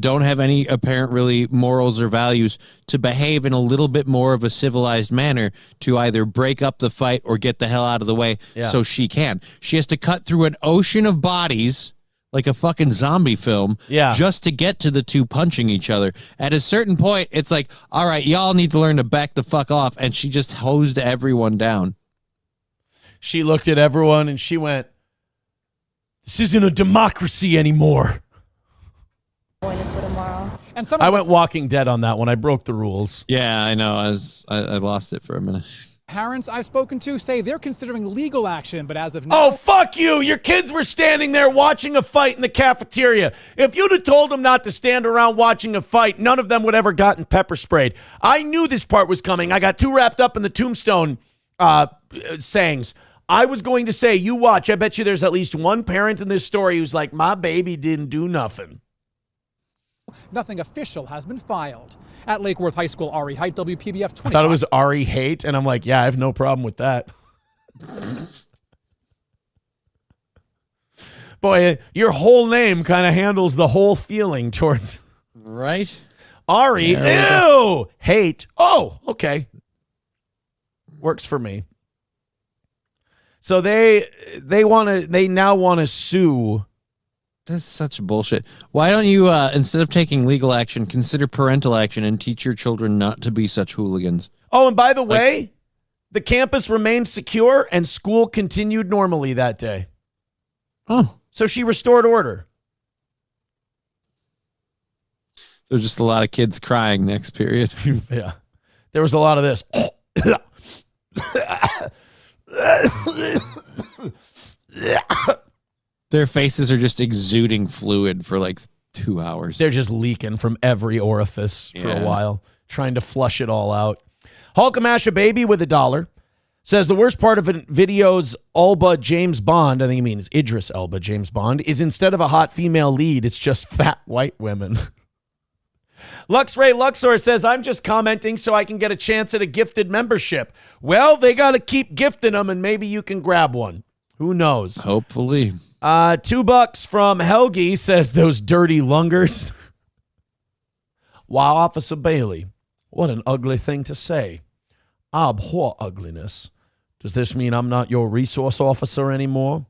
Speaker 11: don't have any apparent really morals or values to behave in a little bit more of a civilized manner to either break up the fight or get the hell out of the way so she can. She has to cut through an ocean of bodies like a fucking zombie film just to get to the two punching each other. At a certain point, it's like, all right, y'all need to learn to back the fuck off. And she just hosed everyone down.
Speaker 3: She looked at everyone and she went, this isn't a democracy anymore.
Speaker 20: And
Speaker 3: I went Walking Dead on that one. I broke the rules.
Speaker 11: Yeah, I know. I lost it for a minute.
Speaker 20: Parents I've spoken to say they're considering legal action, but as of now...
Speaker 3: Oh, fuck you! Your kids were standing there watching a fight in the cafeteria. If you'd have told them not to stand around watching a fight, none of them would ever gotten pepper sprayed. I knew this part was coming. I got too wrapped up in the tombstone sayings. I was going to say, you watch. I bet you there's at least one parent in this story who's like, my baby didn't do nothing.
Speaker 20: Nothing official has been filed. At Lake Worth High School, Ari Height, WPBF 20.
Speaker 3: I thought it was Ari Hate, and I'm like, yeah, I have no problem with that. Boy, your whole name kind of handles the whole feeling towards...
Speaker 11: Right?
Speaker 3: Ari, ew! Hate. Oh, okay. Works for me. So they now want to sue...
Speaker 11: That's such bullshit. Why don't you, instead of taking legal action, consider parental action and teach your children not to be such hooligans?
Speaker 3: Oh, and by the way, the campus remained secure and school continued normally that day.
Speaker 11: Oh.
Speaker 3: So she restored order.
Speaker 11: There's just a lot of kids crying next period.
Speaker 3: Yeah. There was a lot of this.
Speaker 11: Their faces are just exuding fluid for like 2 hours.
Speaker 3: They're just leaking from every orifice for a while, trying to flush it all out. Hulkamash a baby with $1 says the worst part of a video's Elba James Bond, I think he means Idris Elba James Bond, is instead of a hot female lead, it's just fat white women. Luxray Luxor says, I'm just commenting so I can get a chance at a gifted membership. Well, they got to keep gifting them and maybe you can grab one. Who knows?
Speaker 11: Hopefully.
Speaker 3: $2 from Helgi says those dirty lungers. Wow, Officer Bailey, what an ugly thing to say. I abhor ugliness. Does this mean I'm not your resource officer anymore?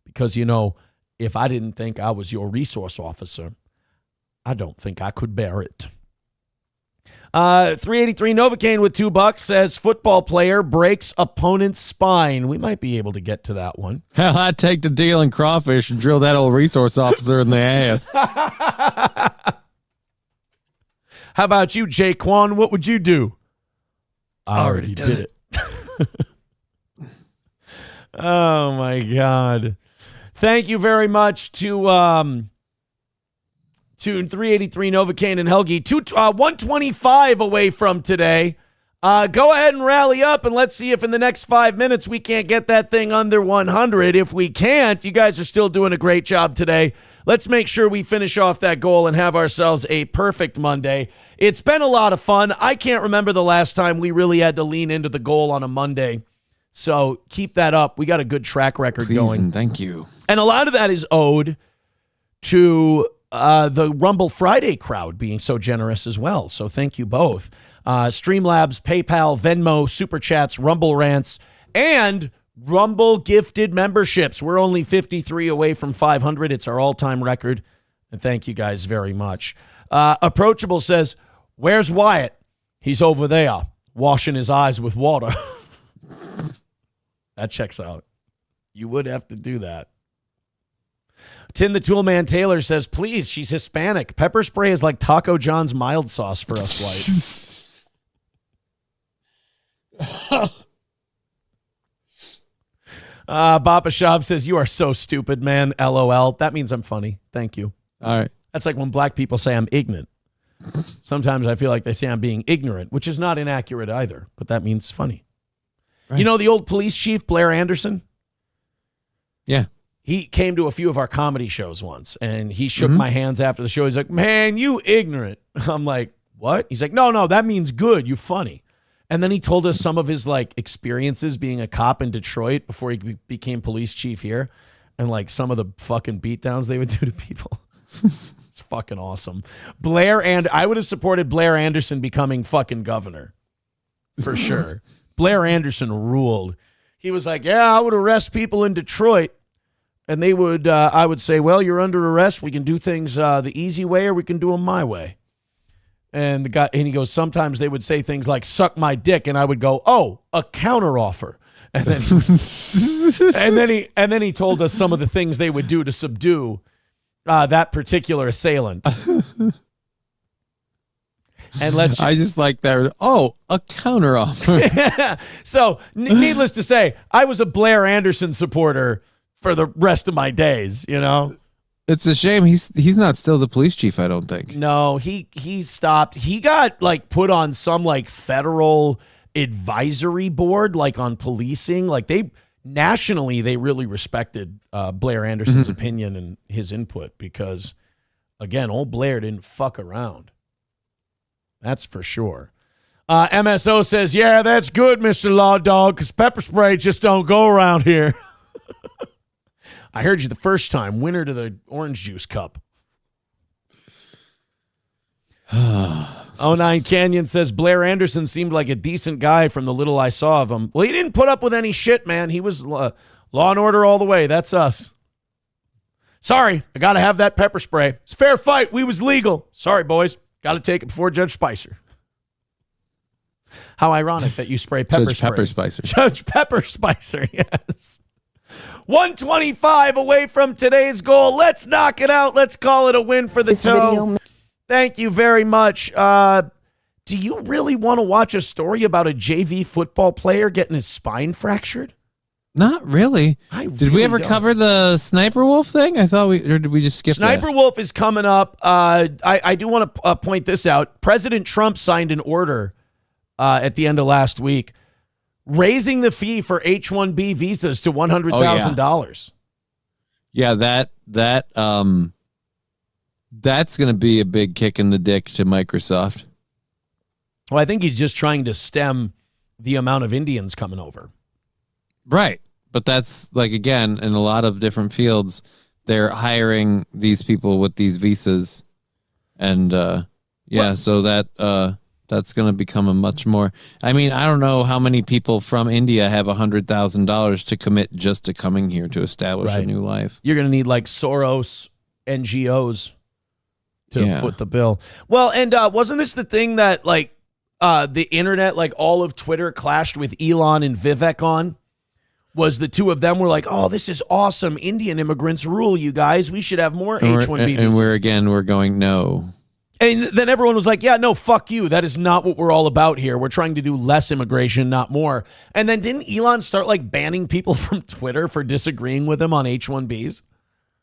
Speaker 3: Because, if I didn't think I was your resource officer, I don't think I could bear it. 383 Novocaine with $2 says football player breaks opponent's spine. We might be able to get to that one.
Speaker 11: Hell, I'd take the deal in crawfish and drill that old resource officer in the ass.
Speaker 3: How about you, Jaquan? What would you do? I already did it. Oh, my God. Thank you very much to 383 Novocaine and Helgi. 125 away from today. Go ahead and rally up, and let's see if in the next 5 minutes we can't get that thing under 100. If we can't, you guys are still doing a great job today. Let's make sure we finish off that goal and have ourselves a perfect Monday. It's been a lot of fun. I can't remember the last time we really had to lean into the goal on a Monday. So keep that up. We got a good track record going.
Speaker 4: And thank you.
Speaker 3: And a lot of that is owed to the Rumble Friday crowd being so generous as well. So thank you both. Streamlabs, PayPal, Venmo, Super Chats, Rumble Rants, and Rumble gifted memberships. We're only 53 away from 500. It's our all-time record. And thank you guys very much. Approachable says, where's Wyatt? He's over there, washing his eyes with water. That checks out. You would have to do that. Tin the Toolman Taylor says, please, she's Hispanic. Pepper spray is like Taco John's mild sauce for us whites. Bapa Shab says, you are so stupid, man. LOL. That means I'm funny. Thank you.
Speaker 11: All right.
Speaker 3: That's like when black people say I'm ignorant. Sometimes I feel like they say I'm being ignorant, which is not inaccurate either, but that means funny. Right. You know the old police chief, Blair Anderson?
Speaker 11: Yeah.
Speaker 3: He came to a few of our comedy shows once, and he shook my hands after the show. He's like, man, you ignorant. I'm like, what? He's like, no, that means good. You funny. And then he told us some of his experiences being a cop in Detroit before he became police chief here, and some of the fucking beatdowns they would do to people. It's fucking awesome. I would have supported Blair Anderson becoming fucking governor for sure. Blair Anderson ruled. He was like, yeah, I would arrest people in Detroit. And they would, I would say, well, you're under arrest. We can do things the easy way, or we can do them my way. And he goes, sometimes they would say things like, suck my dick. And I would go, oh, a counteroffer. And then he told us some of the things they would do to subdue that particular assailant. And I
Speaker 11: just like that. Oh, a counteroffer.
Speaker 3: So needless to say, I was a Blair Anderson supporter for the rest of my days,
Speaker 11: It's a shame he's not still the police chief, I don't think.
Speaker 3: No, he stopped. He got put on some federal advisory board on policing. Nationally they really respected Blair Anderson's opinion and his input because again, old Blair didn't fuck around. That's for sure. MSO says, yeah, that's good, Mr. Law Dog, because pepper spray just don't go around here. I heard you the first time. Winner to the orange juice cup. 09 Canyon says, Blair Anderson seemed like a decent guy from the little I saw of him. Well, he didn't put up with any shit, man. He was law and order all the way. That's us. Sorry, I got to have that pepper spray. It's a fair fight. We was legal. Sorry, boys. Got to take it before Judge Spicer. How ironic that you spray pepper
Speaker 11: Judge
Speaker 3: spray.
Speaker 11: Pepper Spicer.
Speaker 3: Judge Pepper Spicer, yes. 125 away from today's goal. Let's knock it out. Let's call it a win for the toe. Thank you very much. Do you really want to watch a story about a JV football player getting his spine fractured?
Speaker 11: Not really. Did we ever cover the Sniper Wolf thing? I thought or did we just skip
Speaker 3: Sniper
Speaker 11: that?
Speaker 3: Wolf is coming up. I do want to point this out. President Trump signed an order at the end of last week raising the fee for H-1B visas to $100,000.
Speaker 11: Yeah, that's going to be a big kick in the dick to Microsoft.
Speaker 3: Well, I think he's just trying to stem the amount of Indians coming over.
Speaker 11: Right. But that's again, in a lot of different fields, they're hiring these people with these visas. And so that That's going to become a much more. I mean, I don't know how many people from India have $100,000 to commit just to coming here to establish a new life.
Speaker 3: You're going to need like Soros NGOs to foot the bill. Well, and wasn't this the thing that like the internet, like all of Twitter clashed with Elon and Vivek on? Was the two of them were like, oh, this is awesome. Indian immigrants rule, you guys. We should have more H-1B visas.
Speaker 11: And we're going, no.
Speaker 3: And then everyone was like, yeah, no, fuck you. That is not what we're all about here. We're trying to do less immigration, not more. And then didn't Elon start like banning people from Twitter for disagreeing with him on H-1Bs?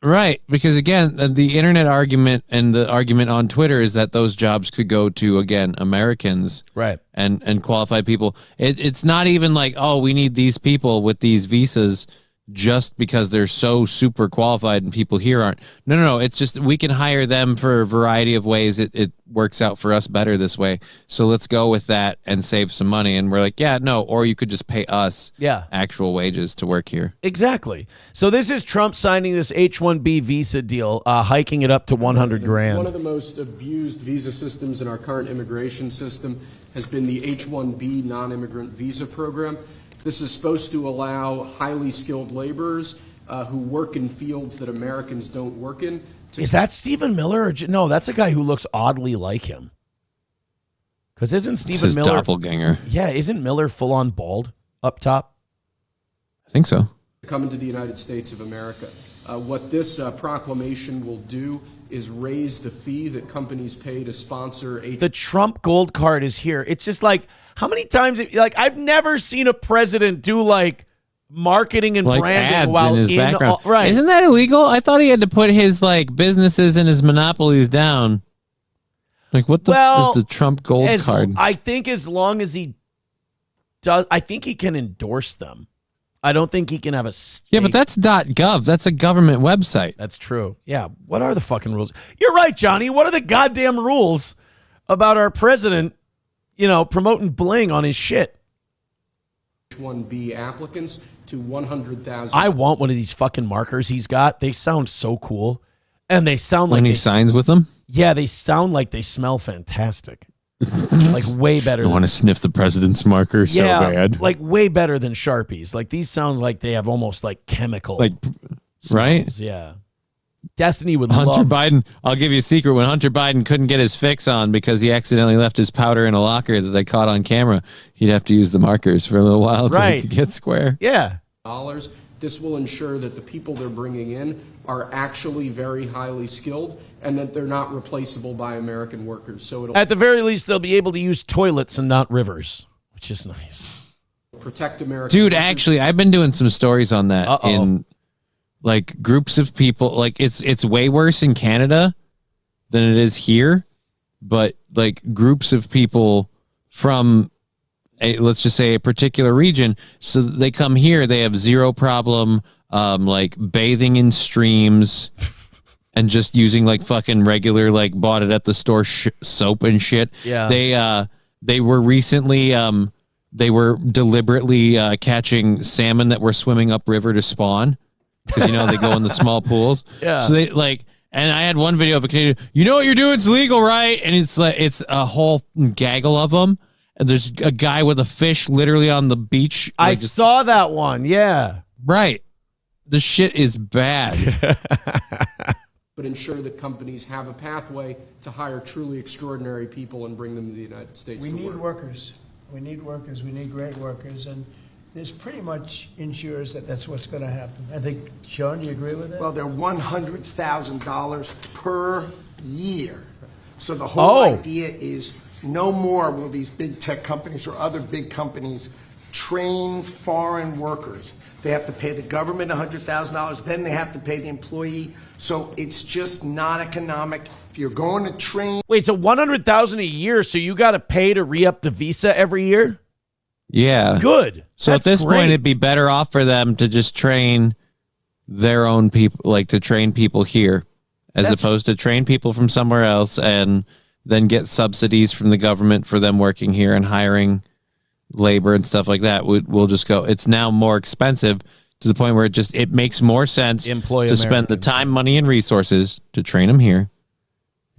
Speaker 11: Right, because again, the internet argument and the argument on Twitter is that those jobs could go to, again, Americans,
Speaker 3: right,
Speaker 11: and qualified people. It's not even like, oh, we need these people with these visas just because they're so super qualified and people here aren't. No. It's just we can hire them for a variety of ways. It works out for us better this way. So let's go with that and save some money. And we're like, yeah, no. Or you could just pay us actual wages to work here.
Speaker 3: Exactly. So this is Trump signing this H-1B visa deal, hiking it up to $100,000.
Speaker 2: One of the most abused visa systems in our current immigration system has been the H-1B non-immigrant visa program. This is supposed to allow highly skilled laborers who work in fields that Americans don't work in.
Speaker 3: Is that Stephen Miller? Or no, that's a guy who looks oddly like him. Because isn't Stephen Miller
Speaker 11: doppelganger?
Speaker 3: Yeah, isn't Miller full on bald up top?
Speaker 11: I think so.
Speaker 2: Coming to the United States of America. What this proclamation will do is raise the fee that companies pay to sponsor
Speaker 3: the Trump Gold Card is here. It's just like, how many times, like, I've never seen a president do like marketing and
Speaker 11: like
Speaker 3: branding
Speaker 11: ads
Speaker 3: while
Speaker 11: in his background.
Speaker 3: Right.
Speaker 11: Isn't that illegal? I thought he had to put his like businesses and his monopolies down. Like, what the is the Trump Gold Card?
Speaker 3: I think as long as he does, I think he can endorse them. I don't think he can have a stake.
Speaker 11: Yeah, but that's .gov. That's a government website.
Speaker 3: That's true. Yeah. What are the fucking rules? You're right, Johnny. What are the goddamn rules about our president, promoting bling on his shit?
Speaker 2: H-1B applicants to 100,000.
Speaker 3: I want one of these fucking markers he's got. They sound so cool. And they sound like
Speaker 11: when he signs with them?
Speaker 3: Yeah, they sound like they smell fantastic. Like way better.
Speaker 11: I want to sniff the president's marker so bad.
Speaker 3: Like way better than Sharpies. Like these sounds like they have almost like chemical smells.
Speaker 11: Right?
Speaker 3: Yeah. Destiny would
Speaker 11: Hunter
Speaker 3: love.
Speaker 11: Biden. I'll give you a secret. When Hunter Biden couldn't get his fix on because he accidentally left his powder in a locker that they caught on camera, he'd have to use the markers for a little while until he could get square.
Speaker 3: Yeah.
Speaker 2: This will ensure that the people they're bringing in are actually very highly skilled and that they're not replaceable by American workers. So it'll
Speaker 3: At the very least, they'll be able to use toilets and not rivers, which is nice.
Speaker 2: Protect America.
Speaker 11: Dude, actually, I've been doing some stories on that in like groups of people. Like it's way worse in Canada than it is here, but like groups of people from let's just say a particular region. So they come here, they have zero problem like bathing in streams and just using like fucking regular, like bought it at the store soap and shit.
Speaker 3: Yeah.
Speaker 11: They were recently, they were deliberately catching salmon that were swimming upriver to spawn. Because, they go in the small pools.
Speaker 3: Yeah.
Speaker 11: So they like, and I had one video of a Canadian, what you're doing is legal, right? And it's like, it's a whole gaggle of them. And there's a guy with a fish literally on the beach.
Speaker 3: I saw that one. Yeah.
Speaker 11: Right. The shit is bad.
Speaker 2: but ensure that companies have a pathway to hire truly extraordinary people and bring them to the United States
Speaker 13: We
Speaker 2: to
Speaker 13: need
Speaker 2: work.
Speaker 13: workers. We need workers. We need great workers. And this pretty much ensures that that's what's going to happen. I think, Sean, do you agree with that?
Speaker 22: Well, they're $100,000 per year. So the whole idea is no more will these big tech companies or other big companies train foreign workers. They have to pay the government $100,000, then they have to pay the employee. So it's just not economic. If you're going to train...
Speaker 3: Wait, so $100,000 a year, so you got to pay to re-up the visa every year?
Speaker 11: Yeah.
Speaker 3: Good.
Speaker 11: So
Speaker 3: That's
Speaker 11: at this
Speaker 3: great.
Speaker 11: point, it'd be better off for them to just train their own people, like to train people here, as opposed to train people from somewhere else and then get subsidies from the government for them working here and hiring labor and stuff like that. We'll just go. It's now more expensive to the point where it makes more sense to spend the time, money, and resources to train them here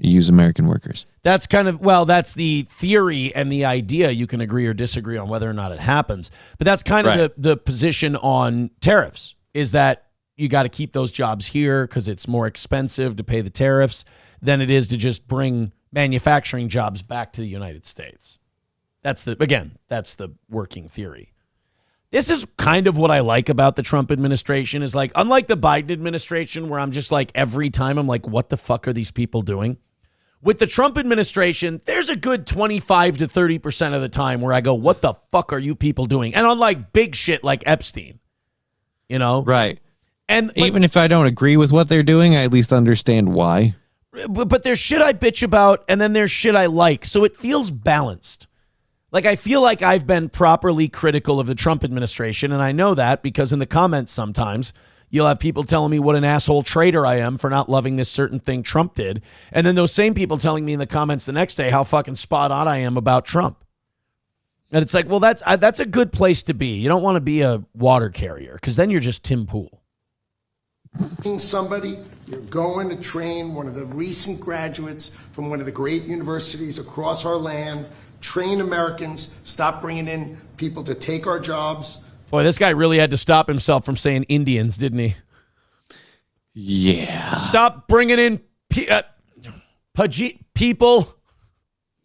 Speaker 4: use American workers.
Speaker 3: That's kind of, well, that's the theory and the idea. You can agree or disagree on whether or not it happens. But that's kind of the position on tariffs, is that you got to keep those jobs here because it's more expensive to pay the tariffs than it is to just bring manufacturing jobs back to the United States. That's the working theory. This is kind of what I like about the Trump administration, is like, unlike the Biden administration, where I'm just like, every time I'm like, what the fuck are these people doing? With the Trump administration, there's a good 25 to 30% of the time where I go, what the fuck are you people doing? And on like big shit like Epstein, you know?
Speaker 4: Right.
Speaker 3: And
Speaker 4: even if I don't agree with what they're doing, I at least understand why.
Speaker 3: But there's shit I bitch about, and then there's shit I like. So it feels balanced. Like, I feel like I've been properly critical of the Trump administration, and I know that because in the comments sometimes you'll have people telling me what an asshole traitor I am for not loving this certain thing Trump did, and then those same people telling me in the comments the next day how fucking spot on I am about Trump. And it's like, well, that's a good place to be. You don't want to be a water carrier, because then you're just Tim Pool.
Speaker 22: Somebody, you're going to train one of the recent graduates from one of the great universities across our land. Train Americans, stop bringing in people to take our jobs.
Speaker 3: Boy, this guy really had to stop himself from saying Indians, didn't he?
Speaker 4: Yeah.
Speaker 3: Stop bringing in people.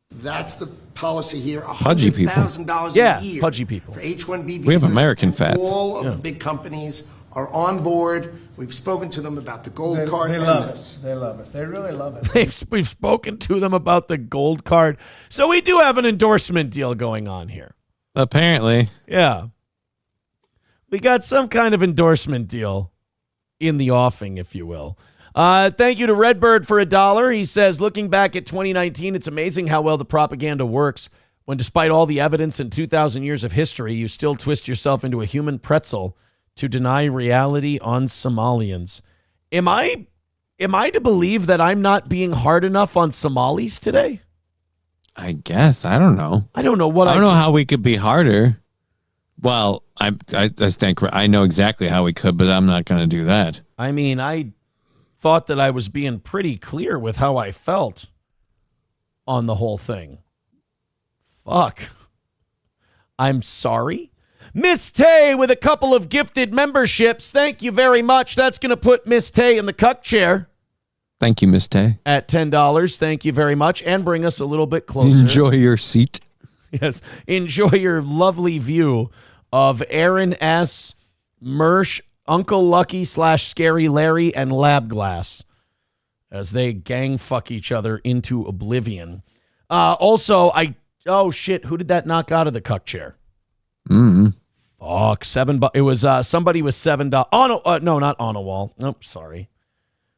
Speaker 22: That's the policy here.
Speaker 4: Pudgy people.
Speaker 22: $100,000
Speaker 3: Yeah,
Speaker 22: a year
Speaker 3: pudgy people.
Speaker 22: for H-1B visas.
Speaker 4: We have American fats.
Speaker 22: All of the big companies are on board. We've spoken to them about the gold card.
Speaker 5: They love it. They love it. They really love it.
Speaker 3: We've spoken to them about the gold card. So we do have an endorsement deal going on here.
Speaker 4: Apparently.
Speaker 3: Yeah. We got some kind of endorsement deal in the offing, if you will. Thank you to Redbird for $1. He says, looking back at 2019, it's amazing how well the propaganda works when, despite all the evidence and 2,000 years of history, you still twist yourself into a human pretzel to deny reality on Somalians. Am I to believe that I'm not being hard enough on Somalis today?
Speaker 4: I guess. I don't know.
Speaker 3: I don't know what
Speaker 4: I don't know how we could be harder. Well, I think I know exactly how we could, but I'm not going to do that.
Speaker 3: I mean, I thought that I was being pretty clear with how I felt on the whole thing. Fuck. I'm sorry. Miss Tay with a couple of gifted memberships. Thank you very much. That's going to put Miss Tay in the cuck chair.
Speaker 4: Thank you, Miss Tay.
Speaker 3: At $10. Thank you very much. And bring us a little bit closer.
Speaker 4: Enjoy your seat.
Speaker 3: Yes. Enjoy your lovely view of Aaron S., Mersh, Uncle Lucky / Scary Larry, and Lab Glass as they gang fuck each other into oblivion. Also, oh shit, who did that knock out of the cuck chair?
Speaker 4: Mm-hmm.
Speaker 3: Fuck, $7. It was somebody with $7. Oh no, not on a wall. Nope, sorry.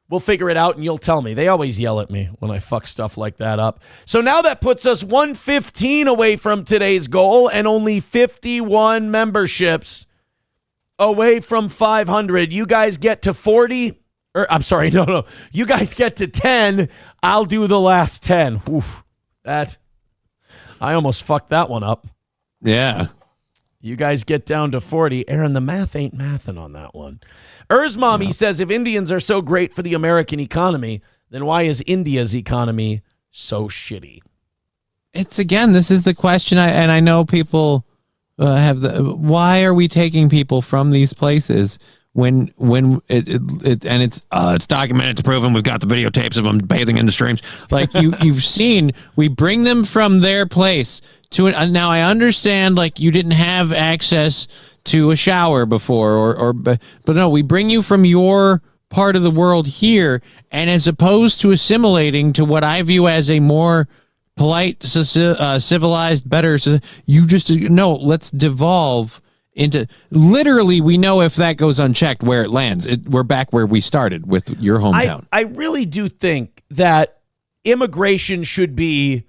Speaker 3: We'll figure it out and you'll tell me. They always yell at me when I fuck stuff like that up. So now that puts us 115 away from today's goal and only 51 memberships away from 500. You guys get to 40. Or I'm sorry, no. You guys get to 10. I'll do the last 10. Oof. I almost fucked that one up.
Speaker 4: Yeah.
Speaker 3: You guys get down to 40. Aaron, the math ain't mathin' on that one. Mommy says, if Indians are so great for the American economy, then why is India's economy so shitty?
Speaker 11: This is the question. I know people why are we taking people from these places when it's documented, it's proven, we've got the videotapes of them bathing in the streams. Like you've seen, we bring them from their place to it. Now I understand, like, you didn't have access to a shower before, but no, we bring you from your part of the world here, and as opposed to assimilating to what I view as a more polite, civilized, better, you just let's devolve into, literally, we know if that goes unchecked where it lands. We're back where we started with your hometown.
Speaker 3: I really do think that immigration should be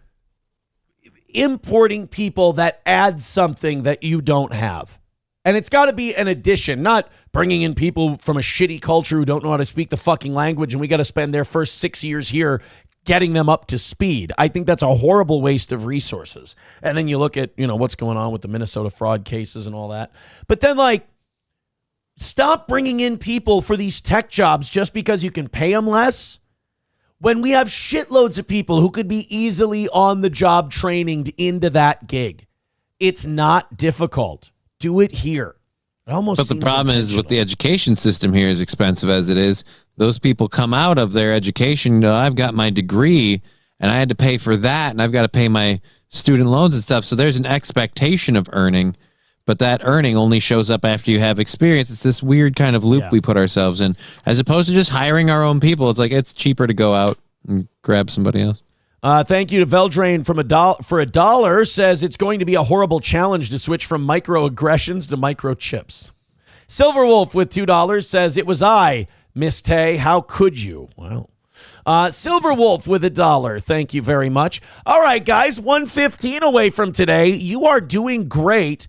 Speaker 3: importing people that add something that you don't have. And it's got to be an addition, not bringing in people from a shitty culture who don't know how to speak the fucking language and we got to spend their first 6 years here getting them up to speed. I think that's a horrible waste of resources. And then you look at, what's going on with the Minnesota fraud cases and all that. But then, stop bringing in people for these tech jobs just because you can pay them less. when we have shitloads of people who could be easily on the job trained into that gig. It's not difficult. Do it here. It almost.
Speaker 11: But the problem is with the education system here, as expensive as it is, those people come out of their education. I've got my degree and I had to pay for that, and I've got to pay my student loans and stuff. So there's an expectation of earning, but that earning only shows up after you have experience. It's this weird kind of loop we put ourselves in, as opposed to just hiring our own people. It's like it's cheaper to go out and grab somebody else.
Speaker 3: Thank you to Veldrain from for $1 says it's going to be a horrible challenge to switch from microaggressions to microchips. Silverwolf with $2 says it was I, Miss Tay. How could you? Wow. Silverwolf with $1. Thank you very much. All right, guys, 1:15 away from today. You are doing great.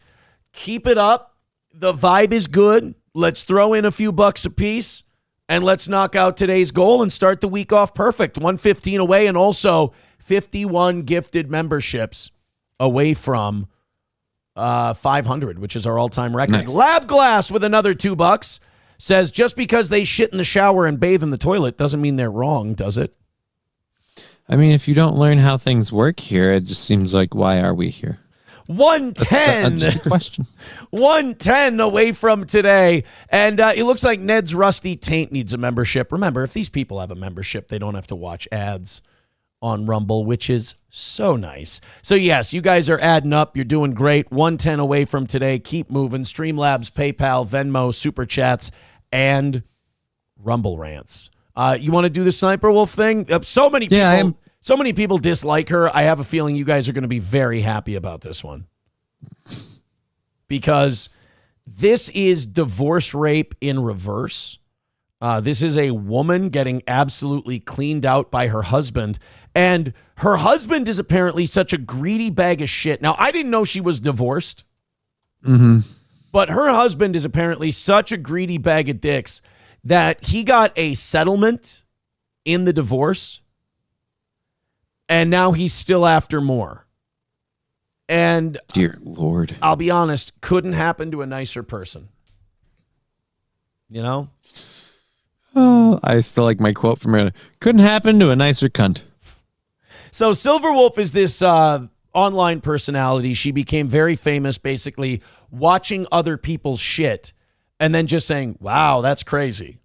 Speaker 3: Keep it up. The vibe is good. Let's throw in a few bucks a piece. And let's knock out today's goal and start the week off perfect. 1:15 away, and also 51 gifted memberships away from 500, which is our all-time record.
Speaker 11: Nice.
Speaker 3: Lab Glass with another $2 says, just because they shit in the shower and bathe in the toilet doesn't mean they're wrong, does it?
Speaker 11: I mean, if you don't learn how things work here, it just seems like, why are we here?
Speaker 3: 110.
Speaker 11: That's just a question.
Speaker 3: 110 away from today. And it looks like Ned's Rusty Taint needs a membership. Remember, if these people have a membership, they don't have to watch ads on Rumble, which is so nice. So, yes, you guys are adding up. You're doing great. 110 away from today. Keep moving. Streamlabs, PayPal, Venmo, Super Chats, and Rumble Rants. You want to do the Sniper Wolf thing? So many people. So many people dislike her. I have a feeling you guys are going to be very happy about this one. Because this is divorce rape in reverse. This is a woman getting absolutely cleaned out by her husband. And her husband is apparently such a greedy bag of shit. Now, I didn't know she was divorced.
Speaker 11: Mm-hmm.
Speaker 3: But her husband is apparently such a greedy bag of dicks that he got a settlement in the divorce. And now he's still after more. And
Speaker 11: dear Lord,
Speaker 3: I'll be honest, couldn't happen to a nicer person. You know?
Speaker 11: Oh, I still like my quote from earlier. Couldn't happen to a nicer cunt.
Speaker 3: So Silverwolf is this online personality. She became very famous basically watching other people's shit and then just saying, wow, that's crazy.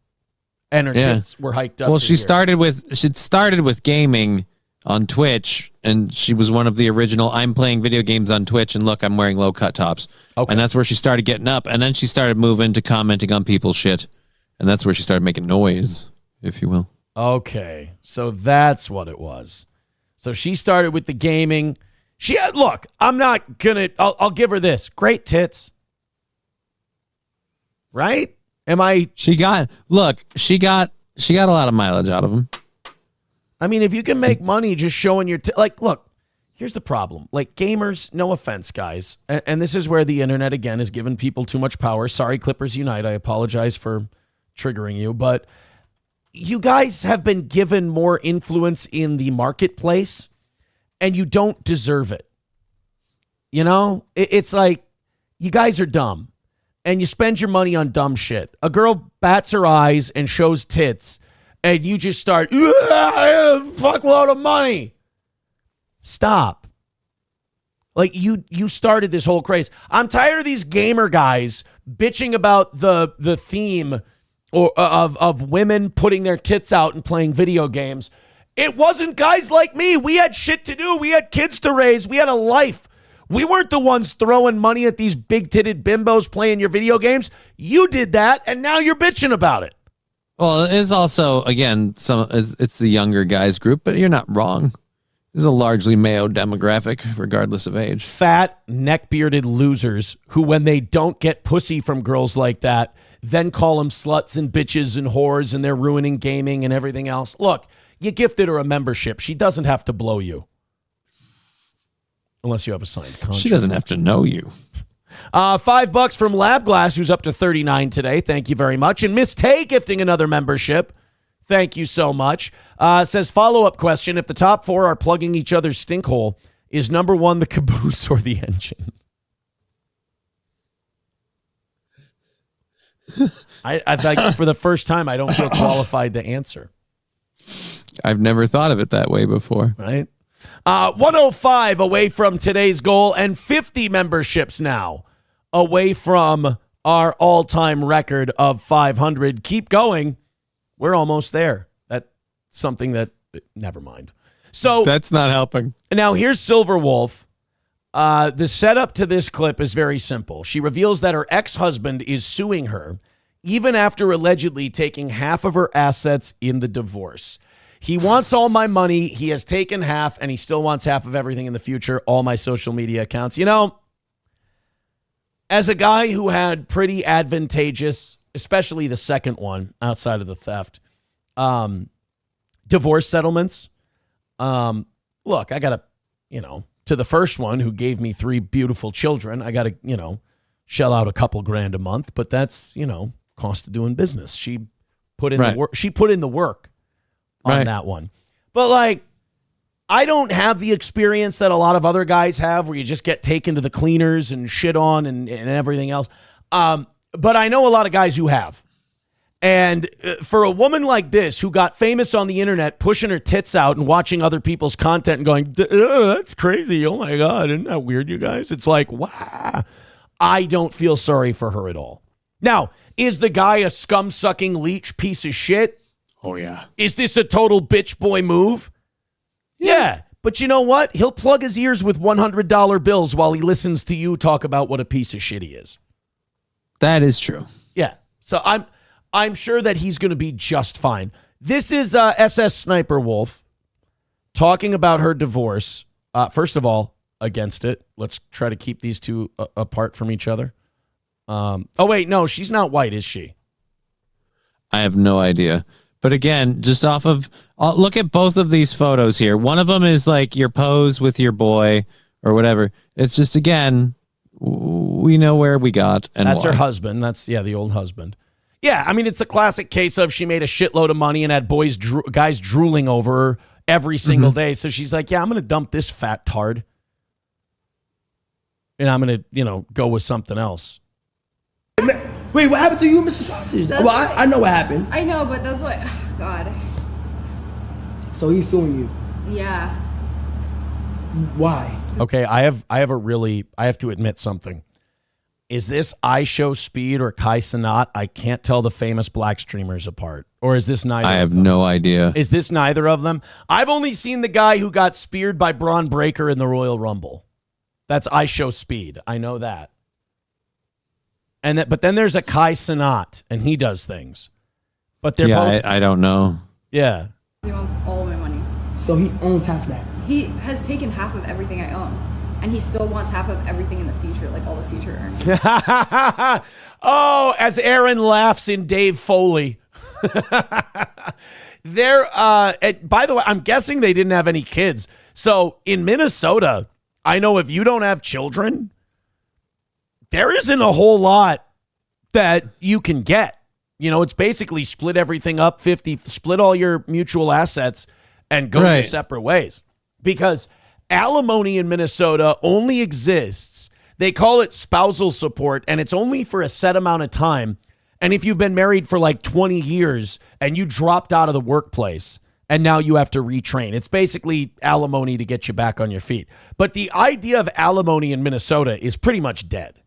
Speaker 3: And her tits were hiked up.
Speaker 11: Well, she started with gaming on Twitch, and she was one of the original I'm playing video games on Twitch, and look, I'm wearing low-cut tops. Okay. And that's where she started getting up, and then she started moving to commenting on people's shit, and that's where she started making noise, if you will.
Speaker 3: Okay, so that's what it was. So she started with the gaming. Look, I'm not gonna, I'll give her this. Great tits. Right?
Speaker 11: She got a lot of mileage out of them.
Speaker 3: I mean, if you can make money just showing your... look, here's the problem. Like, gamers, no offense, guys. And this is where the internet, again, has given people too much power. Sorry, Clippers Unite. I apologize for triggering you. But you guys have been given more influence in the marketplace, and you don't deserve it. You know? It's like, you guys are dumb, and you spend your money on dumb shit. A girl bats her eyes and shows tits, and you just start, fuckload of money. Stop. Like, you started this whole craze. I'm tired of these gamer guys bitching about the theme of women putting their tits out and playing video games. It wasn't guys like me. We had shit to do. We had kids to raise. We had a life. We weren't the ones throwing money at these big-titted bimbos playing your video games. You did that, and now you're bitching about it.
Speaker 11: Well, it's also, again, it's the younger guys group, but you're not wrong. This is a largely male demographic, regardless of age.
Speaker 3: Fat, neck-bearded losers who, when they don't get pussy from girls like that, then call them sluts and bitches and whores, and they're ruining gaming and everything else. Look, you gifted her a membership. She doesn't have to blow you. Unless you have a signed contract.
Speaker 11: She doesn't have to know you.
Speaker 3: $5 from Lab Glass, who's up to 39 today. Thank you very much. And Miss Tay gifting another membership. Thank you so much. Says, follow-up question. If the top four are plugging each other's stink hole, is number one the caboose or the engine? I like, for the first time, I don't feel qualified to answer.
Speaker 11: I've never thought of it that way before.
Speaker 3: Right? 105 away from today's goal, and 50 memberships now away from our all-time record of 500. Keep going. We're almost there. That's something that, never mind. So
Speaker 11: that's not helping.
Speaker 3: Now here's Silver Wolf. The setup to this clip is very simple. She reveals that her ex-husband is suing her even after allegedly taking half of her assets in the divorce. He wants all my money. He has taken half, and he still wants half of everything in the future, all my social media accounts. You know, as a guy who had pretty advantageous, especially the second one outside of the theft, divorce settlements, look, I got to, to the first one who gave me 3 beautiful children, I got to, shell out a couple grand a month, but that's, cost of doing business. She put in the work. She put in the work on that one. But like, I don't have the experience that a lot of other guys have where you just get taken to the cleaners and shit on and everything else. But I know a lot of guys who have. And for a woman like this who got famous on the internet, pushing her tits out and watching other people's content and going, that's crazy. Oh my God. Isn't that weird, you guys? It's like, wow. I don't feel sorry for her at all. Now, is the guy a scum-sucking leech piece of shit?
Speaker 12: Oh, yeah.
Speaker 3: Is this a total bitch boy move? Yeah. But you know what? He'll plug his ears with $100 bills while he listens to you talk about what a piece of shit he is.
Speaker 11: That is true.
Speaker 3: Yeah. So I'm sure that he's going to be just fine. This is SSSniperwolf talking about her divorce. First of all, against it. Let's try to keep these two apart from each other. Oh, wait. No, she's not white, is she?
Speaker 11: I have no idea. But again, just off of, look at both of these photos here. One of them is like your pose with your boy or whatever. It's just, again, we know where we got and
Speaker 3: that's
Speaker 11: why.
Speaker 3: her husband. That's, the old husband. Yeah, I mean, it's the classic case of she made a shitload of money and had guys drooling over her every single day. So she's like, yeah, I'm going to dump this fat tard. And I'm going to, go with something else.
Speaker 6: Wait, what happened to you, Mr. Sausage? Well, I know what happened.
Speaker 10: I know, but that's what. God.
Speaker 6: So he's suing you.
Speaker 10: Yeah.
Speaker 6: Why?
Speaker 3: Okay, I have to admit something. Is this I Show Speed or Kai Cenat? I can't tell the famous black streamers apart. Or is this neither?
Speaker 11: I have no idea.
Speaker 3: Is this neither of them? I've only seen the guy who got speared by Braun Breaker in the Royal Rumble. That's I Show Speed. I know that. But then there's a Kai Cenat, and he does things. But they're both.
Speaker 11: I don't know.
Speaker 3: Yeah.
Speaker 10: He wants all my money.
Speaker 6: So he owns half that.
Speaker 10: He has taken half of everything I own, and he still wants half of everything in the future, like all the future earnings.
Speaker 3: Oh, as Aaron laughs in Dave Foley. By the way, I'm guessing they didn't have any kids. So in Minnesota, I know if you don't have children, there isn't a whole lot that you can get. It's basically split everything up 50, split all your mutual assets and go your separate ways. Because alimony in Minnesota only exists. They call it spousal support, and it's only for a set amount of time. And if you've been married for like 20 years and you dropped out of the workplace and now you have to retrain, it's basically alimony to get you back on your feet. But the idea of alimony in Minnesota is pretty much dead.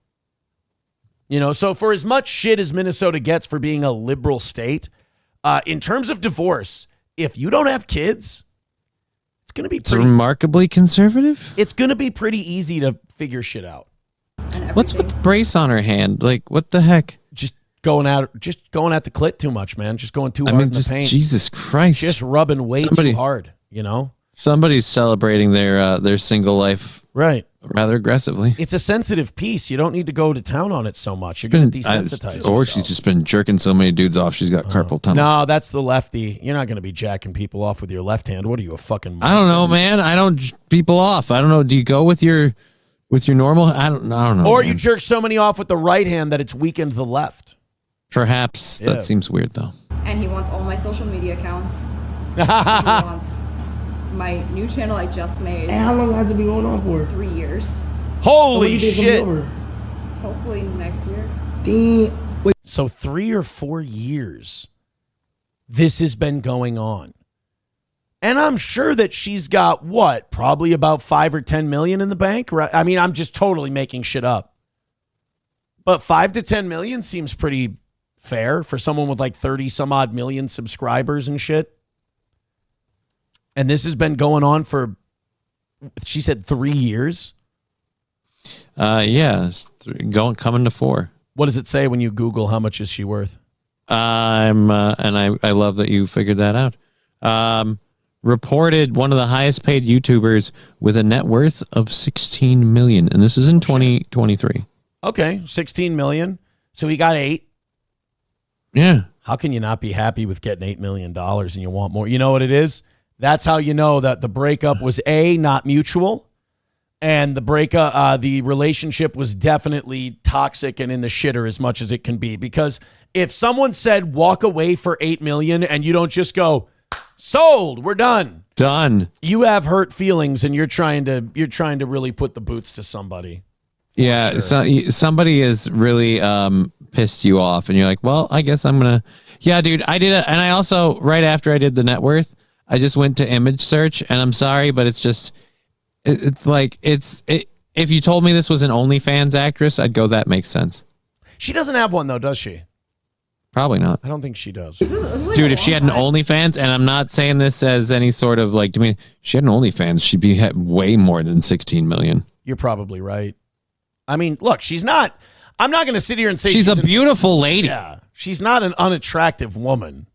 Speaker 3: So for as much shit as Minnesota gets for being a liberal state, in terms of divorce, if you don't have kids, it's going to be
Speaker 11: It's remarkably conservative.
Speaker 3: It's going to be pretty easy to figure shit out.
Speaker 11: What's with the brace on her hand? Like, what the heck?
Speaker 3: Just going at the clit too much, man. Just going too hard in the paint.
Speaker 11: Jesus Christ.
Speaker 3: Just rubbing way too hard,
Speaker 11: Somebody's celebrating their single life rather aggressively.
Speaker 3: It's a sensitive piece. You don't need to go to town on it so much. You're going to desensitize yourself.
Speaker 11: Or she's just been jerking so many dudes off, she's got carpal tunnel.
Speaker 3: No, that's the lefty. You're not going to be jacking people off with your left hand. What are you, a fucking monster?
Speaker 11: I don't know, man. I don't people off. I don't know. Do you go with your normal? I don't know.
Speaker 3: Or
Speaker 11: man.
Speaker 3: you jerk so many off with the right hand that it's weakened the left.
Speaker 11: Perhaps. That seems weird, though.
Speaker 10: And he wants all my social media accounts. He wants my new channel I just made.
Speaker 6: And how long has it been going on for?
Speaker 10: 3 years.
Speaker 3: Holy shit.
Speaker 10: Hopefully next year.
Speaker 6: Damn.
Speaker 3: So 3 or 4 years this has been going on. And I'm sure that she's got what, probably about 5 or 10 million in the bank, right? I mean, I'm just totally making shit up. But 5 to 10 million seems pretty fair for someone with like 30 some odd million subscribers and shit. And this has been going on for, she said 3 years.
Speaker 11: Yeah, coming to 4.
Speaker 3: What does it say when you Google how much is she worth?
Speaker 11: I love that you figured that out. Reported one of the highest paid YouTubers with a net worth of 16 million, and this is in 2023.
Speaker 3: Okay, 16 million. So he got 8.
Speaker 11: Yeah.
Speaker 3: How can you not be happy with getting $8 million and you want more? You know what it is? That's how you know that the breakup was not mutual, and the relationship was definitely toxic and in the shitter as much as it can be. Because if someone said walk away for 8 million and you don't just go, sold, we're done.
Speaker 11: Done.
Speaker 3: You have hurt feelings and you're trying to really put the boots to somebody.
Speaker 11: Yeah,
Speaker 3: sure.
Speaker 11: so somebody is really pissed you off, and you're like, well, I guess I'm gonna. Yeah, dude, I did it, and I also right after I did the net worth, I just went to image search, and I'm sorry, but it's just, it's like if you told me this was an OnlyFans actress, I'd go, that makes sense.
Speaker 3: She doesn't have one though, does she?
Speaker 11: Probably not.
Speaker 3: I don't think she does.
Speaker 11: Dude, if she had an OnlyFans, and I'm not saying this as any sort of like, she had an OnlyFans, she'd be way more than 16 million.
Speaker 3: You're probably right. I mean, look, I'm not going to sit here and say
Speaker 11: she's a beautiful lady.
Speaker 3: Yeah. She's not an unattractive woman.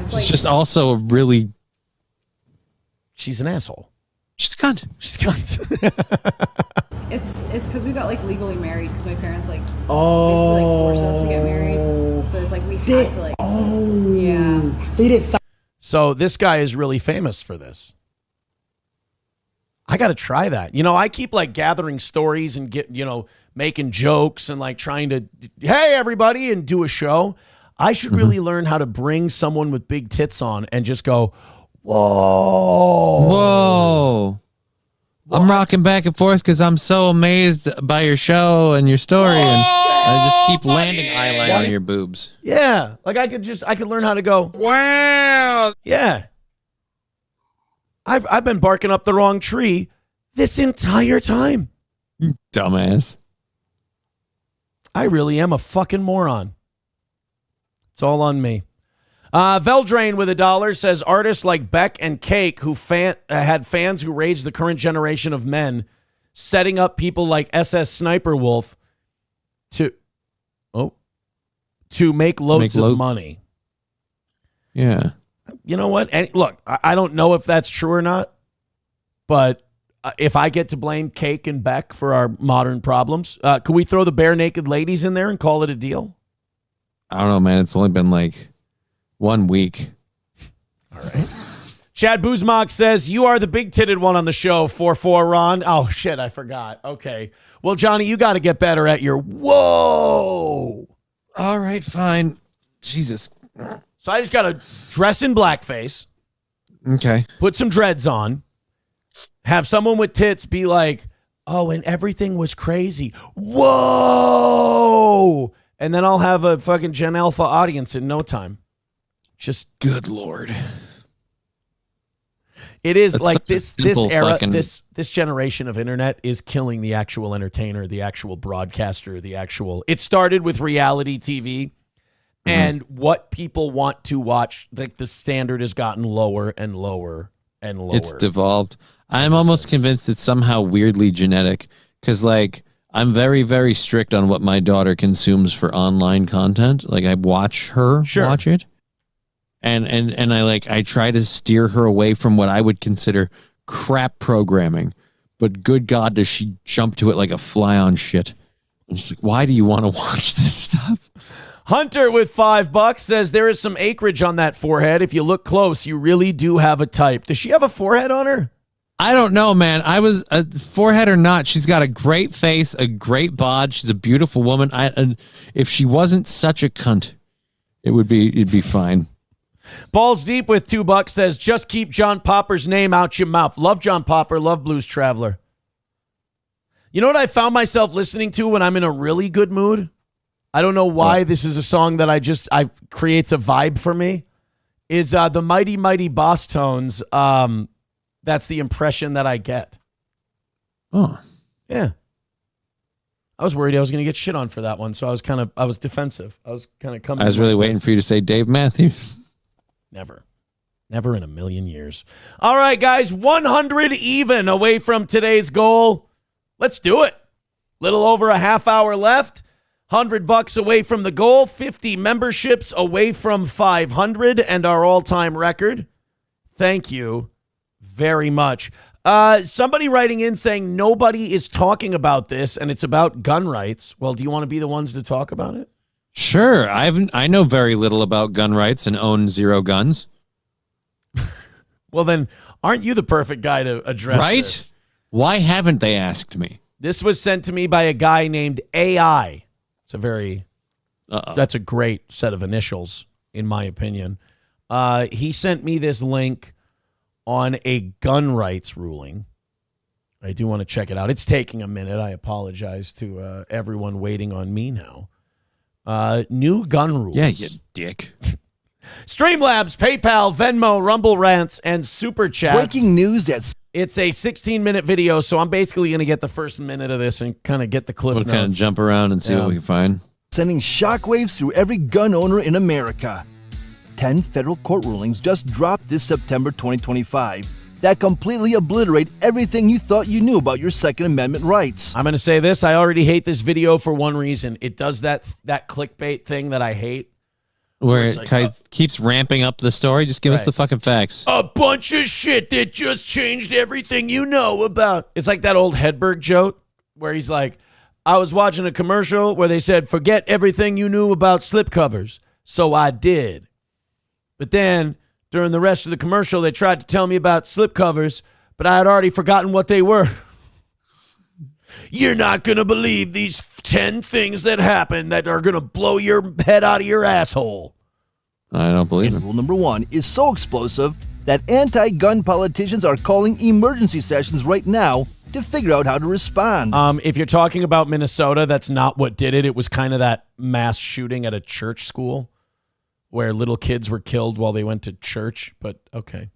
Speaker 11: She's just also a really.
Speaker 3: She's an asshole.
Speaker 11: She's a cunt.
Speaker 3: She's a cunt.
Speaker 10: It's because we got like legally married because my parents like basically like forced us to get married. So it's like we had to like. Yeah.
Speaker 3: So this guy is really famous for this. I got to try that. You know, I keep like gathering stories and making jokes and like trying to, hey, everybody, and do a show. I should really learn how to bring someone with big tits on and just go, whoa.
Speaker 11: Whoa. I'm rocking back and forth because I'm so amazed by your show and your story. And I just keep landing eyeliner on your boobs.
Speaker 3: Yeah. Like I could learn how to go, wow. Yeah. I've been barking up the wrong tree this entire time.
Speaker 11: Dumbass.
Speaker 3: I really am a fucking moron. It's all on me. Veldrain with $1 says artists like Beck and Cake who had fans who raised the current generation of men, setting up people like SSSniperwolf to make loads of money.
Speaker 11: Yeah.
Speaker 3: You know what? And look, I don't know if that's true or not, but if I get to blame Cake and Beck for our modern problems, could we throw the bare naked ladies in there and call it a deal?
Speaker 11: I don't know, man. It's only been like 1 week.
Speaker 3: All right. Chad Boozmog says, you are the big-titted one on the show, 4-4 Ron. Oh, shit, I forgot. Okay. Well, Johnny, you got to get better at your whoa.
Speaker 11: All right, fine. Jesus.
Speaker 3: So I just got to dress in blackface.
Speaker 11: Okay.
Speaker 3: Put some dreads on. Have someone with tits be like, oh, and everything was crazy. Whoa. And then I'll have a fucking Gen Alpha audience in no time. Just
Speaker 11: good Lord.
Speaker 3: It is. That's like this era,
Speaker 11: fucking...
Speaker 3: this generation of internet is killing the actual entertainer, the actual broadcaster, it started with reality TV. And what people want to watch, like the standard has gotten lower and lower and lower.
Speaker 11: It's devolved. I'm almost convinced it's somehow weirdly genetic because, like, I'm very, very strict on what my daughter consumes for online content. Like, I watch her watch it, and I try to steer her away from what I would consider crap programming. But good God, does she jump to it like a fly on shit? I'm just like, why do you want to watch this stuff?
Speaker 3: Hunter with $5 says there is some acreage on that forehead. If you look close, you really do have a type. Does she have a forehead on her?
Speaker 11: I don't know, man. I was forehead or not. She's got a great face, a great bod. She's a beautiful woman. If she wasn't such a cunt, it'd be fine.
Speaker 3: Balls Deep with $2 says just keep John Popper's name out your mouth. Love John Popper. Love Blues Traveler. You know what I found myself listening to when I'm in a really good mood? I don't know why this is a song that I creates a vibe for me. is the Mighty Mighty Boss Tones. That's the impression that I get.
Speaker 11: Oh.
Speaker 3: Yeah. I was worried I was going to get shit on for that one, so I was defensive. I was kind of coming.
Speaker 11: I was really waiting for you to say Dave Matthews.
Speaker 3: Never in a million years. All right, guys, 100 even away from today's goal. Let's do it. Little over a half hour left. $100 away from the goal. 50 memberships away from 500 and our all-time record. Thank you very much. Somebody writing in saying nobody is talking about this and it's about gun rights. Well, do you want to be the ones to talk about it?
Speaker 11: Sure. I know very little about gun rights and own 0 guns.
Speaker 3: Well, then aren't you the perfect guy to address this?
Speaker 11: Why haven't they asked me?
Speaker 3: This was sent to me by a guy named AI. It's a very that's a great set of initials in my opinion. He sent me this link on a gun rights ruling. I do want to check it out. It's taking a minute. I apologize to everyone waiting on me now. New gun rules.
Speaker 11: Yeah, you dick.
Speaker 3: Streamlabs, PayPal, Venmo, Rumble Rants, and Super Chats.
Speaker 7: Breaking news that's...
Speaker 3: It's a 16-minute video, so I'm basically going to get the first minute of this and kind of get the cliff notes.
Speaker 11: We'll kind of jump around and see what we can find.
Speaker 7: Sending shockwaves through every gun owner in America. 10 federal court rulings just dropped this September 2025 that completely obliterate everything you thought you knew about your Second Amendment rights.
Speaker 3: I'm going to say this. I already hate this video for one reason. It does that clickbait thing that I hate.
Speaker 11: Where it keeps ramping up the story. Just give us the fucking facts.
Speaker 3: A bunch of shit that just changed everything you know about. It's like that old Hedberg joke where he's like, I was watching a commercial where they said, forget everything you knew about slipcovers. So I did. But then during the rest of the commercial, they tried to tell me about slipcovers, but I had already forgotten what they were. You're not going to believe these 10 things that happen that are going to blow your head out of your asshole.
Speaker 11: I don't believe it.
Speaker 7: Rule number 1 is so explosive that anti-gun politicians are calling emergency sessions right now to figure out how to respond.
Speaker 3: If you're talking about Minnesota, that's not what did it. It was kind of that mass shooting at a church school where little kids were killed while they went to church, but okay.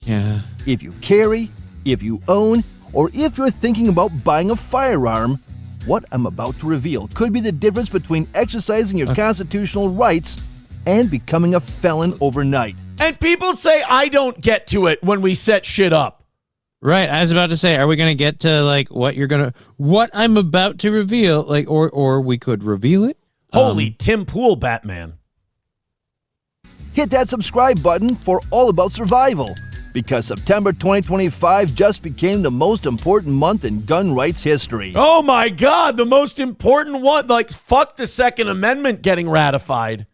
Speaker 11: Yeah.
Speaker 7: If you carry, if you own, or if you're thinking about buying a firearm, what I'm about to reveal could be the difference between exercising your constitutional rights and becoming a felon overnight.
Speaker 3: And people say I don't get to it when we set shit up.
Speaker 11: Right, I was about to say, are we going to get to like what I'm about to reveal, like, or we could reveal it?
Speaker 3: Holy Tim Pool Batman.
Speaker 7: Hit that subscribe button for All About Survival, because September 2025 just became the most important month in gun rights history.
Speaker 3: Oh my God, the most important one. Like, fuck the Second Amendment getting ratified.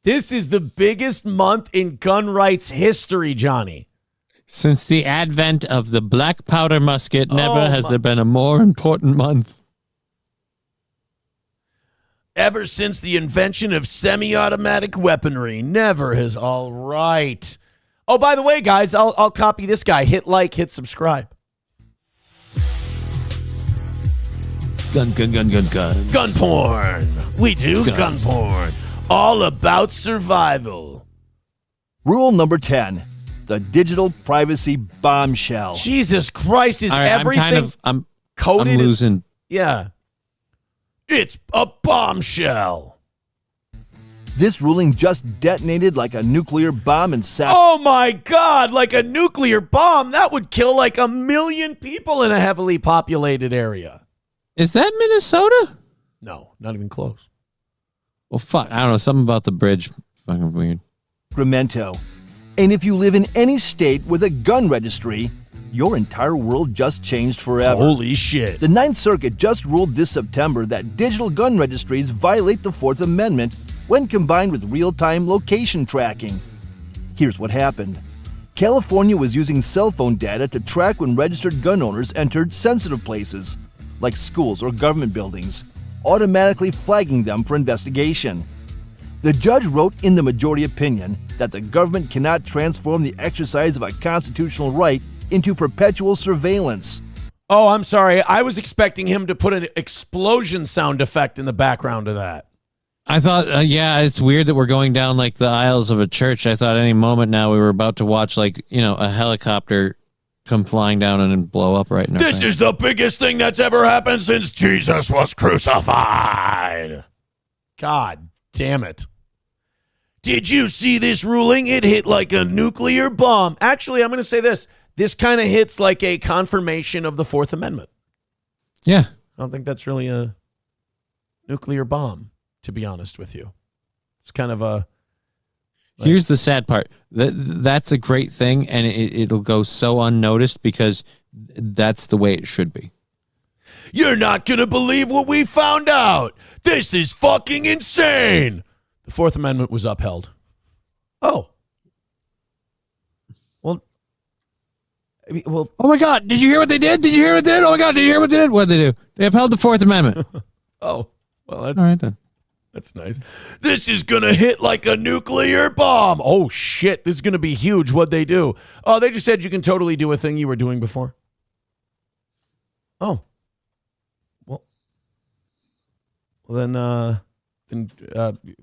Speaker 3: This is the biggest month in gun rights history, Johnny.
Speaker 11: Since the advent of the black powder musket, never has there been a more important month.
Speaker 3: Ever since the invention of semi-automatic weaponry, never has. All right. Oh, by the way, guys, I'll copy this guy. Hit like, hit subscribe.
Speaker 11: Gun.
Speaker 3: Gun porn. We do gun porn. All about survival.
Speaker 7: Rule number 10. The digital privacy bombshell.
Speaker 3: Jesus Christ, is
Speaker 11: right,
Speaker 3: everything coded?
Speaker 11: I'm losing.
Speaker 3: Yeah. It's a bombshell.
Speaker 7: This ruling just detonated like a nuclear bomb in South.
Speaker 3: Oh my God, like a nuclear bomb. That would kill like 1 million people in a heavily populated area.
Speaker 11: Is that Minnesota?
Speaker 3: No, not even close.
Speaker 11: Well, fuck. I don't know. Something about the bridge. Fucking weird.
Speaker 7: Sacramento. And if you live in any state with a gun registry, your entire world just changed forever.
Speaker 3: Holy shit.
Speaker 7: The 9th Circuit just ruled this September that digital gun registries violate the 4th Amendment when combined with real-time location tracking. Here's what happened. California was using cell phone data to track when registered gun owners entered sensitive places, like schools or government buildings, automatically flagging them for investigation. The judge wrote in the majority opinion that the government cannot transform the exercise of a constitutional right into perpetual surveillance.
Speaker 3: Oh, I'm sorry. I was expecting him to put an explosion sound effect in the background of that.
Speaker 11: I thought, yeah, it's weird that we're going down like the aisles of a church. I thought any moment now we were about to watch like, a helicopter come flying down and blow up right now.
Speaker 3: This is the biggest thing that's ever happened since Jesus was crucified. God damn it. Did you see this ruling? It hit like a nuclear bomb. Actually, I'm going to say this. This kind of hits like a confirmation of the Fourth Amendment.
Speaker 11: Yeah.
Speaker 3: I don't think that's really a nuclear bomb, to be honest with you. It's kind of a...
Speaker 11: Here's the sad part. That's a great thing, and it'll go so unnoticed because that's the way it should be.
Speaker 3: You're not going to believe what we found out. This is fucking insane. The Fourth Amendment was upheld. Oh. Well,
Speaker 11: oh my God, did you hear what they did? Did you hear what they did? Oh my God, did you hear what they did? What did they do? They upheld the Fourth Amendment.
Speaker 3: Oh, well, that's...
Speaker 11: All right, then.
Speaker 3: That's nice. This is going to hit like a nuclear bomb. Oh, shit. This is going to be huge. What'd they do? Oh, they just said you can totally do a thing you were doing before. Oh. Well, then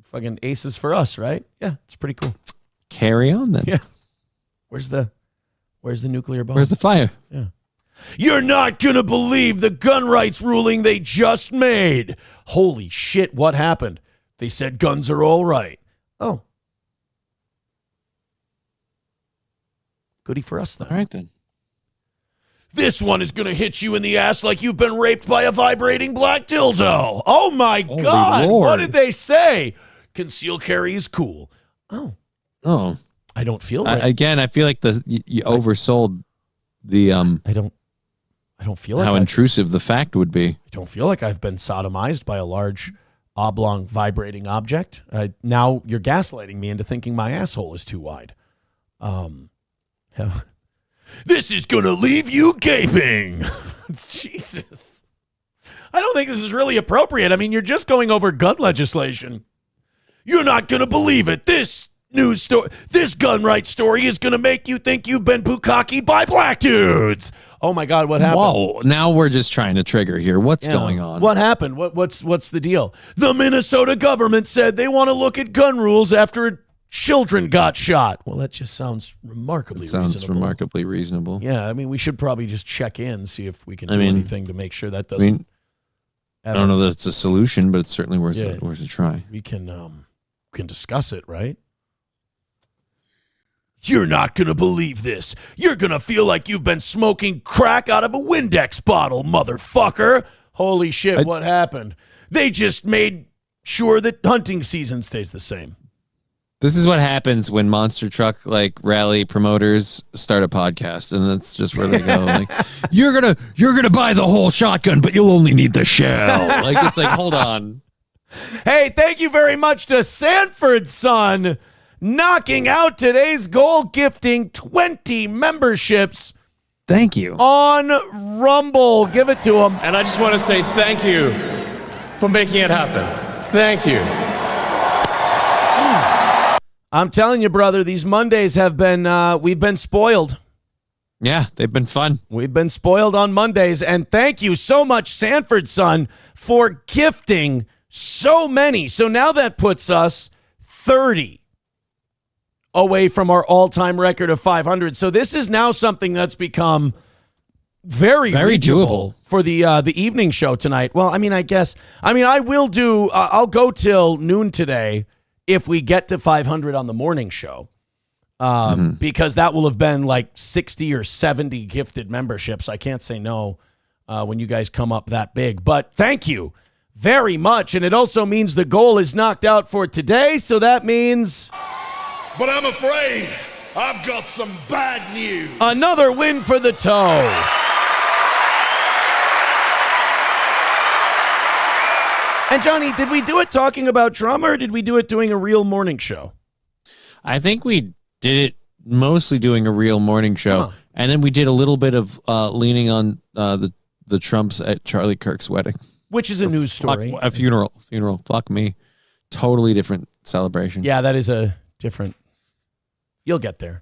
Speaker 3: fucking aces for us, right? Yeah, it's pretty cool.
Speaker 11: Carry on, then.
Speaker 3: Yeah. Where's the nuclear bomb?
Speaker 11: Where's the fire?
Speaker 3: Yeah. You're not going to believe the gun rights ruling they just made. Holy shit, what happened? They said guns are all right. Oh. Goody for us, then.
Speaker 11: All right, then.
Speaker 3: This one is going to hit you in the ass like you've been raped by a vibrating black dildo. Oh, my God.
Speaker 11: Lord.
Speaker 3: What did they say? Concealed carry is cool. Oh.
Speaker 11: Oh.
Speaker 3: I don't feel like...
Speaker 11: Again, I feel like you oversold the...
Speaker 3: I don't feel like
Speaker 11: how intrusive the fact would be.
Speaker 3: I don't feel like I've been sodomized by a large, oblong, vibrating object. Now you're gaslighting me into thinking my asshole is too wide. This is going to leave you gaping. Jesus. I don't think this is really appropriate. I mean, you're just going over gun legislation. You're not going to believe it. This news story, this gun rights story is going to make you think you've been bukkakied by black dudes. Oh my God, what happened?
Speaker 11: Whoa, now we're just trying to trigger here. What's going on?
Speaker 3: What happened? What's the deal? The Minnesota government said they want to look at gun rules after children got shot. Well, that just sounds remarkably
Speaker 11: reasonable.
Speaker 3: Yeah, I mean, we should probably just check in, see if we can do anything to make sure that doesn't...
Speaker 11: I don't know that it's a solution, but it's certainly worth a try.
Speaker 3: We can discuss it, right? You're not going to believe this. You're going to feel like you've been smoking crack out of a Windex bottle, motherfucker. Holy shit, what happened? They just made sure that hunting season stays the same.
Speaker 11: This is what happens when monster truck rally promoters start a podcast, and that's just where they go. You're gonna buy the whole shotgun, but you'll only need the shell. It's like, hold on.
Speaker 3: Hey, thank you very much to Sanford Son, knocking out today's goal, gifting 20 memberships.
Speaker 11: Thank you.
Speaker 3: On Rumble. Give it to him.
Speaker 8: And I just want to say thank you for making it happen. Thank you.
Speaker 3: I'm telling you, brother, these Mondays have been, we've been spoiled.
Speaker 11: Yeah, they've been fun.
Speaker 3: We've been spoiled on Mondays. And thank you so much, Sanford Son, for gifting so many. So now that puts us 30 away from our all-time record of 500. So this is now something that's become very
Speaker 11: doable
Speaker 3: for the evening show tonight. Well, I mean, I will do, I'll go till noon today if we get to 500 on the morning show, because that will have been like 60 or 70 gifted memberships. I can't say no when you guys come up that big. But thank you very much. And it also means the goal is knocked out for today. So that means...
Speaker 9: But I'm afraid I've got some bad news.
Speaker 3: Another win for the toe. And Johnny, did we do it talking about trauma, or did we do it doing a real morning show?
Speaker 11: I think we did it mostly doing a real morning show, and then we did a little bit of leaning on the Trumps at Charlie Kirk's wedding,
Speaker 3: which is a news story.
Speaker 11: A funeral. Fuck me, totally different celebration.
Speaker 3: Yeah, that is a different. You'll get there.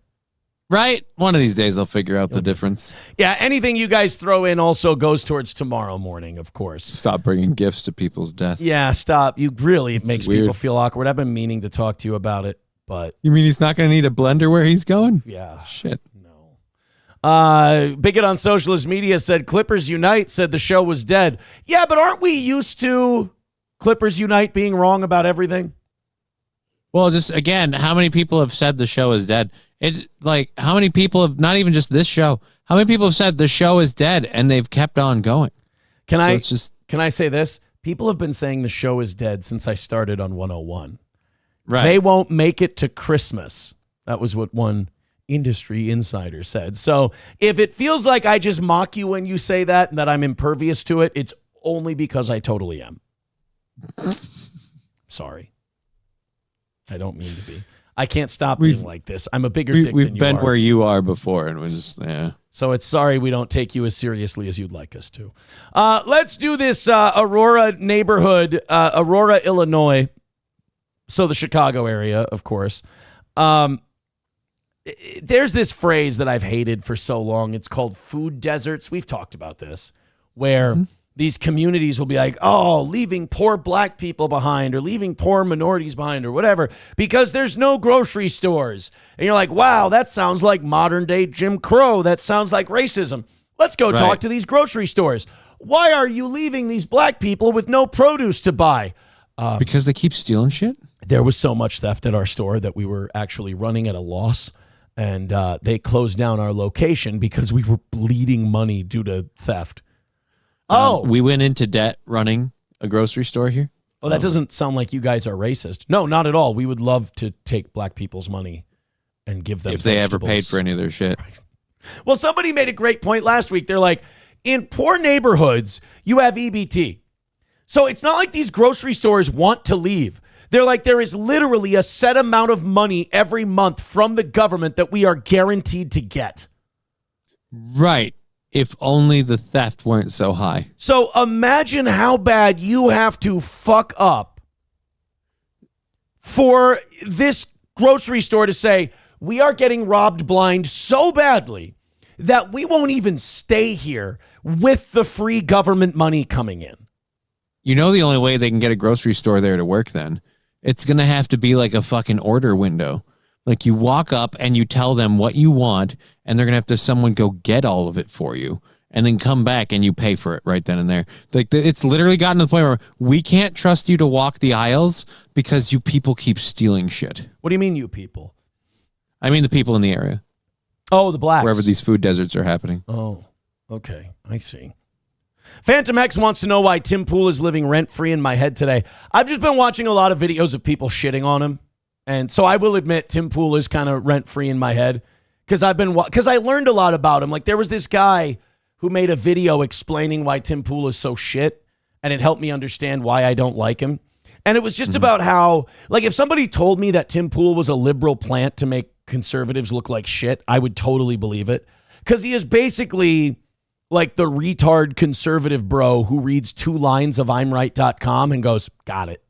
Speaker 11: Right? One of these days I'll figure out the difference.
Speaker 3: Yeah, anything you guys throw in also goes towards tomorrow morning, of course.
Speaker 11: Stop bringing gifts to people's death.
Speaker 3: Yeah, stop. You really, it makes
Speaker 11: weird.
Speaker 3: people feel awkward. I've been meaning to talk to you about it, but...
Speaker 11: You mean he's not going to need a blender where he's going?
Speaker 3: Yeah.
Speaker 11: Shit.
Speaker 3: Bigot on Socialist Media said, Clippers Unite said the show was dead. Yeah, but aren't we used to Clippers Unite being wrong about everything?
Speaker 11: Well, just again, how many people have said the show is dead? How many people have, not even just this show, how many people have said the show is dead and they've kept on going?
Speaker 3: Can I say this? People have been saying the show is dead since I started on 101.
Speaker 11: Right.
Speaker 3: They won't make it to Christmas. That was what one industry insider said. So if it feels like I just mock you when you say that and that I'm impervious to it, it's only because I totally am. Sorry. I don't mean to be. I can't stop being like this. I'm a bigger dick than you are.
Speaker 11: We've been where you are before, and we're just, yeah.
Speaker 3: So it's sorry we don't take you as seriously as you'd like us to. Let's do this Aurora neighborhood, Aurora, Illinois. So the Chicago area, of course. There's this phrase that I've hated for so long. It's called food deserts. We've talked about this, where these communities will be like, oh, leaving poor black people behind or leaving poor minorities behind or whatever because there's no grocery stores. And you're like, wow, that sounds like modern day Jim Crow. That sounds like racism. Let's go talk to these grocery stores. Why are you leaving these black people with no produce to buy?
Speaker 11: Because they keep stealing shit?
Speaker 3: There was so much theft at our store that we were actually running at a loss. And they closed down our location because we were bleeding money due to theft.
Speaker 11: We went into debt running a grocery store here.
Speaker 3: Oh, that doesn't sound like you guys are racist. No, not at all. We would love to take black people's money and give them
Speaker 11: if they
Speaker 3: vegetables.
Speaker 11: ever paid for any of their shit.
Speaker 3: Right. Well, somebody made a great point last week. They're like, in poor neighborhoods, you have EBT. So it's not like these grocery stores want to leave. They're like, there is literally a set amount of money every month from the government that we are guaranteed to get.
Speaker 11: Right. If only the theft weren't so high.
Speaker 3: So imagine how bad you have to fuck up for this grocery store to say, we are getting robbed blind so badly that we won't even stay here with the free government money coming in.
Speaker 11: You know the only way they can get a grocery store there to work then? It's going to have to be like a fucking order window. Like you walk up and you tell them what you want and they're going to have to someone go get all of it for you and then come back and you pay for it right then and there. Like it's literally gotten to the point where we can't trust you to walk the aisles because you people keep stealing shit.
Speaker 3: What do you mean you people?
Speaker 11: I mean the people in the area.
Speaker 3: Oh, the blacks.
Speaker 11: Wherever these food deserts are happening.
Speaker 3: Oh, okay. I see. Phantom X wants to know why Tim Pool is living rent-free in my head today. I've just been watching a lot of videos of people shitting on him. And so I will admit Tim Pool is kind of rent-free in my head because I learned a lot about him. Like there was this guy who made a video explaining why Tim Pool is so shit, and it helped me understand why I don't like him. And it was just about how, like, if somebody told me that Tim Pool was a liberal plant to make conservatives look like shit, I would totally believe it. Because he is basically like the retard conservative bro who reads 2 lines of I'mRight.com and goes, got it.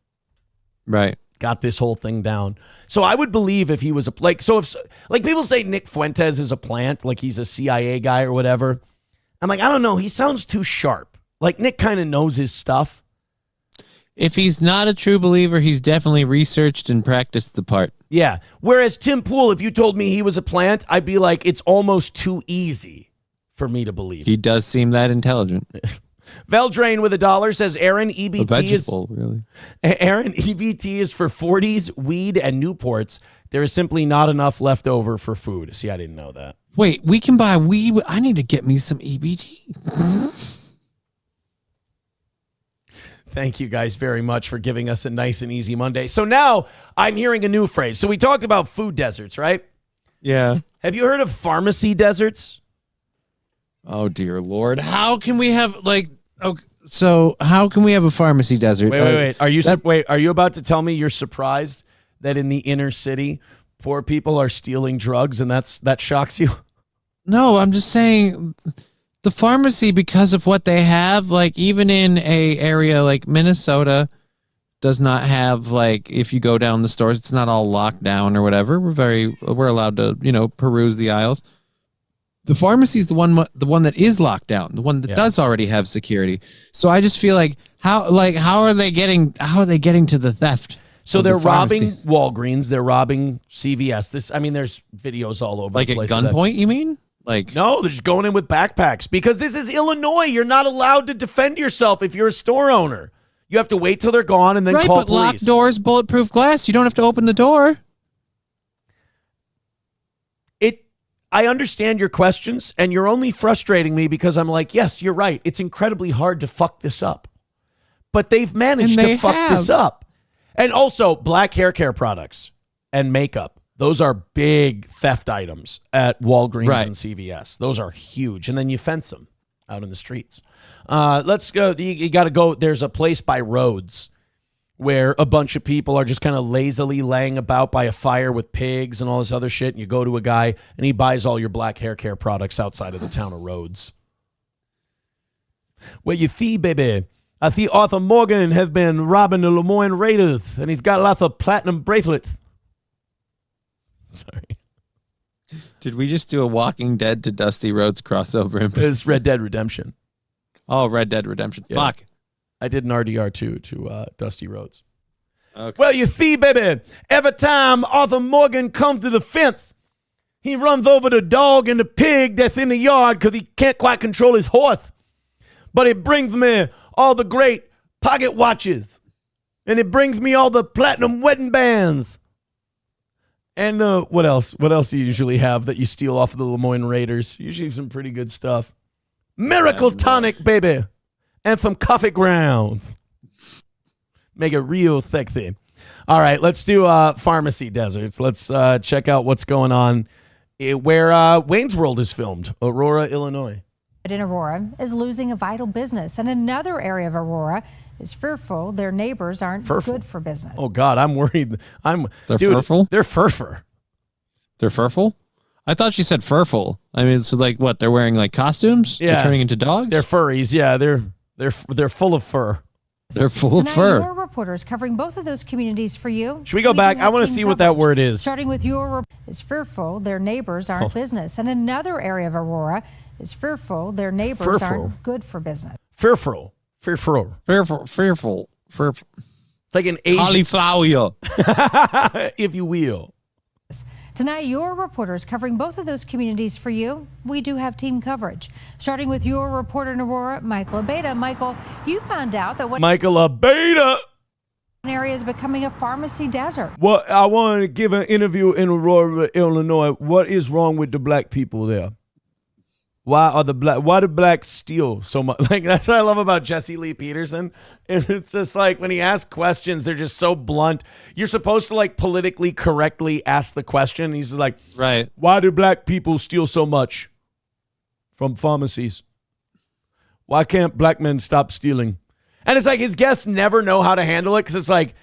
Speaker 11: Right.
Speaker 3: Got this whole thing down. So I would believe if he was if people say Nick Fuentes is a plant, like he's a CIA guy or whatever. I'm like, I don't know. He sounds too sharp. Like Nick kind of knows his stuff.
Speaker 11: If he's not a true believer, he's definitely researched and practiced the part.
Speaker 3: Yeah. Whereas Tim Pool, if you told me he was a plant, I'd be like, it's almost too easy for me to believe.
Speaker 11: He does seem that intelligent.
Speaker 3: Veldrain with $1 says Aaron EBT
Speaker 11: a vegetable, really.
Speaker 3: Aaron EBT is for 40s, weed, and Newports. There is simply not enough left over for food. See, I didn't know that.
Speaker 11: Wait, we can buy weed. I need to get me some EBT.
Speaker 3: Thank you guys very much for giving us a nice and easy Monday. So now I'm hearing a new phrase. So we talked about food deserts, right?
Speaker 11: Yeah.
Speaker 3: Have you heard of pharmacy deserts?
Speaker 11: Oh, dear Lord. How can we have how can we have a pharmacy desert?
Speaker 3: Wait. Are you about to tell me you're surprised that in the inner city, poor people are stealing drugs and that shocks you?
Speaker 11: No, I'm just saying the pharmacy, because of what they have, like even in a area like Minnesota, does not have, like, if you go down the stores, it's not all locked down or whatever. We're allowed to, peruse the aisles. The pharmacy is the one that is locked down, the one that does already have security. So I just feel like how are they getting to the theft?
Speaker 3: So they're robbing Walgreens, they're robbing CVS. There's videos all over
Speaker 11: the place. Like at gunpoint, you mean? Like,
Speaker 3: no, they're just going in with backpacks because this is Illinois. You're not allowed to defend yourself if you're a store owner. You have to wait till they're gone and then call police.
Speaker 11: Locked doors, bulletproof glass. You don't have to open the door.
Speaker 3: I understand your questions, and you're only frustrating me because I'm like, yes, you're right. It's incredibly hard to fuck this up. But they've managed to fuck this up. And also, black hair care products and makeup. Those are big theft items at Walgreens and CVS. Those are huge. And then you fence them out in the streets. Let's go. You got to go. There's a place by Rhodes where a bunch of people are just kind of lazily laying about by a fire with pigs and all this other shit. And you go to a guy and he buys all your black hair care products outside of the town of Rhodes. Well, you see, baby, I see Arthur Morgan has been robbing the Lemoyne Raiders and he's got lots of platinum bracelets. Sorry.
Speaker 11: Did we just do a Walking Dead to Dusty Rhodes crossover?
Speaker 3: It's Red Dead Redemption.
Speaker 11: Oh, Red Dead Redemption. Yeah. Fuck.
Speaker 3: I did an RDR2 to Dusty Rhodes.
Speaker 11: Okay.
Speaker 3: Well, you see, baby, every time Arthur Morgan comes to the fence, he runs over the dog and the pig that's in the yard because he can't quite control his horse. But it brings me all the great pocket watches. And it brings me all the platinum wedding bands. And what else? What else do you usually have that you steal off of the Lemoyne Raiders? Usually some pretty good stuff. Miracle Tonic, baby. And some coffee grounds. Make it real sexy. All right, let's do Pharmacy Deserts. Let's check out what's going on where Wayne's World is filmed, Aurora, Illinois.
Speaker 15: In Aurora is losing a vital business, and another area of Aurora is fearful their neighbors aren't good for business.
Speaker 3: Oh, God, I'm worried.
Speaker 11: They're fearful?
Speaker 3: They're furful.
Speaker 11: They're fearful? I thought she said furful. I mean, so like what? They're wearing like costumes?
Speaker 3: Yeah.
Speaker 11: They're turning into dogs?
Speaker 3: They're furries. Yeah, they're full of fur.
Speaker 11: They're full of fur.
Speaker 15: Your reporters covering both of those communities for you.
Speaker 3: Should we go back? I want to see what that word is.
Speaker 15: Starting with your is fearful their neighbors aren't business, and another area of Aurora is fearful their neighbors aren't good for business.
Speaker 3: Fearful.
Speaker 11: Fearful.
Speaker 3: It's like an Asian
Speaker 11: cauliflower,
Speaker 3: if you will.
Speaker 15: Tonight, your reporters covering both of those communities for you. We do have team coverage. Starting with your reporter in Aurora, Michael Abeda. Michael, you found out that
Speaker 3: Michael Abeda
Speaker 15: area is becoming a pharmacy desert.
Speaker 3: Well, I want to give an interview in Aurora, Illinois. What is wrong with the black people there? Why do blacks steal so much? Like, that's what I love about Jesse Lee Peterson. And it's just like when he asks questions, they're just so blunt. You're supposed to like politically correctly ask the question. He's just like,
Speaker 11: right.
Speaker 3: Why do black people steal so much from pharmacies? Why can't black men stop stealing? And it's like his guests never know how to handle it because it's like,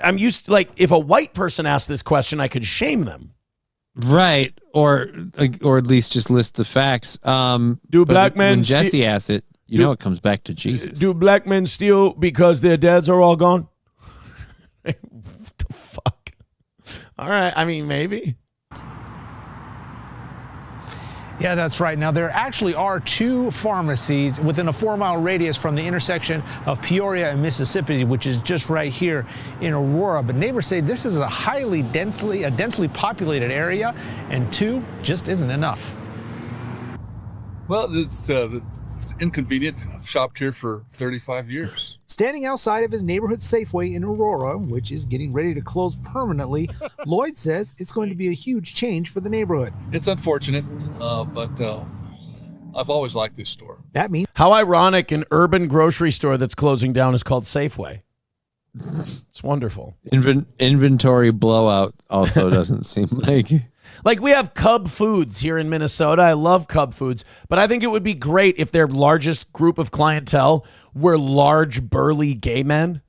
Speaker 3: I'm used to, like, if a white person asked this question, I could shame them.
Speaker 11: Right, or at least just list the facts.
Speaker 3: Do black men
Speaker 11: when Jesse asks it, it comes back to Jesus.
Speaker 3: Do black men steal because their dads are all gone? What the fuck? All right, I mean, maybe.
Speaker 20: Yeah, that's right. Now, there actually are two pharmacies within a 4-mile radius from the intersection of Peoria and Mississippi, which is just right here in Aurora. But neighbors say this is a densely populated area, and two just isn't enough.
Speaker 16: Well, it's inconvenient. I've shopped here for 35 years.
Speaker 23: Standing outside of his neighborhood Safeway in Aurora, which is getting ready to close permanently, Lloyd says it's going to be a huge change for the neighborhood.
Speaker 16: It's unfortunate, but I've always liked this store.
Speaker 23: That means
Speaker 3: how ironic an urban grocery store that's closing down is called Safeway. It's wonderful.
Speaker 11: Inventory blowout also doesn't seem
Speaker 3: like we have Cub Foods here in Minnesota. I love Cub Foods, but I think it would be great if their largest group of clientele were large, burly gay men.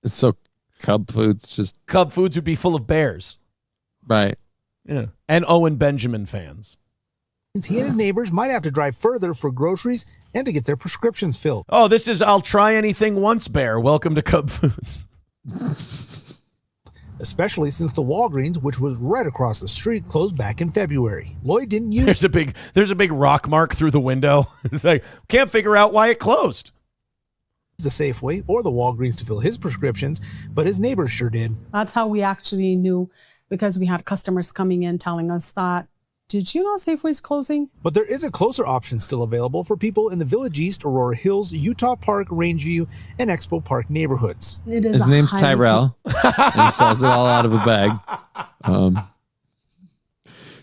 Speaker 11: So Cub Foods
Speaker 3: would be full of bears.
Speaker 11: Right.
Speaker 3: Yeah. And Owen Benjamin fans.
Speaker 23: He and his neighbors might have to drive further for groceries and to get their prescriptions filled.
Speaker 3: Oh, this is I'll try anything once, Bear. Welcome to Cub Foods.
Speaker 23: Especially since the Walgreens, which was right across the street, closed back in February. Lloyd didn't use
Speaker 3: There's a big rock mark through the window. It's like, can't figure out why it closed.
Speaker 23: The Safeway or the Walgreens to fill his prescriptions, but his neighbors sure did.
Speaker 14: That's how we actually knew, because we had customers coming in telling us that, did you know Safeway's closing?
Speaker 23: But there is a closer option still available for people in the Village East, Aurora Hills, Utah Park, Rangeview, and Expo Park neighborhoods.
Speaker 11: His name's Tyrell, and he sells it all out of a bag.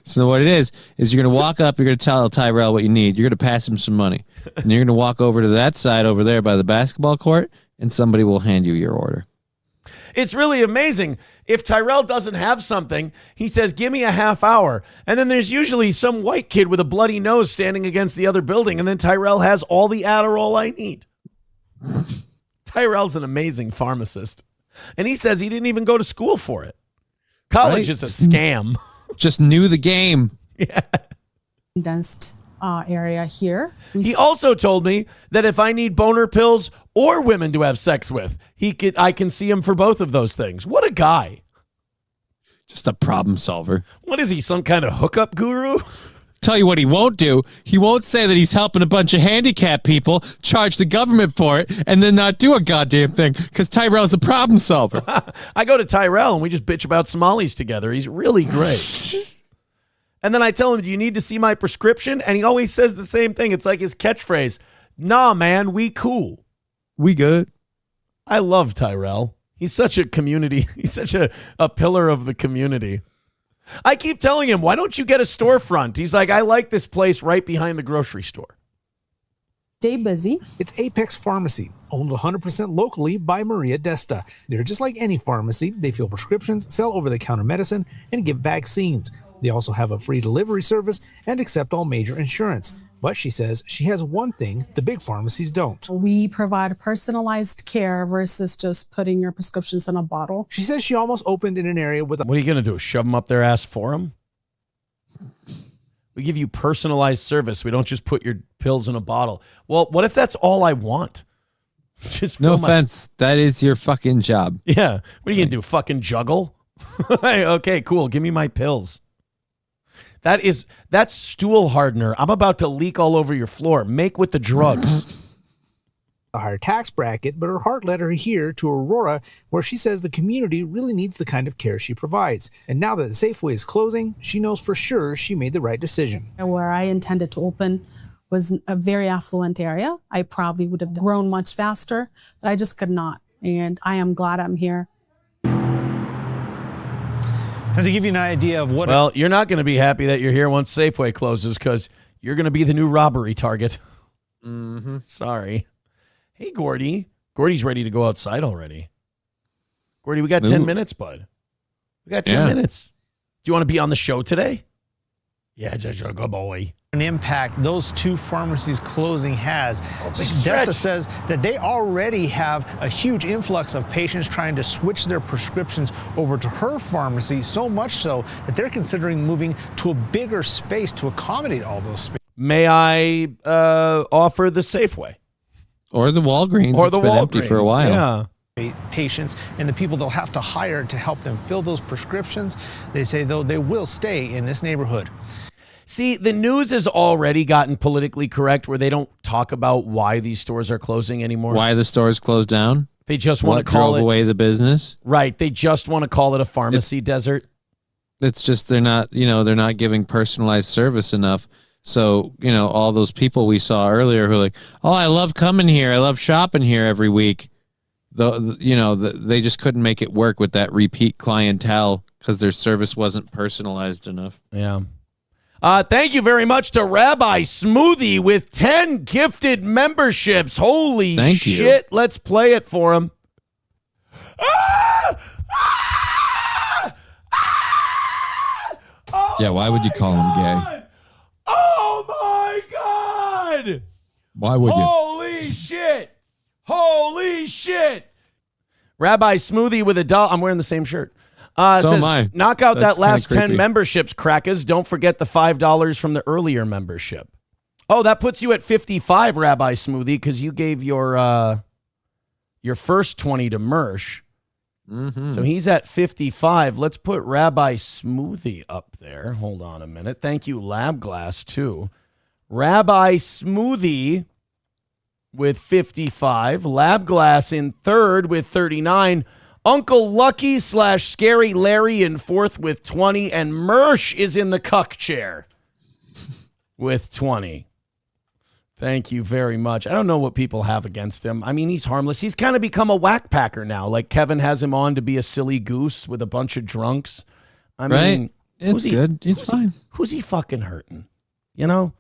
Speaker 11: So what it is you're going to walk up, you're going to tell Tyrell what you need, you're going to pass him some money, and you're going to walk over to that side over there by the basketball court, and somebody will hand you your order.
Speaker 3: It's really amazing. If Tyrell doesn't have something, he says, give me a half hour. And then there's usually some white kid with a bloody nose standing against the other building. And then Tyrell has all the Adderall I need. Tyrell's an amazing pharmacist. And he says he didn't even go to school for it. College is a scam.
Speaker 11: Just knew the game.
Speaker 3: Yeah.
Speaker 14: Condensed area here.
Speaker 3: He also told me that if I need boner pills or women to have sex with, I can see him for both of those things. What a guy.
Speaker 11: Just a problem solver.
Speaker 3: What is he, some kind of hookup guru?
Speaker 11: Tell you what he won't do. He won't say that he's helping a bunch of handicapped people, charge the government for it, and then not do a goddamn thing, because Tyrell's a problem solver.
Speaker 3: I go to Tyrell and we just bitch about Somalis together. He's really great. And then I tell him, do you need to see my prescription? And he always says the same thing. It's like his catchphrase. Nah, man, we cool.
Speaker 11: We good.
Speaker 3: I love Tyrell. He's such a community. He's such a pillar of the community. I keep telling him, why don't you get a storefront? He's like, I like this place right behind the grocery store.
Speaker 14: Stay busy.
Speaker 23: It's Apex Pharmacy, owned 100% locally by Maria Desta. They're just like any pharmacy. They fill prescriptions, sell over-the-counter medicine, and give vaccines. They also have a free delivery service and accept all major insurance. But she says she has one thing the big pharmacies don't.
Speaker 14: We provide personalized care versus just putting your prescriptions in a bottle.
Speaker 23: She says she almost opened in an area with
Speaker 3: What are you going to do? Shove them up their ass for them? We give you personalized service. We don't just put your pills in a bottle. Well, what if that's all I want? Just
Speaker 11: no offense. That is your fucking job.
Speaker 3: Yeah. What are you going to do? Fucking juggle? Okay, cool. Give me my pills. That's stool hardener. I'm about to leak all over your floor. Make with the drugs.
Speaker 23: a higher tax bracket, but her heart led her here to Aurora, where she says the community really needs the kind of care she provides. And now that the Safeway is closing, she knows for sure she made the right decision.
Speaker 14: Where I intended to open was a very affluent area. I probably would have grown much faster, but I just could not. And I am glad I'm here.
Speaker 20: And to give you an idea of what...
Speaker 3: Well, you're not going to be happy that you're here once Safeway closes, because you're going to be the new robbery target.
Speaker 11: Mm-hmm.
Speaker 3: Sorry. Hey, Gordy. Gordy's ready to go outside already. Gordy, we got 10 minutes, bud. We got 10 minutes. Do you want to be on the show today? Yeah, just a good boy.
Speaker 20: An impact those two pharmacies closing has. Desta says that they already have a huge influx of patients trying to switch their prescriptions over to her pharmacy, so much so that they're considering moving to a bigger space to accommodate all those spaces.
Speaker 3: May I offer the Safeway?
Speaker 11: Or the Walgreens.
Speaker 3: Or
Speaker 11: it's
Speaker 3: the
Speaker 11: been
Speaker 3: Walgreens.
Speaker 11: empty for a while.
Speaker 3: Yeah.
Speaker 20: Patients and the people they'll have to hire to help them fill those prescriptions, they say, though, they will stay in this neighborhood.
Speaker 3: See, the news has already gotten politically correct where they don't talk about why these stores are closing anymore.
Speaker 11: Why the stores closed down?
Speaker 3: They just want to call
Speaker 11: drove
Speaker 3: it
Speaker 11: away the business.
Speaker 3: Right. They just want to call it a pharmacy desert.
Speaker 11: It's just they're not giving personalized service enough. So, all those people we saw earlier who are like, oh, I love coming here. I love shopping here every week. They just couldn't make it work with that repeat clientele because their service wasn't personalized enough.
Speaker 3: Yeah. Thank you very much to Rabbi Smoothie with 10 gifted memberships. Holy shit. Let's play it for him.
Speaker 11: Yeah, why would you call him gay?
Speaker 3: Oh, my God.
Speaker 11: Why would you?
Speaker 3: Holy shit. Holy shit. Rabbi Smoothie with a dollar. I'm wearing the same shirt.
Speaker 11: So
Speaker 3: says,
Speaker 11: am I.
Speaker 3: knock out
Speaker 11: That's
Speaker 3: that last
Speaker 11: kinda
Speaker 3: 10
Speaker 11: creepy.
Speaker 3: memberships, crackers. Don't forget the $5 from the earlier membership. Oh, that puts you at 55, Rabbi Smoothie, because you gave your first 20 to Mersh.
Speaker 11: Mm-hmm.
Speaker 3: So he's at 55. Let's put Rabbi Smoothie up there. Hold on a minute. Thank you, Lab Glass, too. Rabbi Smoothie with 55. Lab Glass in third with 39. Uncle Lucky / Scary Larry in fourth with 20. And Mersh is in the cuck chair with 20. Thank you very much. I don't know what people have against him. I mean, he's harmless. He's kind of become a whack packer now. Like Kevin has him on to be a silly goose with a bunch of drunks. I mean,
Speaker 11: It's good. It's fine.
Speaker 3: Who's he fucking hurting? You know?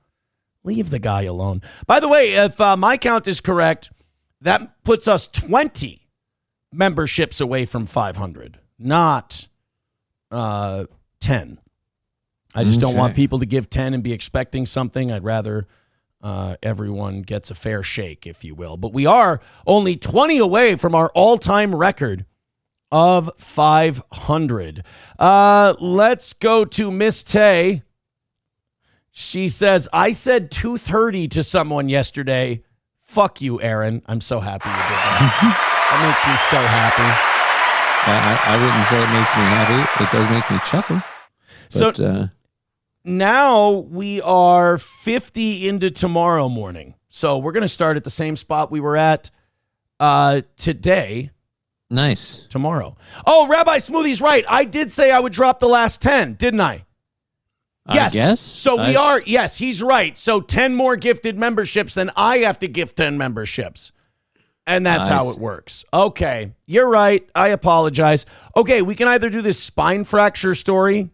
Speaker 3: Leave the guy alone. By the way, if my count is correct, that puts us 20 memberships away from 500, not 10. I just don't want people to give 10 and be expecting something. I'd rather everyone gets a fair shake, if you will. But we are only 20 away from our all-time record of 500. Let's go to Miss Tay. She says, I said 2:30 to someone yesterday. Fuck you, Aaron. I'm so happy you did that. That makes me so happy.
Speaker 11: I wouldn't say it makes me happy. It does make me chuckle. But,
Speaker 3: So now we are 50 into tomorrow morning. So we're going to start at the same spot we were at today.
Speaker 11: Nice.
Speaker 3: Tomorrow. Oh, Rabbi Smoothie's right. I did say I would drop the last 10, didn't I? Yes.
Speaker 11: I guess.
Speaker 3: So we are. Yes, he's right. So 10 more gifted memberships, then I have to gift 10 memberships. And that's how it works. Okay. You're right. I apologize. Okay. We can either do this spine fracture story.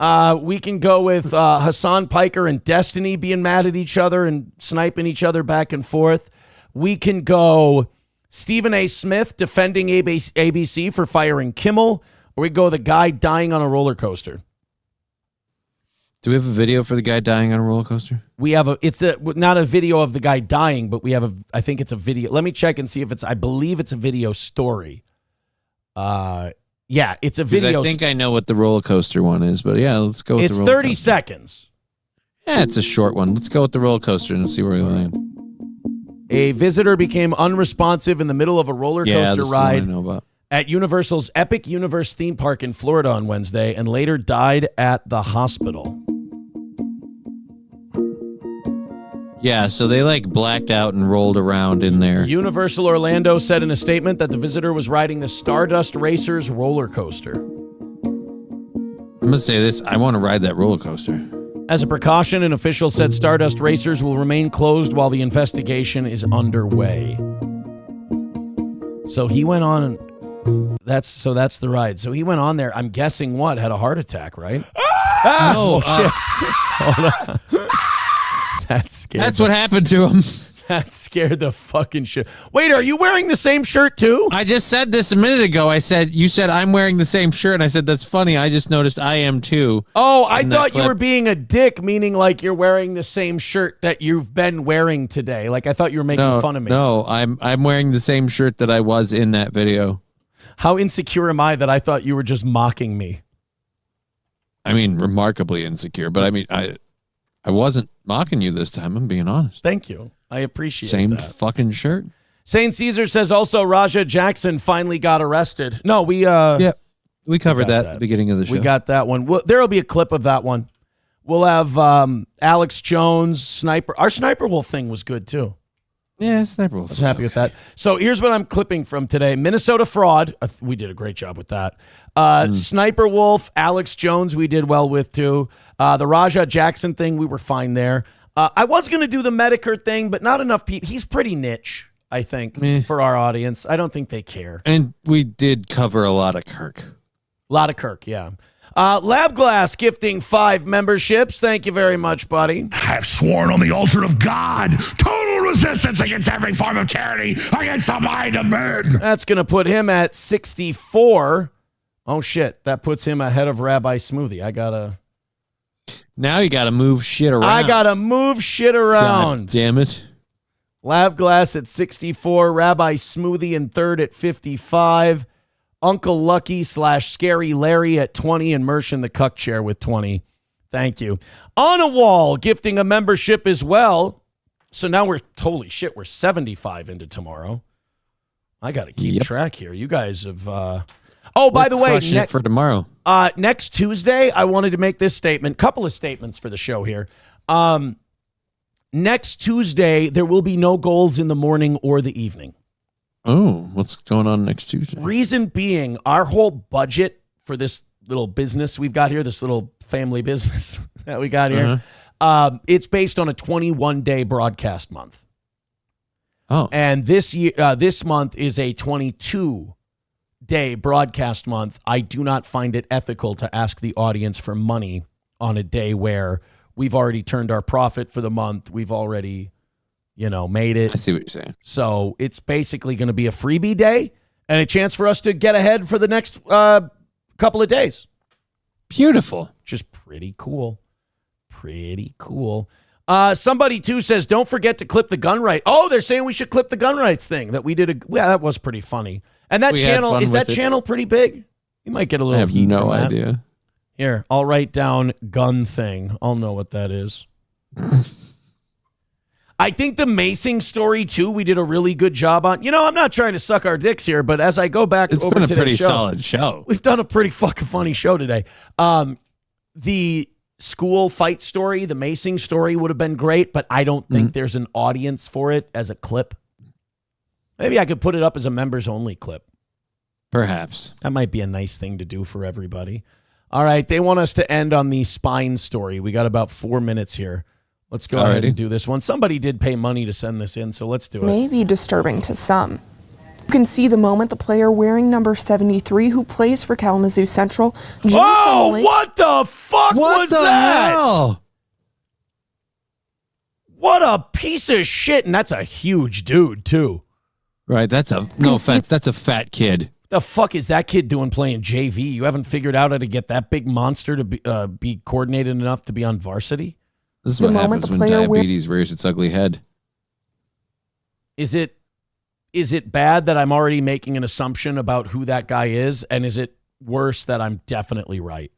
Speaker 3: We can go with Hassan Piker and Destiny being mad at each other and sniping each other back and forth. We can go Stephen A. Smith defending ABC for firing Kimmel. Or we go the guy dying on a roller coaster.
Speaker 11: Do we have a video for the guy dying on a roller coaster?
Speaker 3: We have not a video of the guy dying, but we have I think it's a video. Let me check and see if I believe it's a video story. Yeah, it's a video.
Speaker 11: I think I know what the roller coaster one is, but yeah, let's go with
Speaker 3: it's
Speaker 11: the roller
Speaker 3: 30
Speaker 11: coaster.
Speaker 3: seconds.
Speaker 11: Yeah, it's a short one. Let's go with the roller coaster and see where we land.
Speaker 3: A visitor became unresponsive in the middle of a roller coaster ride at Universal's Epic Universe theme park in Florida on Wednesday and later died at the hospital.
Speaker 11: Yeah, so they like blacked out and rolled around in there.
Speaker 3: Universal Orlando said in a statement that the visitor was riding the Stardust Racers roller coaster.
Speaker 11: I'm going to say this. I want to ride that roller coaster.
Speaker 3: As a precaution, an official said Stardust Racers will remain closed while the investigation is underway. So he went on, and that's the ride. So he went on there. I'm guessing what? Had a heart attack, right?
Speaker 11: No.
Speaker 3: Shit. Hold on. That scared.
Speaker 11: That's what happened to him.
Speaker 3: That scared the fucking shit. Wait, are you wearing the same shirt too?
Speaker 11: I just said this a minute ago. You said I'm wearing the same shirt, and I said that's funny. I just noticed I am too.
Speaker 3: Oh, I thought you were being a dick, meaning like you're wearing the same shirt that you've been wearing today. Like I thought you were making fun of me.
Speaker 11: No, I'm wearing the same shirt that I was in that video.
Speaker 3: How insecure am I that I thought you were just mocking me?
Speaker 11: I mean, remarkably insecure, but I mean, I wasn't mocking you this time. I'm being honest.
Speaker 3: Thank you. I appreciate
Speaker 11: Same
Speaker 3: that.
Speaker 11: fucking shirt.
Speaker 3: St. Caesar says also Raja Jackson finally got arrested. No, we
Speaker 11: covered that at the beginning of the show.
Speaker 3: We got that one. There'll be a clip of that one. We'll have Alex Jones, Sniper. Our Sniper Wolf thing was good too.
Speaker 11: Yeah, Sniper Wolf.
Speaker 3: I was happy with that. So here's what I'm clipping from today. Minnesota Fraud. We did a great job with that. Sniper Wolf, Alex Jones, we did well with too. The Raja Jackson thing, we were fine there. I was going to do the Metokur thing, but not enough people. He's pretty niche, I think, for our audience. I don't think they care.
Speaker 11: And we did cover a lot of Kirk.
Speaker 3: A lot of Kirk, yeah. Lab Glass gifting 5 memberships. Thank you very much, buddy.
Speaker 9: I have sworn on the altar of God, total resistance against every form of tyranny, against the mind of men.
Speaker 3: That's going to put him at 64. Oh, shit. That puts him ahead of Rabbi Smoothie.
Speaker 11: Now you got to move shit around.
Speaker 3: I got to move shit around.
Speaker 11: God damn it.
Speaker 3: Lab Glass at 64. Rabbi Smoothie in third at 55. Uncle Lucky / Scary Larry at 20, and Mersh in the cuck chair with 20. Thank you. On a Wall gifting a membership as well. So now holy shit, we're 75 into tomorrow. I got to keep track here. You guys have... by the way,
Speaker 11: for tomorrow.
Speaker 3: Next Tuesday, I wanted to make this statement. Couple of statements for the show here. Next Tuesday, there will be no goals in the morning or the evening.
Speaker 11: Oh, what's going on next Tuesday?
Speaker 3: Reason being, our whole budget for this little business we've got here, this little family business that we got here, it's based on a 21-day broadcast month.
Speaker 11: Oh.
Speaker 3: And this month is a 22-day broadcast month. I do not find it ethical to ask the audience for money on a day where we've already turned our profit for the month. We've already, made it.
Speaker 11: I see what you're saying.
Speaker 3: So it's basically going to be a freebie day and a chance for us to get ahead for the next couple of days.
Speaker 11: Beautiful.
Speaker 3: Just pretty cool. Pretty cool. Somebody, too, says, don't forget to clip the gun right. Oh, they're saying we should clip the gun rights thing that we did. That was pretty funny. And that channel, is that channel pretty big? You might get a little
Speaker 11: I have
Speaker 3: heat
Speaker 11: no
Speaker 3: from that.
Speaker 11: idea.
Speaker 3: Here, I'll write down gun thing. I'll know what that is. I think the macing story, too, we did a really good job on. I'm not trying to suck our dicks here, but as I go back
Speaker 11: it's
Speaker 3: over
Speaker 11: been a
Speaker 3: today's
Speaker 11: pretty
Speaker 3: show,
Speaker 11: solid show.
Speaker 3: We've done a pretty fucking funny show today. The school fight story, the macing story would have been great, but I don't think there's an audience for it as a clip. Maybe I could put it up as a members-only clip.
Speaker 11: Perhaps.
Speaker 3: That might be a nice thing to do for everybody. All right, they want us to end on the spine story. We got about 4 minutes here. Let's go ahead and do this one. Somebody did pay money to send this in, so let's do it.
Speaker 17: May be disturbing to some. You can see the moment the player wearing number 73 who plays for Kalamazoo Central.
Speaker 3: What the fuck was that?
Speaker 11: Hell?
Speaker 3: What a piece of shit, and that's a huge dude, too.
Speaker 11: Right, no offense, that's a fat kid.
Speaker 3: The fuck is that kid doing playing JV? You haven't figured out how to get that big monster to be coordinated enough to be on varsity?
Speaker 11: This is what happens when diabetes rears its ugly head.
Speaker 3: Is it bad that I'm already making an assumption about who that guy is? And is it worse that I'm definitely right?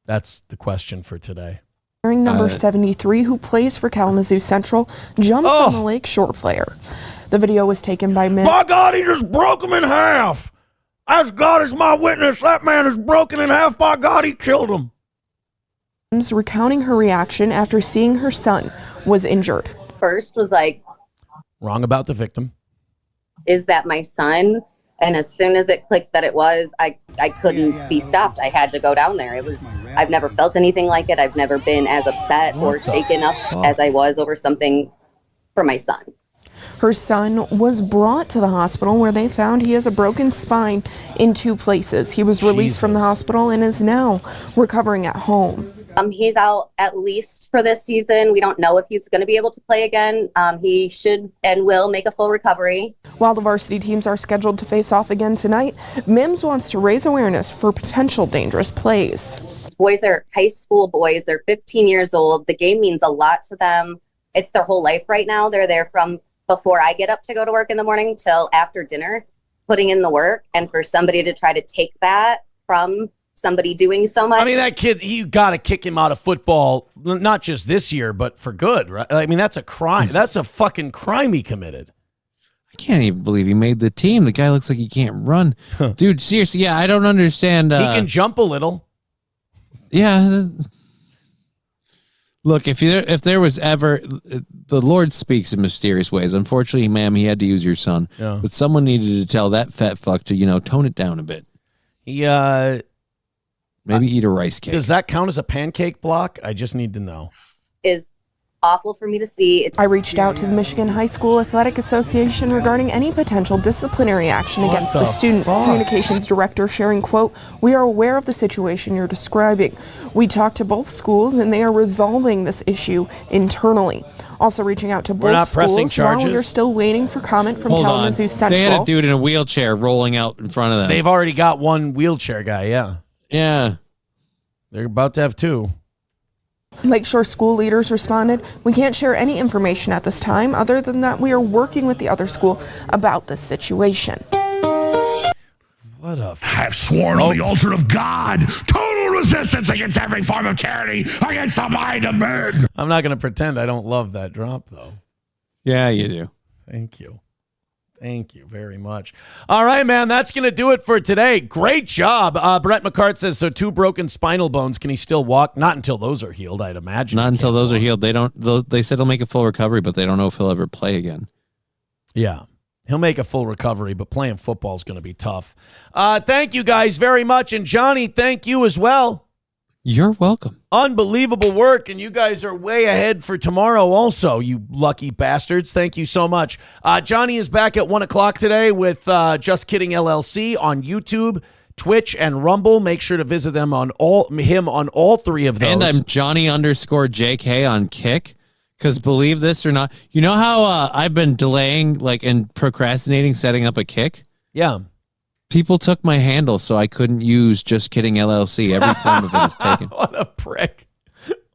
Speaker 3: That's the question for today.
Speaker 17: Wearing number 73 who plays for Kalamazoo Central jumps on the Lakeshore player. The video was taken by men.
Speaker 3: My God, he just broke him in half. As God is my witness, that man is broken in half. By God, he killed him.
Speaker 17: Recounting her reaction after seeing her son was injured.
Speaker 18: First was like,
Speaker 3: wrong about the victim.
Speaker 18: Is that my son? And as soon as it clicked that it was, I couldn't be stopped. I had to go down there. I've never felt anything like it. I've never been as upset or shaken up as I was over something for my son.
Speaker 17: Her son was brought to the hospital where they found he has a broken spine in 2 places. He was released from the hospital and is now recovering at home.
Speaker 18: He's out at least for this season. We don't know if he's going to be able to play again. He should and will make a full recovery.
Speaker 17: While the varsity teams are scheduled to face off again tonight, Mims wants to raise awareness for potential dangerous plays.
Speaker 18: Boys are high school boys. They're 15 years old. The game means a lot to them. It's their whole life right now. They're there from before I get up to go to work in the morning till after dinner, putting in the work. And for somebody to try to take that from somebody doing so much.
Speaker 3: I mean, that kid, you got to kick him out of football, not just this year, but for good, right? I mean, that's a crime. That's a fucking crime he committed.
Speaker 11: I can't even believe he made the team. The guy looks like he can't run. Dude, seriously, I don't understand.
Speaker 3: He can jump a little.
Speaker 11: Yeah. Look, if there was ever, the Lord speaks in mysterious ways. Unfortunately, ma'am, he had to use your son.
Speaker 3: Yeah.
Speaker 11: But someone needed to tell that fat fuck to, tone it down a bit.
Speaker 3: He,
Speaker 11: maybe eat a rice cake.
Speaker 3: Does that count as a pancake block? I just need to know.
Speaker 18: Is awful for me to see.
Speaker 17: I reached out to the Michigan High School Athletic Association regarding any potential disciplinary action against the student. Communications director sharing, quote, "We are aware of the situation you're describing. We talked to both schools and they are resolving this issue internally." Also reaching out to both schools while we are still waiting for comment from Kalamazoo Central.
Speaker 11: They had a dude in a wheelchair rolling out in front of them.
Speaker 3: They've already got one wheelchair guy, yeah.
Speaker 11: Yeah.
Speaker 3: They're about to have 2.
Speaker 17: Lakeshore school leaders responded, "We can't share any information at this time other than that we are working with the other school about this situation."
Speaker 3: What a...
Speaker 9: I have sworn on the altar of God, total resistance against every form of tyranny, against the mind of men.
Speaker 3: I'm not going to pretend I don't love that drop, though.
Speaker 11: Yeah, you do.
Speaker 3: Thank you. Thank you very much. All right, man, that's going to do it for today. Great job. Brett McCart says, so 2 broken spinal bones. Can he still walk? Not until those are healed, I'd imagine.
Speaker 11: Not until those are healed. They said he'll make a full recovery, but they don't know if he'll ever play again.
Speaker 3: Yeah. He'll make a full recovery, but playing football is going to be tough. Thank you guys very much. And Johnny, thank you as well.
Speaker 11: You're welcome.
Speaker 3: Unbelievable work, and you guys are way ahead for tomorrow also, you lucky bastards. Thank you so much. Johnny is back at 1 o'clock today with Just Kidding LLC on YouTube, Twitch, and Rumble. Make sure to visit them on all 3 of those.
Speaker 11: And I'm Johnny_JK on Kick. Because believe this or not, you know how I've been delaying and procrastinating setting up a Kick?
Speaker 3: Yeah.
Speaker 11: People took my handle, so I couldn't use Just Kidding LLC. Every form of it is taken.
Speaker 3: What a prick.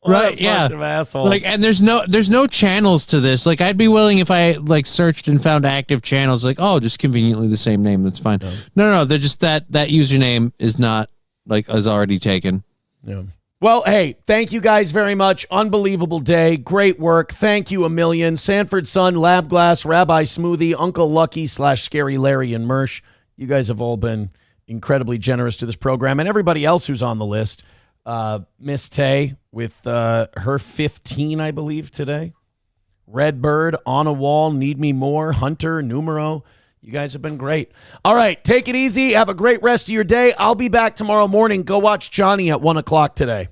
Speaker 3: What
Speaker 11: Right?
Speaker 3: a
Speaker 11: Yeah.
Speaker 3: bunch of assholes.
Speaker 11: And there's no channels to this. I'd be willing if I searched and found active channels. Just conveniently the same name. That's fine. No. They're just that username is not is already taken.
Speaker 3: Yeah. Well, hey, thank you guys very much. Unbelievable day. Great work. Thank you a million. Sanford Sun, Lab Glass, Rabbi Smoothie, Uncle Lucky / Scary Larry and Mersh. You guys have all been incredibly generous to this program. And everybody else who's on the list. Miss Tay with her 15, I believe, today. Redbird, On a Wall, Need Me More, Hunter, Numero. You guys have been great. All right, take it easy. Have a great rest of your day. I'll be back tomorrow morning. Go watch Johnny at 1 o'clock today.